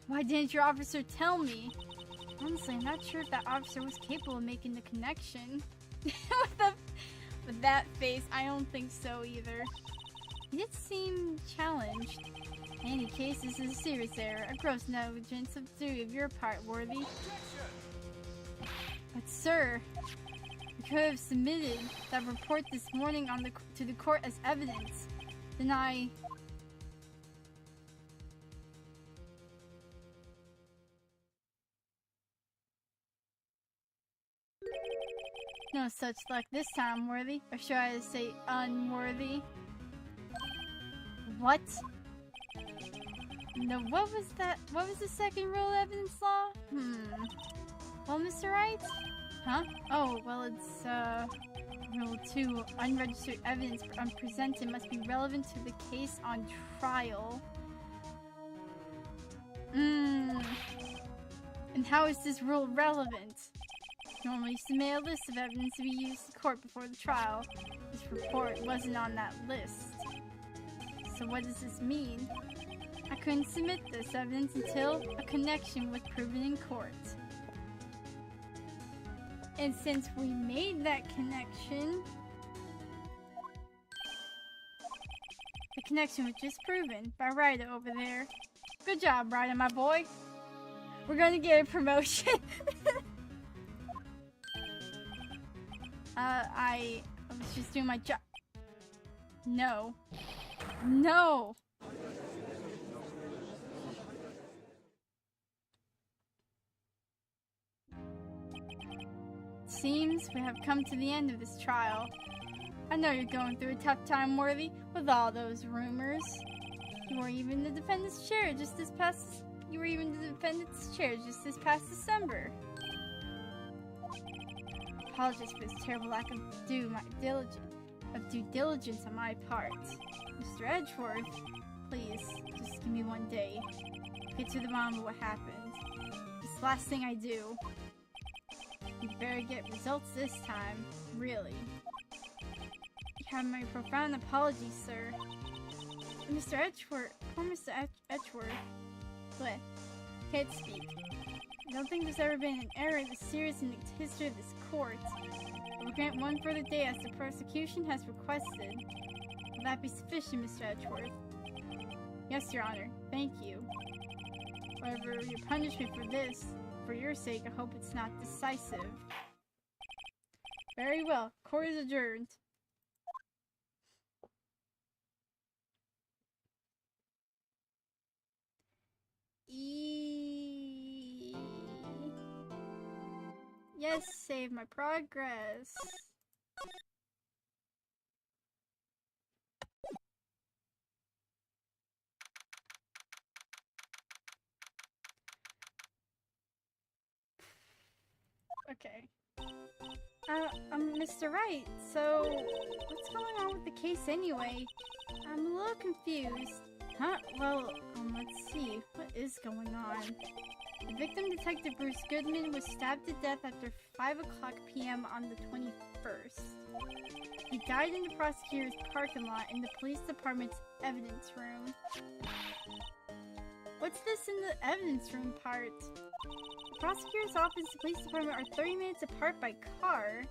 Why didn't your officer tell me? Honestly, I'm not sure if that officer was capable of making the connection. With that face, I don't think so either. He did seem challenged. In any case, this is a serious error, a gross negligence of duty of your part, Worthy. But sir, you could have submitted that report this morning to the court as evidence. Then I... No such luck this time, Worthy. Or should I say unworthy? What? No, what was that? What was the second rule of evidence law? Well, Mr. Wright? Huh? Oh, well, it's, Rule 2. Unregistered evidence presented must be relevant to the case on trial. And how is this rule relevant? Normally submit a list of evidence to be used in court before the trial. This report wasn't on that list. So what does this mean? I couldn't submit this evidence until a connection was proven in court. And since we made that connection, the connection was just proven by Ryder over there. Good job, Ryder, my boy. We're gonna get a promotion. I was just doing my job. No. No! Seems we have come to the end of this trial. I know you're going through a tough time, Worthy, with all those rumors. You were even the defendant's chair just this past December. Apologies for this terrible lack of due diligence on my part. Mr. Edgeworth, please, just give me one day. Get to the bottom of what happened. It's the last thing I do. You better get results this time, really. You have my profound apologies, sir. Mr. Edgeworth, poor Mr. Edgeworth. What? Can't speak. I don't think there's ever been an error this serious in the history of this court. I will grant one further day as the prosecution has requested. Will that be sufficient, Mr. Edgeworth? Yes, Your Honor. Thank you. However, your punishment for this, for your sake, I hope it's not decisive. Very well. Court is adjourned. Yes, save my progress. Okay. Mr. Wright, so what's going on with the case anyway? I'm a little confused. Huh? Well, let's see. What is going on? The victim, Detective Bruce Goodman, was stabbed to death after 5 o'clock p.m. on the 21st. He died in the prosecutor's parking lot in the police department's evidence room. What's this in the evidence room part? The prosecutor's office and the police department are 30 minutes apart by car.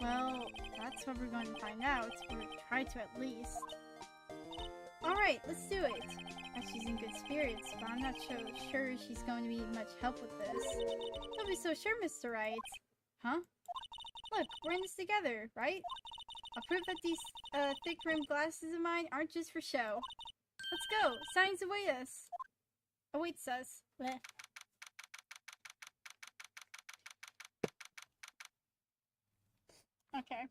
Well, that's what we're going to find out, or try to at least. Alright, let's do it. She's in good spirits, but I'm not sure she's going to be much help with this. Don't be so sure, Mr. Wright. Huh? Look, we're in this together, right? I'll prove that these thick-rimmed glasses of mine aren't just for show. Let's go! Signs awaits us. Blech. Okay.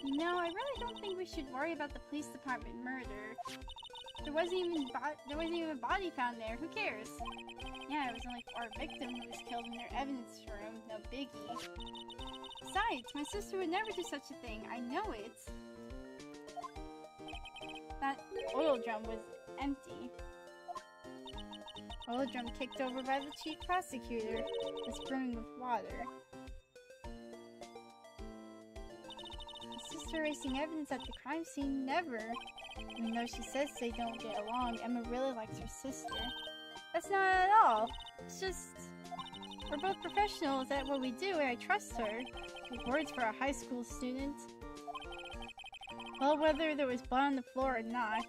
No, I really don't think we should worry about the police department murder. There wasn't even a body found there. Who cares? Yeah, it was only our victim who was killed in their evidence room. No biggie. Besides, my sister would never do such a thing. I know it. That oil drum was empty. Oil drum kicked over by the chief prosecutor was brimming with water. Sister erasing evidence at the crime scene? Never. Even though she says they don't get along, Emma really likes her sister. That's not at all. It's just... we're both professionals at what we do and I trust her. Big words for a high school student. Well, whether there was blood on the floor or not,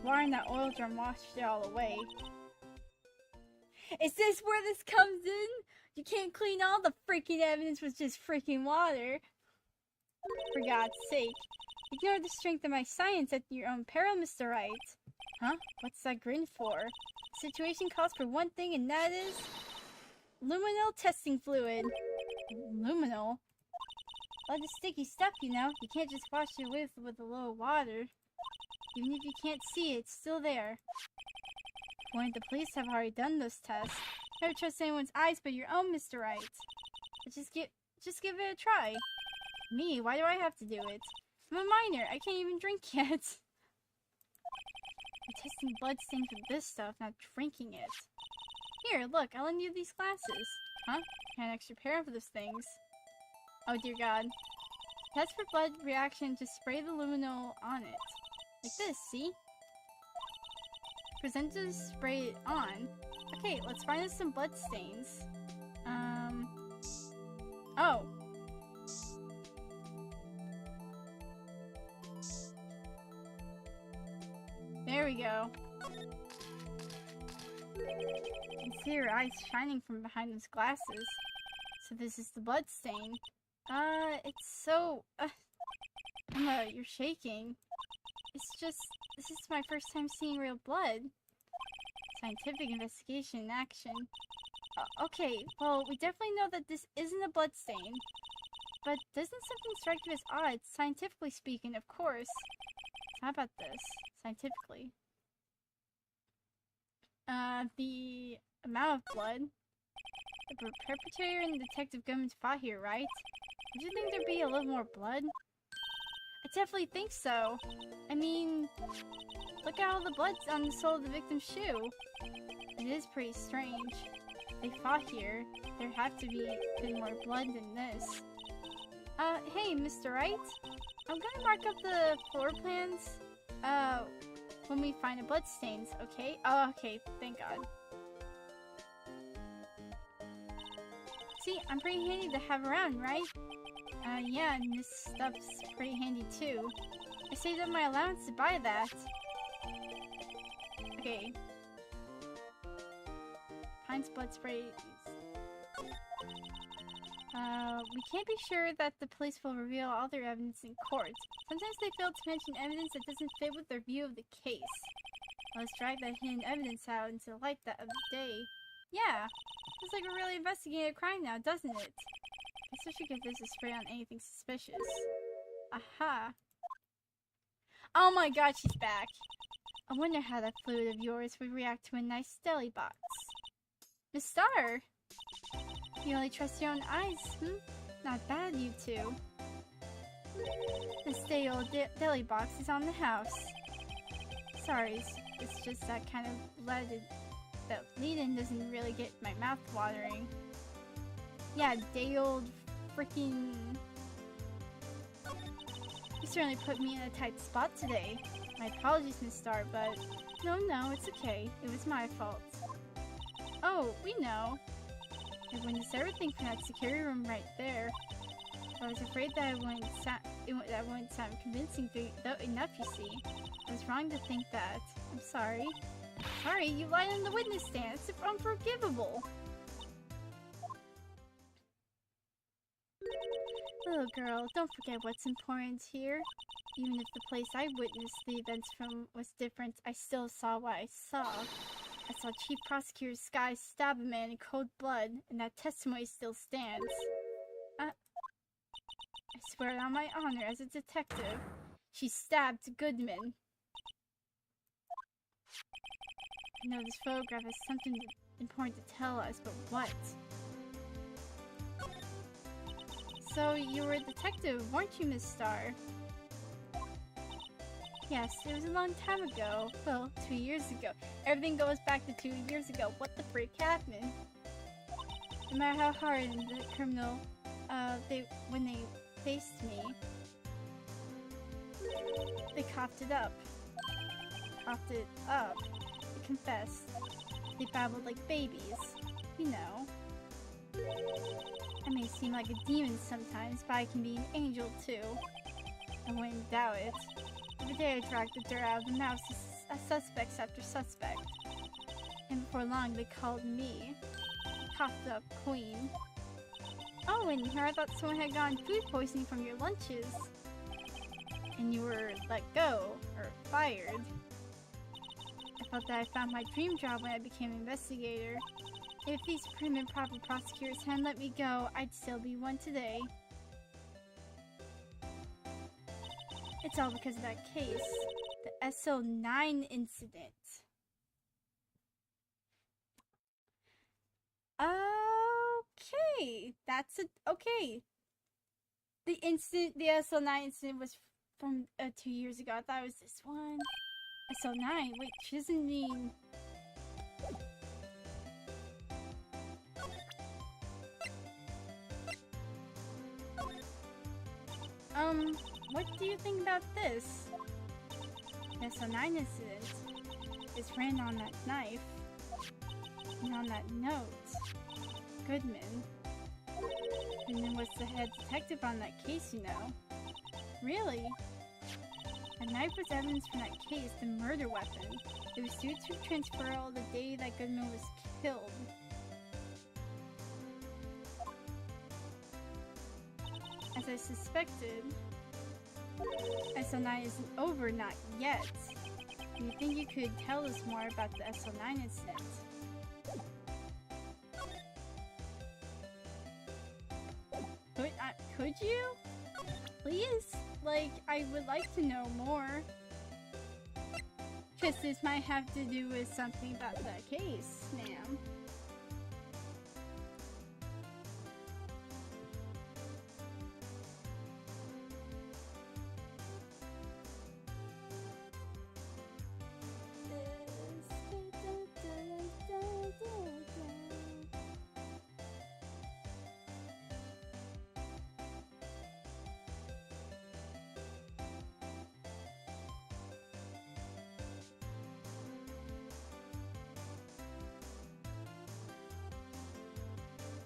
water in that oil drum washed it all away. Is this where this comes in? You can't clean all the freaking evidence with just freaking water. For God's sake. Ignore the strength of my science at your own peril, Mr. Wright. Huh? What's that grin for? The situation calls for one thing, and that is... luminal testing fluid. Luminal? Blood is sticky stuff, you know. You can't just wash it with a little water. Even if you can't see it, it's still there. Point, the police have already done those tests. Never trust anyone's eyes but your own, Mr. Wright. But just give it a try. Me? Why do I have to do it? I'm a minor. I can't even drink yet. I'm testing blood stain for this stuff, not drinking it. Here, look. I'll lend you these glasses. Huh? Got an extra pair of those things. Oh dear God. Test for blood reaction. Just spray the luminol on it. Like this, see? Present to spray it on. Okay, let's find us some blood stains. Oh. There we go. You can see her eyes shining from behind those glasses. So this is the blood stain. It's so... Emma, you're shaking. It's just... this is my first time seeing real blood. Scientific investigation in action. Okay, well, we definitely know that this isn't a blood stain. But doesn't something strike you as odd, scientifically speaking, of course? How about this, scientifically? The amount of blood. The perpetrator and Detective Goodman's fought here, right? Would you think there'd be a little more blood? I definitely think so. I mean, look at all the blood on the sole of the victim's shoe. It is pretty strange. They fought here. There had to be been more blood than this. Hey, Mr. Wright? I'm gonna mark up the floor plans, when we find the blood stains, okay? Oh, okay, thank God. See, I'm pretty handy to have around, right? Yeah, and this stuff's pretty handy too. I saved up my allowance to buy that. Okay. Pines blood spray. We can't be sure that the police will reveal all their evidence in court. Sometimes they fail to mention evidence that doesn't fit with their view of the case. Let's drag that hidden evidence out into the light of day. Yeah, looks like we're really investigating a crime now, doesn't it? Guess we should give this a spray on anything suspicious. Aha. Oh my god, she's back. I wonder how that fluid of yours would react to a nice deli box. Miss Star! You only trust your own eyes, Not bad, you two. This day old deli box is on the house. Sorry, it's just that kind of that lead-in doesn't really get my mouth watering. Yeah, day old freaking... You certainly put me in a tight spot today. My apologies, Miss Star, but... No, it's okay. It was my fault. Oh, we know. I witnessed everything from that security room right there. I was afraid that I wouldn't sound convincing enough, you see. I was wrong to think that. I'm sorry. Sorry, you lied on the witness stand. It's unforgivable. Little girl, don't forget what's important here. Even if the place I witnessed the events from was different, I still saw what I saw. I saw Chief Prosecutor Sky stab a man in cold blood, and that testimony still stands. I swear it on my honor as a detective. She stabbed Goodman. I know this photograph has something important to tell us, but what? So, you were a detective, weren't you, Miss Star? Yes, it was a long time ago. Well, 2 years ago. Everything goes back to 2 years ago. What the frick happened? No matter how hard the criminal, when they faced me, they coughed it up. They confessed. They babbled like babies. You know. I may seem like a demon sometimes, but I can be an angel too. I wouldn't doubt it. Every day I dragged the dirt out of the mouths of suspects after suspect. And before long they called me the coughed up queen. Oh, and here I thought someone had gotten food poisoning from your lunches. And you were let go, or fired. I felt that I found my dream job when I became an investigator. If these prim and proper prosecutors hadn't let me go, I'd still be one today. It's all because of that case. The SO9 incident. Okay. Okay. The SO9 incident was from 2 years ago. I thought it was this one. SO9? Wait, she doesn't mean... what do you think about this? The SO9 incident is written on that knife and on that note. Goodman. Goodman was the head detective on that case, you know. Really? The knife was evidence from that case, the murder weapon. It was due to transferal the day that Goodman was killed. As I suspected, SO9 isn't over, not yet. Do you think you could tell us more about the SO9 incident? Could you? Please? Like, I would like to know more. Because this might have to do with something about that case, ma'am.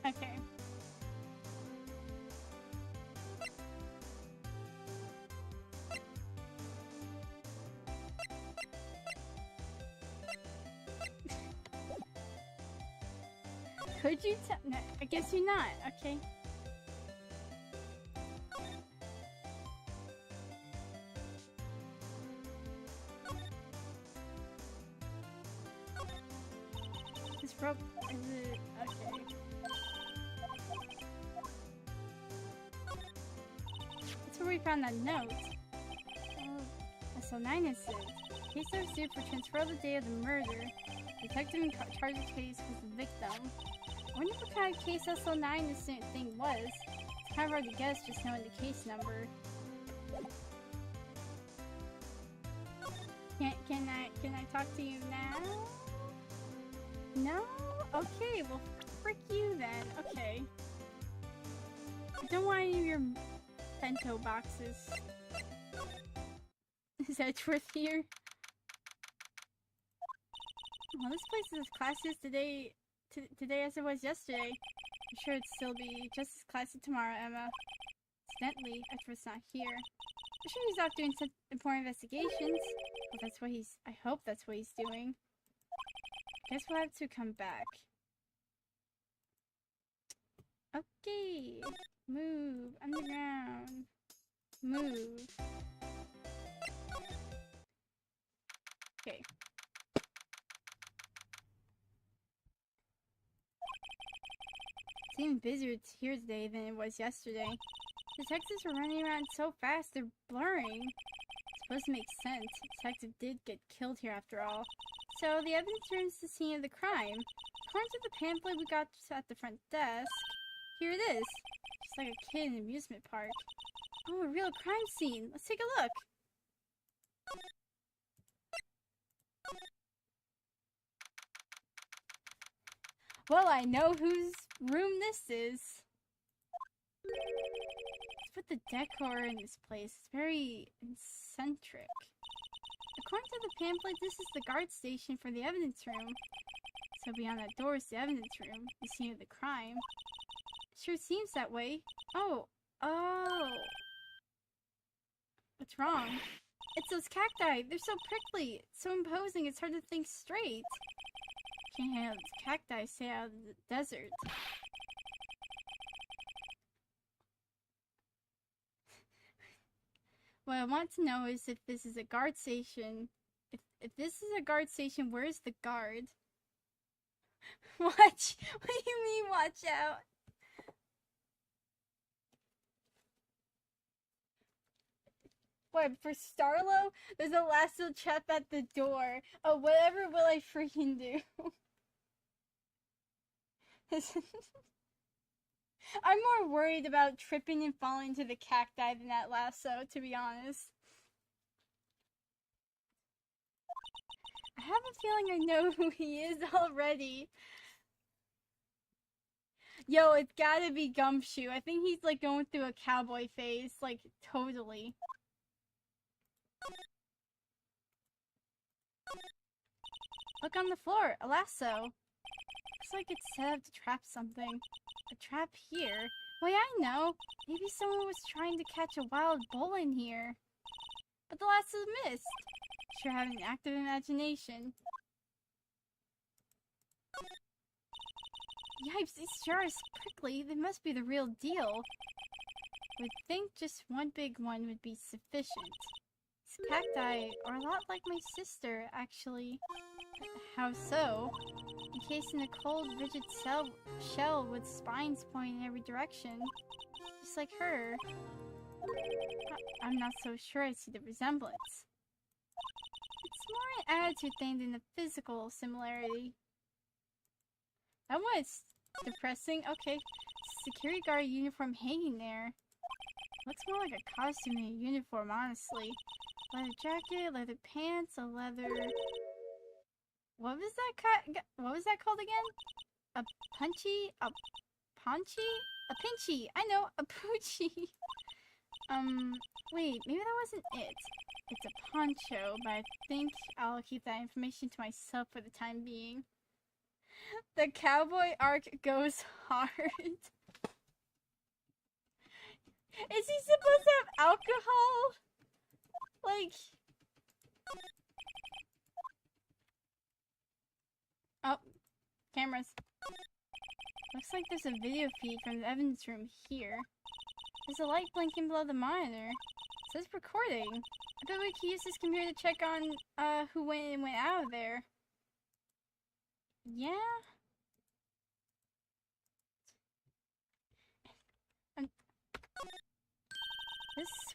Okay. Could you tell? No, I guess you're not. Okay. Okay. That's where we found that note. SL9 is it. Case of suit for transfer the day of the murder. Detective in charge of the case was the victim. I wonder what kind of case SL9 this thing was. It's kind of hard to guess just knowing the case number. Can I talk to you now? No? Okay, well frick you then. Okay. I don't want any of your bento boxes. Is Edgeworth here? Well, this place is as classy as today as it was yesterday. I'm sure it'd still be just as classy tomorrow, Emma. Incidentally, Edgeworth's not here. I'm sure he's off doing some important investigations. Well, that's what he's... I hope that's what he's doing. Guess we'll have to come back. Okay. Move. Underground. Move. Okay. It's even busier here today than it was yesterday. Detectives were running around so fast, they're blurring. It's supposed to make sense. The detective did get killed here after all. So, the evidence room's the scene of the crime. According to the pamphlet we got at the front desk, here it is. Just like a kid in an amusement park. Oh, a real crime scene. Let's take a look. Well, I know whose room this is. Let's put the decor in this place. It's very eccentric. According to the pamphlet, this is the guard station for the evidence room. So beyond that door is the evidence room, the scene of the crime. It sure seems that way. Oh. What's wrong? It's those cacti. They're so prickly. It's so imposing. It's hard to think straight. Can't handle these cacti. Stay out of the desert. What I want to know is if this is a guard station. If this is a guard station, where's the guard? Watch. What do you mean, watch out? What, for Starlo? There's a lasso trap at the door. Oh, whatever will I freaking do? I'm more worried about tripping and falling to the cacti than that lasso, to be honest. I have a feeling I know who he is already. Yo, it's gotta be Gumshoe. I think he's like going through a cowboy phase, like totally. Look on the floor, a lasso. Looks like it's set up to trap something. A trap here? Why, I know. Maybe someone was trying to catch a wild bull in here. But the lasso's missed. Sure have an active imagination. Yipes, these jars prickly. They must be the real deal. Would think just one big one would be sufficient. These cacti are a lot like my sister, actually. How so? Encased in a cold, rigid shell with spines pointing in every direction. Just like her. I'm not so sure I see the resemblance. It's more an attitude thing than a physical similarity. That was depressing. Okay. Security guard uniform hanging there. Looks more like a costume than a uniform, honestly. Leather jacket, leather pants, a leather... What was that called again? A punchy? A paunchy? A pinchy! I know! A poochie! Wait, maybe that wasn't it. It's a poncho, but I think I'll keep that information to myself for the time being. The cowboy arc goes hard. Is he supposed to have alcohol? Like... Oh, cameras. Looks like there's a video feed from the evidence room here. There's a light blinking below the monitor. It says recording. I bet we could use this computer to check on who went in and went out of there. Yeah?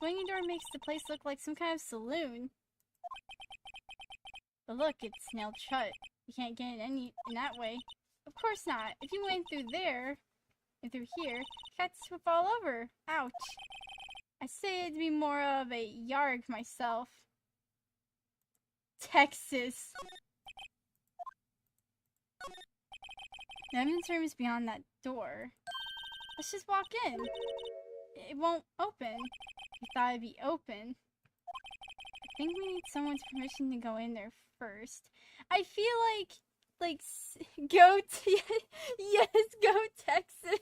swinging door makes the place look like some kind of saloon. But look, it's nailed shut. You can't get in that way. Of course not. If you went through there, and through here, cats would fall over. Ouch. I say it'd be more of a yarg myself. Texas. The evidence room is beyond that door. Let's just walk in. It won't open. You thought it'd be open. I think we need someone's permission to go in there first. I feel like, yes, go Texas.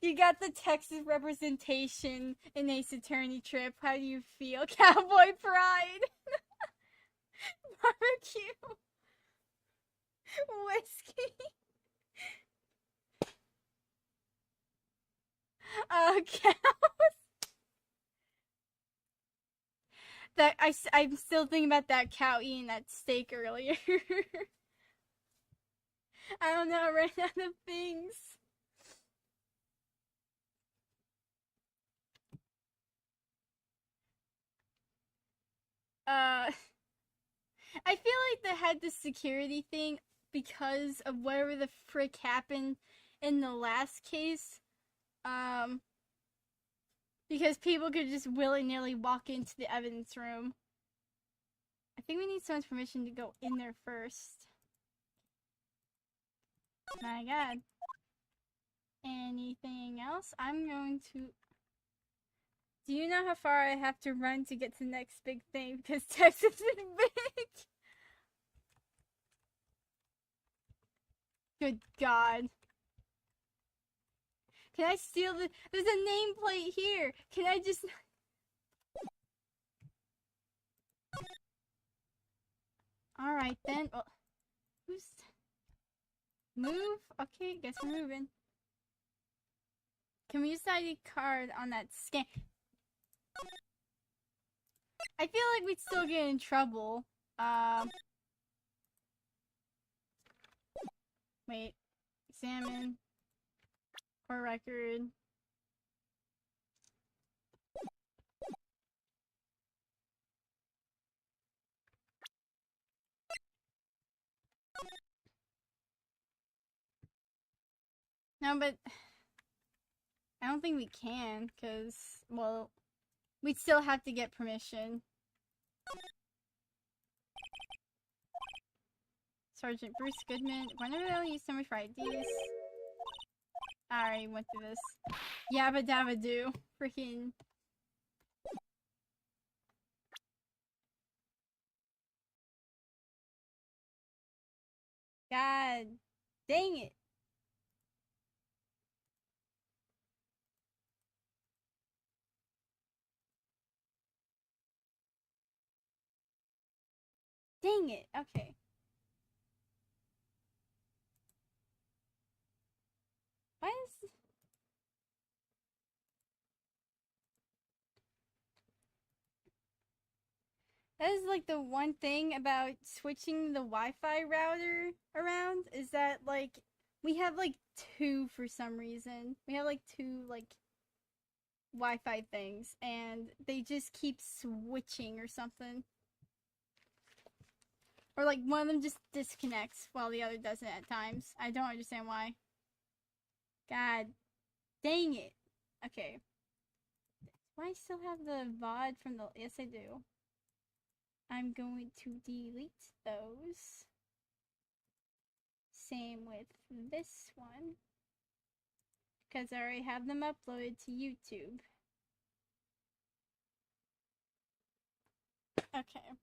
You got the Texas representation in Ace Attorney trip. How do you feel? Cowboy pride. Barbecue. Whiskey. Cows. I'm still thinking about that cow eating that steak earlier. I don't know, I ran out of things. I feel like they had the security thing because of whatever the frick happened in the last case. Because people could just willy-nilly walk into the evidence room. I think we need someone's permission to go in there first. My god. Anything else? I'm going to... Do you know how far I have to run to get to the next big thing? Because Texas is big! Good god. Can I steal the... There's a nameplate here! Can I just... Alright then. Well, who's... Move? Okay, guess we're moving. Can we use the ID card on that scan? I feel like we'd still get in trouble. Wait. Examine. Court record. No, but I don't think we can, because, well, we'd still have to get permission. Sergeant Bruce Goodman. Whenever they'll use so much for IDs. I already went through this. Yabba dabba doo. Freaking. God dang it. Dang it. Okay. Why is... That is like the one thing about switching the Wi-Fi router around is that like we have like two for some reason. We have like two like Wi-Fi things and they just keep switching or something. Or like one of them just disconnects while the other doesn't at times. I don't understand why. God dang it. Okay. Do I still have the VOD from the... Yes, I do. I'm going to delete those. Same with this one. Because I already have them uploaded to YouTube. Okay.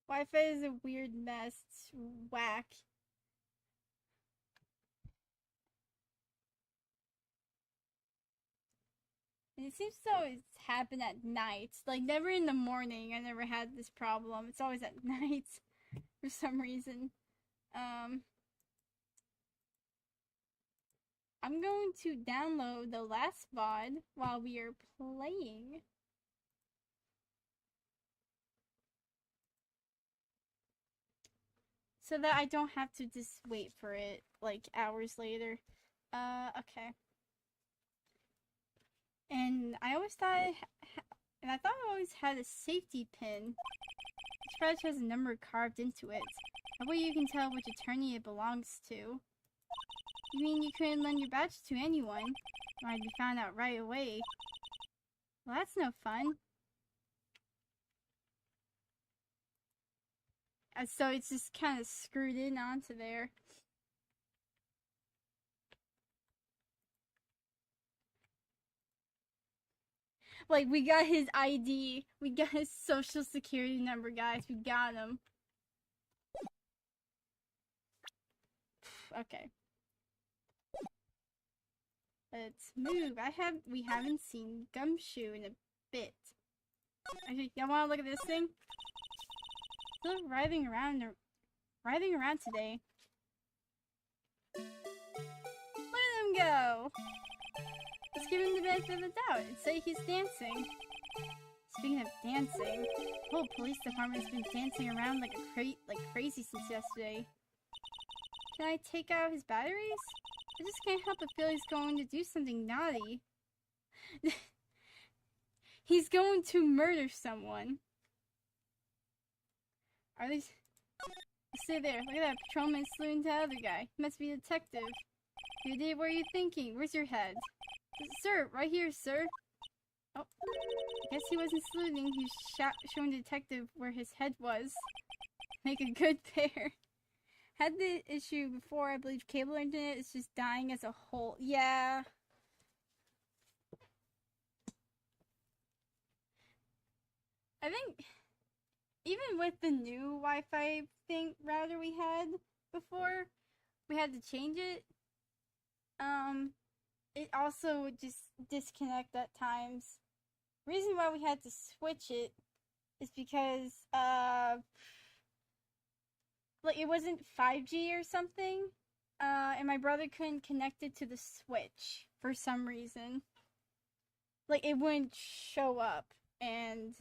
Wi-Fi is a weird mess. It's whack. And it seems to always happen at night. Like, never in the morning. I never had this problem. It's always at night. For some reason. I'm going to download the last VOD while we are playing. So that I don't have to just wait for it, like, hours later. Okay. And I always thought I always had a safety pin. Each badge has a number carved into it. That way you can tell which attorney it belongs to. You mean you couldn't lend your badge to anyone? Or I'd be found out right away. Well, that's no fun. So it's just kind of screwed in onto there. Like, we got his ID. We got his social security number, guys. We got him. Okay. Let's move. We haven't seen Gumshoe in a bit. Actually, y'all wanna look at this thing? Still writhing around today. Look at him go! Let's give him the benefit of the doubt and say he's dancing. Speaking of dancing, the whole police department has been dancing around like crazy since yesterday. Can I take out his batteries? I just can't help but feel he's going to do something naughty. He's going to murder someone. Are they... Stay there. Look at that patrolman saluting the other guy. He must be a detective. Good day, what are you thinking? Where's your head? Sir, right here, sir. Oh, I guess he wasn't saluting. He was showing the detective where his head was. Make a good pair. Had the issue before, I believe cable internet is just dying as a whole. Yeah. I think even with the new Wi-Fi router we had before, we had to change it. It also would just disconnect at times. Reason why we had to switch it is because like it wasn't 5G or something, and my brother couldn't connect it to the switch for some reason. Like it wouldn't show up, and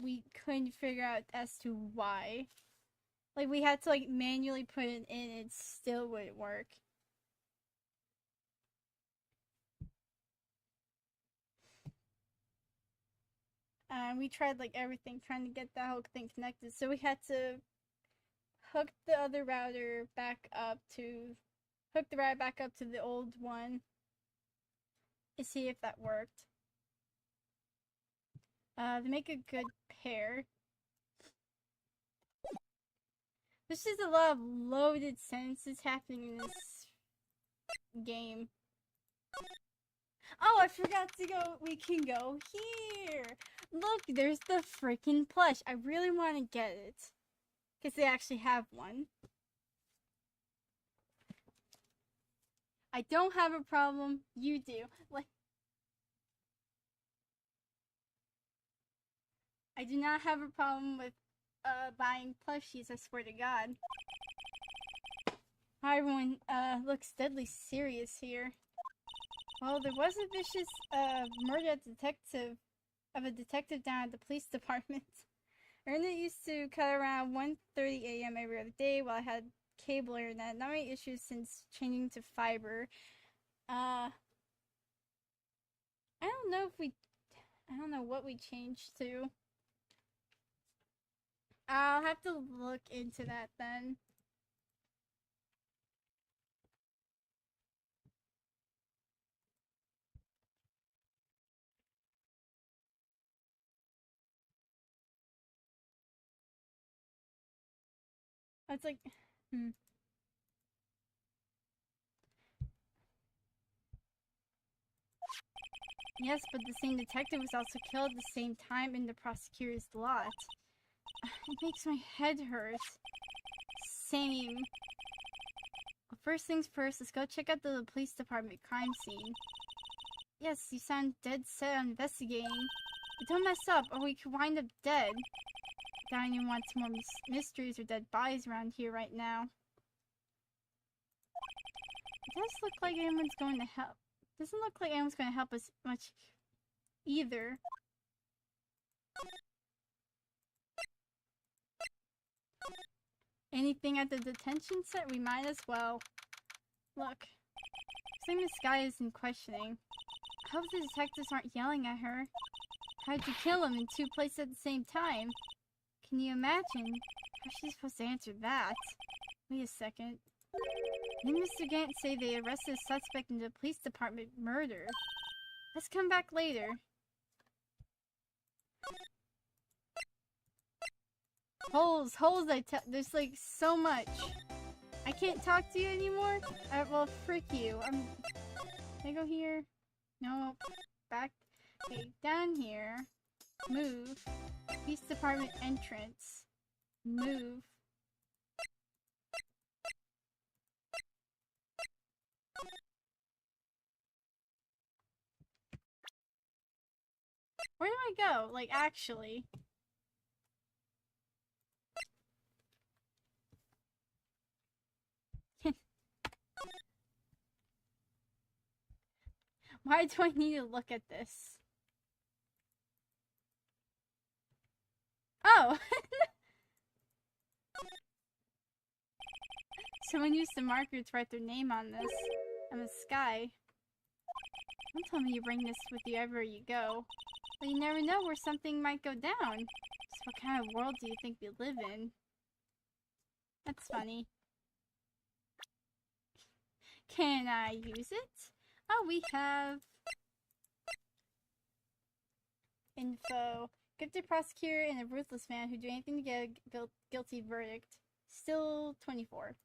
we couldn't figure out as to why. Like we had to like manually put it in, and it still wouldn't work. We tried like everything trying to get that whole thing connected, so we had to hook the other router back up to the old one to see if that worked. To make a good pair. There's just a lot of loaded sentences happening in this game. Oh, I forgot to go. We can go here. Look, there's the freaking plush. I really want to get it. Because they actually have one. I don't have a problem. You do. Like, I do not have a problem with buying plushies, I swear to God. Everyone looks deadly serious here. Well, there was a vicious murder of a detective down at the police department. Erna used to cut around 1:30 a.m. every other day while I had cable internet. Not many issues since changing to fiber. I don't know what we changed to. I'll have to look into that then. It's like, Yes, but the same detective was also killed at the same time in the prosecutor's lot. It makes my head hurt. Same. Well, first things first, let's go check out the police department crime scene. Yes, you sound dead set on investigating. But don't mess up, or we could wind up dead. I don't even want some more mysteries or dead bodies around here right now. It does look like anyone's going to help. Doesn't look like anyone's going to help us much either. Anything at the detention center? We might as well. Look. Looks like Miss Sky isn't questioning. I hope the detectives aren't yelling at her. How'd you kill him in 2 places at the same time? Can you imagine? How's she supposed to answer that? Wait a second. Didn't Mr. Gant say they arrested a suspect in the police department murder? Let's come back later. Holes, there's like so much. I can't talk to you anymore? Well, frick you. Can I go here? No. Back. Okay, down here. Move. Police department entrance. Move. Where do I go? Like, actually. Why do I need to look at this? Oh! Someone used the marker to write their name on this. I'm a Sky. Don't tell me you bring this with you everywhere you go. Well, you never know where something might go down. Just what kind of world do you think we live in? That's funny. Can I use it? Oh, we have info. Gifted prosecutor and a ruthless man who do anything to get a guilty verdict. Still 24.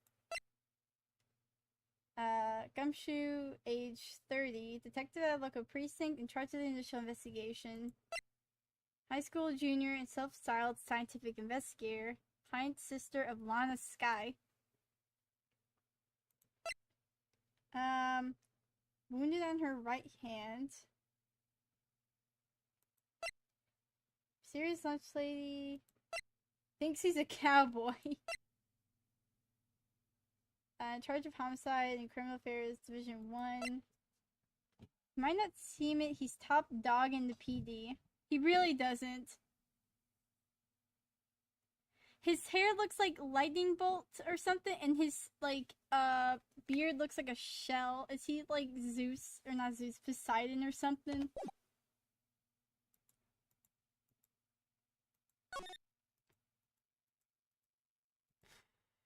Gumshoe, age 30. Detective at a local precinct in charge of the initial investigation. High school junior and self-styled scientific investigator. Client sister of Lana Sky. Wounded on her right hand. Serious lunch lady. Thinks he's a cowboy. In charge of homicide and criminal affairs, Division 1. Might not seem it. He's top dog in the PD. He really doesn't. His hair looks like lightning bolts or something, and his, like, beard looks like a shell. Is he, like, Zeus, or not Zeus, Poseidon or something?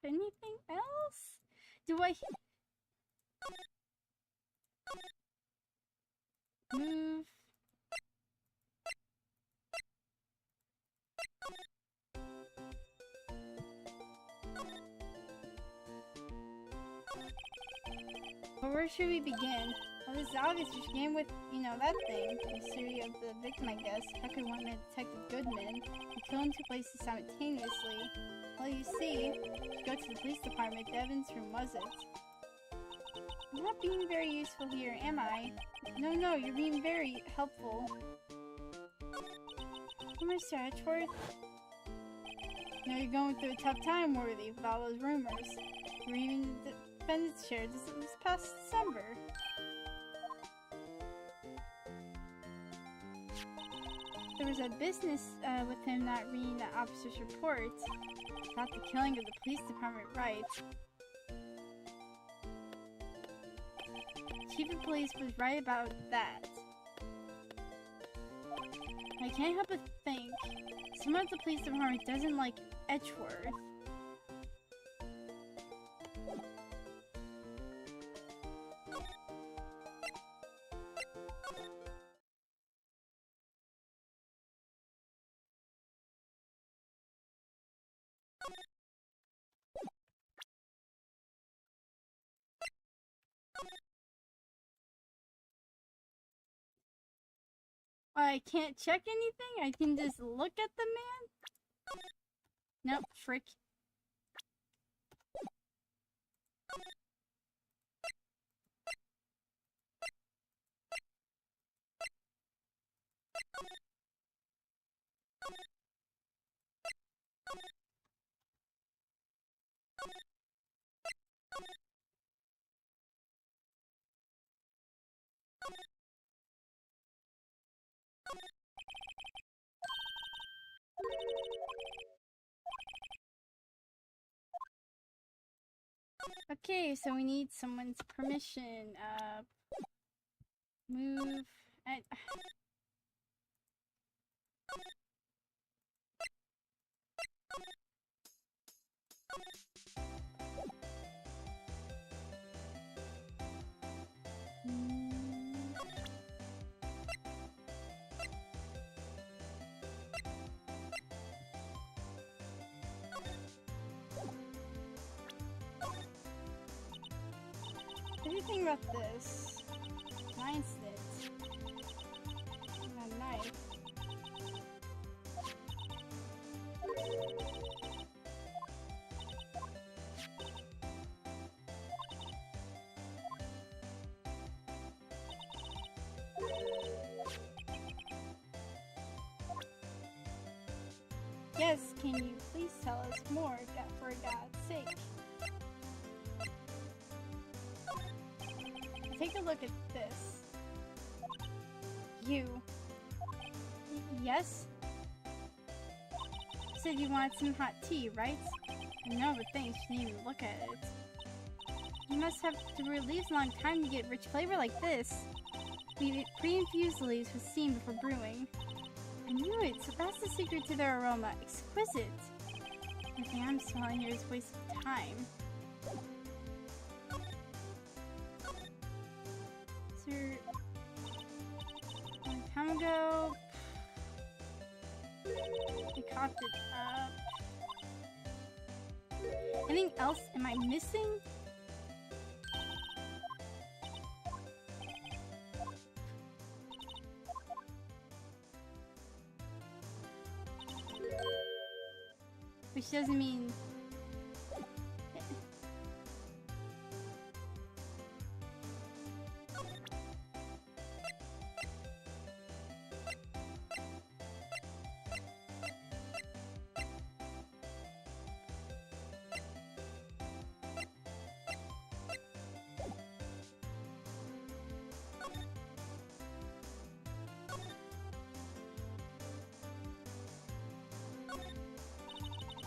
Anything else? Do I... Move. But where should we begin? Well, this is obvious. We should begin with, you know, that thing. The mystery of the victim, I guess. How could one man Detective Goodman be killed in 2 places simultaneously? Well, you see, you go to the police department. The evidence room was it? I'm not being very useful here, am I? No, you're being very helpful. Oh, Mr. Edgeworth? You know, you're going through a tough time, Worthy, with all those rumors. You were even in the defendant's chair this past December. There was a business with him not reading the officer's report about the killing of the police department, Wright. Chief of police was right about that. I can't help but think someone at the police department doesn't like Edgeworth. I can't check anything? I can just look at the man? Nope, frick. Okay, so we need someone's permission. Move. What do you think about this? Mine's this. A knife. Yes, can you please tell us more, for God's sake? Take a look at this. You. Yes? You said you wanted some hot tea, right? I know, but thanks, you didn't even look at it. You must have to brew leaves a long time to get rich flavor like this. We pre-infused leaves with steam before brewing. I knew it, so that's the secret to their aroma. Exquisite. Everything I'm smelling here is a waste of time. So, a long time ago, we coughed it up. Anything else am I missing? Which doesn't mean...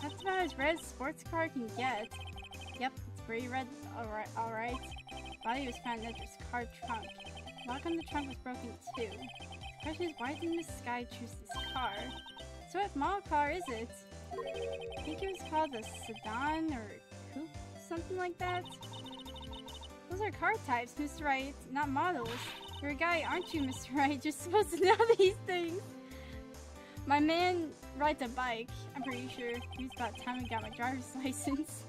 That's about as red as a sports car can get. Yep, it's pretty red. Alright. Body was found in this car trunk. Lock on the trunk was broken too. The question is, why didn't this guy choose this car? So what model car is it? I think it was called a sedan or coupe, something like that. Those are car types, Mr. Wright, not models. You're a guy, aren't you, Mr. Wright? You're supposed to know these things. My man rides a bike. I'm pretty sure it was about time I got my driver's license. So...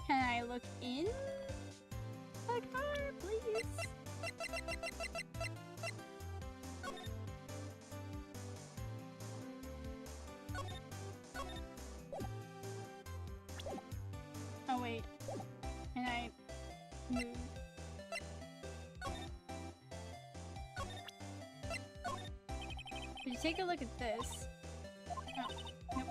Can I look in the car, please? Oh wait, can I move? Did you take a look at this? Oh, nope.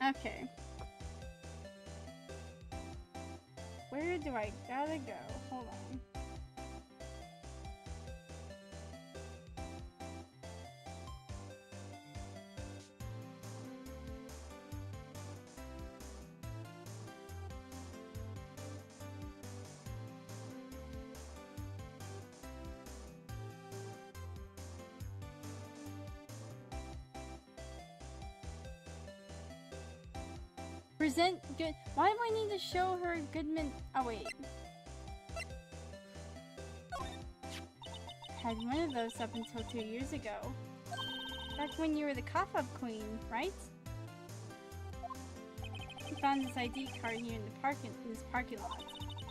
Okay. Where do I gotta go? Hold on. Present good. Why do I need to show her Goodman? Oh wait. Had one of those up until 2 years ago. Back when you were the cough-up queen, right? We found this ID card here in this parking lot.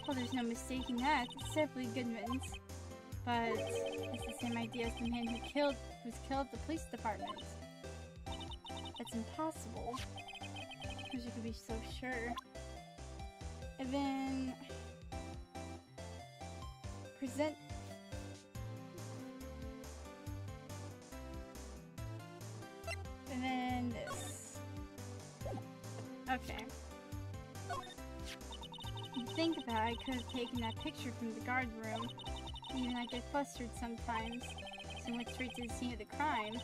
Well, there's no mistaking that. It's definitely Goodman's. But it's the same ID as the man who's killed the police department. That's impossible. Because you could be so sure. And then... Present. And then this. Okay. Think about it, I could have taken that picture from the guard room. Even I get flustered sometimes, so I went straight to the scene of the crime,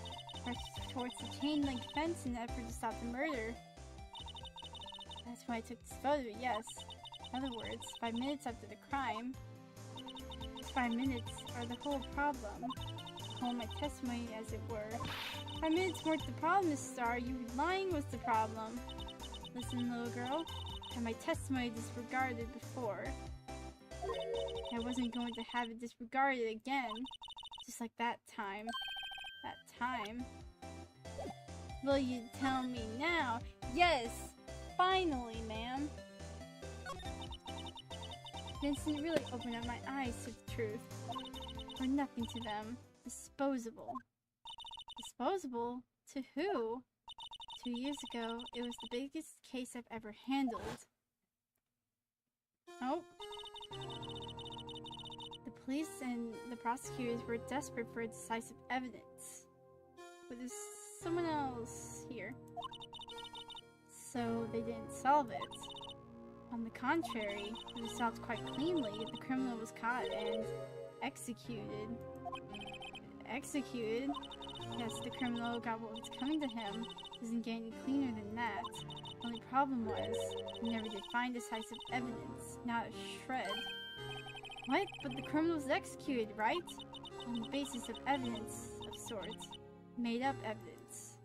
rushed towards the chain-link fence in an effort to stop the murder. That's why I took this photo, yes. In other words, 5 minutes after the crime. These 5 minutes are the whole problem. Whole my testimony, as it were. 5 minutes weren't the problem, Miss Star. You lying was the problem. Listen, little girl. Had my testimony disregarded before. I wasn't going to have it disregarded again. Just like that time. That time. Will you tell me now? Yes! Finally, ma'am! The incident really opened up my eyes to the truth. We're nothing to them. Disposable. Disposable? To who? 2 years ago, it was the biggest case I've ever handled. Oh. The police and the prosecutors were desperate for decisive evidence. But there's someone else here. So they didn't solve it. On the contrary, it was solved quite cleanly. The criminal was caught and executed. Executed? Yes, the criminal got what was coming to him. Doesn't get any cleaner than that. The only problem was, we never did find decisive evidence. Not a shred. What? But the criminal was executed, right? On the basis of evidence of sorts. Made up evidence.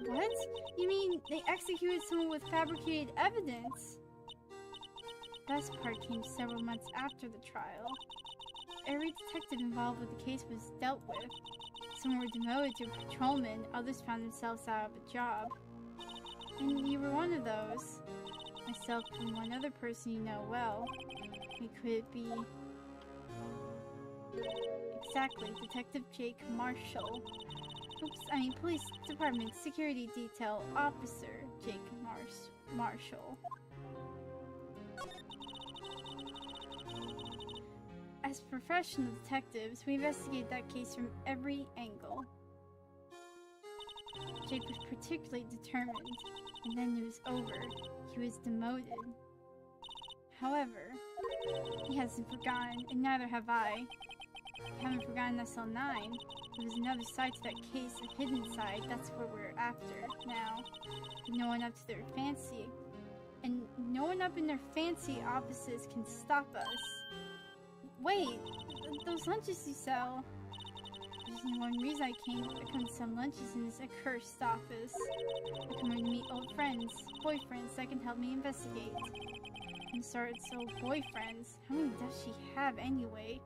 What? You mean they executed someone with fabricated evidence? The best part came several months after the trial. Every detective involved with the case was dealt with. Some were demoted to patrolmen, others found themselves out of a job. And you were one of those. Myself and one other person you know well. Who could it be? Exactly, Detective Jake Marshall. Police Department Security Detail Officer Jake Marshall. As professional detectives, we investigate that case from every angle. Jake was particularly determined, and then it was over. He was demoted. However, he hasn't forgotten, and neither have I. We haven't forgotten SL9. There was another side to that case, a hidden side. That's what we're after now. No one up to their fancy, and no one up in their fancy offices can stop us. Wait, those lunches you sell. There's only one reason I come to sell lunches in this accursed office. I come here to meet old friends, boyfriends that can help me investigate. I'm sorry, it's old boyfriends. How many does she have anyway?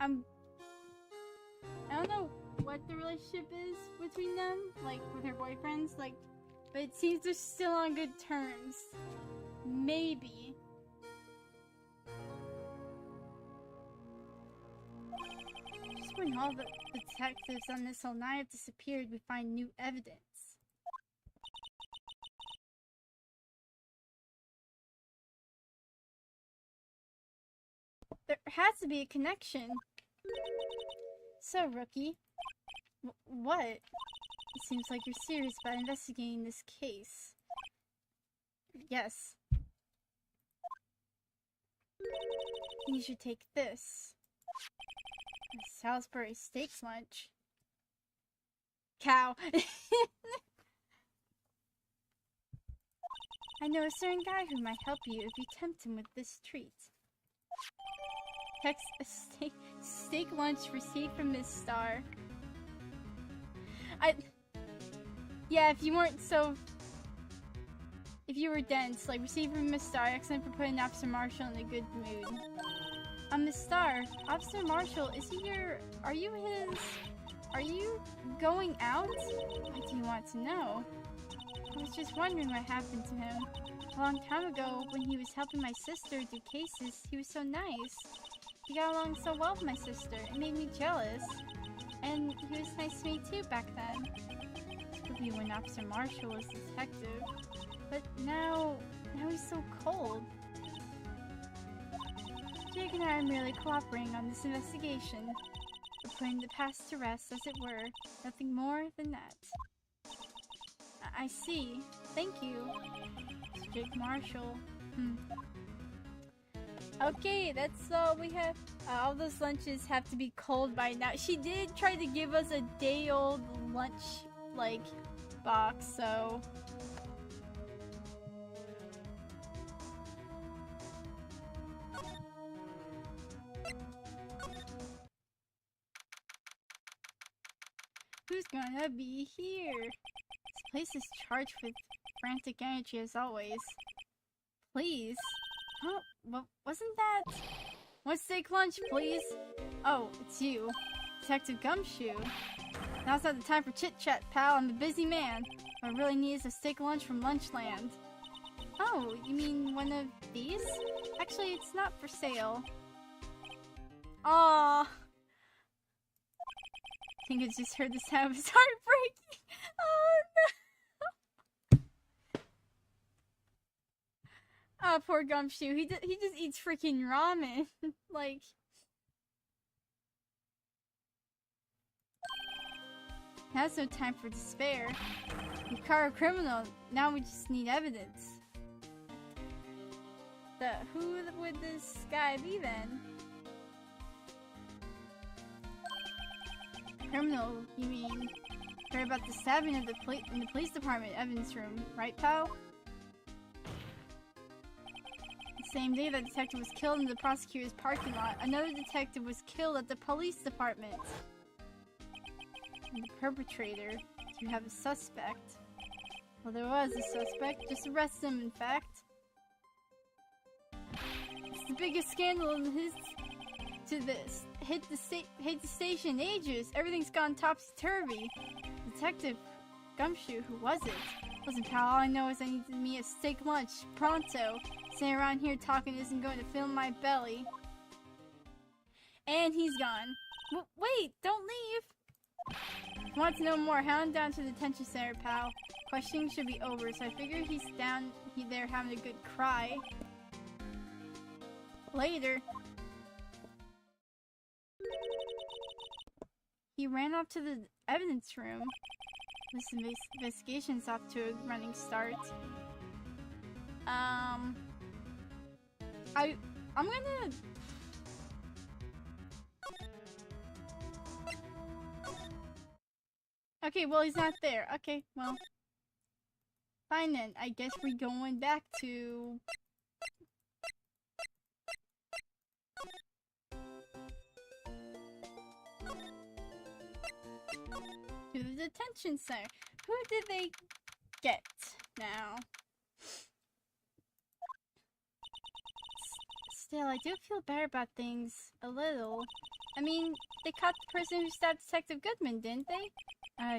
I don't know what the relationship is between them, like with her boyfriends, like, but it seems they're still on good terms. Maybe. Just when all the detectives on this whole night have disappeared, we find new evidence. There has to be a connection. So, Rookie, what? It seems like you're serious about investigating this case. Yes. You should take this. A Salisbury steaks lunch. Cow. I know a certain guy who might help you if you tempt him with this treat. Text a steak lunch received from Miss Star. Yeah, if you weren't so... If you were dense, like received from Miss Star, excellent for putting Officer Marshall in a good mood. Miss Star, Officer Marshall, is he your... Are you his... Are you going out? What do you want to know? I was just wondering what happened to him. A long time ago, when he was helping my sister do cases, he was so nice. He got along so well with my sister. It made me jealous. And he was nice to me too back then. This would be when Officer Marshall was detective. But now he's so cold. Jake and I are merely cooperating on this investigation. We're putting the past to rest, as it were. Nothing more than that. I see. Thank you. Mr. Jake Marshall. Okay, that's all we have. All those lunches have to be cold by now. She did try to give us a day-old lunch, like, box, so... Who's gonna be here? This place is charged with frantic energy as always. Please? Huh? What wasn't that? One steak lunch, please? Oh, it's you. Detective Gumshoe. Now's not the time for chit-chat, pal. I'm a busy man. What I really need is a steak lunch from Lunchland. Oh, you mean one of these? Actually, it's not for sale. Aww. I think I just heard the sound of his heart breaking. Oh no. Oh, poor Gumshoe. He just eats freaking ramen. Like. Now's no time for despair. We caught a criminal. Now we just need evidence. Who would this guy be then? Criminal, you mean? Heard about the stabbing of in the police department evidence room, right, pal? The same day that detective was killed in the prosecutor's parking lot, another detective was killed at the police department. And the perpetrator, you have a suspect. Well, there was a suspect. Just arrest him, in fact. It's the biggest scandal in hit the station in ages. Everything's gone topsy-turvy. Detective Gumshoe, who was it? Listen, pal, all I know is I need me a steak lunch. Pronto. Sitting around here talking isn't going to fill my belly. And he's gone. Wait, don't leave! If you want to know more, hound down to the detention center, pal. Questioning should be over, so I figure he's there having a good cry. Later. He ran off to the evidence room. This investigation's off to a running start. I'm gonna... Okay, well, he's not there. Okay, well. Fine then. I guess we're going back to... to the detention center. Who did they get now? Still, I do feel better about things a little. I mean, they caught the person who stabbed Detective Goodman, didn't they?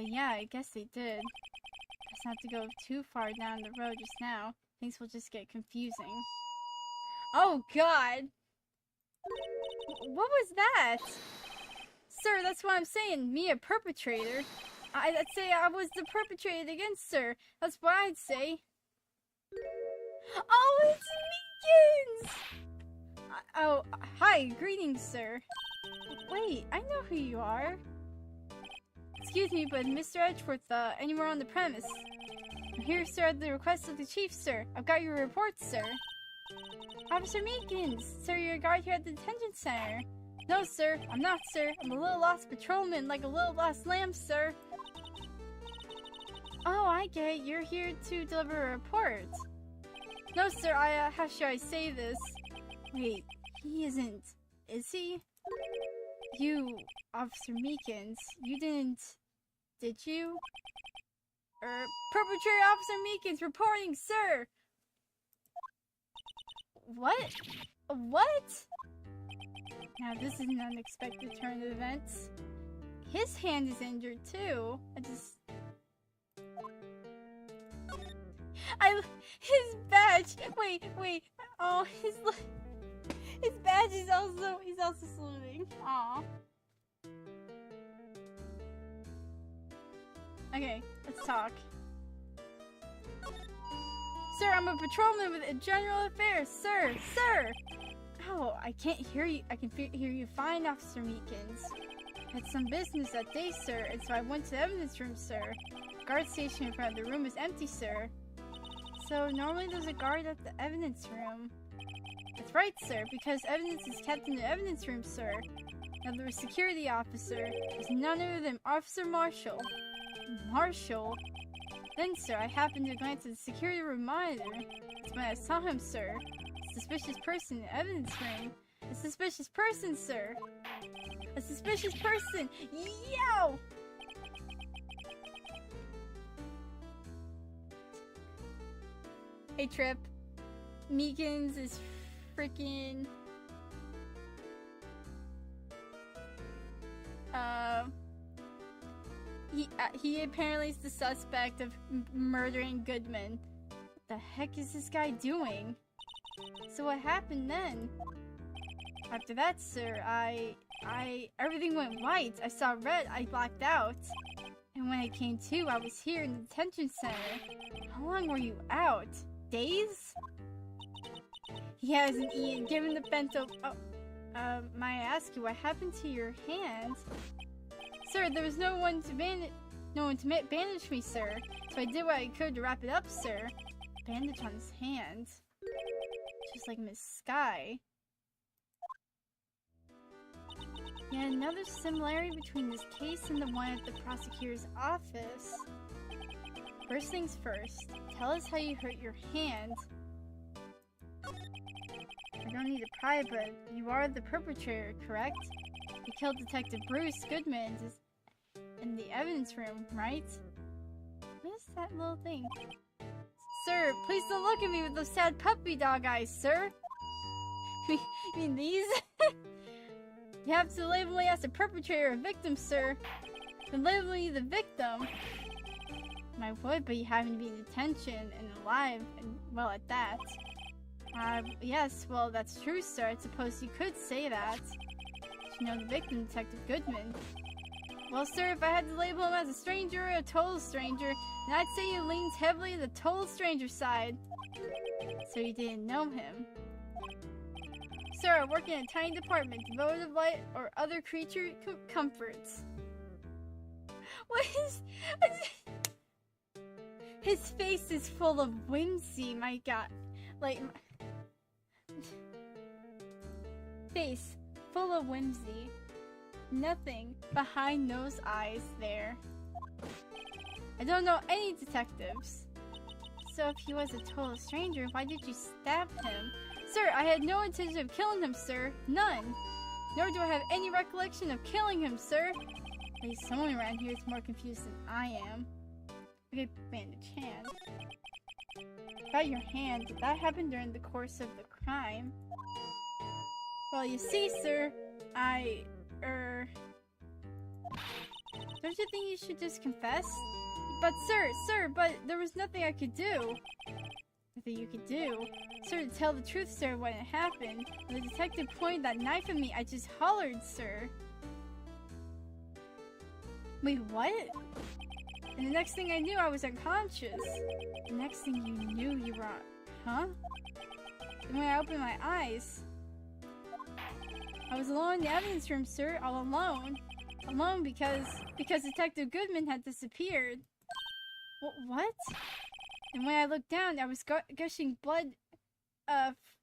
Yeah, I guess they did. Just not to go too far down the road just now. Things will just get confusing. Oh, God! What was that? Sir, that's what I'm saying. Me, a perpetrator? I'd say I was the perpetrator against, sir. That's what I'd say. Oh, it's Meekins! Oh, hi. Greetings, sir. Wait, I know who you are. Excuse me, but Mr. Edgeworth, anywhere on the premise? I'm here, sir, at the request of the chief, sir. I've got your report, sir. Officer Meekins! Sir, you're a guard here at the detention center. No, sir. I'm not, sir. I'm a little lost patrolman, like a little lost lamb, sir. Oh, I get it. You're here to deliver a report. No, sir. How should I say this? Wait, he isn't. Is he? You, Officer Meekins, you didn't... Did you? Perpetrator Officer Meekins reporting, sir! What? What? Now, this is an unexpected turn of events. His hand is injured, too. His badge! Wait. Oh, his badge is also... He's also saluting. Aw. Okay, let's talk. Sir, I'm a patrolman with General Affairs. Sir! Ow, I can't hear you. I can hear you fine, Officer Meekins. I had some business that day, sir, and so I went to the evidence room, sir. The guard station in front of the room is empty, sir. So normally there's a guard at the evidence room. That's right, sir, because evidence is kept in the evidence room, sir. Now the security officer is none other than Officer Marshall. Marshall? Then, sir, I happened to glance at the security room monitor. That's when I saw him, sir. A suspicious person in the evidence room. A suspicious person, sir. A suspicious person! Yo! Hey, Trip. Meekins is freaking... He apparently is the suspect of murdering Goodman. What the heck is this guy doing? So what happened then? After that, sir, everything went white. I saw red, I blacked out. And when I came to, I was here in the detention center. How long were you out? Days? He hasn't eaten. Given the bento... Oh, may I ask you, what happened to your hand? Sir, there was no one to bandage me, sir. So I did what I could to wrap it up, sir. Bandage on his hand. Just like Miss Sky. Yet another similarity between this case and the one at the prosecutor's office. First things first, tell us how you hurt your hand. I don't need to pry, but you are the perpetrator, correct? You killed Detective Bruce Goodman in the evidence room, right? What is that little thing? Sir, please don't look at me with those sad puppy dog eyes, sir! I mean, these? You have to label me as a perpetrator or victim, sir. Then label me the victim. I would, but you happen to be in detention and alive, and well, at that. Yes, well, that's true, sir. I suppose you could say that. You know the victim, Detective Goodman. Well, sir, if I had to label him as a stranger or a total stranger, then I'd say he leans heavily to the total stranger side. So you didn't know him. Sir, I work in a tiny department devoted to light or other creature comforts. What is... His face is full of whimsy, my god. Like... Face full of whimsy. Nothing behind those eyes there. I don't know any detectives. So if he was a total stranger, why did you stab him? Sir, I had no intention of killing him, sir. None. Nor do I have any recollection of killing him, sir. At least someone around here is more confused than I am. Okay, bandage hand. About your hand, did that happen during the course of the crime? Well, you see, sir, don't you think you should just confess? But sir, but there was nothing I could do. Nothing you could do? Sir, to tell the truth, sir, when it happened, when the detective pointed that knife at me, I just hollered, sir. Wait, what? And the next thing I knew, I was unconscious. The next thing you knew, you were... Huh? And when I opened my eyes... I was alone in the evidence room, sir, all alone. Alone because Detective Goodman had disappeared. What? And when I looked down, I was gushing blood,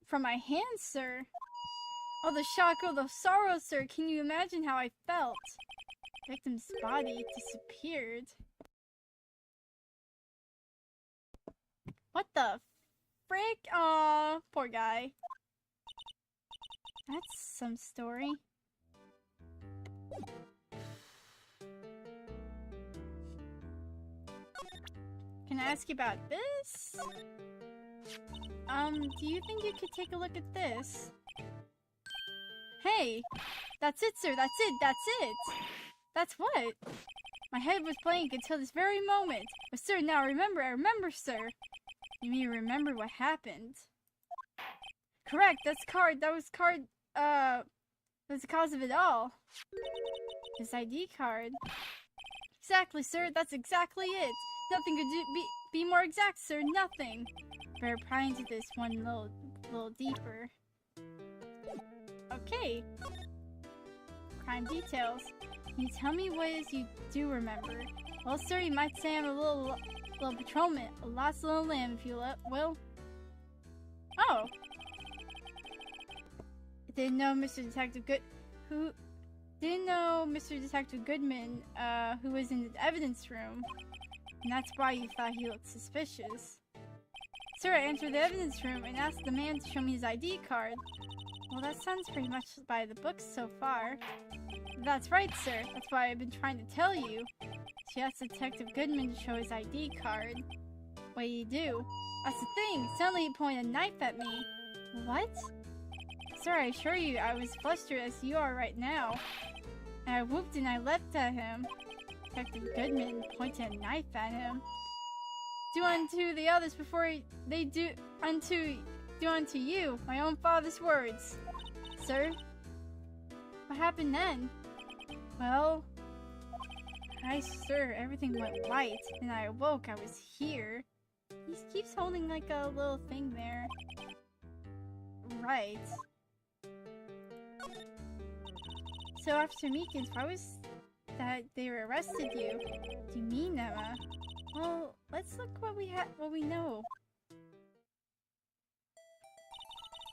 from my hands, sir. Oh, the shock, oh, the sorrow, sir. Can you imagine how I felt? The victim's body disappeared. What the frick? Aw, poor guy. That's some story. Can I ask you about this? Do you think you could take a look at this? Hey! That's it, sir, that's it, that's it! That's what? My head was blank until this very moment. But sir, now I remember, sir. You mean you remember what happened? Correct, that was the cause of it all. His ID card. Exactly, sir, that's exactly it. Nothing could be more exact, sir, nothing. Better pry into this one little deeper. Okay. Crime details. Can you tell me what it is you do remember? Well, sir, you might say I'm a little patrolman, a lost little lamb, if you will. Oh. I didn't know Mr. Detective Goodman, who was in the evidence room. And that's why you thought he looked suspicious. Sir, I entered the evidence room and asked the man to show me his ID card. Well, that sounds pretty much by the books so far. That's right, sir. That's why I've been trying to tell you. She asked Detective Goodman to show his ID card. What do you do? That's the thing. Suddenly he pointed a knife at me. What? Sir, I assure you, I was flustered as you are right now. And I whooped and I leapt at him. Detective Goodman pointed a knife at him. Do unto the others before they do unto you, my own father's words. Sir? What happened then? Well, sir, everything went white, and I awoke, I was here. He keeps holding like a little thing there. Right. So after Meekins, why was that they arrested you? Do you mean, Emma? Well, let's look what we know.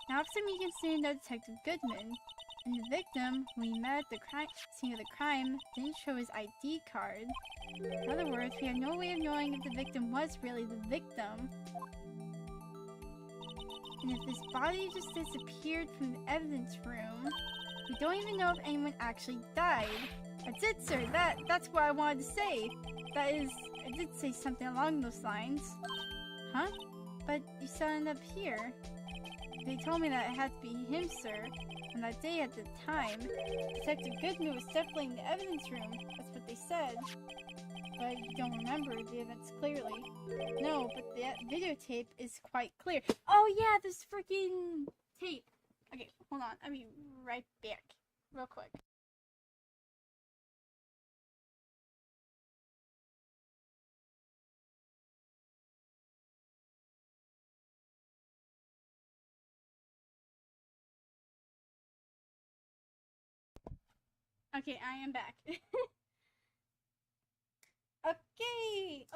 Now, Officer Meekins didn't know Detective Goodman, and the victim, when he met at the scene of the crime, didn't show his ID card. In other words, we have no way of knowing if the victim was really the victim. And if this body just disappeared from the evidence room, we don't even know if anyone actually died. That's it, sir. That's what I wanted to say. That is, I did say something along those lines. Huh? But you still end up here. They told me that it had to be him, sir. On that day at the time, Detective Goodman was definitely in the evidence room. That's what they said. But you don't remember the events clearly. No, but the videotape is quite clear. Oh yeah, this freaking tape. Okay, hold on. I'll be right back. Real quick. Okay, I am back. Okay.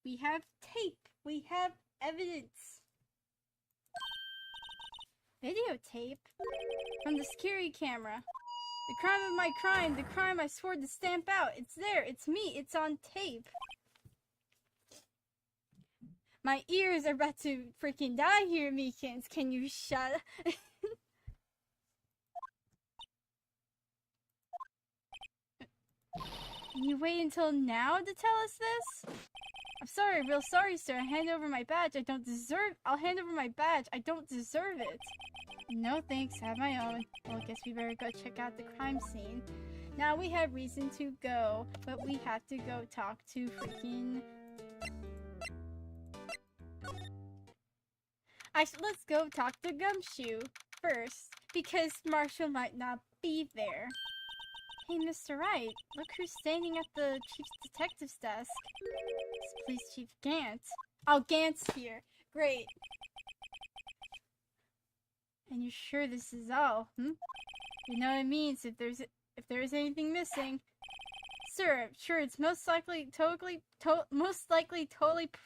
We have tape. We have evidence. Videotape? From the security camera. The crime of my crime. The crime I swore to stamp out. It's there. It's me. It's on tape. My ears are about to freaking die here, Meekins. Can you shut up? You wait until now to tell us this? I'm sorry, real sorry, sir. I'll hand over my badge. I don't deserve it. No thanks, I have my own. Well, I guess we better go check out the crime scene. Now we have reason to go, but we have to go talk to freaking... let's go talk to Gumshoe first, because Marshall might not be there. Hey, Mr. Wright, look who's standing at the Chief Detective's desk. It's Police Chief Gant. Oh, Gant's here. Great. And you're sure this is all, You know what it means if there's anything missing. Sir, I'm sure it's most likely totally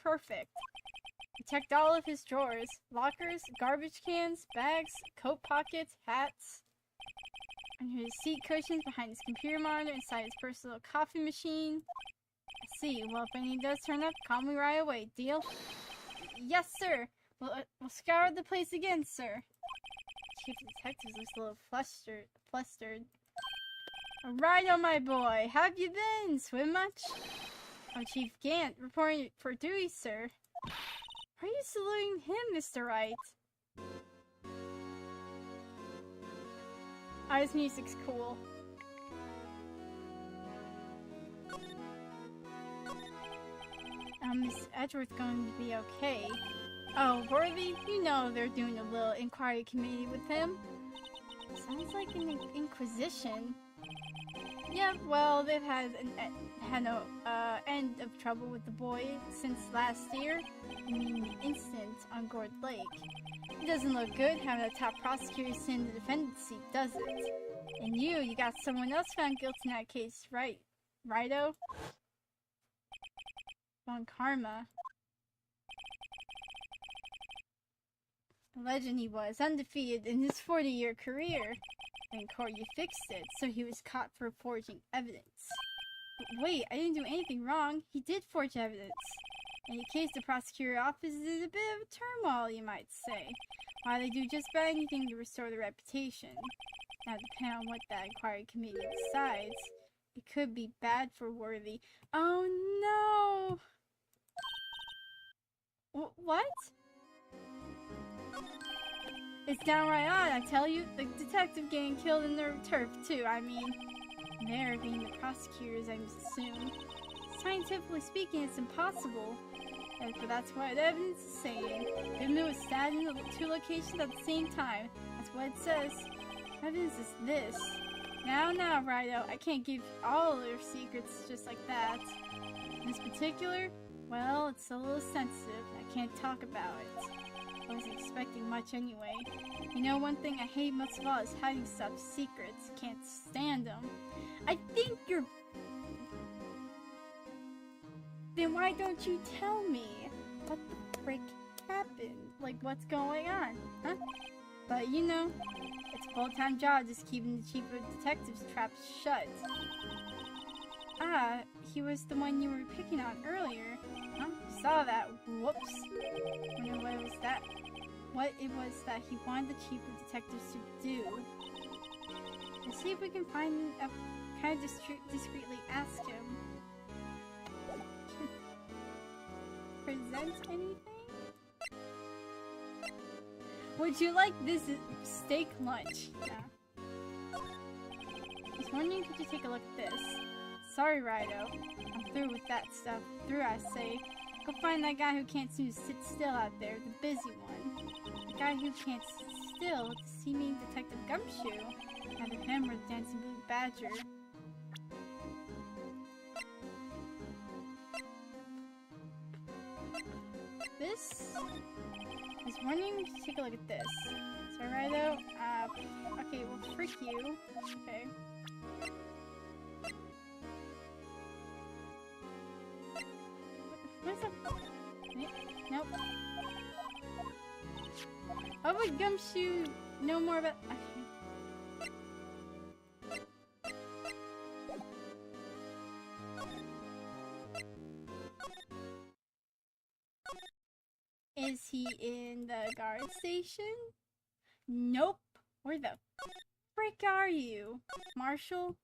perfect. We checked all of his drawers, lockers, garbage cans, bags, coat pockets, hats. Under his seat cushions, behind his computer monitor, inside his personal coffee machine. I see. Well, if anything does turn up, call me right away. Deal? Yes, sir. We'll scour the place again, sir. Chief Detective looks a little flustered. Alright, oh my boy. How have you been? Swim much? Oh, Chief Gant, reporting for duty, sir. Are you saluting him, Mr. Wright? Oh, his music's cool. Miss Edgeworth's going to be okay. Oh, Worthy, you know they're doing a little inquiry committee with him. Sounds like an inquisition. Yeah, well, they've had no end of trouble with the boy since last year. I mean, the incident on Gourd Lake. It doesn't look good having a top prosecutor sit in the defendant's seat, does it? And you got someone else found guilty in that case, right? Righto? On karma. A legend he was, undefeated in his 40-year career. In court you fixed it, so he was caught for forging evidence. But wait, I didn't do anything wrong. He did forge evidence. In the case, the prosecutor office is in a bit of a turmoil, you might say. Why they do just about anything to restore their reputation. Now, depending on what that inquiry committee decides, it could be bad for Worthy. Oh no! What? It's downright odd, I tell you. The detective getting killed in their turf, too. I mean, they're being the prosecutors, I assume. Scientifically speaking, it's impossible. But that's what the evidence is saying. Goodman was stabbed in the two locations at the same time. That's what it says. Evidence is this. Now, Righto, I can't give all your secrets just like that. In this particular, well, it's a little sensitive. I can't talk about it. I wasn't expecting much anyway. You know, one thing I hate most of all is hiding stuff, secrets. Can't stand them. I think you're... Then why don't you tell me? What the frick happened? Like, what's going on? Huh? But you know, it's a full-time job just keeping the chief of detectives trapped shut. Ah, he was the one you were picking on earlier. Huh? Saw that. Whoops. Wonder what it was that he wanted the chief of detectives to do. Let's see if we can find a kind of discreetly ask him. Present anything? Would you like this steak lunch? Yeah. I was wondering, could you take a look at this? Sorry, Rido. I'm through with that stuff. Through, I say. Go find that guy who can't seem to sit still out there, the busy one. The guy who can't sit still, to see me, Detective Gumshoe. Either him or the Dancing Blue Badger. This? I was wondering if you take a look at this. So, Rido, okay, well, frick you. Okay. What's up? Nope. How would Gumshoe know more about... Okay. Is he in the guard station? Nope. Where the frick are you? Marshall?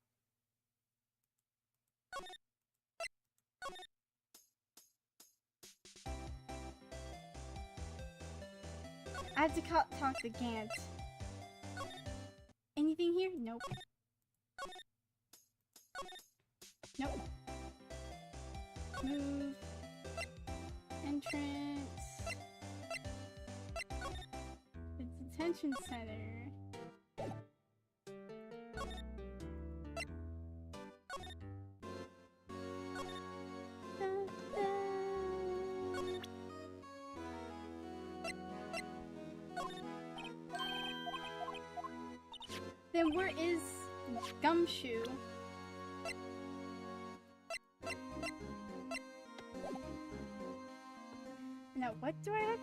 I have to talk to Gant. Anything here? Nope. Nope. Move. Entrance. The detention center. Then where is Gumshoe? Now what do I have?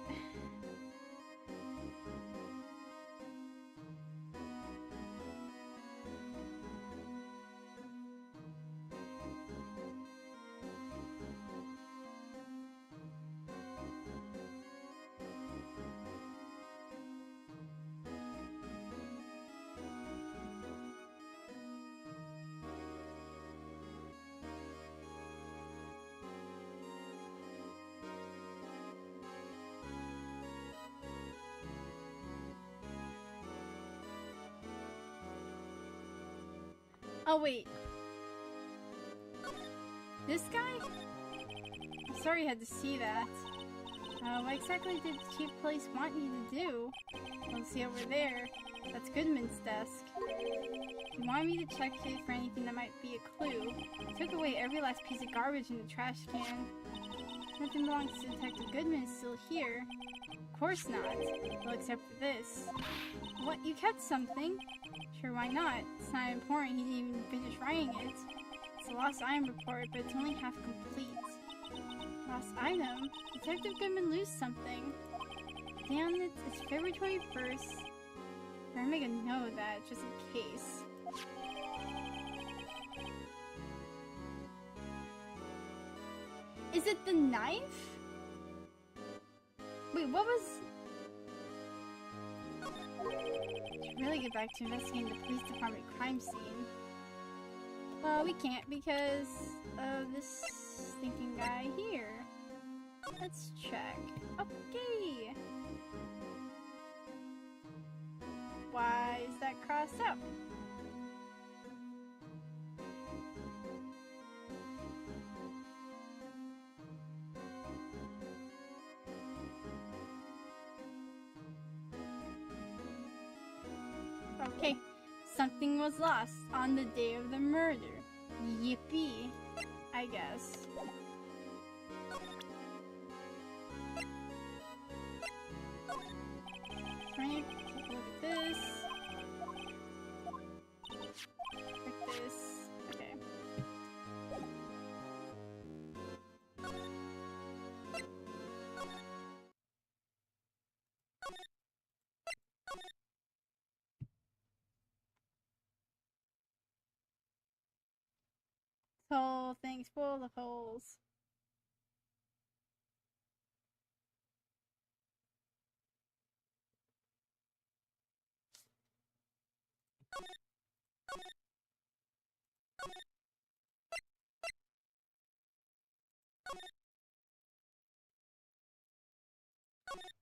Oh wait. This guy? I'm sorry you had to see that. What exactly did Chief Police want you to do? We'll see over there. That's Goodman's desk. He wanted me to check it for anything that might be a clue. He took away every last piece of garbage in the trash can. Nothing belongs to Detective Goodman is still here. Of course not. Well, except for this. What? You kept something? Sure, why not? It's not important. He didn't even finish writing it. It's a lost item report, but it's only half complete. Lost item? Detective Goodman lose something. Damn it, it's February 21st. Better make a note of that, just in case. Is it the knife? Wait, what was... Should really get back to investigating the police department crime scene. Well, we can't because of this stinking guy here. Let's check. Okay. Why is that crossed out? Okay, something was lost on the day of the murder. Yippee, I guess. Right, take a look at this. Check this. Okay. Whole thing's full of holes.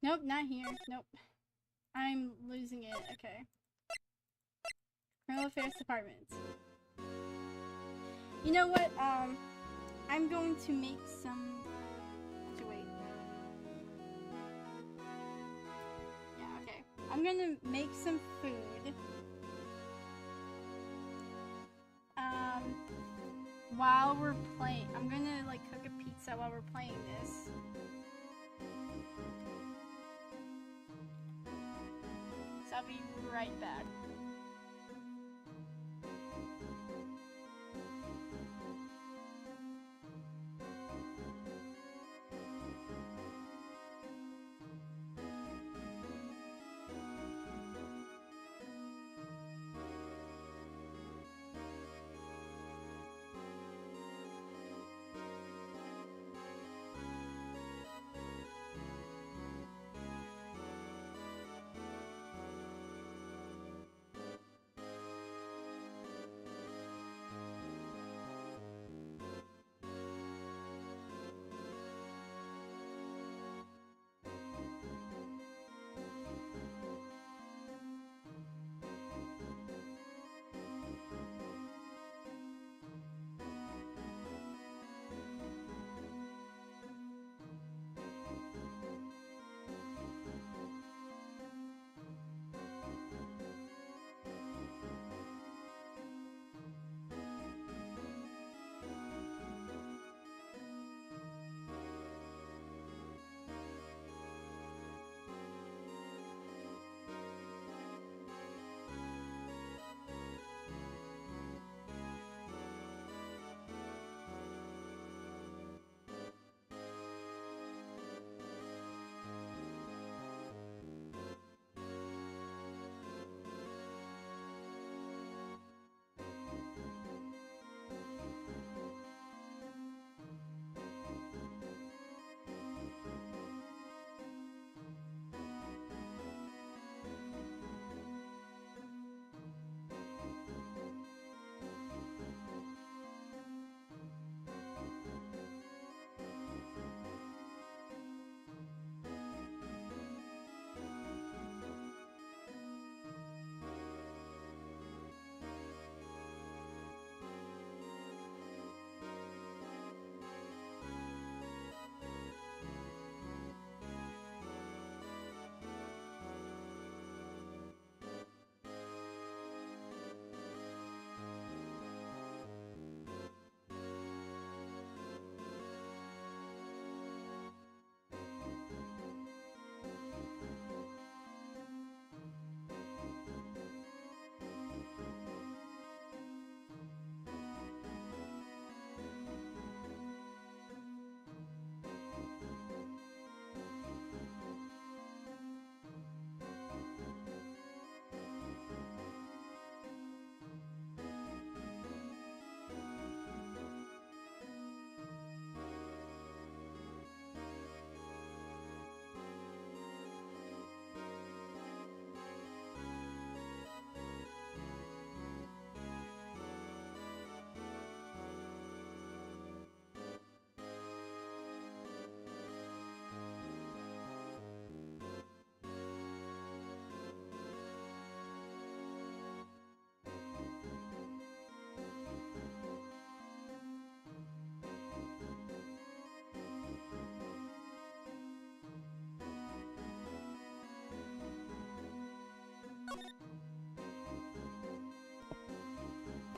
Nope, not here. Nope. I'm losing it. Okay. Criminal Affairs Department. You know what? I'm going to make some... Actually, wait. Yeah, okay. I'm gonna make some food. While we're playing. I'm gonna, like, cook a pizza while we're playing this. So I'll be right back.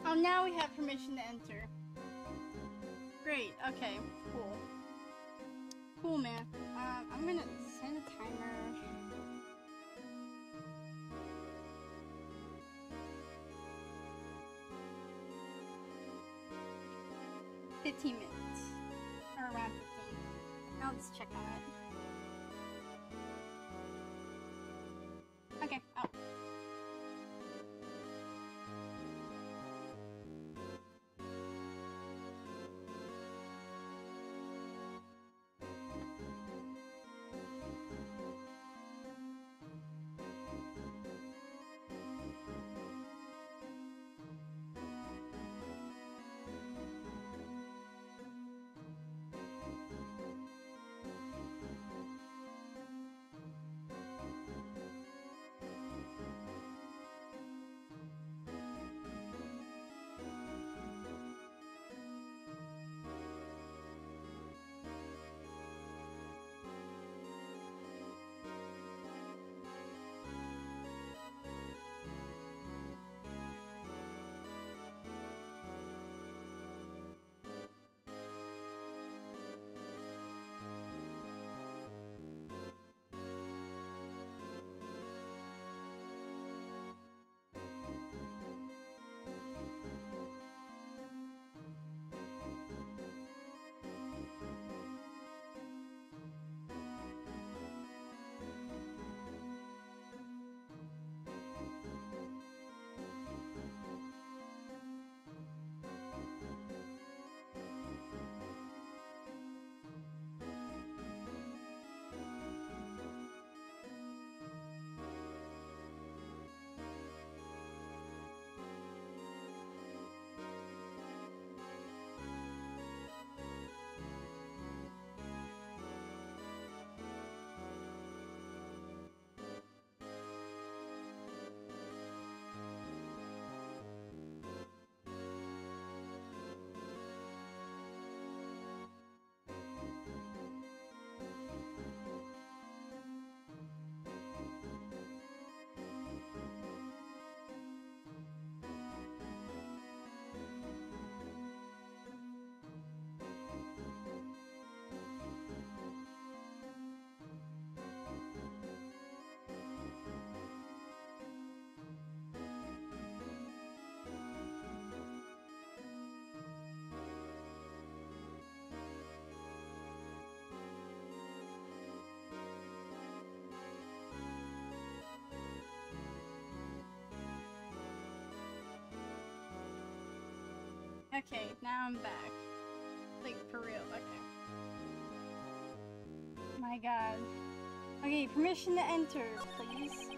Oh, now we have permission to enter. Great, okay, cool. Cool, man. I'm gonna set a timer. $15 minutes. Or around 15. Now let's check on it. Okay, oh. Okay, now I'm back. Like, for real, okay. My god. Okay, permission to enter, please.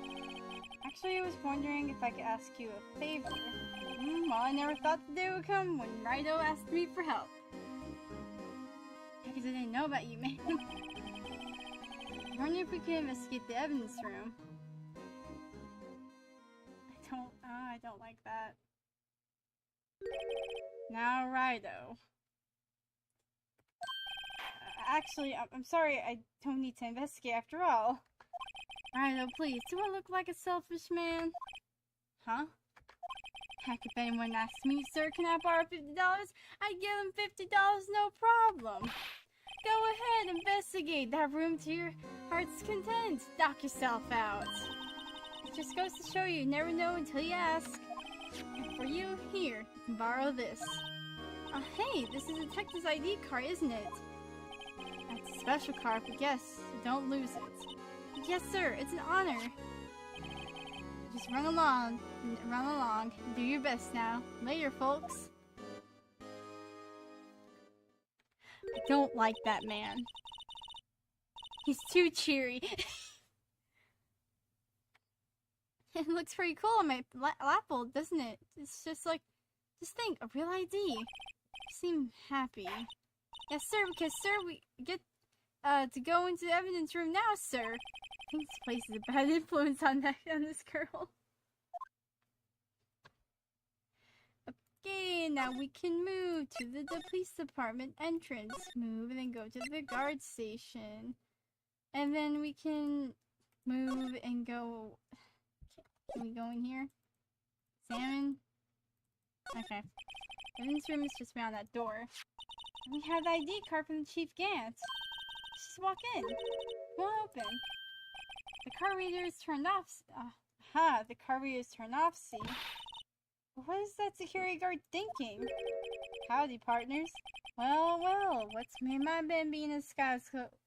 Actually, I was wondering if I could ask you a favor. Well, I never thought the day would come when Wright asked me for help. Because I didn't know about you, man. I wonder if we can investigate the evidence room. I don't like that. Now, Rido. Actually, I'm sorry, I don't need to investigate after all. Rido, please, do I look like a selfish man? Huh? Heck, if anyone asks me, sir, can I borrow $50? I'd give them $50, no problem. Go ahead, investigate that room to your heart's content. Knock yourself out. It just goes to show you never know until you ask. And for you, here, you can borrow this. Hey, this is a detective's ID card, isn't it? That's a special card, but yes, don't lose it. Yes, sir, it's an honor. Just run along, and do your best now. Later, folks. I don't like that man. He's too cheery. It looks pretty cool on my lapel, doesn't it? It's just like, just think, a real ID. You seem happy. Yes, sir, because, sir, we get to go into the evidence room now, sir. I think this place is a bad influence on this girl. Okay, now we can move to the police department entrance. Move and then go to the guard station. And then we can move and go... Can we go in here? Salmon? Okay. Evan's room is just around that door. We have the ID card from the Chief Gant. Just walk in. Won't open. The card reader is turned off. The card reader is turned off, see? What is that security guard thinking? Howdy, partners. Well, what's made my Bambina sky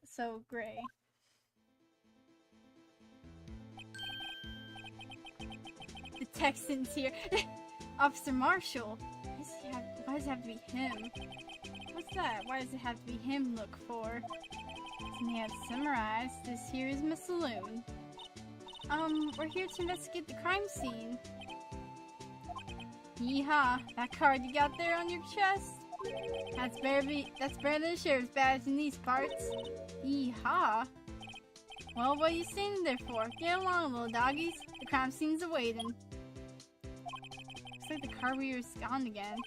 so gray? The Texan's here. Officer Marshall. Why does it have to be him? What's that? Why does it have to be him look for? As we have summarized, this here is my saloon. We're here to investigate the crime scene. Yeehaw, that card you got there on your chest? That's better than a sheriff's badge in these parts. Yeehaw. Well, what are you standing there for? Get along, little doggies. The crime scene's awaiting. Looks like the car reader's gone again.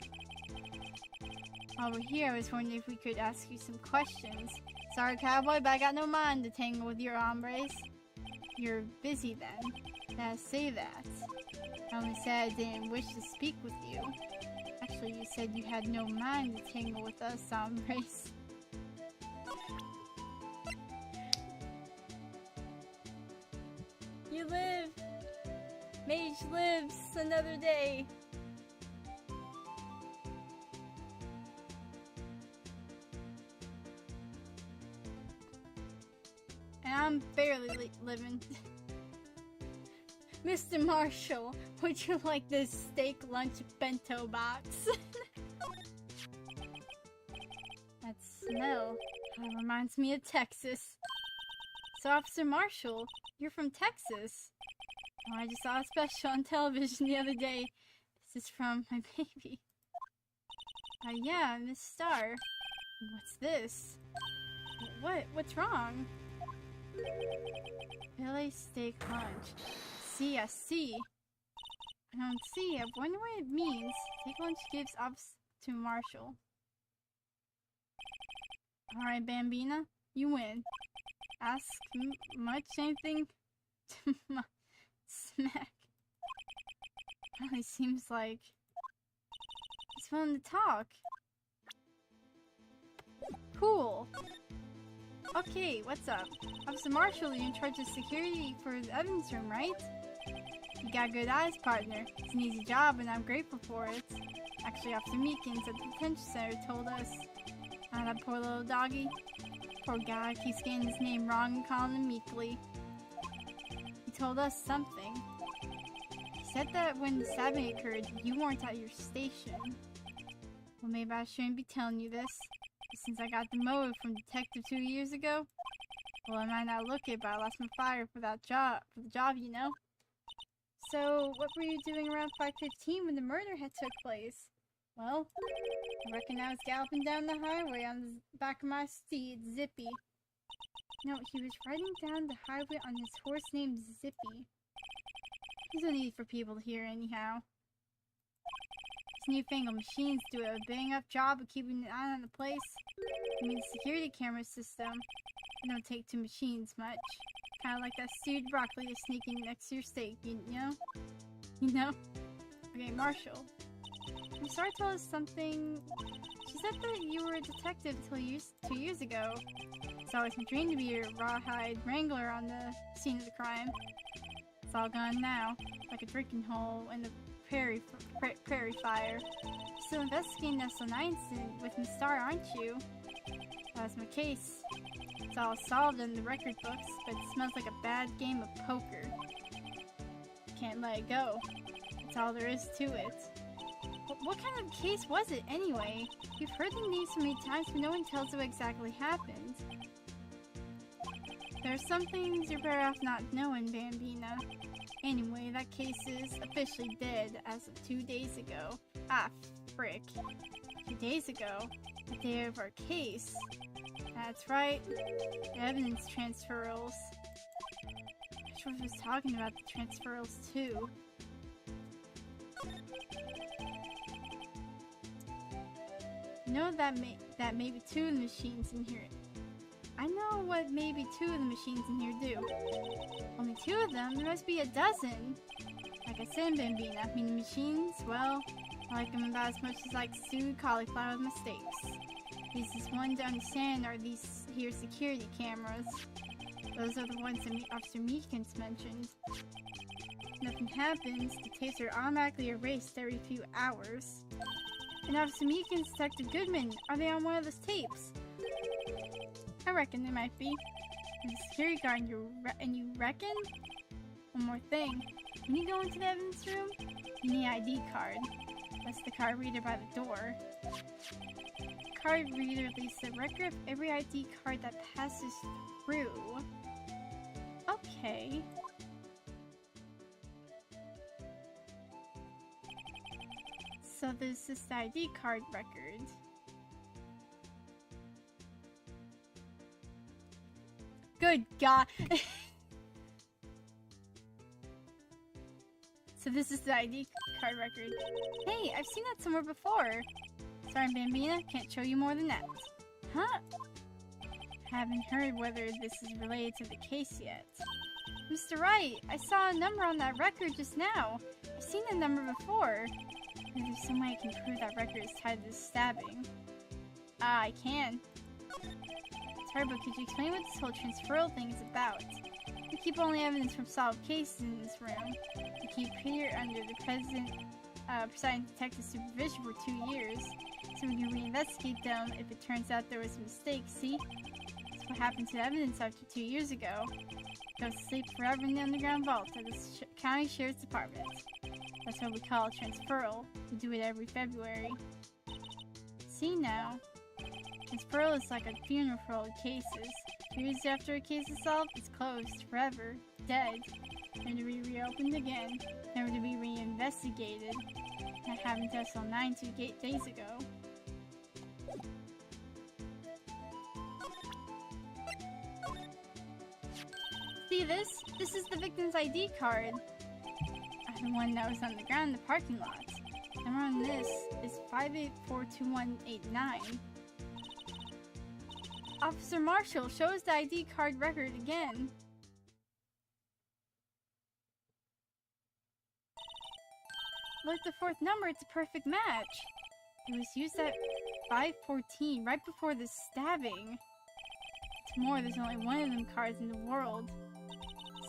While we're here, I was wondering if we could ask you some questions. Sorry, cowboy, but I got no mind to tangle with your hombres. You're busy then. Did I say that? I only said I didn't wish to speak with you. Actually, you said you had no mind to tangle with us, hombres. You live! Mage lives another day! And I'm barely living. Mr. Marshall, would you like this steak lunch bento box? That smell reminds me of Texas. So, Officer Marshall, you're from Texas. Oh, I just saw a special on television the other day. This is from my baby. Yeah, Miss Star. What's this? What's wrong? Philly steak lunch. I see. I don't see. I wonder what it means. Take lunch gives up to Marshall. Alright, Bambina. You win. Ask much anything to smack. Probably seems like he's willing to talk. Cool. Okay, what's up? Officer Marshall, you're in charge of security for the Evans room, right? You got good eyes, partner. It's an easy job, and I'm grateful for it. Actually, Officer Meekins at the detention center told us. That poor little doggy. Poor guy keeps getting his name wrong and calling him Meekly. He told us something. He said that when the stabbing occurred, you weren't at your station. Well, maybe I shouldn't be telling you this. Since I got demoted from detective 2 years ago, well, I might not look it, but I lost my fire for the job, you know. So, what were you doing around 5:15 when the murder had took place? Well, I reckon I was galloping down the highway on the back of my steed, Zippy. No, he was riding down the highway on his horse named Zippy. There's no need for people to hear anyhow. These newfangled machines do a bang-up job of keeping an eye on the place. I mean, the security camera system. It don't take two machines much. Kind of like that stewed broccoli is sneaking next to your steak, you know? You know? Okay, Marshall. I'm sorry to tell us something. She said that you were a detective until 2 years ago. It's always my dream to be a rawhide wrangler on the scene of the crime. It's all gone now, like a drinking hole in the prairie fire. Still investigating that SL9 incident with Miss Star, aren't you? That's my case. It's all solved in the record books, but it smells like a bad game of poker. Can't let it go. That's all there is to it. What kind of case was it, anyway? You've heard the name so many times, but no one tells you what exactly happened. There are some things you're better off not knowing, Bambina. Anyway, that case is officially dead as of 2 days ago. Ah, frick. 2 days ago? The day of our case. That's right. The evidence transferals. George was talking about the transferals too. You know that maybe 2 of the machines in here. I know what maybe 2 of the machines in here do. Only 2 of them? There must be a dozen. Like I said, Bambina, I mean the machines, well, I like them about as much as I like stewed cauliflower with my steaks. The easiest one to understand are these here security cameras. Those are the ones that Officer Meekins mentioned. If nothing happens, the tapes are automatically erased every few hours. And Officer Meekins, Detective Goodman, are they on one of those tapes? I reckon they might be. And the security guard, and you reckon? One more thing. When you go into the evidence room, you need an ID card. That's the card reader by the door. The card reader leaves a record of every ID card that passes through. Okay. So there's this ID card record. Good God. So this is the ID card record. Hey, I've seen that somewhere before. Sorry, Bambina, can't show you more than that. Huh? Haven't heard whether this is related to the case yet. Mr. Wright, I saw a number on that record just now. I've seen that number before. Maybe there's some way I can prove that record is tied to this stabbing. I can. Sorry, but could you explain what this whole transferal thing is about? We keep only evidence from solved cases in this room. We keep here under the presiding detective's supervision for 2 years, so we can reinvestigate them if it turns out there was a mistake, see? That's what happened to the evidence after 2 years ago. It goes to sleep forever in the underground vault at the county sheriff's department. That's what we call a transferal. We do it every February. See now? Transferal is like a funeral for old cases. 2 years after a case is solved, it's closed, forever, dead, never to be reopened again, never to be reinvestigated. That happened to us all 98 days ago. See this? This is the victim's ID card. The one that was on the ground in the parking lot. The number on this is 5842189. Officer Marshall shows the ID card record again. Look, the fourth number, it's a perfect match. It was used at 5:14, right before the stabbing. What's more, there's only one of them cards in the world.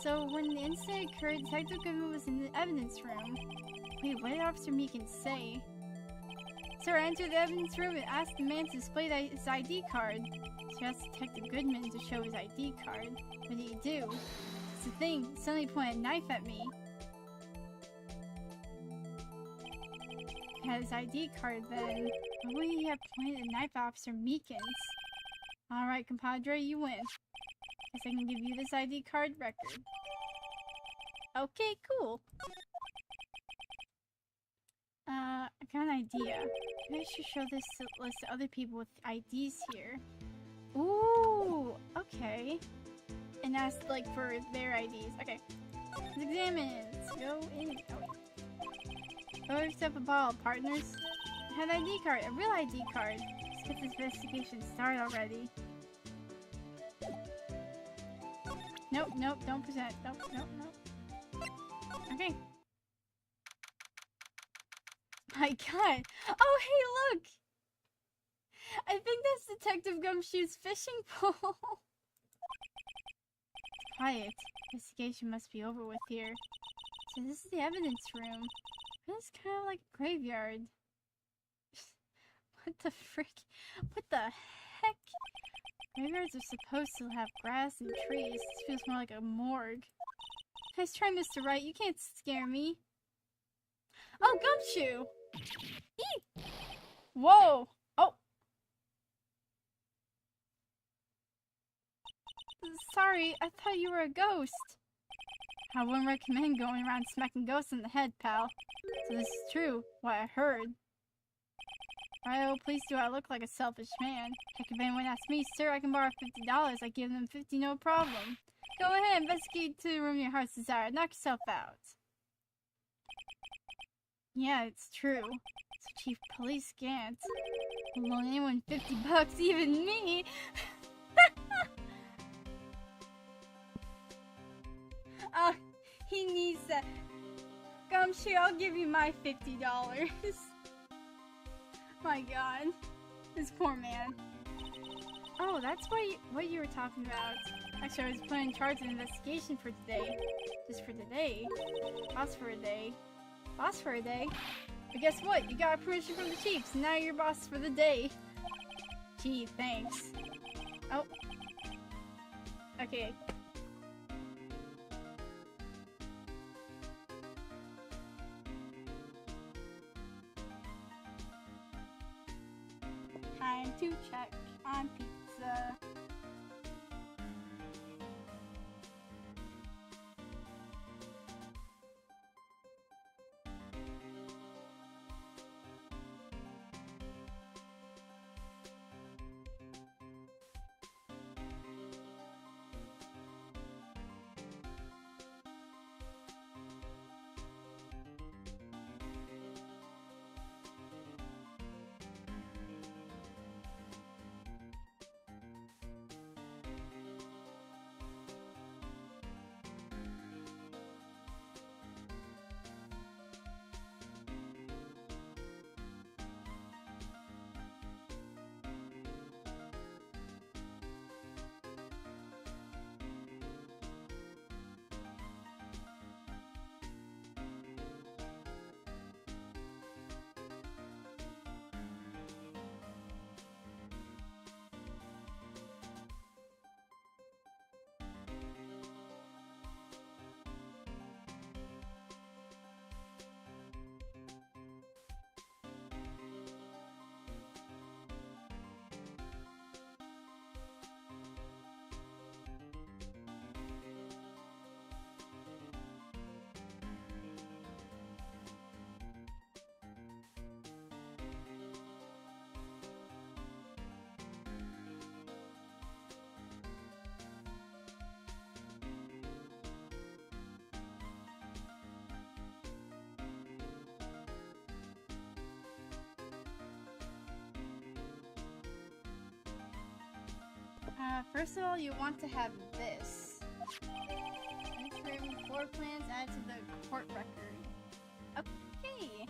So when the incident occurred, Detective Goodman was in the evidence room. Wait, what did Officer Meekins say? Sir, I entered the evidence room and asked the man to display his ID card. So I asked Detective Goodman to show his ID card. What did he do? It's the thing, he suddenly pointed a knife at me. He had his ID card then. Why would he have pointed a knife at Officer Meekins? Alright, compadre, you win. Guess I can give you this ID card record. Okay, cool. I got an idea. Maybe I should show this list to other people with IDs here. Ooh, okay. And ask, like, for their IDs. Okay. Let's examine. Let's go in. Oh. Go yourself a ball, partners. I have an ID card, a real ID card. Let's get this investigation started already. Nope, nope, don't present. Nope, nope, nope. Okay. My God. Oh, hey, look! I think that's Detective Gumshoe's fishing pole. Quiet. Investigation must be over with here. So this is the evidence room. This is kind of like a graveyard. What the frick? What the heck? Graveyards are supposed to have grass and trees. This feels more like a morgue. Nice try, Mr. Wright. You can't scare me. Oh, Gumshoe! Eek! Whoa! Oh! Sorry, I thought you were a ghost. I wouldn't recommend going around smacking ghosts in the head, pal. So this is true, what I heard. Right, oh, please do I look like a selfish man. Heck, if anyone asks me, sir, I can borrow $50. I give them 50, no problem. Go ahead, investigate to the room your heart's desire. Knock yourself out. Yeah, it's true. So Chief Police Gant won't loan anyone $50, even me. He needs that. Gumshoe, I'll give you my $50. my god. This poor man. Oh, that's what you were talking about. Actually, I was put in charge of the investigation for today. Just for today. Boss for a day. Boss for a day? But guess what? You got permission from the chief, so now you're boss for the day. Gee, thanks. Oh. Okay. Time to check on pizza. First of all, you want to have this. Room floor plans added to the court record. Okay.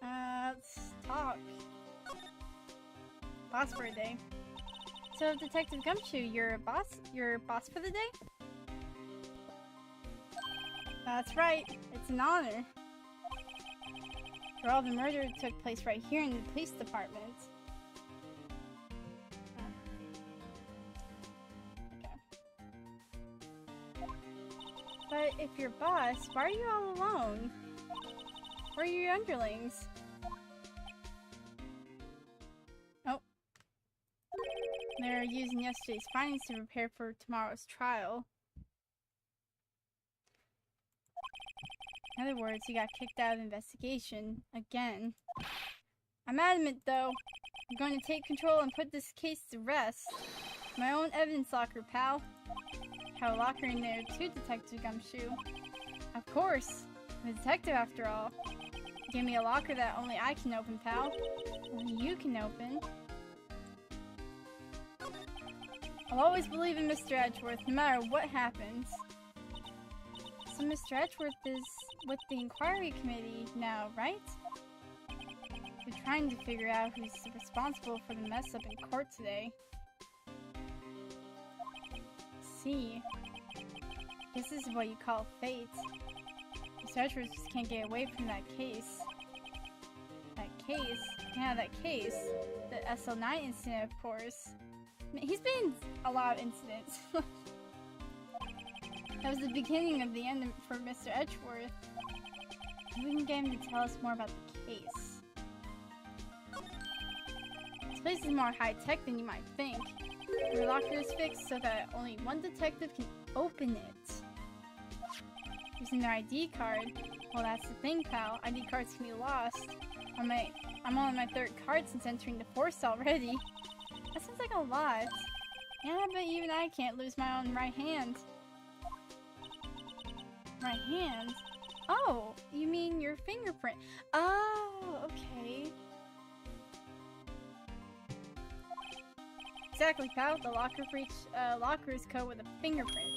Let's talk. Boss for a day. So, Detective Gumshoe, you're boss for the day? That's right. It's an honor. For all, the murder took place right here in the police department. But if you're boss, why are you all alone? Where are your underlings? Oh. They're using yesterday's findings to prepare for tomorrow's trial. In other words, you got kicked out of the investigation. Again. I'm adamant, though. I'm going to take control and put this case to rest. My own evidence locker, pal. Have a locker in there too, Detective Gumshoe. Of course. I'm a detective after all. Give me a locker that only I can open, pal. Only you can open. I'll always believe in Mr. Edgeworth, no matter what happens. So Mr. Edgeworth is with the inquiry committee now, right? We're trying to figure out who's responsible for the mess up in court today. See. This is what you call fate. Mr. Edgeworth just can't get away from that case. That case? Yeah, that case. The SL9 incident, of course. I mean, he's been in a lot of incidents. That was the beginning of the end for Mr. Edgeworth. Maybe we can get him to tell us more about the case. This place is more high-tech than you might think. Your locker is fixed so that only one detective can open it. Using their ID card. Well, that's the thing, pal. ID cards can be lost. I'm on my third card since entering the force already. That sounds like a lot. Yeah, but even I can't lose my own right hand. Right hand? Oh, you mean your fingerprint. Oh, okay. Exactly, pal. The locker for each locker is coded with a fingerprint.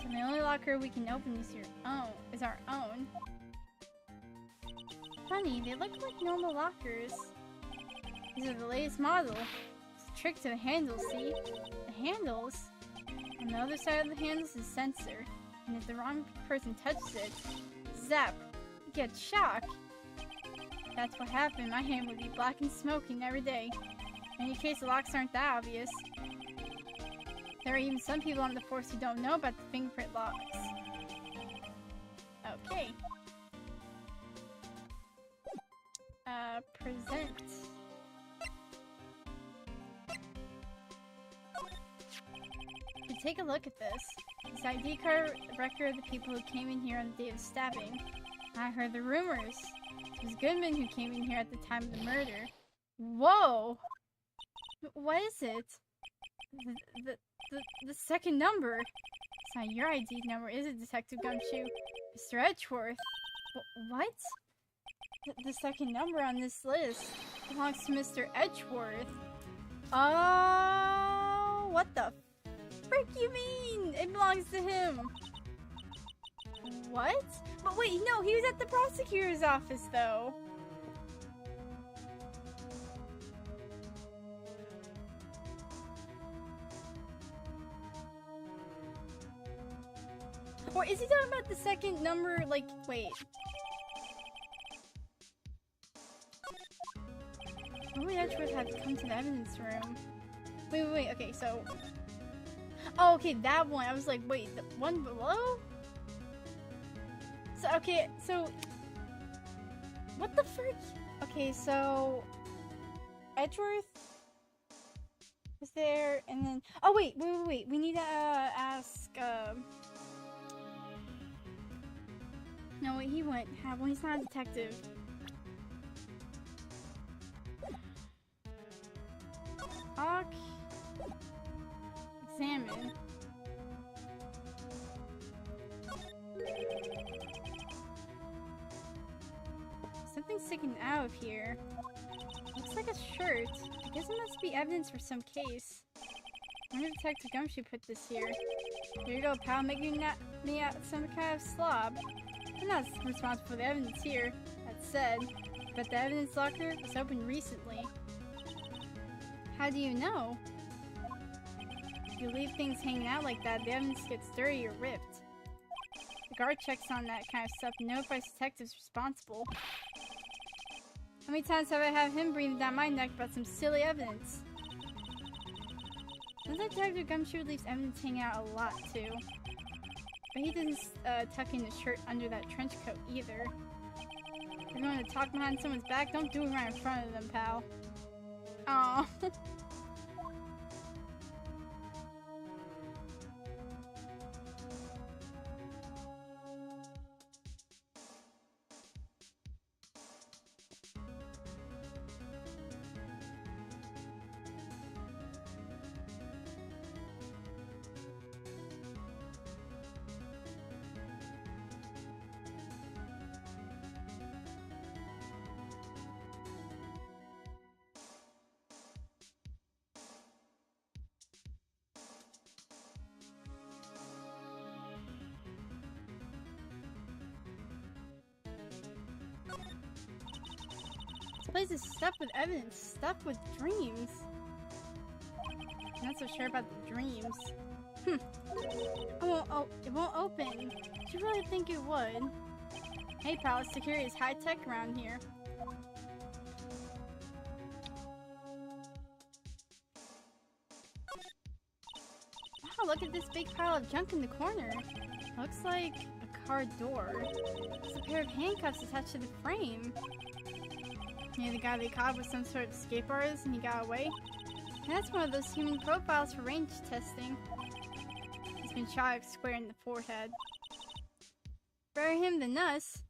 So the only locker we can open is our own. funny. They look like normal lockers. These are the latest model. It's a trick to the handles, see? The handles? On the other side of the handles is a sensor. And if the wrong person touches it, zap, you get shocked. If that's what happened, my hand would be black and smoking every day. In any case, the locks aren't that obvious. There are even some people on the force who don't know about the fingerprint locks. Okay. Present. Take a look at this. This ID card record of the people who came in here on the day of the stabbing. I heard the rumors. It was Goodman who came in here at the time of the murder. Whoa! What is it? The second number. It's not your ID number, is it, Detective Gumshoe? Mr. Edgeworth. What? The second number on this list belongs to Mr. Edgeworth. Oh, what the frick you mean? It belongs to him. What? But wait, no, he was at the prosecutor's office, though. Or is he talking about the second number? Like, wait. Probably Edgeworth had to come to the evidence room. Wait, okay, so... Oh, okay, that one. I was like, wait, the one below? So, okay, so... What the frick? Okay, so... Edgeworth was there, and then... Oh, wait. We need to, ask, No, wait, he wouldn't have one. He's not a detective. Talk. Examine. Something's sticking out of here. Looks like a shirt. I guess it must be evidence for some case. I wonder if Detective Gumshoe put this here. Here you go, pal. Making me out some kind of slob. I'm not responsible for the evidence here. That said, but the evidence locker was opened recently. How do you know? If you leave things hanging out like that, the evidence gets dirty or ripped. The guard checks on that kind of stuff and notifies detectives responsible. How many times have I had him breathing down my neck about some silly evidence? Sometimes Detective Gumshoe leaves evidence hanging out a lot, too. But he doesn't tuck in his shirt under that trench coat, either. If you're going to talk behind someone's back, don't do it right in front of them, pal. Aww. This place is stuffed with evidence, stuffed with dreams. I'm not so sure about the dreams. Oh, it won't open. Do you really think it would? Hey pal, security is high-tech around here. Wow, look at this big pile of junk in the corner. Looks like a car door. There's a pair of handcuffs attached to the frame. Maybe the guy they caught was some sort of escape artist and he got away. And that's one of those human profiles for range testing. He's been shot square in the forehead. Better him than us.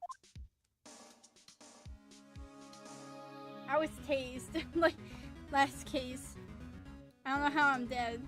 I was tased. Like, last case. I don't know how I'm dead.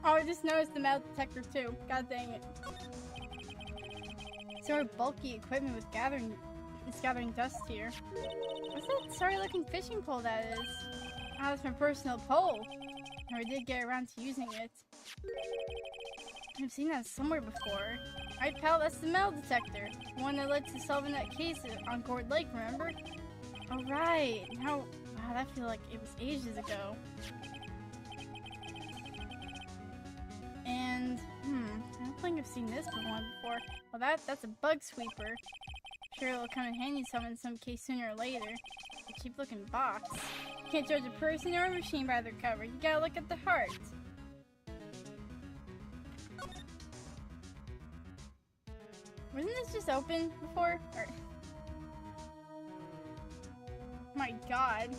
Oh, I just noticed the metal detector too. God dang it. So our bulky equipment with gathering dust here. What's that sorry looking fishing pole that is? Oh, that's my personal pole. Never did get around to using it. I've seen that somewhere before. Right, pal, that's the metal detector. The one that led to solving that case on Gourd Lake, remember? Oh, right. Now, wow, that feels like it was ages ago. And, I don't think I've seen this one before. Well, that's a bug sweeper. Sure, it'll come in handy in some case sooner or later. A cheap looking box. You can't judge a person or a machine by their cover. You gotta look at the heart. Wasn't this just open before? Or... My god.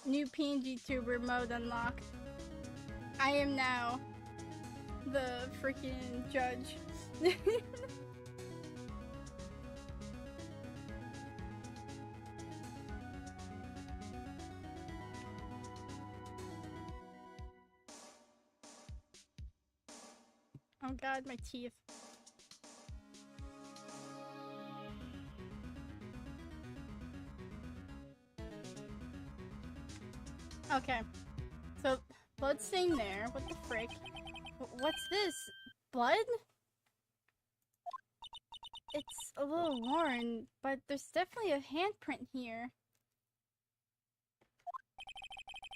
New PNG tuber mode unlocked. I am now the freaking judge. Oh god, my teeth. Okay. So, blood stain there. What the frick? What's this? Blood? It's a little worn, but there's definitely a handprint here.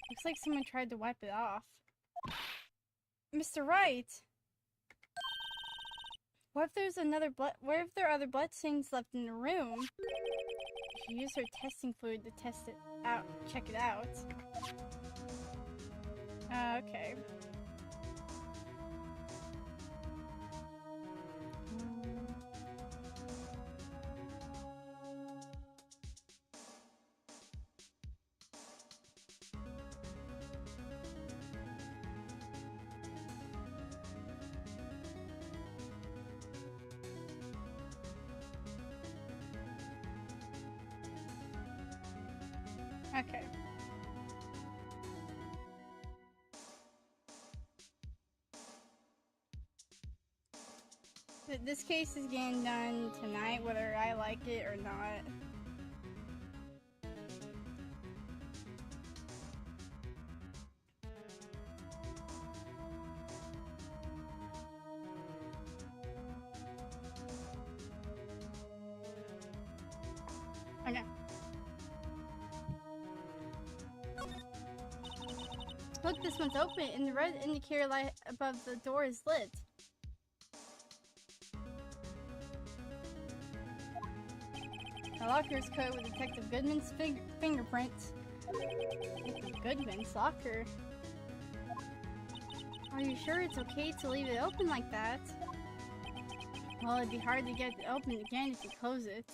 Looks like someone tried to wipe it off. Mr. Wright! What if there's another blood? What if there are other blood stains left in the room? We should use her testing fluid to test it out, check it out. Okay. Okay. This case is getting done tonight, whether I like it or not. Okay. Look, this one's open, and the red indicator light above the door is lit. The locker is coated with Detective Goodman's fingerprints. Goodman's locker? Are you sure it's okay to leave it open like that? Well, it'd be hard to get it open again if you close it.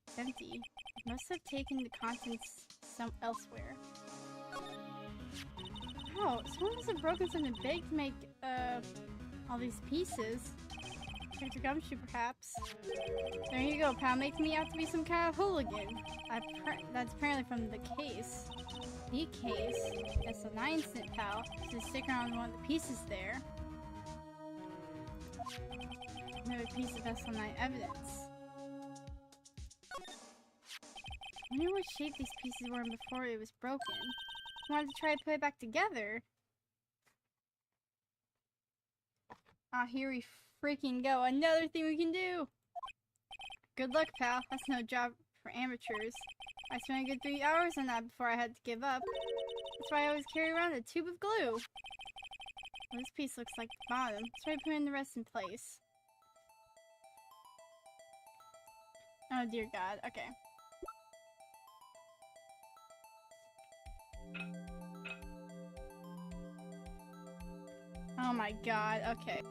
It's empty. It must have taken the contents elsewhere. Oh, someone must have broken something big to make, all these pieces. Dr. Gumshoe, perhaps. There you go, pal, making me out to be some kind of hooligan. That's apparently from the case. The case? That's a 9 cent, pal. Just stick around one of the pieces there. Another piece of SL9 evidence. I wonder what shape these pieces were in before it was broken. I wanted to try to put it back together. Ah, here we freaking go. Another thing we can do! Good luck, pal. That's no job for amateurs. I spent a good 3 hours on that before I had to give up. That's why I always carry around a tube of glue. Well, this piece looks like the bottom. Let's try putting the rest in place. Oh dear God. Okay. Oh my God. Okay.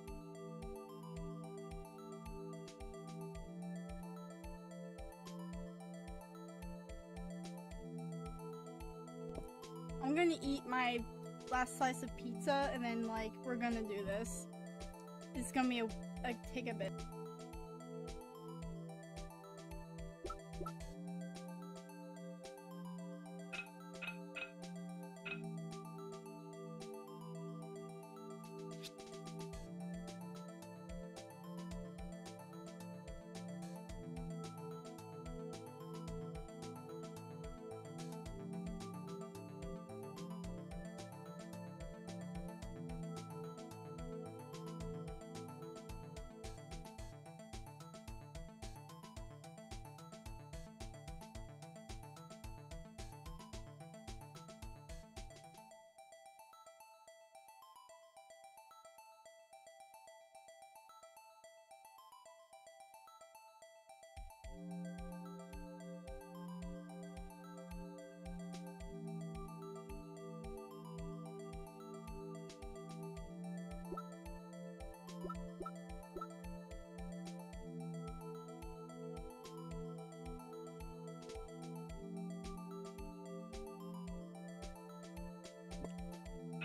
I'm gonna eat my last slice of pizza and then, like, we're gonna do this. It's gonna be take a bit.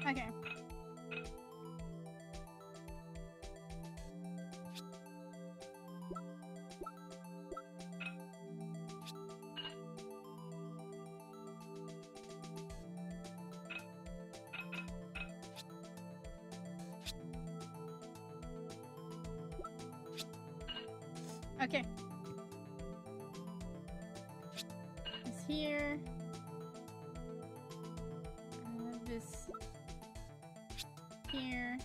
Okay. Okay. This here. This here.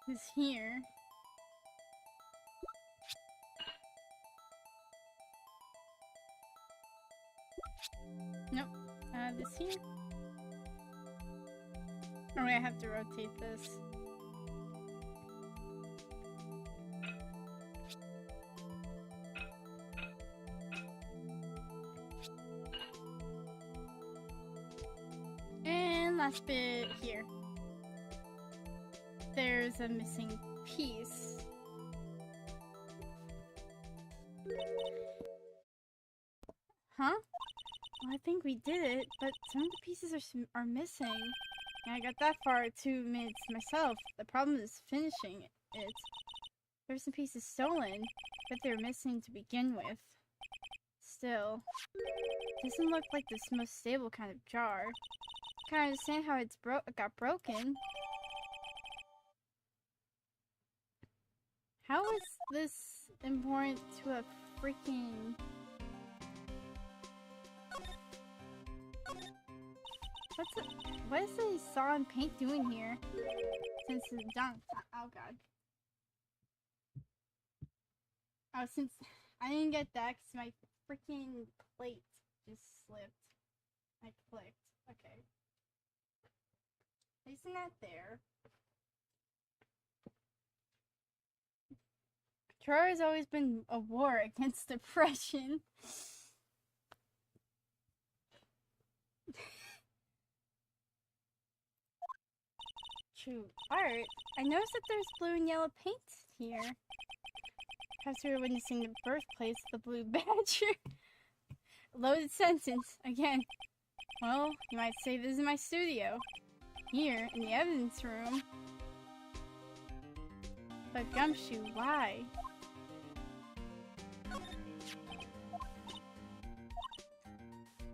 This here. Nope. This here. Or I have to rotate this. And last bit here. There's a missing piece. Huh? Well, I think we did it, but some of the pieces are missing. And I got that far in 2 minutes myself. The problem is finishing it. There's some pieces stolen, but they're missing to begin with. Still, doesn't look like the most stable kind of jar. Can't understand how it got broken. How is this important to a freaking... What is the saw and paint doing here? Since it's done. Oh god. Oh, since I didn't get that because my freaking plate just slipped. I clicked. Okay. Isn't that there? Terror has always been a war against depression. True art. I noticed that there's blue and yellow paint here. Perhaps we were witnessing the birthplace of the blue badger. Loaded sentence again. Well, you might say this is my studio. Here, in the evidence room. But Gumshoe, why?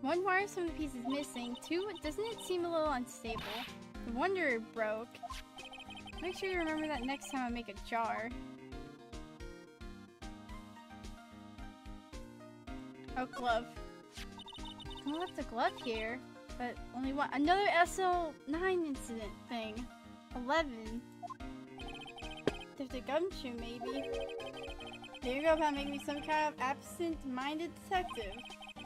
One, why are some of the pieces missing? Two, doesn't it seem a little unstable? No wonder it broke. Make sure you remember that next time I make a jar. Oh, glove. I left a glove here, but only one. Another SL9 incident thing. 11. There's a gumshoe, maybe. There you go, about making me some kind of absent-minded detective.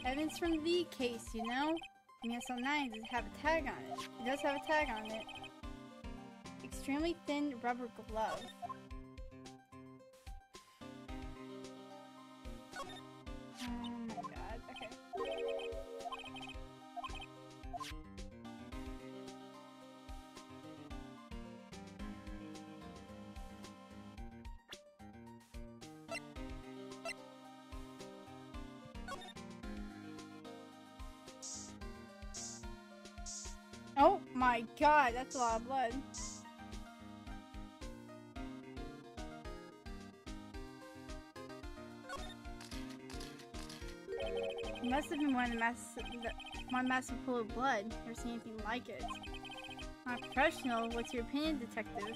Evidence from the case, you know? And the SL9 does have a tag on it. It does have a tag on it. Extremely thin rubber glove. Oh my god, okay. Oh my god, that's a lot of blood. It must have been one massive pool of blood. Never seen anything like it. Not professional. What's your opinion, detective?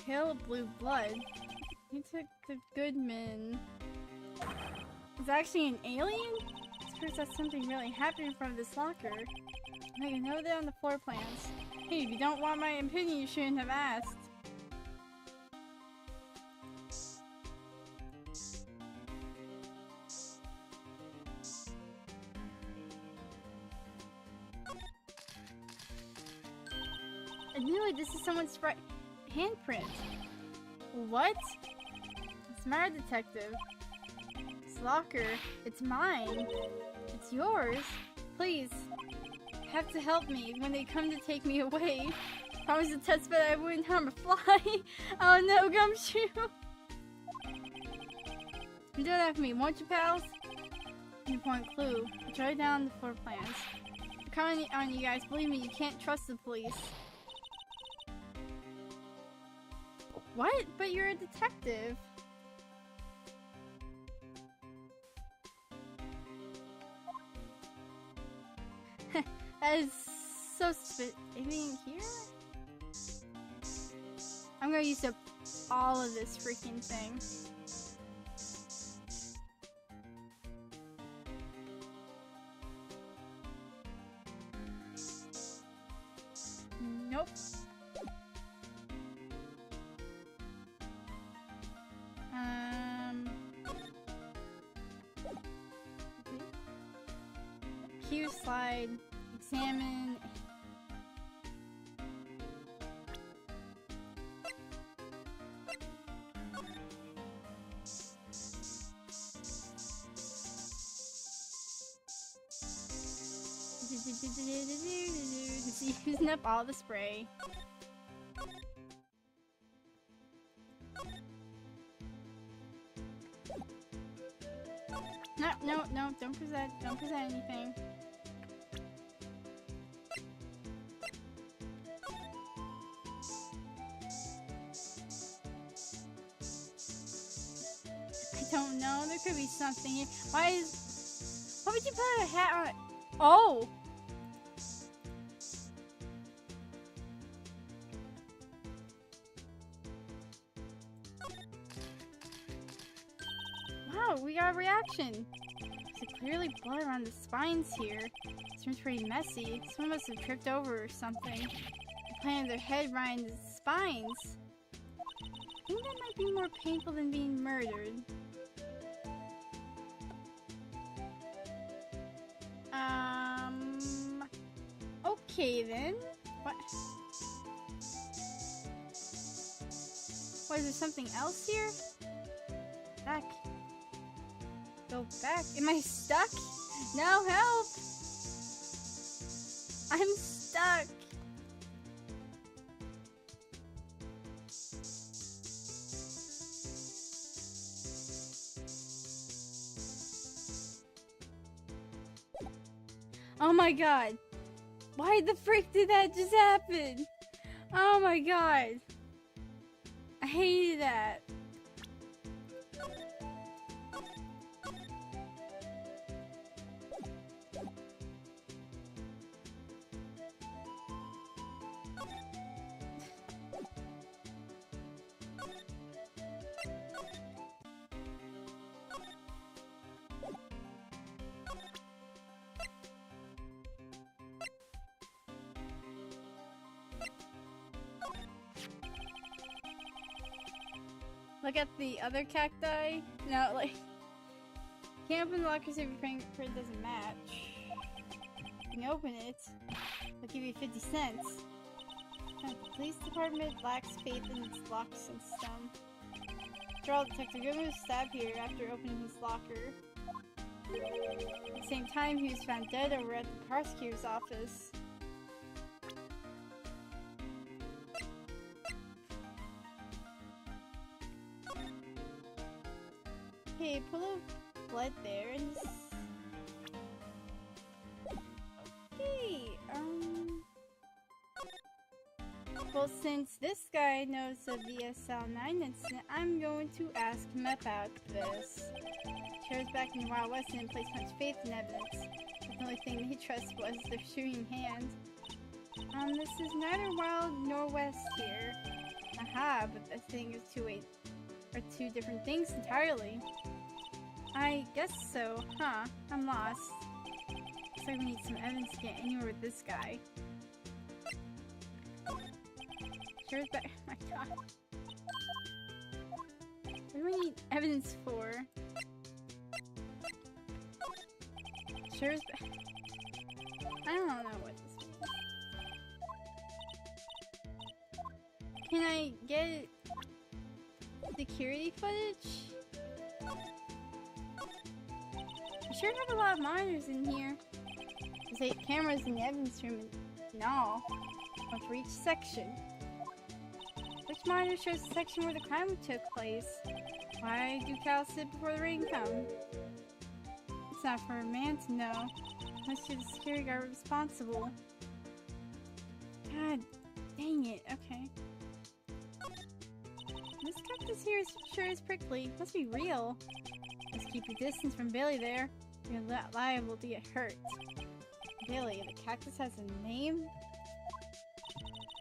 Pale blue blood. Detective Goodman. It's actually an alien? This proves that something really happened in front of this locker. Make a note there on the floor plans. Hey, if you don't want my opinion, you shouldn't have asked. I knew it. This is someone's handprint. What? What's the matter, detective? This locker, it's mine. It's yours. Please, have to help me when they come to take me away. Promise to test that I wouldn't harm a fly. Oh no, Gumshoe. You do that for me, won't you, pals? Important clue. Jot down the floor plans. I'm counting on you guys. Believe me, you can't trust the police. What? But you're a detective. That is so stupid. Anything here? I'm gonna use up all of this freaking thing. Nope. Q slide, examine. Using up all the spray. No, don't present anything. don't know. There could be something here. Why would you put a hat on? Oh! Wow, we got a reaction. There's clearly blood around the spines here. This room's pretty messy. Someone must have tripped over or something. They planted their head right in the spines. I think that might be more painful than being murdered. Okay then. What? What, is there something else here? Back. Go back. Am I stuck? No, help! I'm stuck. Oh my god. Why the frick did that just happen? Oh my god. I hated that. Look at the other cacti. No, like, can't open the locker so your fingerprint doesn't match. You can open it. I'll give you 50 cents. The police department lacks faith in its lock system. After all, Detective Goodman was stabbed here after opening his locker. At the same time, he was found dead over at the prosecutor's office. Okay, pull the blood there and just... Okay, well, since this guy knows of the SL9 incident, I'm going to ask him about this. Shares back in the Wild West didn't place much faith in evidence. The only thing they trust was their shooting hand. This is neither Wild nor West here. Aha, but the thing is two different things entirely. I guess so, huh? I'm lost. Looks like we need some evidence to get anywhere with this guy. Shares back. Oh my god. What do we need evidence for? Shares back. I don't know what this means. Can I get security footage? I sure have a lot of monitors in here. There's 8 cameras in the evidence room and all. One for each section. Which monitor shows the section where the crime took place? Why do cows sit before the rain comes? It's not for a man to know. Unless you're the security guard responsible. God dang it, okay. This cactus here sure is prickly. Must be real. Just keep your distance from Billy there. You're liable to get hurt. Billy, the cactus has a name?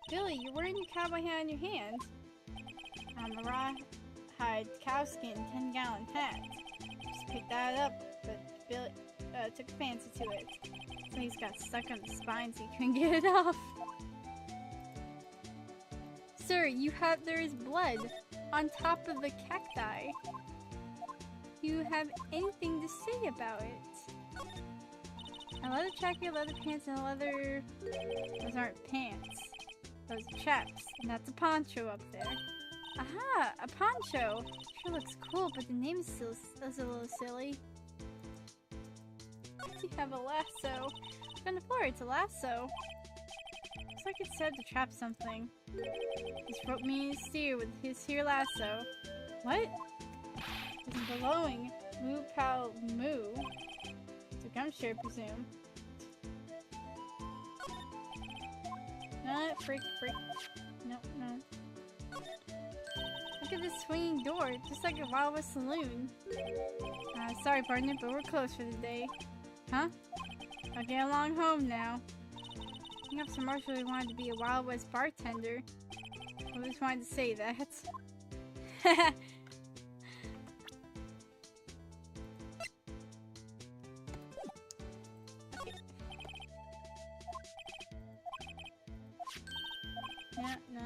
Billy, you're wearing your cowboy hat on your hand. I'm a rawhide cowskin 10-gallon hat. Just picked that up, but Billy took a fancy to it. So he's got stuck on the spine so he couldn't get it off. Sir, there is blood on top of the cacti. Do you have anything to say about it? A leather jacket, leather pants, and a leather... Those aren't pants. Those are chaps. And that's a poncho up there. Aha! A poncho! Sure looks cool, but the name is still a little silly. You have a lasso. Look on the floor, it's a lasso. Looks like it's set to trap something. He's roped me in his steer with his here lasso. What? It's blowing. Moo pow moo. It's a gumshoe, I presume. Freak. No. Look at this swinging door, just like a Wild West saloon. Sorry partner, but we're closed for the day. Huh? I'll get along home now. I think Officer Marshall really wanted to be a Wild West bartender. I just wanted to say that. Yeah, no.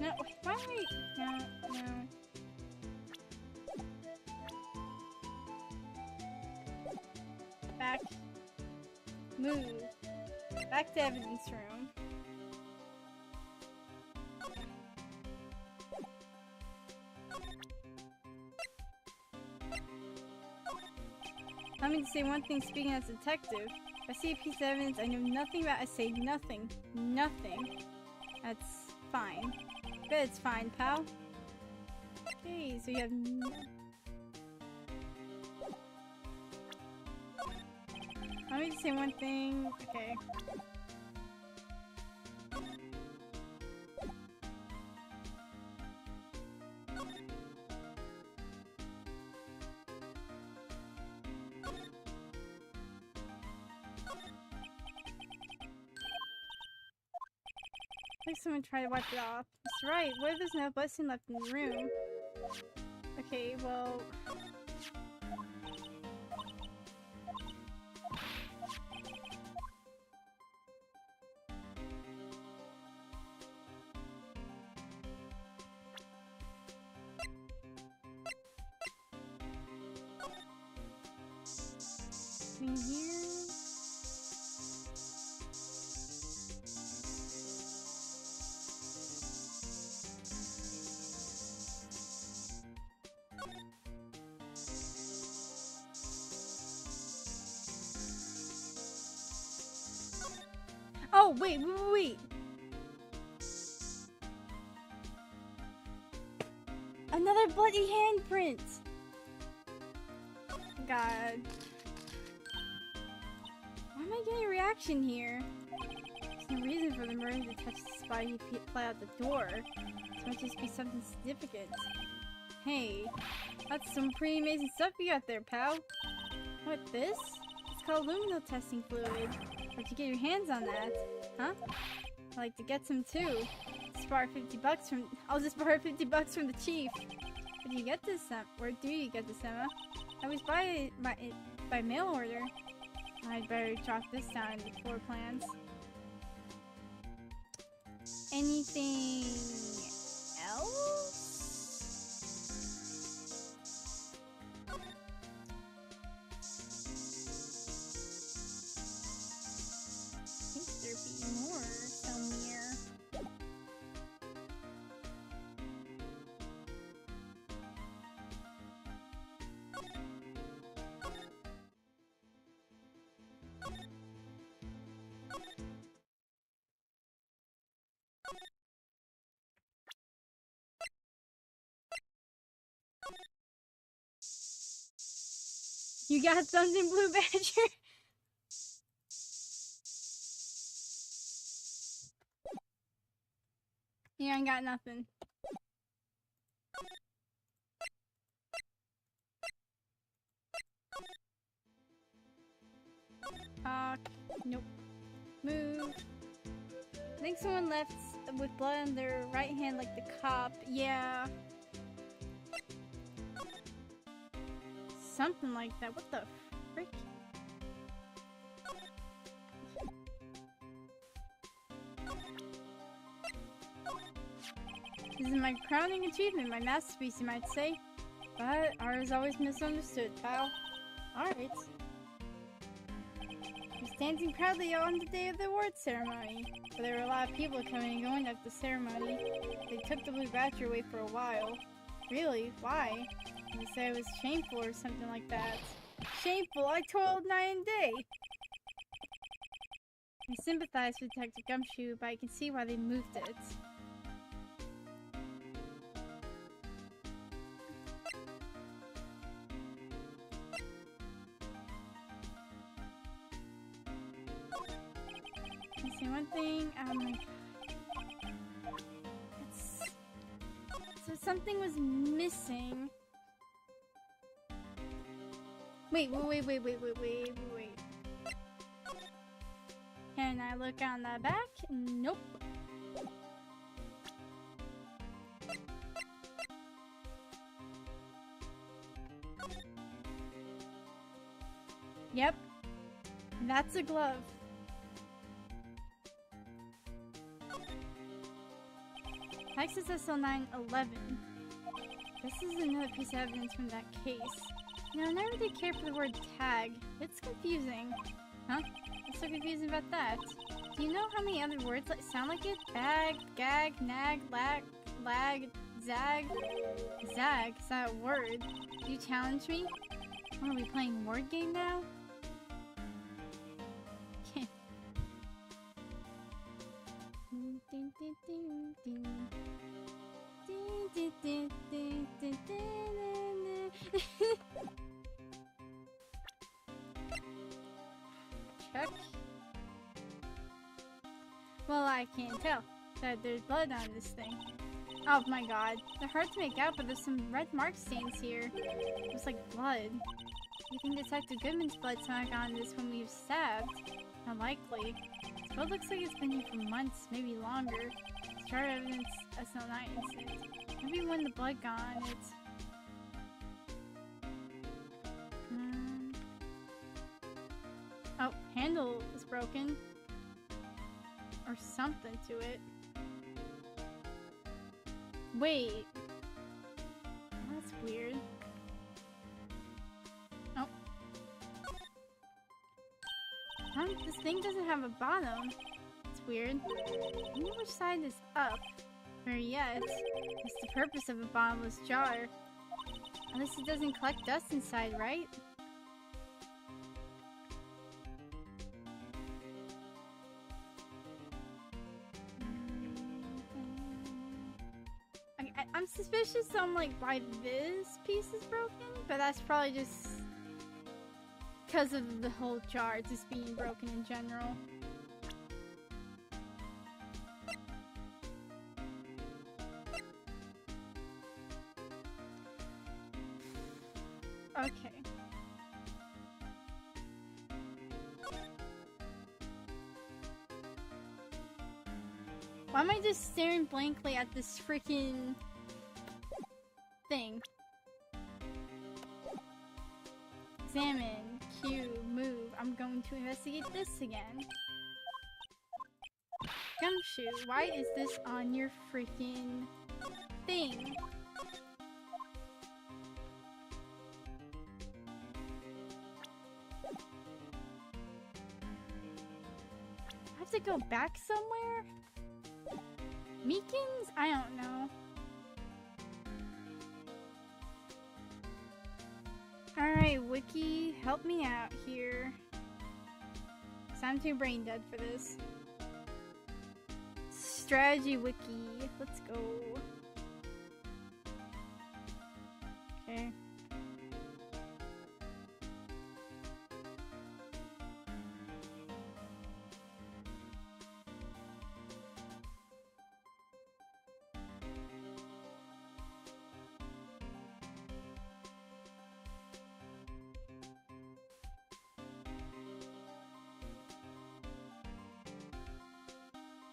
No, why am I... No, no. Back. Move. Back to evidence room. Let me say one thing speaking as a detective. If I see a piece of evidence I know nothing about, I say nothing. Nothing. That's fine. Good, it's fine, pal. Okay, so you have Let me just say one thing. Okay. I think someone tried to wipe it off. That's right. What if there's no blessing left in the room? Okay, well... in here... Oh, wait. Another bloody handprint! God. Why am I getting a reaction here? There's no reason for the murder to touch the spot he fly out the door. This might just be something significant. Hey, that's some pretty amazing stuff you got there, pal. What, this? It's called luminal testing fluid. Where'd you get your hands on that? Huh? I'd like to get some too. I'll just borrow 50 bucks from the chief. Where do you get this, Emma? I was by mail order. I'd better jot this down in the floor plans. Anything else? I think there'd be more somewhere. You got something, Blue Badger? Yeah, I got nothing. Nope. Move. I think someone left with blood on their right hand like the cop. Yeah. Something like that. What the frick? This is my crowning achievement, my masterpiece, you might say. But art is always misunderstood, pal. Alright. I was dancing proudly on the day of the awards ceremony. But there were a lot of people coming and going after the ceremony. They took the Blue Badger away for a while. Really? Why? They said it was shameful or something like that. Shameful? I toiled night and day! I sympathize with Detective Gumshoe, but I can see why they moved it. say one thing. Oh my god. So something was missing. Wait. Can I look on the back? Nope. Yep. That's a glove. Texas SL911. This is another piece of evidence from that case. You know, I never did care for the word tag. It's confusing. Huh? What's so confusing about that? Do you know how many other words sound like it? Bag, gag, nag, lag, zag. Zag, is that a word? Do you challenge me? What, are we playing a word game now? Check. Well, I can't tell that there's blood on this thing. Oh my god. They're hard to make out, but there's some red mark stains here. Looks like blood. You think Detective Goodman's blood smack on this when we were stabbed? Unlikely. This blood looks like it's been here for months, maybe longer. Start evidence SL9 incident. Maybe when the blood gone, it's... Oh, handle is broken. Or something to it. Wait. That's weird. Oh. Huh? This thing doesn't have a bottom. It's weird. I wonder which side is up. Or yet, what's the purpose of a bottomless jar? At least it doesn't collect dust inside, right? I'm suspicious on like why this piece is broken, but that's probably just because of the whole jar just being broken in general. Okay. Why am I just staring blankly at this freaking thing? Examine, Q, move. I'm going to investigate this again. Gumshoe, why is this on your freaking thing? I have to go back somewhere? Meekins? I don't know. Alright, Wiki, help me out here. 'Cause I'm too brain dead for this. Strategy Wiki, let's go. Okay.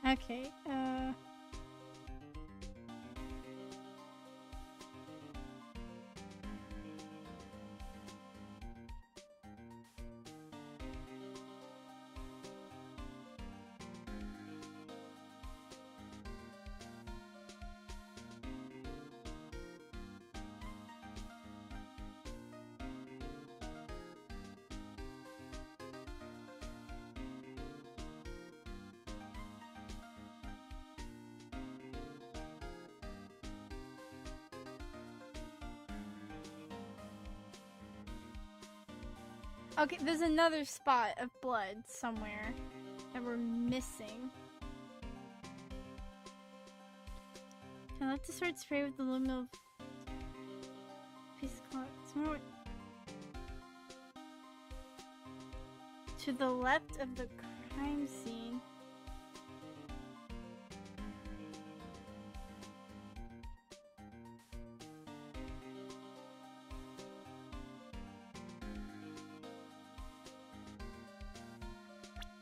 Okay, okay, there's another spot of blood somewhere that we're missing. I left the sword spray with the aluminum piece of cloth. Somewhere to the left of the crime scene.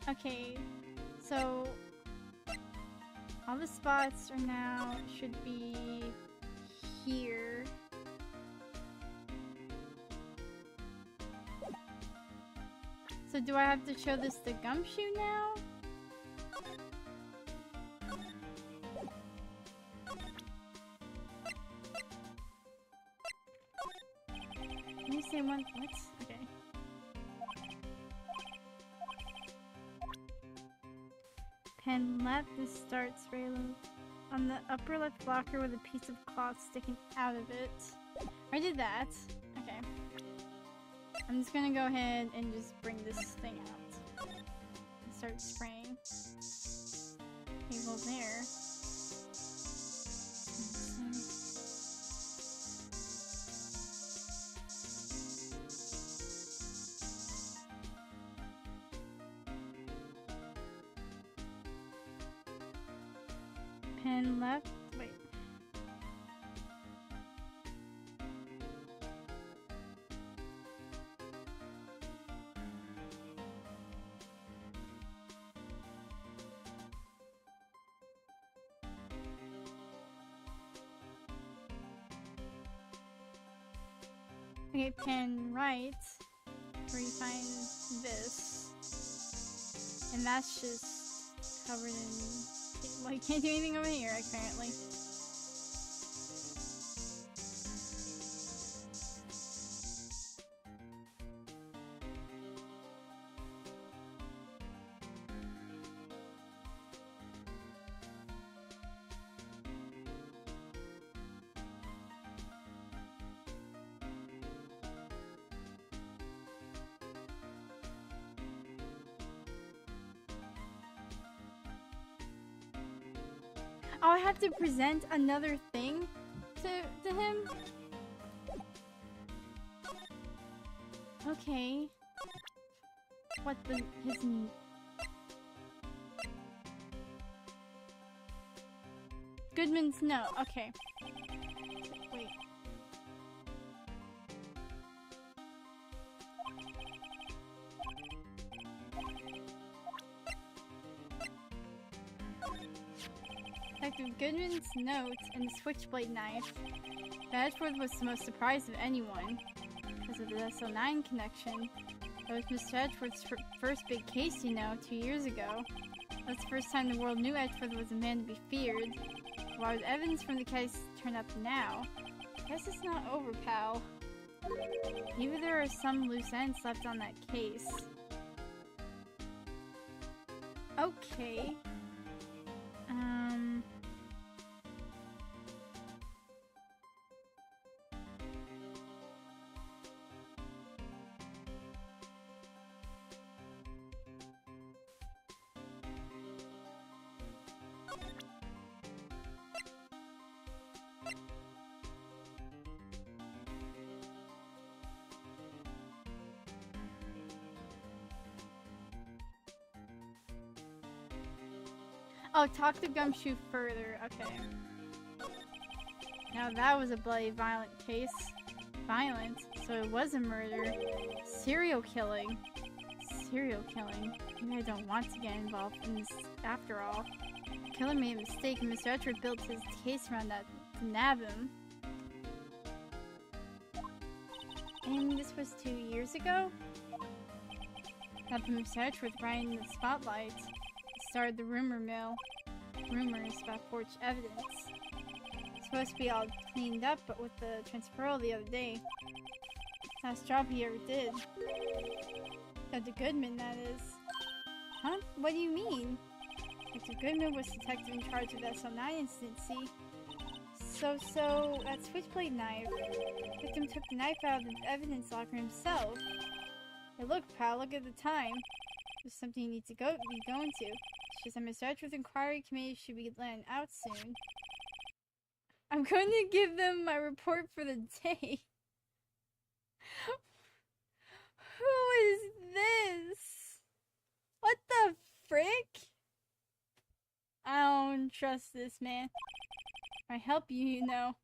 Okay, so all the spots are now should be here. So do I have to show this to Gumshoe now? Can you say one? What? Okay. Pen left, this starts Raylo. On the upper left blocker with a piece of cloth sticking out of it. I did that. Okay. I'm just gonna go ahead and just bring this thing out. And start spraying. Okay, well there. Pen left. Wait. Okay, pen right. Where you find this. And that's just covered in... Well, you can't do anything over here, apparently. Oh, I have to present another thing to him? Okay. What the... his... Goodman's note. Okay. Wait. Detective Goodman's note and the switchblade knife. Edgeworth was the most surprised of anyone because of the SO9 connection. That was Mr. Edgeworth's first big case, you know, 2 years ago. That's the first time the world knew Edgeworth was a man to be feared. Why would evidence from the case turn up now? Guess it's not over, pal. Maybe there are some loose ends left on that case. Okay. Oh, talk to Gumshoe further. Okay. Now that was a bloody violent case. Violent? So it was a murder. Serial killing. Serial killing. Maybe I don't want to get involved in this after all. The killer made a mistake and Mr. Edgeworth built his case around that to nab him. And this was 2 years ago? That put Mr. Edgeworth right in the spotlight. Started the rumor mill. Rumors about forged evidence. It's supposed to be all cleaned up, but with the transferal the other day. Last job he ever did. Dr. Goodman, that is. Huh? What do you mean? Dr. Goodman was detective in charge of the SO9 incident, see? So, that switchblade knife. The victim took the knife out of the evidence locker himself. Hey, look, pal, look at the time. There's something you need to be going to. She said Mr. Edgeworth's inquiry committee should be letting out soon. I'm going to give them my report for the day. Who is this? What the frick? I don't trust this man. I help you, you know.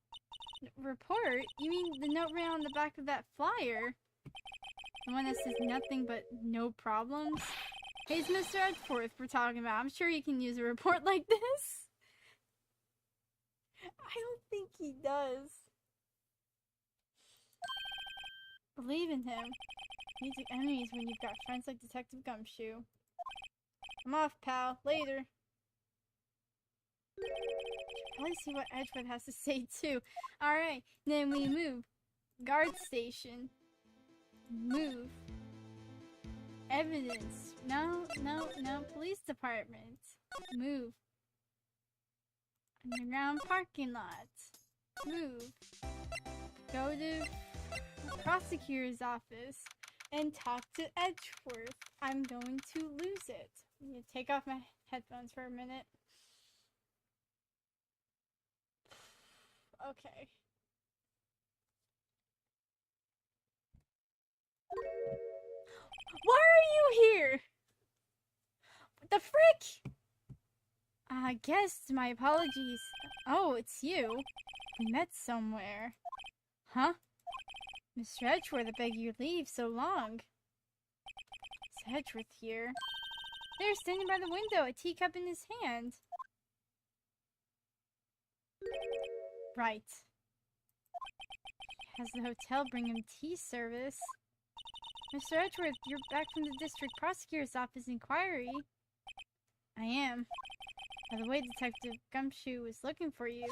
Report? You mean the note written on the back of that flyer? The one that says nothing but no problems? Hey, it's Mr. Edgeforth we're talking about. I'm sure he can use a report like this. I don't think he does. Believe in him. Need to enemies when you've got friends like Detective Gumshoe. I'm off, pal. Later. Should probably see what Edgewood has to say too. Alright, then we move. Guard station. Move. Evidence. No. Police department. Move. Underground parking lot. Move. Go to prosecutor's office and talk to Edgeworth. I'm going to lose it. I'm gonna take off my headphones for a minute. Okay. Why are you here? What the frick? I guess my apologies. Oh, it's you. We met somewhere. Huh? Mr. Edgeworth, I beg you leave so long. Is Edgeworth here? There, standing by the window, a teacup in his hand. Right. Has the hotel bring him tea service? Mr. Edgeworth, you're back from the district prosecutor's office inquiry. I am. By the way, Detective Gumshoe was looking for you.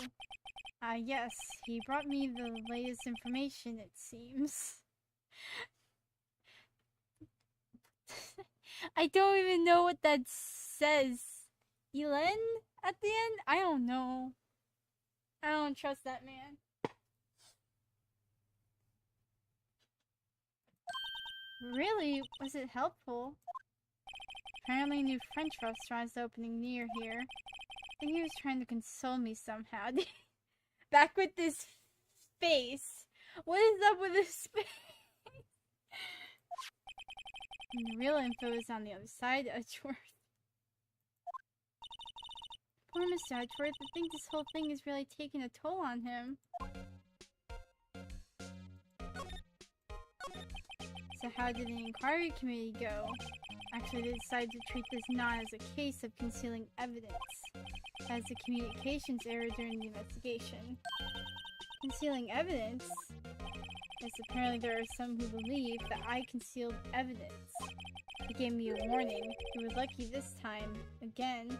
Yes, he brought me the latest information, it seems. I don't even know what that says. Elen at the end? I don't know. I don't trust that man. Really? Was it helpful? Apparently a new French restaurant is opening near here. I think he was trying to console me somehow. Back with this face. What is up with this face? And the real info is on the other side, Edgeworth. Poor Mr. Edgeworth, I think this whole thing is really taking a toll on him. So how did the inquiry committee go? Actually, they decided to treat this not as a case of concealing evidence, as a communications error during the investigation. Concealing evidence? Yes, apparently there are some who believe that I concealed evidence. They gave me a warning. You were lucky this time. Again.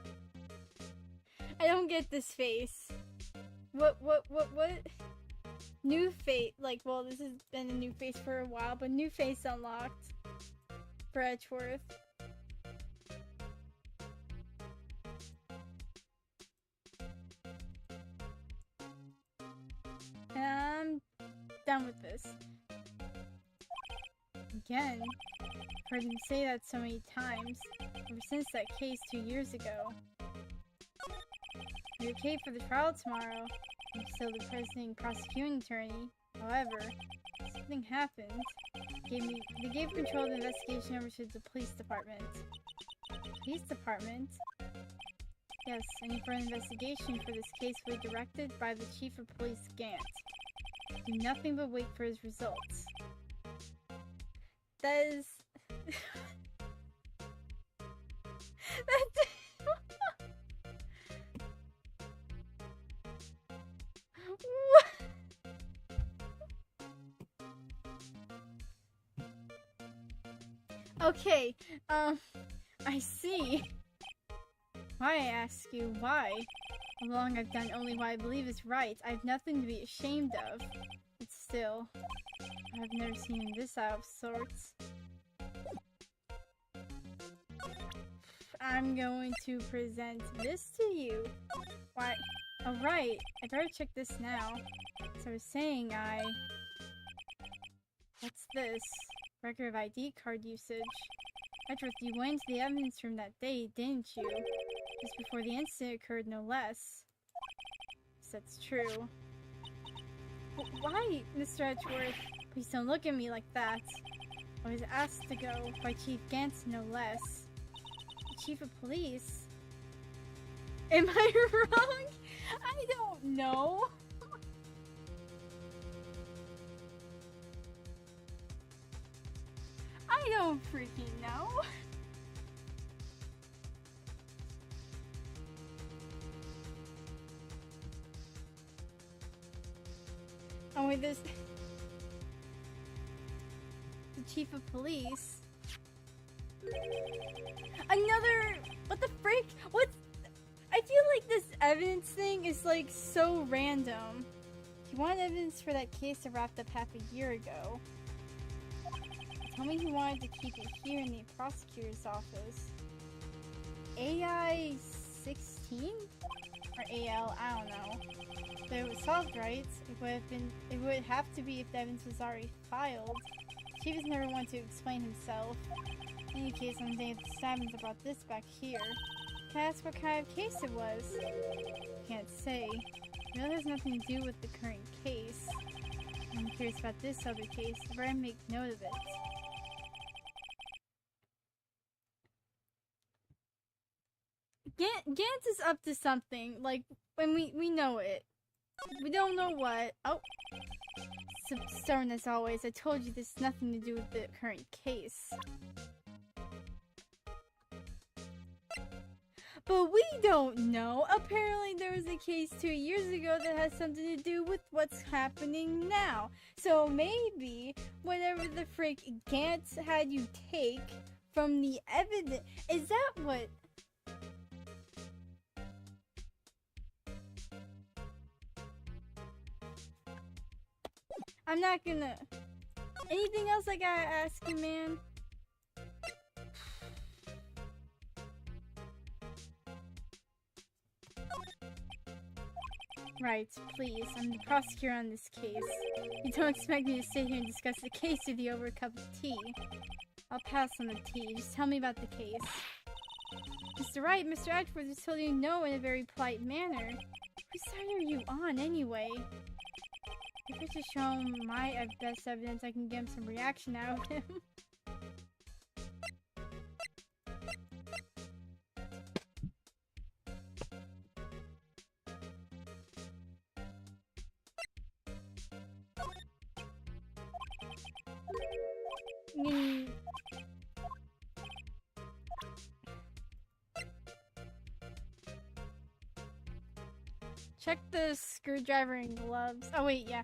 I don't get this face. What? New face. Like, well, this has been a new face for a while, but new face unlocked. For Edgeworth. And I'm done with this. Again, heard him say that so many times, ever since that case 2 years ago. You're okay for the trial tomorrow. I'm still the presiding prosecuting attorney. However, something happened. They gave control of the investigation over to the police department. Police department? Yes, any further investigation for this case will be directed by the Chief of Police Gant. Do nothing but wait for his results. That is... That's... What? Okay, I see. Why, I ask you, why? How long I've done only what I believe is right. I have nothing to be ashamed of. But still, I've never seen him this out of sorts. I'm going to present this to you. Why? Oh, right. I better check this now. So I was saying What's this? Record of ID card usage. Edgeworth, you went into the evidence room that day, didn't you? Just before the incident occurred, no less. Yes, that's true. Why, Mr. Edgeworth? Please don't look at me like that. I was asked to go by Chief Gantz, no less. The Chief of Police? Am I wrong? I don't know. I don't freaking know. Oh wait, there's the chief of police. Another. What the frick? What? I feel like this evidence thing is like so random. He wanted evidence for that case that wrapped up half a year ago. He told me he wanted to keep it here in the prosecutor's office. AI 16? Or AL, I don't know. But it was solved, right? It would have to be if the evidence was already filed. Chief has never wanted to explain himself. In any case, on the day of the stabbings, I brought this back here. Can I ask what kind of case it was? Can't say. It really has nothing to do with the current case. I'm curious about this other case. Where I make note of it. Gantz is up to something. Like, when we know it. We don't know what. Oh. Stubborn as always. I told you this has nothing to do with the current case. But we don't know. Apparently there was a case 2 years ago that has something to do with what's happening now. So maybe whatever the frick Gantz had you take from the evidence, is that what? I'm not gonna. Anything else I gotta ask you, man? Right, please. I'm the prosecutor on this case. You don't expect me to sit here and discuss the case with you over a cup of tea. I'll pass on the tea. Just tell me about the case. Mr. Wright, Mr. Edgeworth just told you no in a very polite manner. Whose side are you on, anyway? If I just show him my best evidence, I can get him some reaction out of him. Check the screwdriver and gloves. Oh wait, yeah.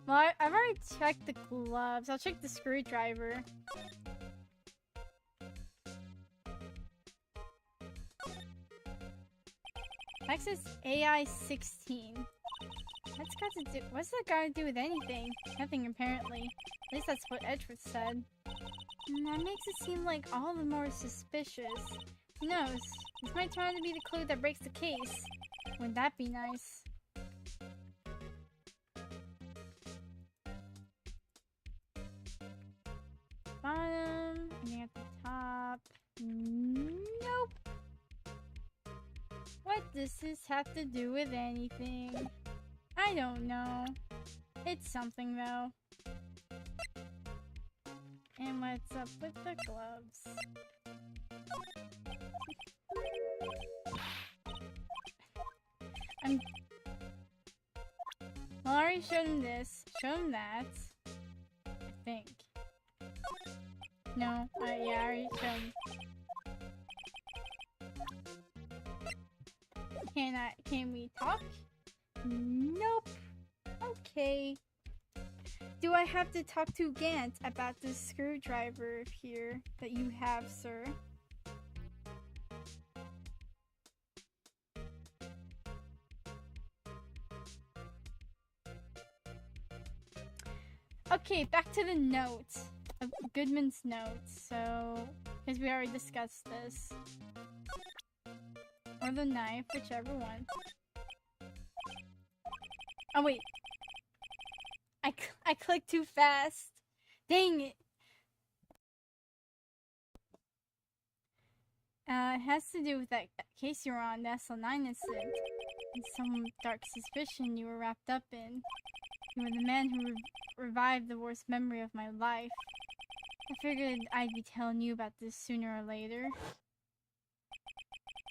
Well, I've already checked the gloves. I'll check the screwdriver. Next is AI 16. What's that got to do with anything? Nothing, apparently. At least that's what Edgeworth said. That makes it seem like all the more suspicious. Who knows? This might turn out to be the clue that breaks the case. Wouldn't that be nice? Bottom, anything at the top? Nope. What does this have to do with anything? I don't know. It's something though. And what's up with the gloves? Well, I already showed him this. Showed him that. I think. No, yeah, I already showed him. Can we talk? Nope. Okay. Do I have to talk to Gantz about this screwdriver here that you have, sir? Okay, back to the note. Of Goodman's notes, so... because we already discussed this. Or the knife, whichever one. Oh wait. I clicked too fast. Dang it. It has to do with that case you were on, the SL9 incident. And some dark suspicion you were wrapped up in. You were the man who revived the worst memory of my life. I figured I'd be telling you about this sooner or later.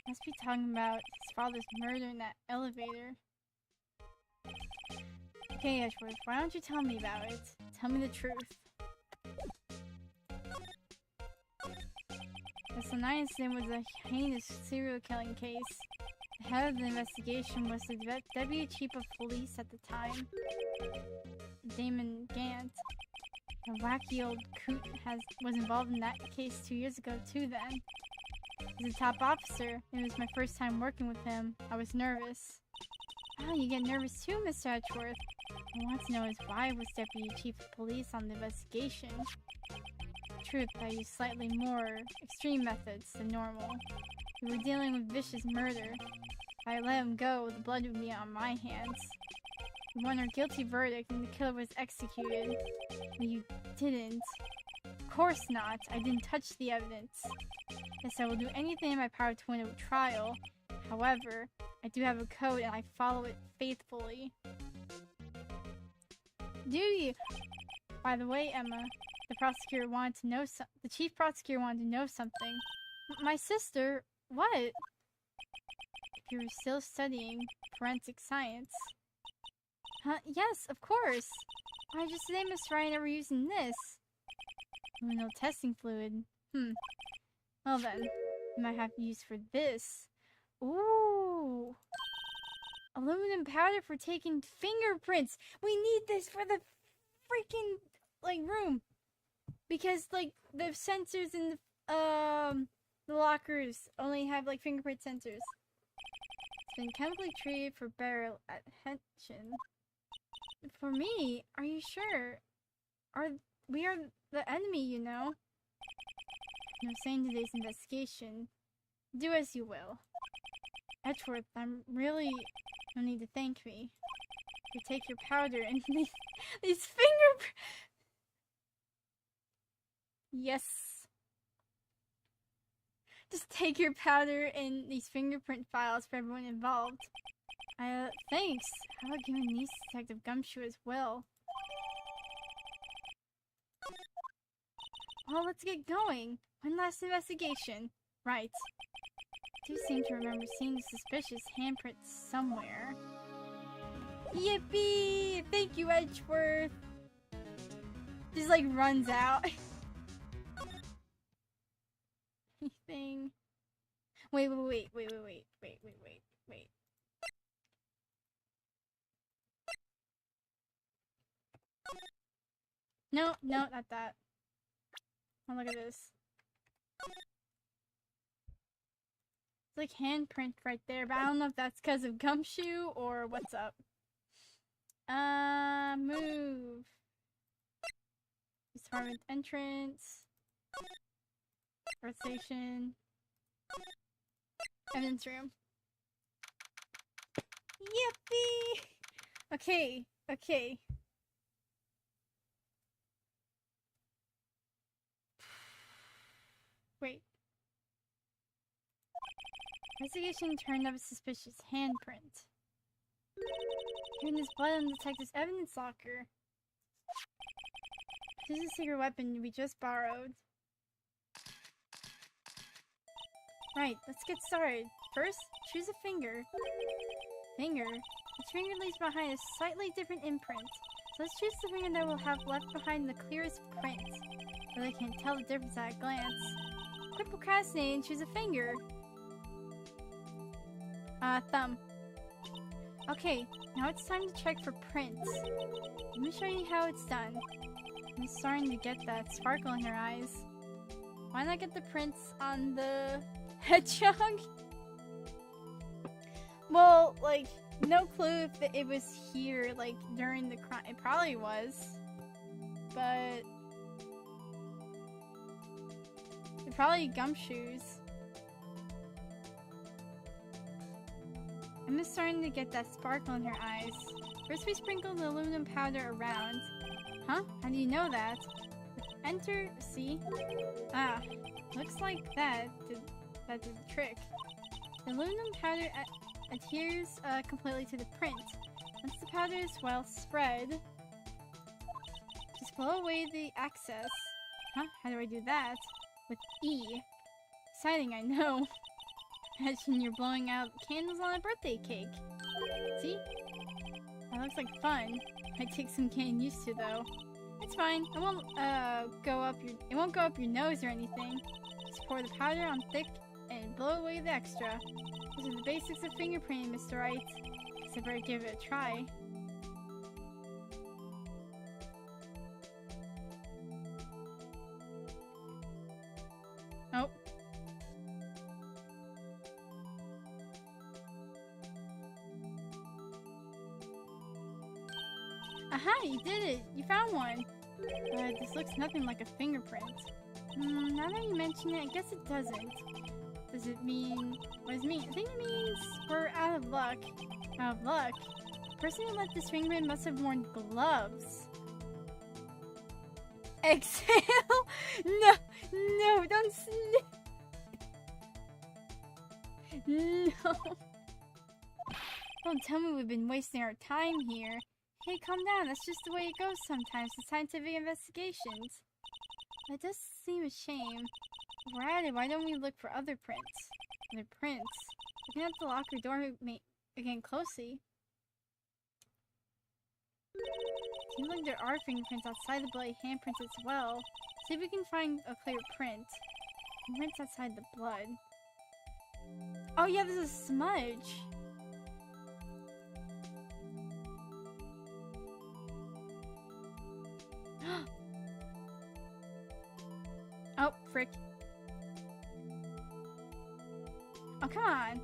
Must be talking about his father's murder in that elevator. Okay, Edgeworth, why don't you tell me about it? Tell me the truth. The SL9 incident was a heinous serial killing case. The head of the investigation was the deputy chief of police at the time. Damon Gant. A wacky old coot was involved in that case 2 years ago too then. He's a top officer, and it was my first time working with him. I was nervous. Oh, you get nervous too, Mr. Edgeworth. I want to know is why I was Deputy Chief of Police on the investigation. Truth, I used slightly more extreme methods than normal. We were dealing with vicious murder. If I let him go, the blood would be on my hands. We won our guilty verdict and the killer was executed. But you didn't. Of course not. I didn't touch the evidence. Yes, I will do anything in my power to win a trial. However, I do have a code and I follow it faithfully. Do you? By the way, Emma, the chief prosecutor wanted to know something. My sister? What? If you were still studying forensic science. Huh? Yes, of course. I just today, Miss Wright, never using this. No testing fluid. Well then, you might have to use for this. Ooh. Aluminum powder for taking fingerprints. We need this for the freaking, like, room. Because, like, the sensors in the lockers only have, like, fingerprint sensors. It's been chemically treated for better attention. For me? Are you sure? We are the enemy, you know? No saying today's investigation. Do as you will. Edgeworth, no need to thank me. You take your powder and these fingerprints. Yes. Just take your powder and these fingerprint files for everyone involved. Thanks. How about giving these to Detective Gumshoe as well? Well, let's get going. One last investigation. Right. I do seem to remember seeing a suspicious handprint somewhere. Yippee! Thank you, Edgeworth! Just like runs out. Anything? Wait. No, not that. Oh, look at this. It's like handprint right there, but I don't know if that's because of Gumshoe or what's up. Move. Department entrance. Earth station. Evidence room. Yippee! Okay. Wait. Investigation turned up a suspicious handprint. Hearing this blood on the detective's evidence locker. This is a secret weapon we just borrowed. Right, let's get started. First, choose a finger. Each finger leaves behind a slightly different imprint. So let's choose the finger that will have left behind the clearest print. So they can't tell the difference at a glance. Quit procrastinating and choose a finger. Thumb. Okay, now it's time to check for prints. Let me show you how it's done. I'm starting to get that sparkle in her eyes. Why not get the prints on the hedgehog? Well, like, no clue if it was here, like, during the crime. It probably was. But it's probably Gumshoes. I'm just starting to get that sparkle in her eyes. First we sprinkle the aluminum powder around. Huh? How do you know that? Enter, see? Ah, looks like that did the trick. The aluminum powder adheres completely to the print. Once the powder is well spread, just blow away the excess. Huh? How do I do that? With E. Exciting, I know. Imagine you're blowing out candles on a birthday cake. See? That looks like fun. Might take some getting used to though. It's fine. It won't go up your nose or anything. Just pour the powder on thick and blow away the extra. These are the basics of fingerprinting, Mr. Wright. Guess I better give it a try. Aha, you did it! You found one! But this looks nothing like a fingerprint. Now that you mention it, I guess it doesn't. Does it mean... What does it mean? I think it means we're out of luck. Out of luck? The person who left this fingerprint must have worn gloves. Exhale! No! No, don't sniff! No! Don't tell me we've been wasting our time here. Hey, calm down. That's just the way it goes sometimes in scientific investigations. It does seem a shame. If we're at it, why don't we look for other prints? Other prints? Looking at the locker door again closely. Seems like there are fingerprints outside the bloody handprints as well. See if we can find a clear print. Prints outside the blood. Oh yeah, there's a smudge. Oh, frick. Oh, come on.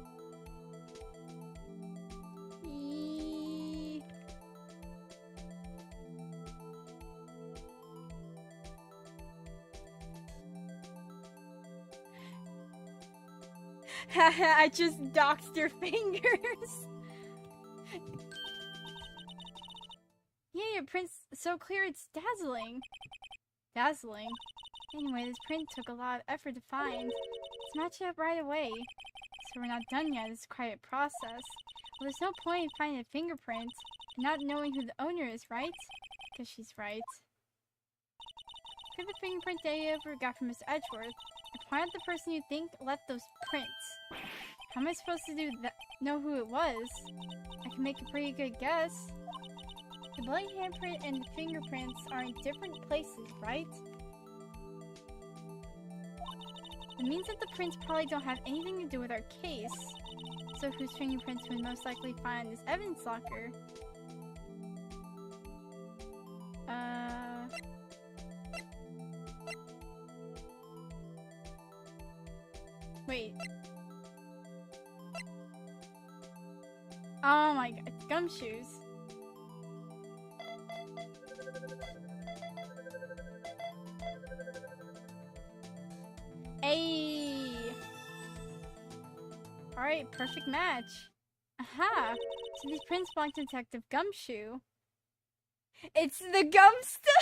Haha, I just doxed your fingers. Yeah, your print's so clear it's dazzling. Dazzling? Anyway, this print took a lot of effort to find. Let's match it up right away. So we're not done yet, it's quite a process. Well, there's no point in finding a fingerprint and not knowing who the owner is, right? Because she's right. Look at the fingerprint data we got from Mr. Edgeworth and point out the person you think left those prints. How am I supposed to do that? Know who it was? I can make a pretty good guess. The bloody handprint and the fingerprints are in different places, right? It means that the prints probably don't have anything to do with our case. So whose fingerprints would most likely find this evidence locker? Wait. Oh my god, it's gumshoes. Hey! Alright, perfect match. Aha! So these prints belong to Detective Gumshoe. It's the Gumsta!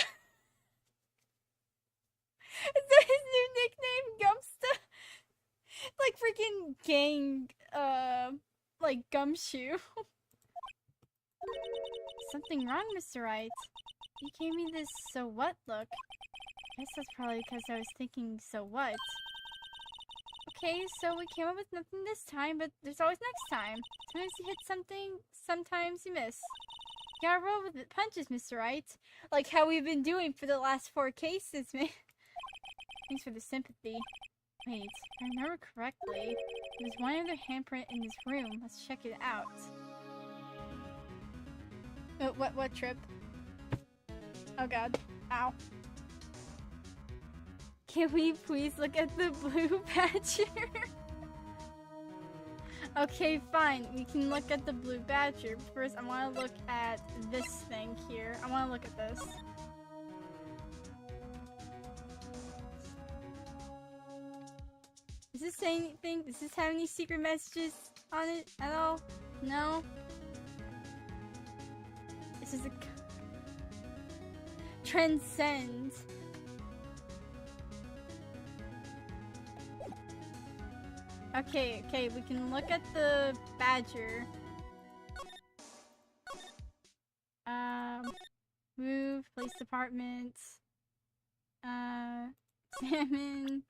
Is that his new nickname? Gumsta? Like freaking gang, like Gumshoe. Something wrong, Mr. Wright. You gave me this so what look. I guess that's probably because I was thinking so what. Okay, so we came up with nothing this time, but there's always next time. Sometimes you hit something, sometimes you miss. You gotta roll with the punches, Mr. Wright. Like how we've been doing for the last 4 cases, man. Thanks for the sympathy. Wait, if I remember correctly, there's one other handprint in this room. Let's check it out. Oh, what trip? Oh god. Ow. Can we please look at the blue badger? Okay, fine. We can look at the blue badger. First, I want to look at this thing here. I want to look at this. Does this say anything? Does this have any secret messages on it at all? No? This is a... Transcend. Okay, we can look at the badger. Move, police department. Examine.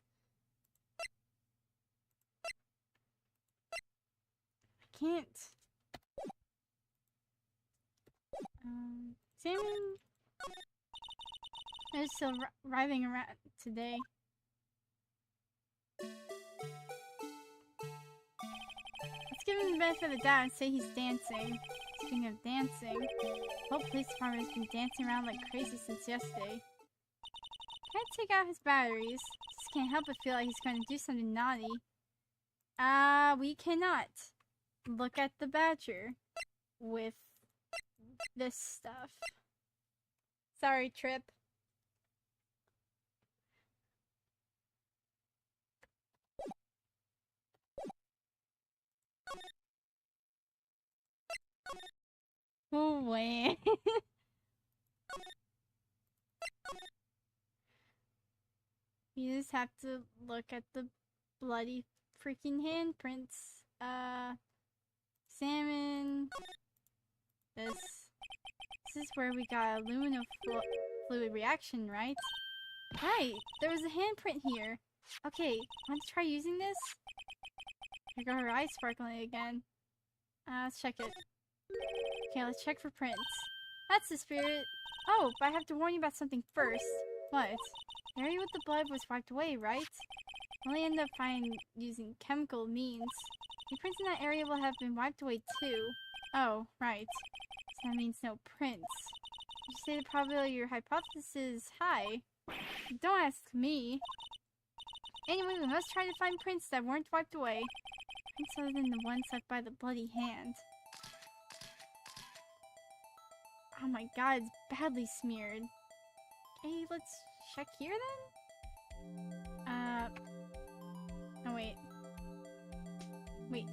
I can't. Examine. They're still arriving around today. Let's give him the benefit of the doubt and say he's dancing. Speaking of dancing, the whole police department has been dancing around like crazy since yesterday. Can I take out his batteries? Just can't help but feel like he's going to do something naughty. We cannot look at the badger with this stuff. Sorry, Trip. Oh, man. You just have to look at the bloody freaking handprints. Salmon. This is where we got a fluid reaction, right? Right, there was a handprint here. Okay, want to try using this? Here go her eyes sparkling again. Let's check it. Okay, let's check for prints. That's the spirit. Oh, but I have to warn you about something first. What? The area with the blood was wiped away, right? Only end up finding using chemical means. The prints in that area will have been wiped away too. Oh, right. So that means no prints. You say the probability of your hypothesis is high. Don't ask me. Anyway, we must try to find prints that weren't wiped away. Prints other than the ones left by the bloody hand. Oh my god, it's badly smeared. Okay, let's check here then? Oh wait. Wait.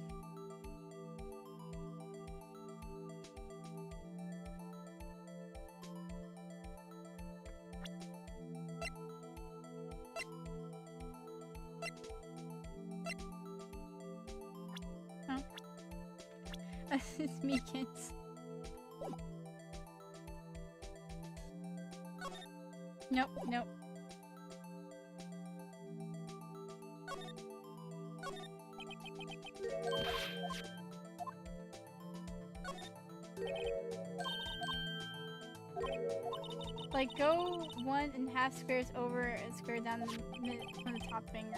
Oh. It's me, kids. Nope, nope. Like, go 1.5 squares over and square down from the top finger.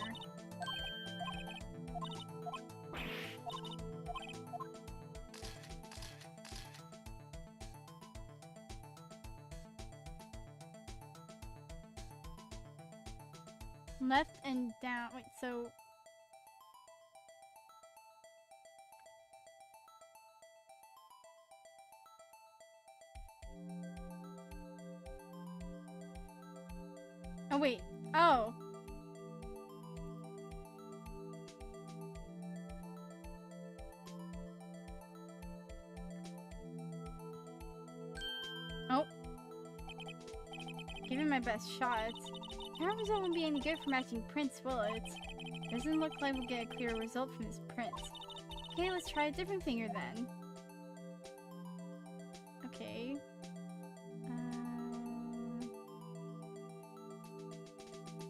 Left and down. Wait, so... Oh, wait. Oh. Oh. Give it my best shot. Our result won't be any good for matching prints, will it? Doesn't look like we'll get a clear result from this print. Okay, let's try a different finger then. Okay.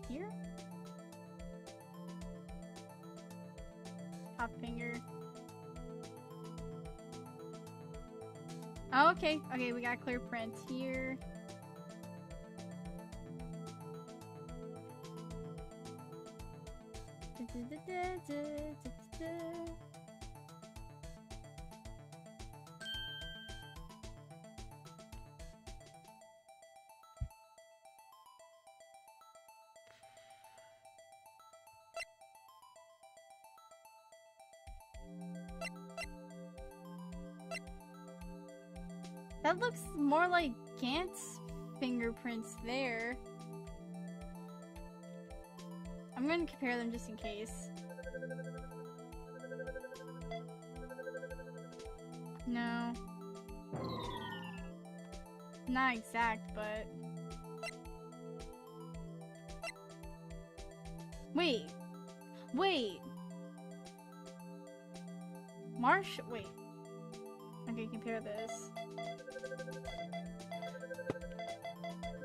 Here? Top finger. Oh, okay. Okay, we got a clear print here. That looks more like Gant's fingerprints there. I'm gonna compare them just in case. No. Not exact, but... Wait. Wait. Wait. Okay, compare this.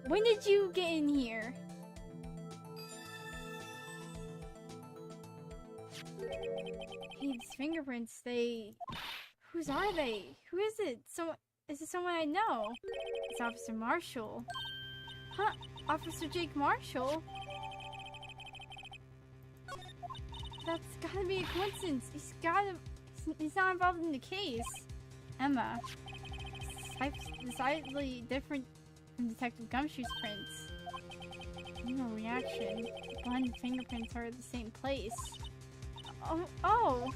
When did you get in here? Hey, these fingerprints, whose are they? Who is it? Is it someone I know? It's Officer Marshall. Huh? Officer Jake Marshall? That's gotta be a coincidence. He's not involved in the case. Emma. Decidedly different from Detective Gumshoe's prints. No reaction. The blood and fingerprints are the same place. Oh!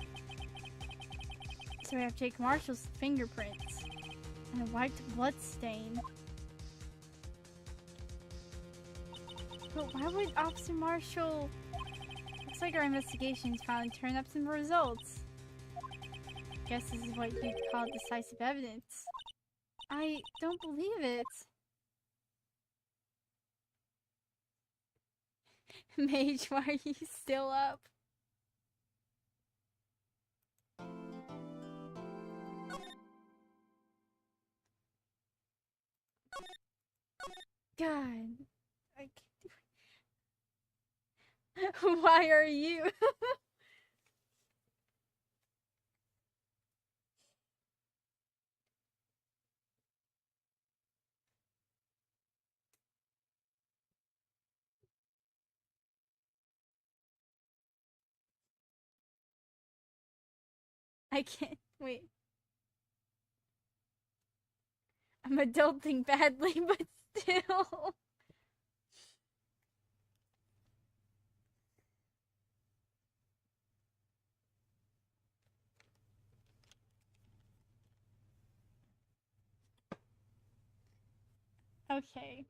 So we have Jake Marshall's fingerprints. And a wiped blood stain. But why would Officer Marshall... Looks like our investigations finally turned up some results. Guess this is what you'd call decisive evidence. I don't believe it. Mage, why are you still up? God. I can't... Why are you? I can't. Wait. I'm adulting badly, but still. Okay.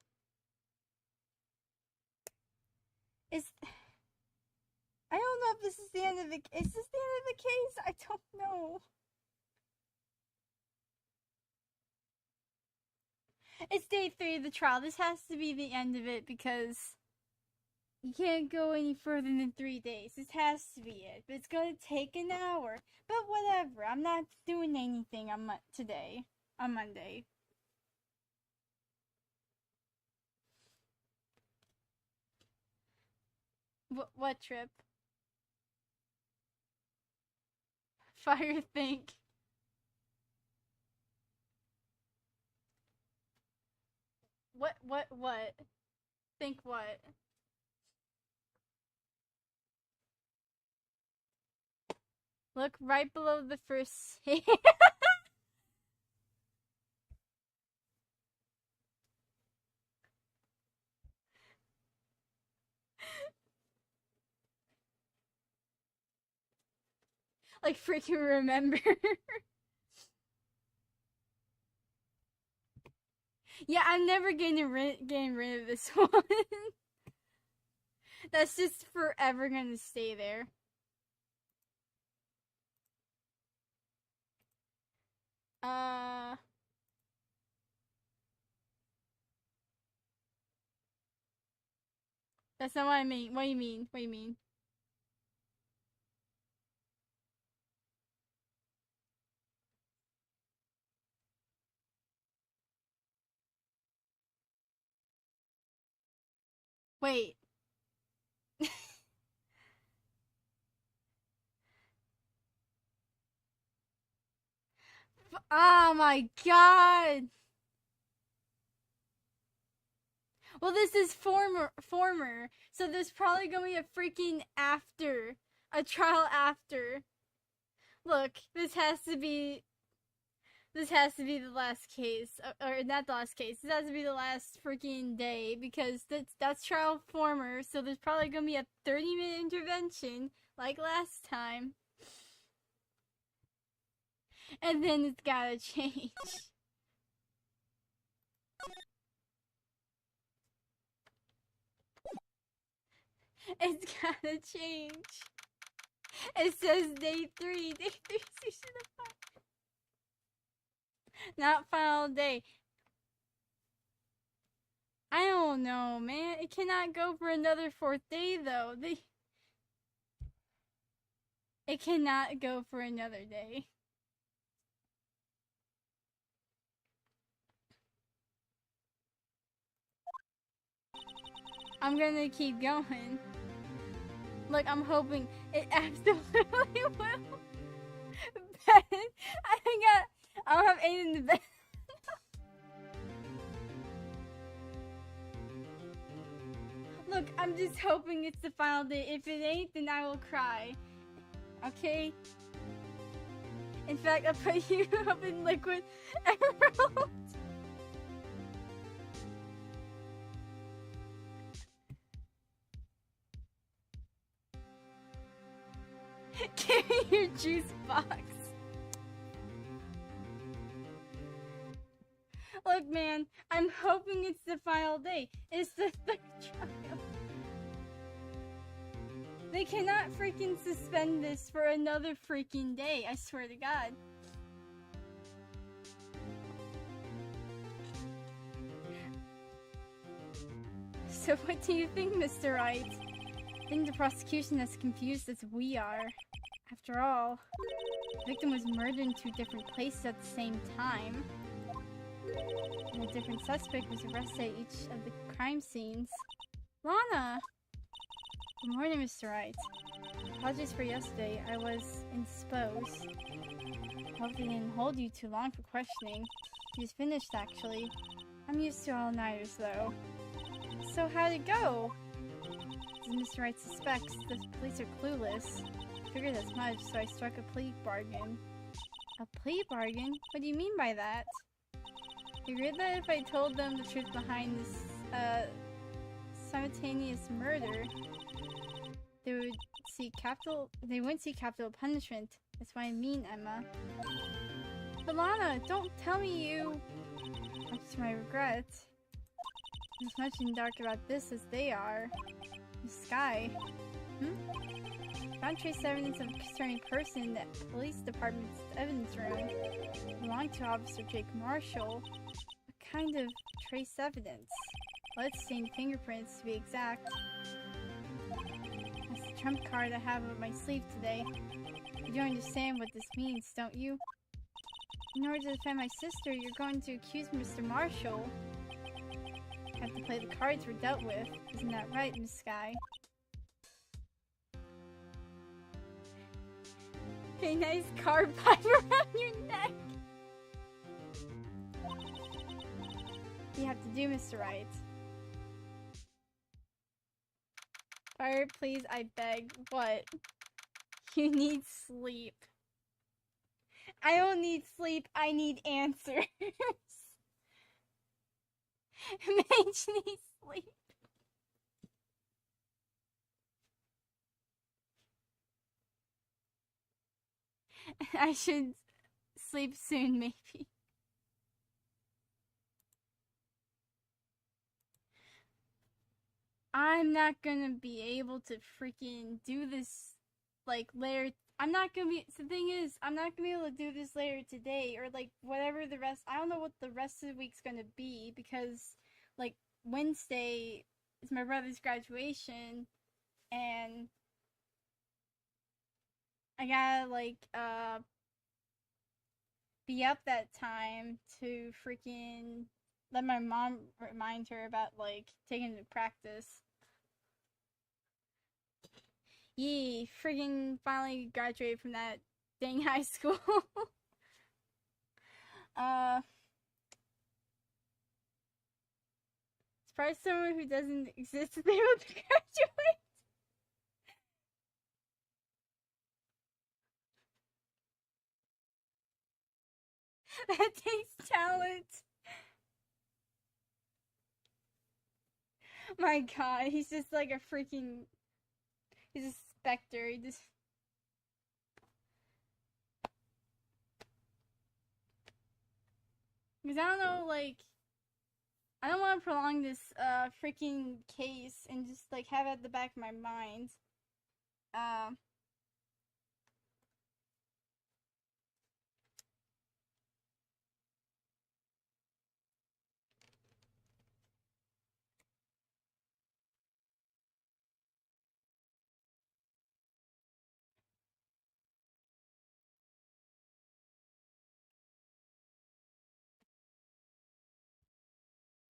I don't know if this is the end of the... Is this the end of the case? I don't know. It's day 3 of the trial. This has to be the end of it because you can't go any further than 3 days. This has to be it. But it's gonna take an hour. But whatever. I'm not doing anything on today. On Monday. What trip? Fire think. What? Think what? Look right below the first... Like freaking remember. Yeah, I'm never getting rid of this one. That's just forever gonna stay there. That's not what I mean. What do you mean? What do you mean? Wait. Oh my god. Well, this is former. So there's probably gonna be a freaking after. A trial after. Look, this has to be the last case, or not the last case. This has to be the last freaking day because that's trial former. So there's probably gonna be a 30-minute intervention like last time, and then it's gotta change. It's gotta change. It says day 3. Day 3 season of 5. Not final day. I don't know, man. It cannot go for another 4th day, though. It cannot go for another day. I'm gonna keep going. Look, I'm hoping it absolutely will. I don't have 8 in the bed. Look, I'm just hoping it's the final day. If it ain't, then I will cry. Okay? In fact, I'll put you up in liquid emerald. Give me your juice box. Look, man, I'm hoping it's the final day. It's the 3rd trial. cannot freaking suspend this for another freaking day, I swear to God. So what do you think, Mr. Wright? I think the prosecution is confused as we are. After all, the victim was murdered in 2 different places at the same time. And a different suspect was arrested at each of the crime scenes. Lana! Good morning, Mr. Wright. Apologies for yesterday. I was indisposed. Hope they didn't hold you too long for questioning. You was finished, actually. I'm used to all-nighters, though. So how'd it go? As Mr. Wright suspects, the police are clueless. Figured as much, so I struck a plea bargain. A plea bargain? What do you mean by that? Figured that if I told them the truth behind this, simultaneous murder, they wouldn't see capital punishment. That's what I mean, Emma. But Lana, don't tell me you... Much to my regret. I'm as much in the dark about this as they are. The sky. Found trace evidence of a concerning person in the police department's evidence room. Belonged to Officer Jake Marshall. What kind of trace evidence? Well, it's stained fingerprints, to be exact. That's the trump card I have up my sleeve today. You don't understand what this means, don't you? In order to defend my sister, you're going to accuse Mr. Marshall. Have to play the cards we're dealt with. Isn't that right, Miss Sky? A nice card pipe around your neck! What do you have to do, Mr. Wright? Fire, please, I beg. What? You need sleep. I don't need sleep, I need answers. Mage needs sleep. I should sleep soon, maybe. I'm not gonna be able to freaking do this, like, later. I'm not gonna be, the thing is, I'm not gonna be able to do this later today, or, like, whatever the rest, I don't know what the rest of the week's gonna be, because, like, Wednesday is my brother's graduation, and I gotta, like, be up that time to freaking let my mom remind her about, like, taking to practice. Yee, freaking finally graduated from that dang high school. Surprise someone who doesn't exist to be able to graduate. That takes talent. My god, he's just like a freaking... He's a specter, he just... Because I don't know, like... I don't want to prolong this, freaking case and just, like, have it at the back of my mind.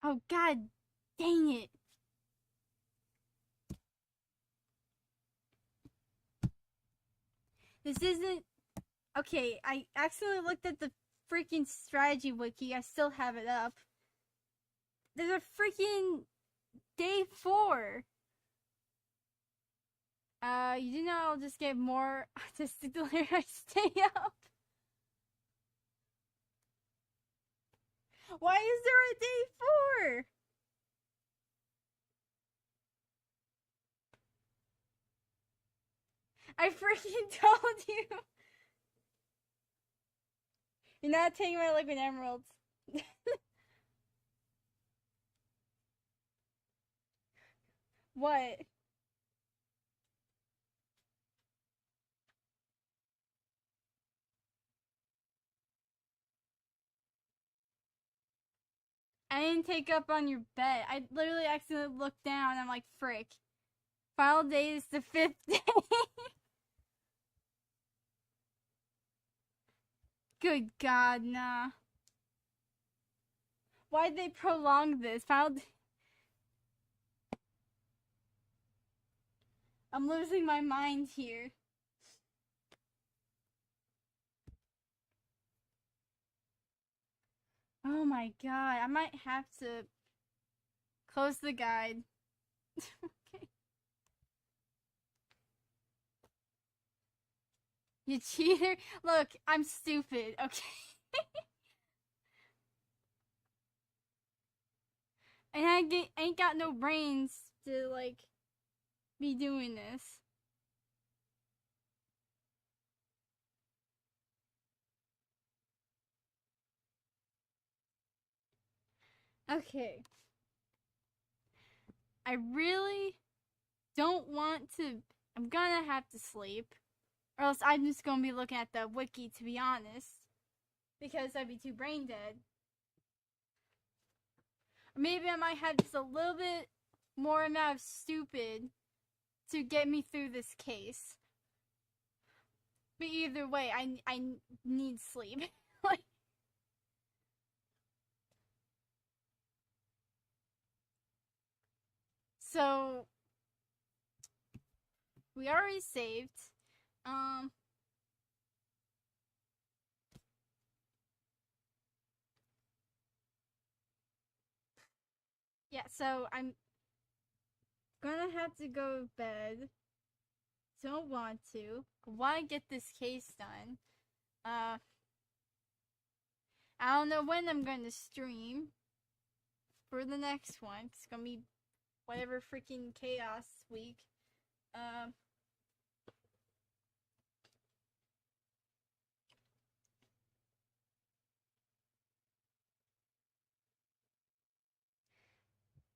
Oh, god dang it. This isn't... Okay, I accidentally looked at the freaking strategy wiki. I still have it up. There's a freaking day 4. You do know I'll just get more autistic the later I stay up. Why is there a day 4? I freaking told you. You're not taking my liquid emeralds. What? I didn't take up on your bet. I literally accidentally looked down. I'm like, frick. Final date is the 5th day. Good God, nah. Why'd they prolong this? I'm losing my mind here. Oh my God, I might have to close the guide. Okay. You cheater. Look, I'm stupid, okay? And I ain't got no brains to, like, be doing this. Okay. I really don't want to. I'm gonna have to sleep. Or else I'm just gonna be looking at the wiki, to be honest. Because I'd be too brain dead. Or maybe I might have just a little bit more amount of stupid to get me through this case. But either way, I need sleep. Like, so we already saved. Yeah, so I'm gonna have to go to bed. Don't want to. Want to get this case done. I don't know when I'm gonna stream for the next one. It's gonna be whatever freaking chaos week.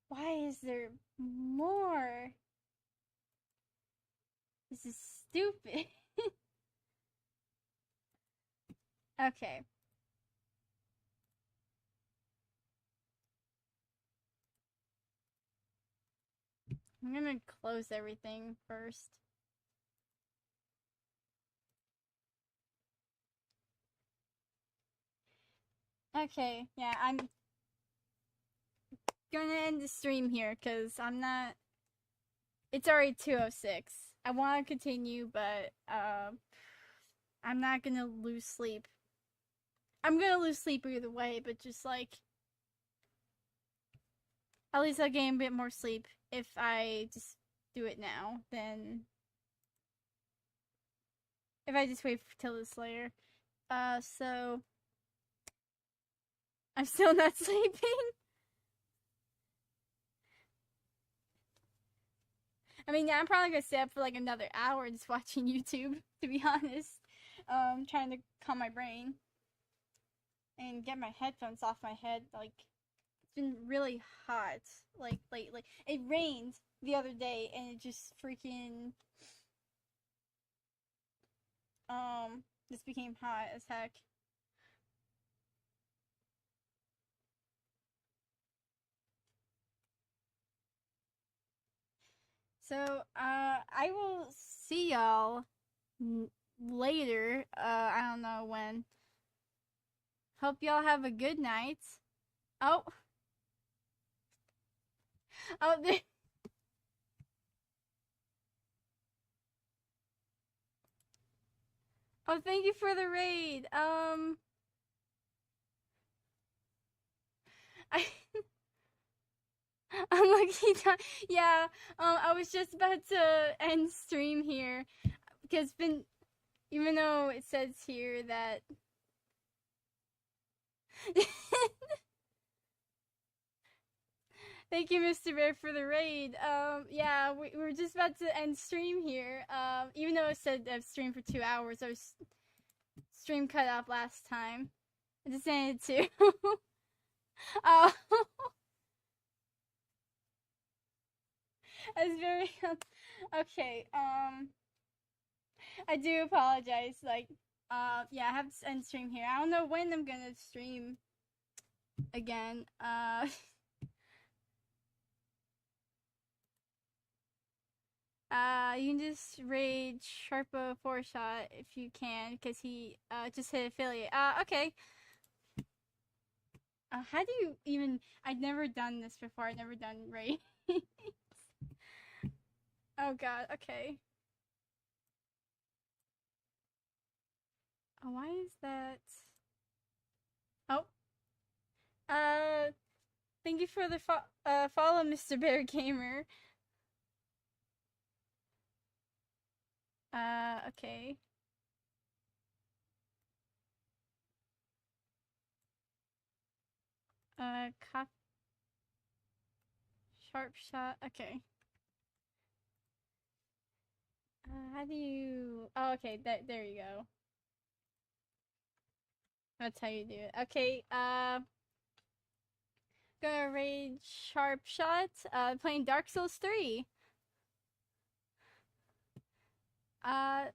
Why is there more? This is stupid. Okay. I'm gonna close everything first. Okay, yeah, I'm gonna end the stream here because I'm not. It's already 2:06. I want to continue, but I'm not gonna lose sleep. I'm gonna lose sleep either way, but just like at least I'll gain a bit more sleep if I just do it now than if I just wait till this later. So I'm still not sleeping. I mean, yeah, I'm probably gonna stay up for like another hour just watching YouTube, to be honest. Trying to calm my brain and get my headphones off my head. Like, it's been really hot, like, lately. It rained the other day and it just freaking, just became hot as heck. So, I will see y'all later. I don't know when. Hope y'all have a good night. Oh. Oh, oh, thank you for the raid. I unlucky time. Yeah. I was just about to end stream here because even though it says here that. Thank you, Mr. Bear, for the raid. Yeah, we were just about to end stream here. Even though it said I've streamed for 2 hours, I was stream cut off last time. I just ended to. Oh, I was very okay. I do apologize. Like, yeah, I have to end stream here. I don't know when I'm gonna stream again. You can just raid Sharpa 4-shot if you can, because he just hit affiliate. Okay. How do you even? I've never done this before. I've never done raid. Oh god. Okay. Oh, why is that? Oh. Uh. Thank you for the follow, Mr. Bear Gamer. Okay. Cop sharp shot. Okay. How do you? Oh, okay. There you go. That's how you do it. Okay. Gonna raid sharp shot. Playing Dark Souls 3. Uh,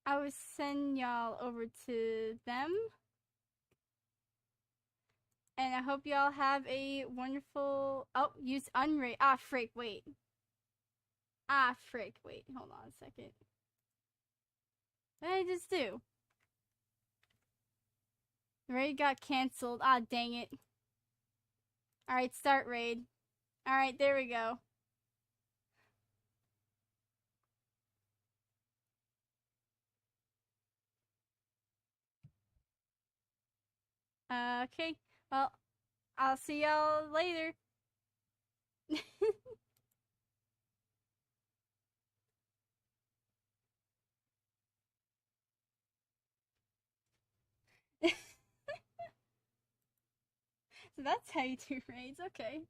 I will send y'all over to them. And I hope y'all have a wonderful. Oh, use unraid. Ah, frick. Wait. Ah, frick. Wait. Hold on a second. What did I just do? The raid got canceled. Ah, dang it. Alright, start raid. Alright, there we go. Okay. Well, I'll see y'all later. So that's how you do raids. Okay.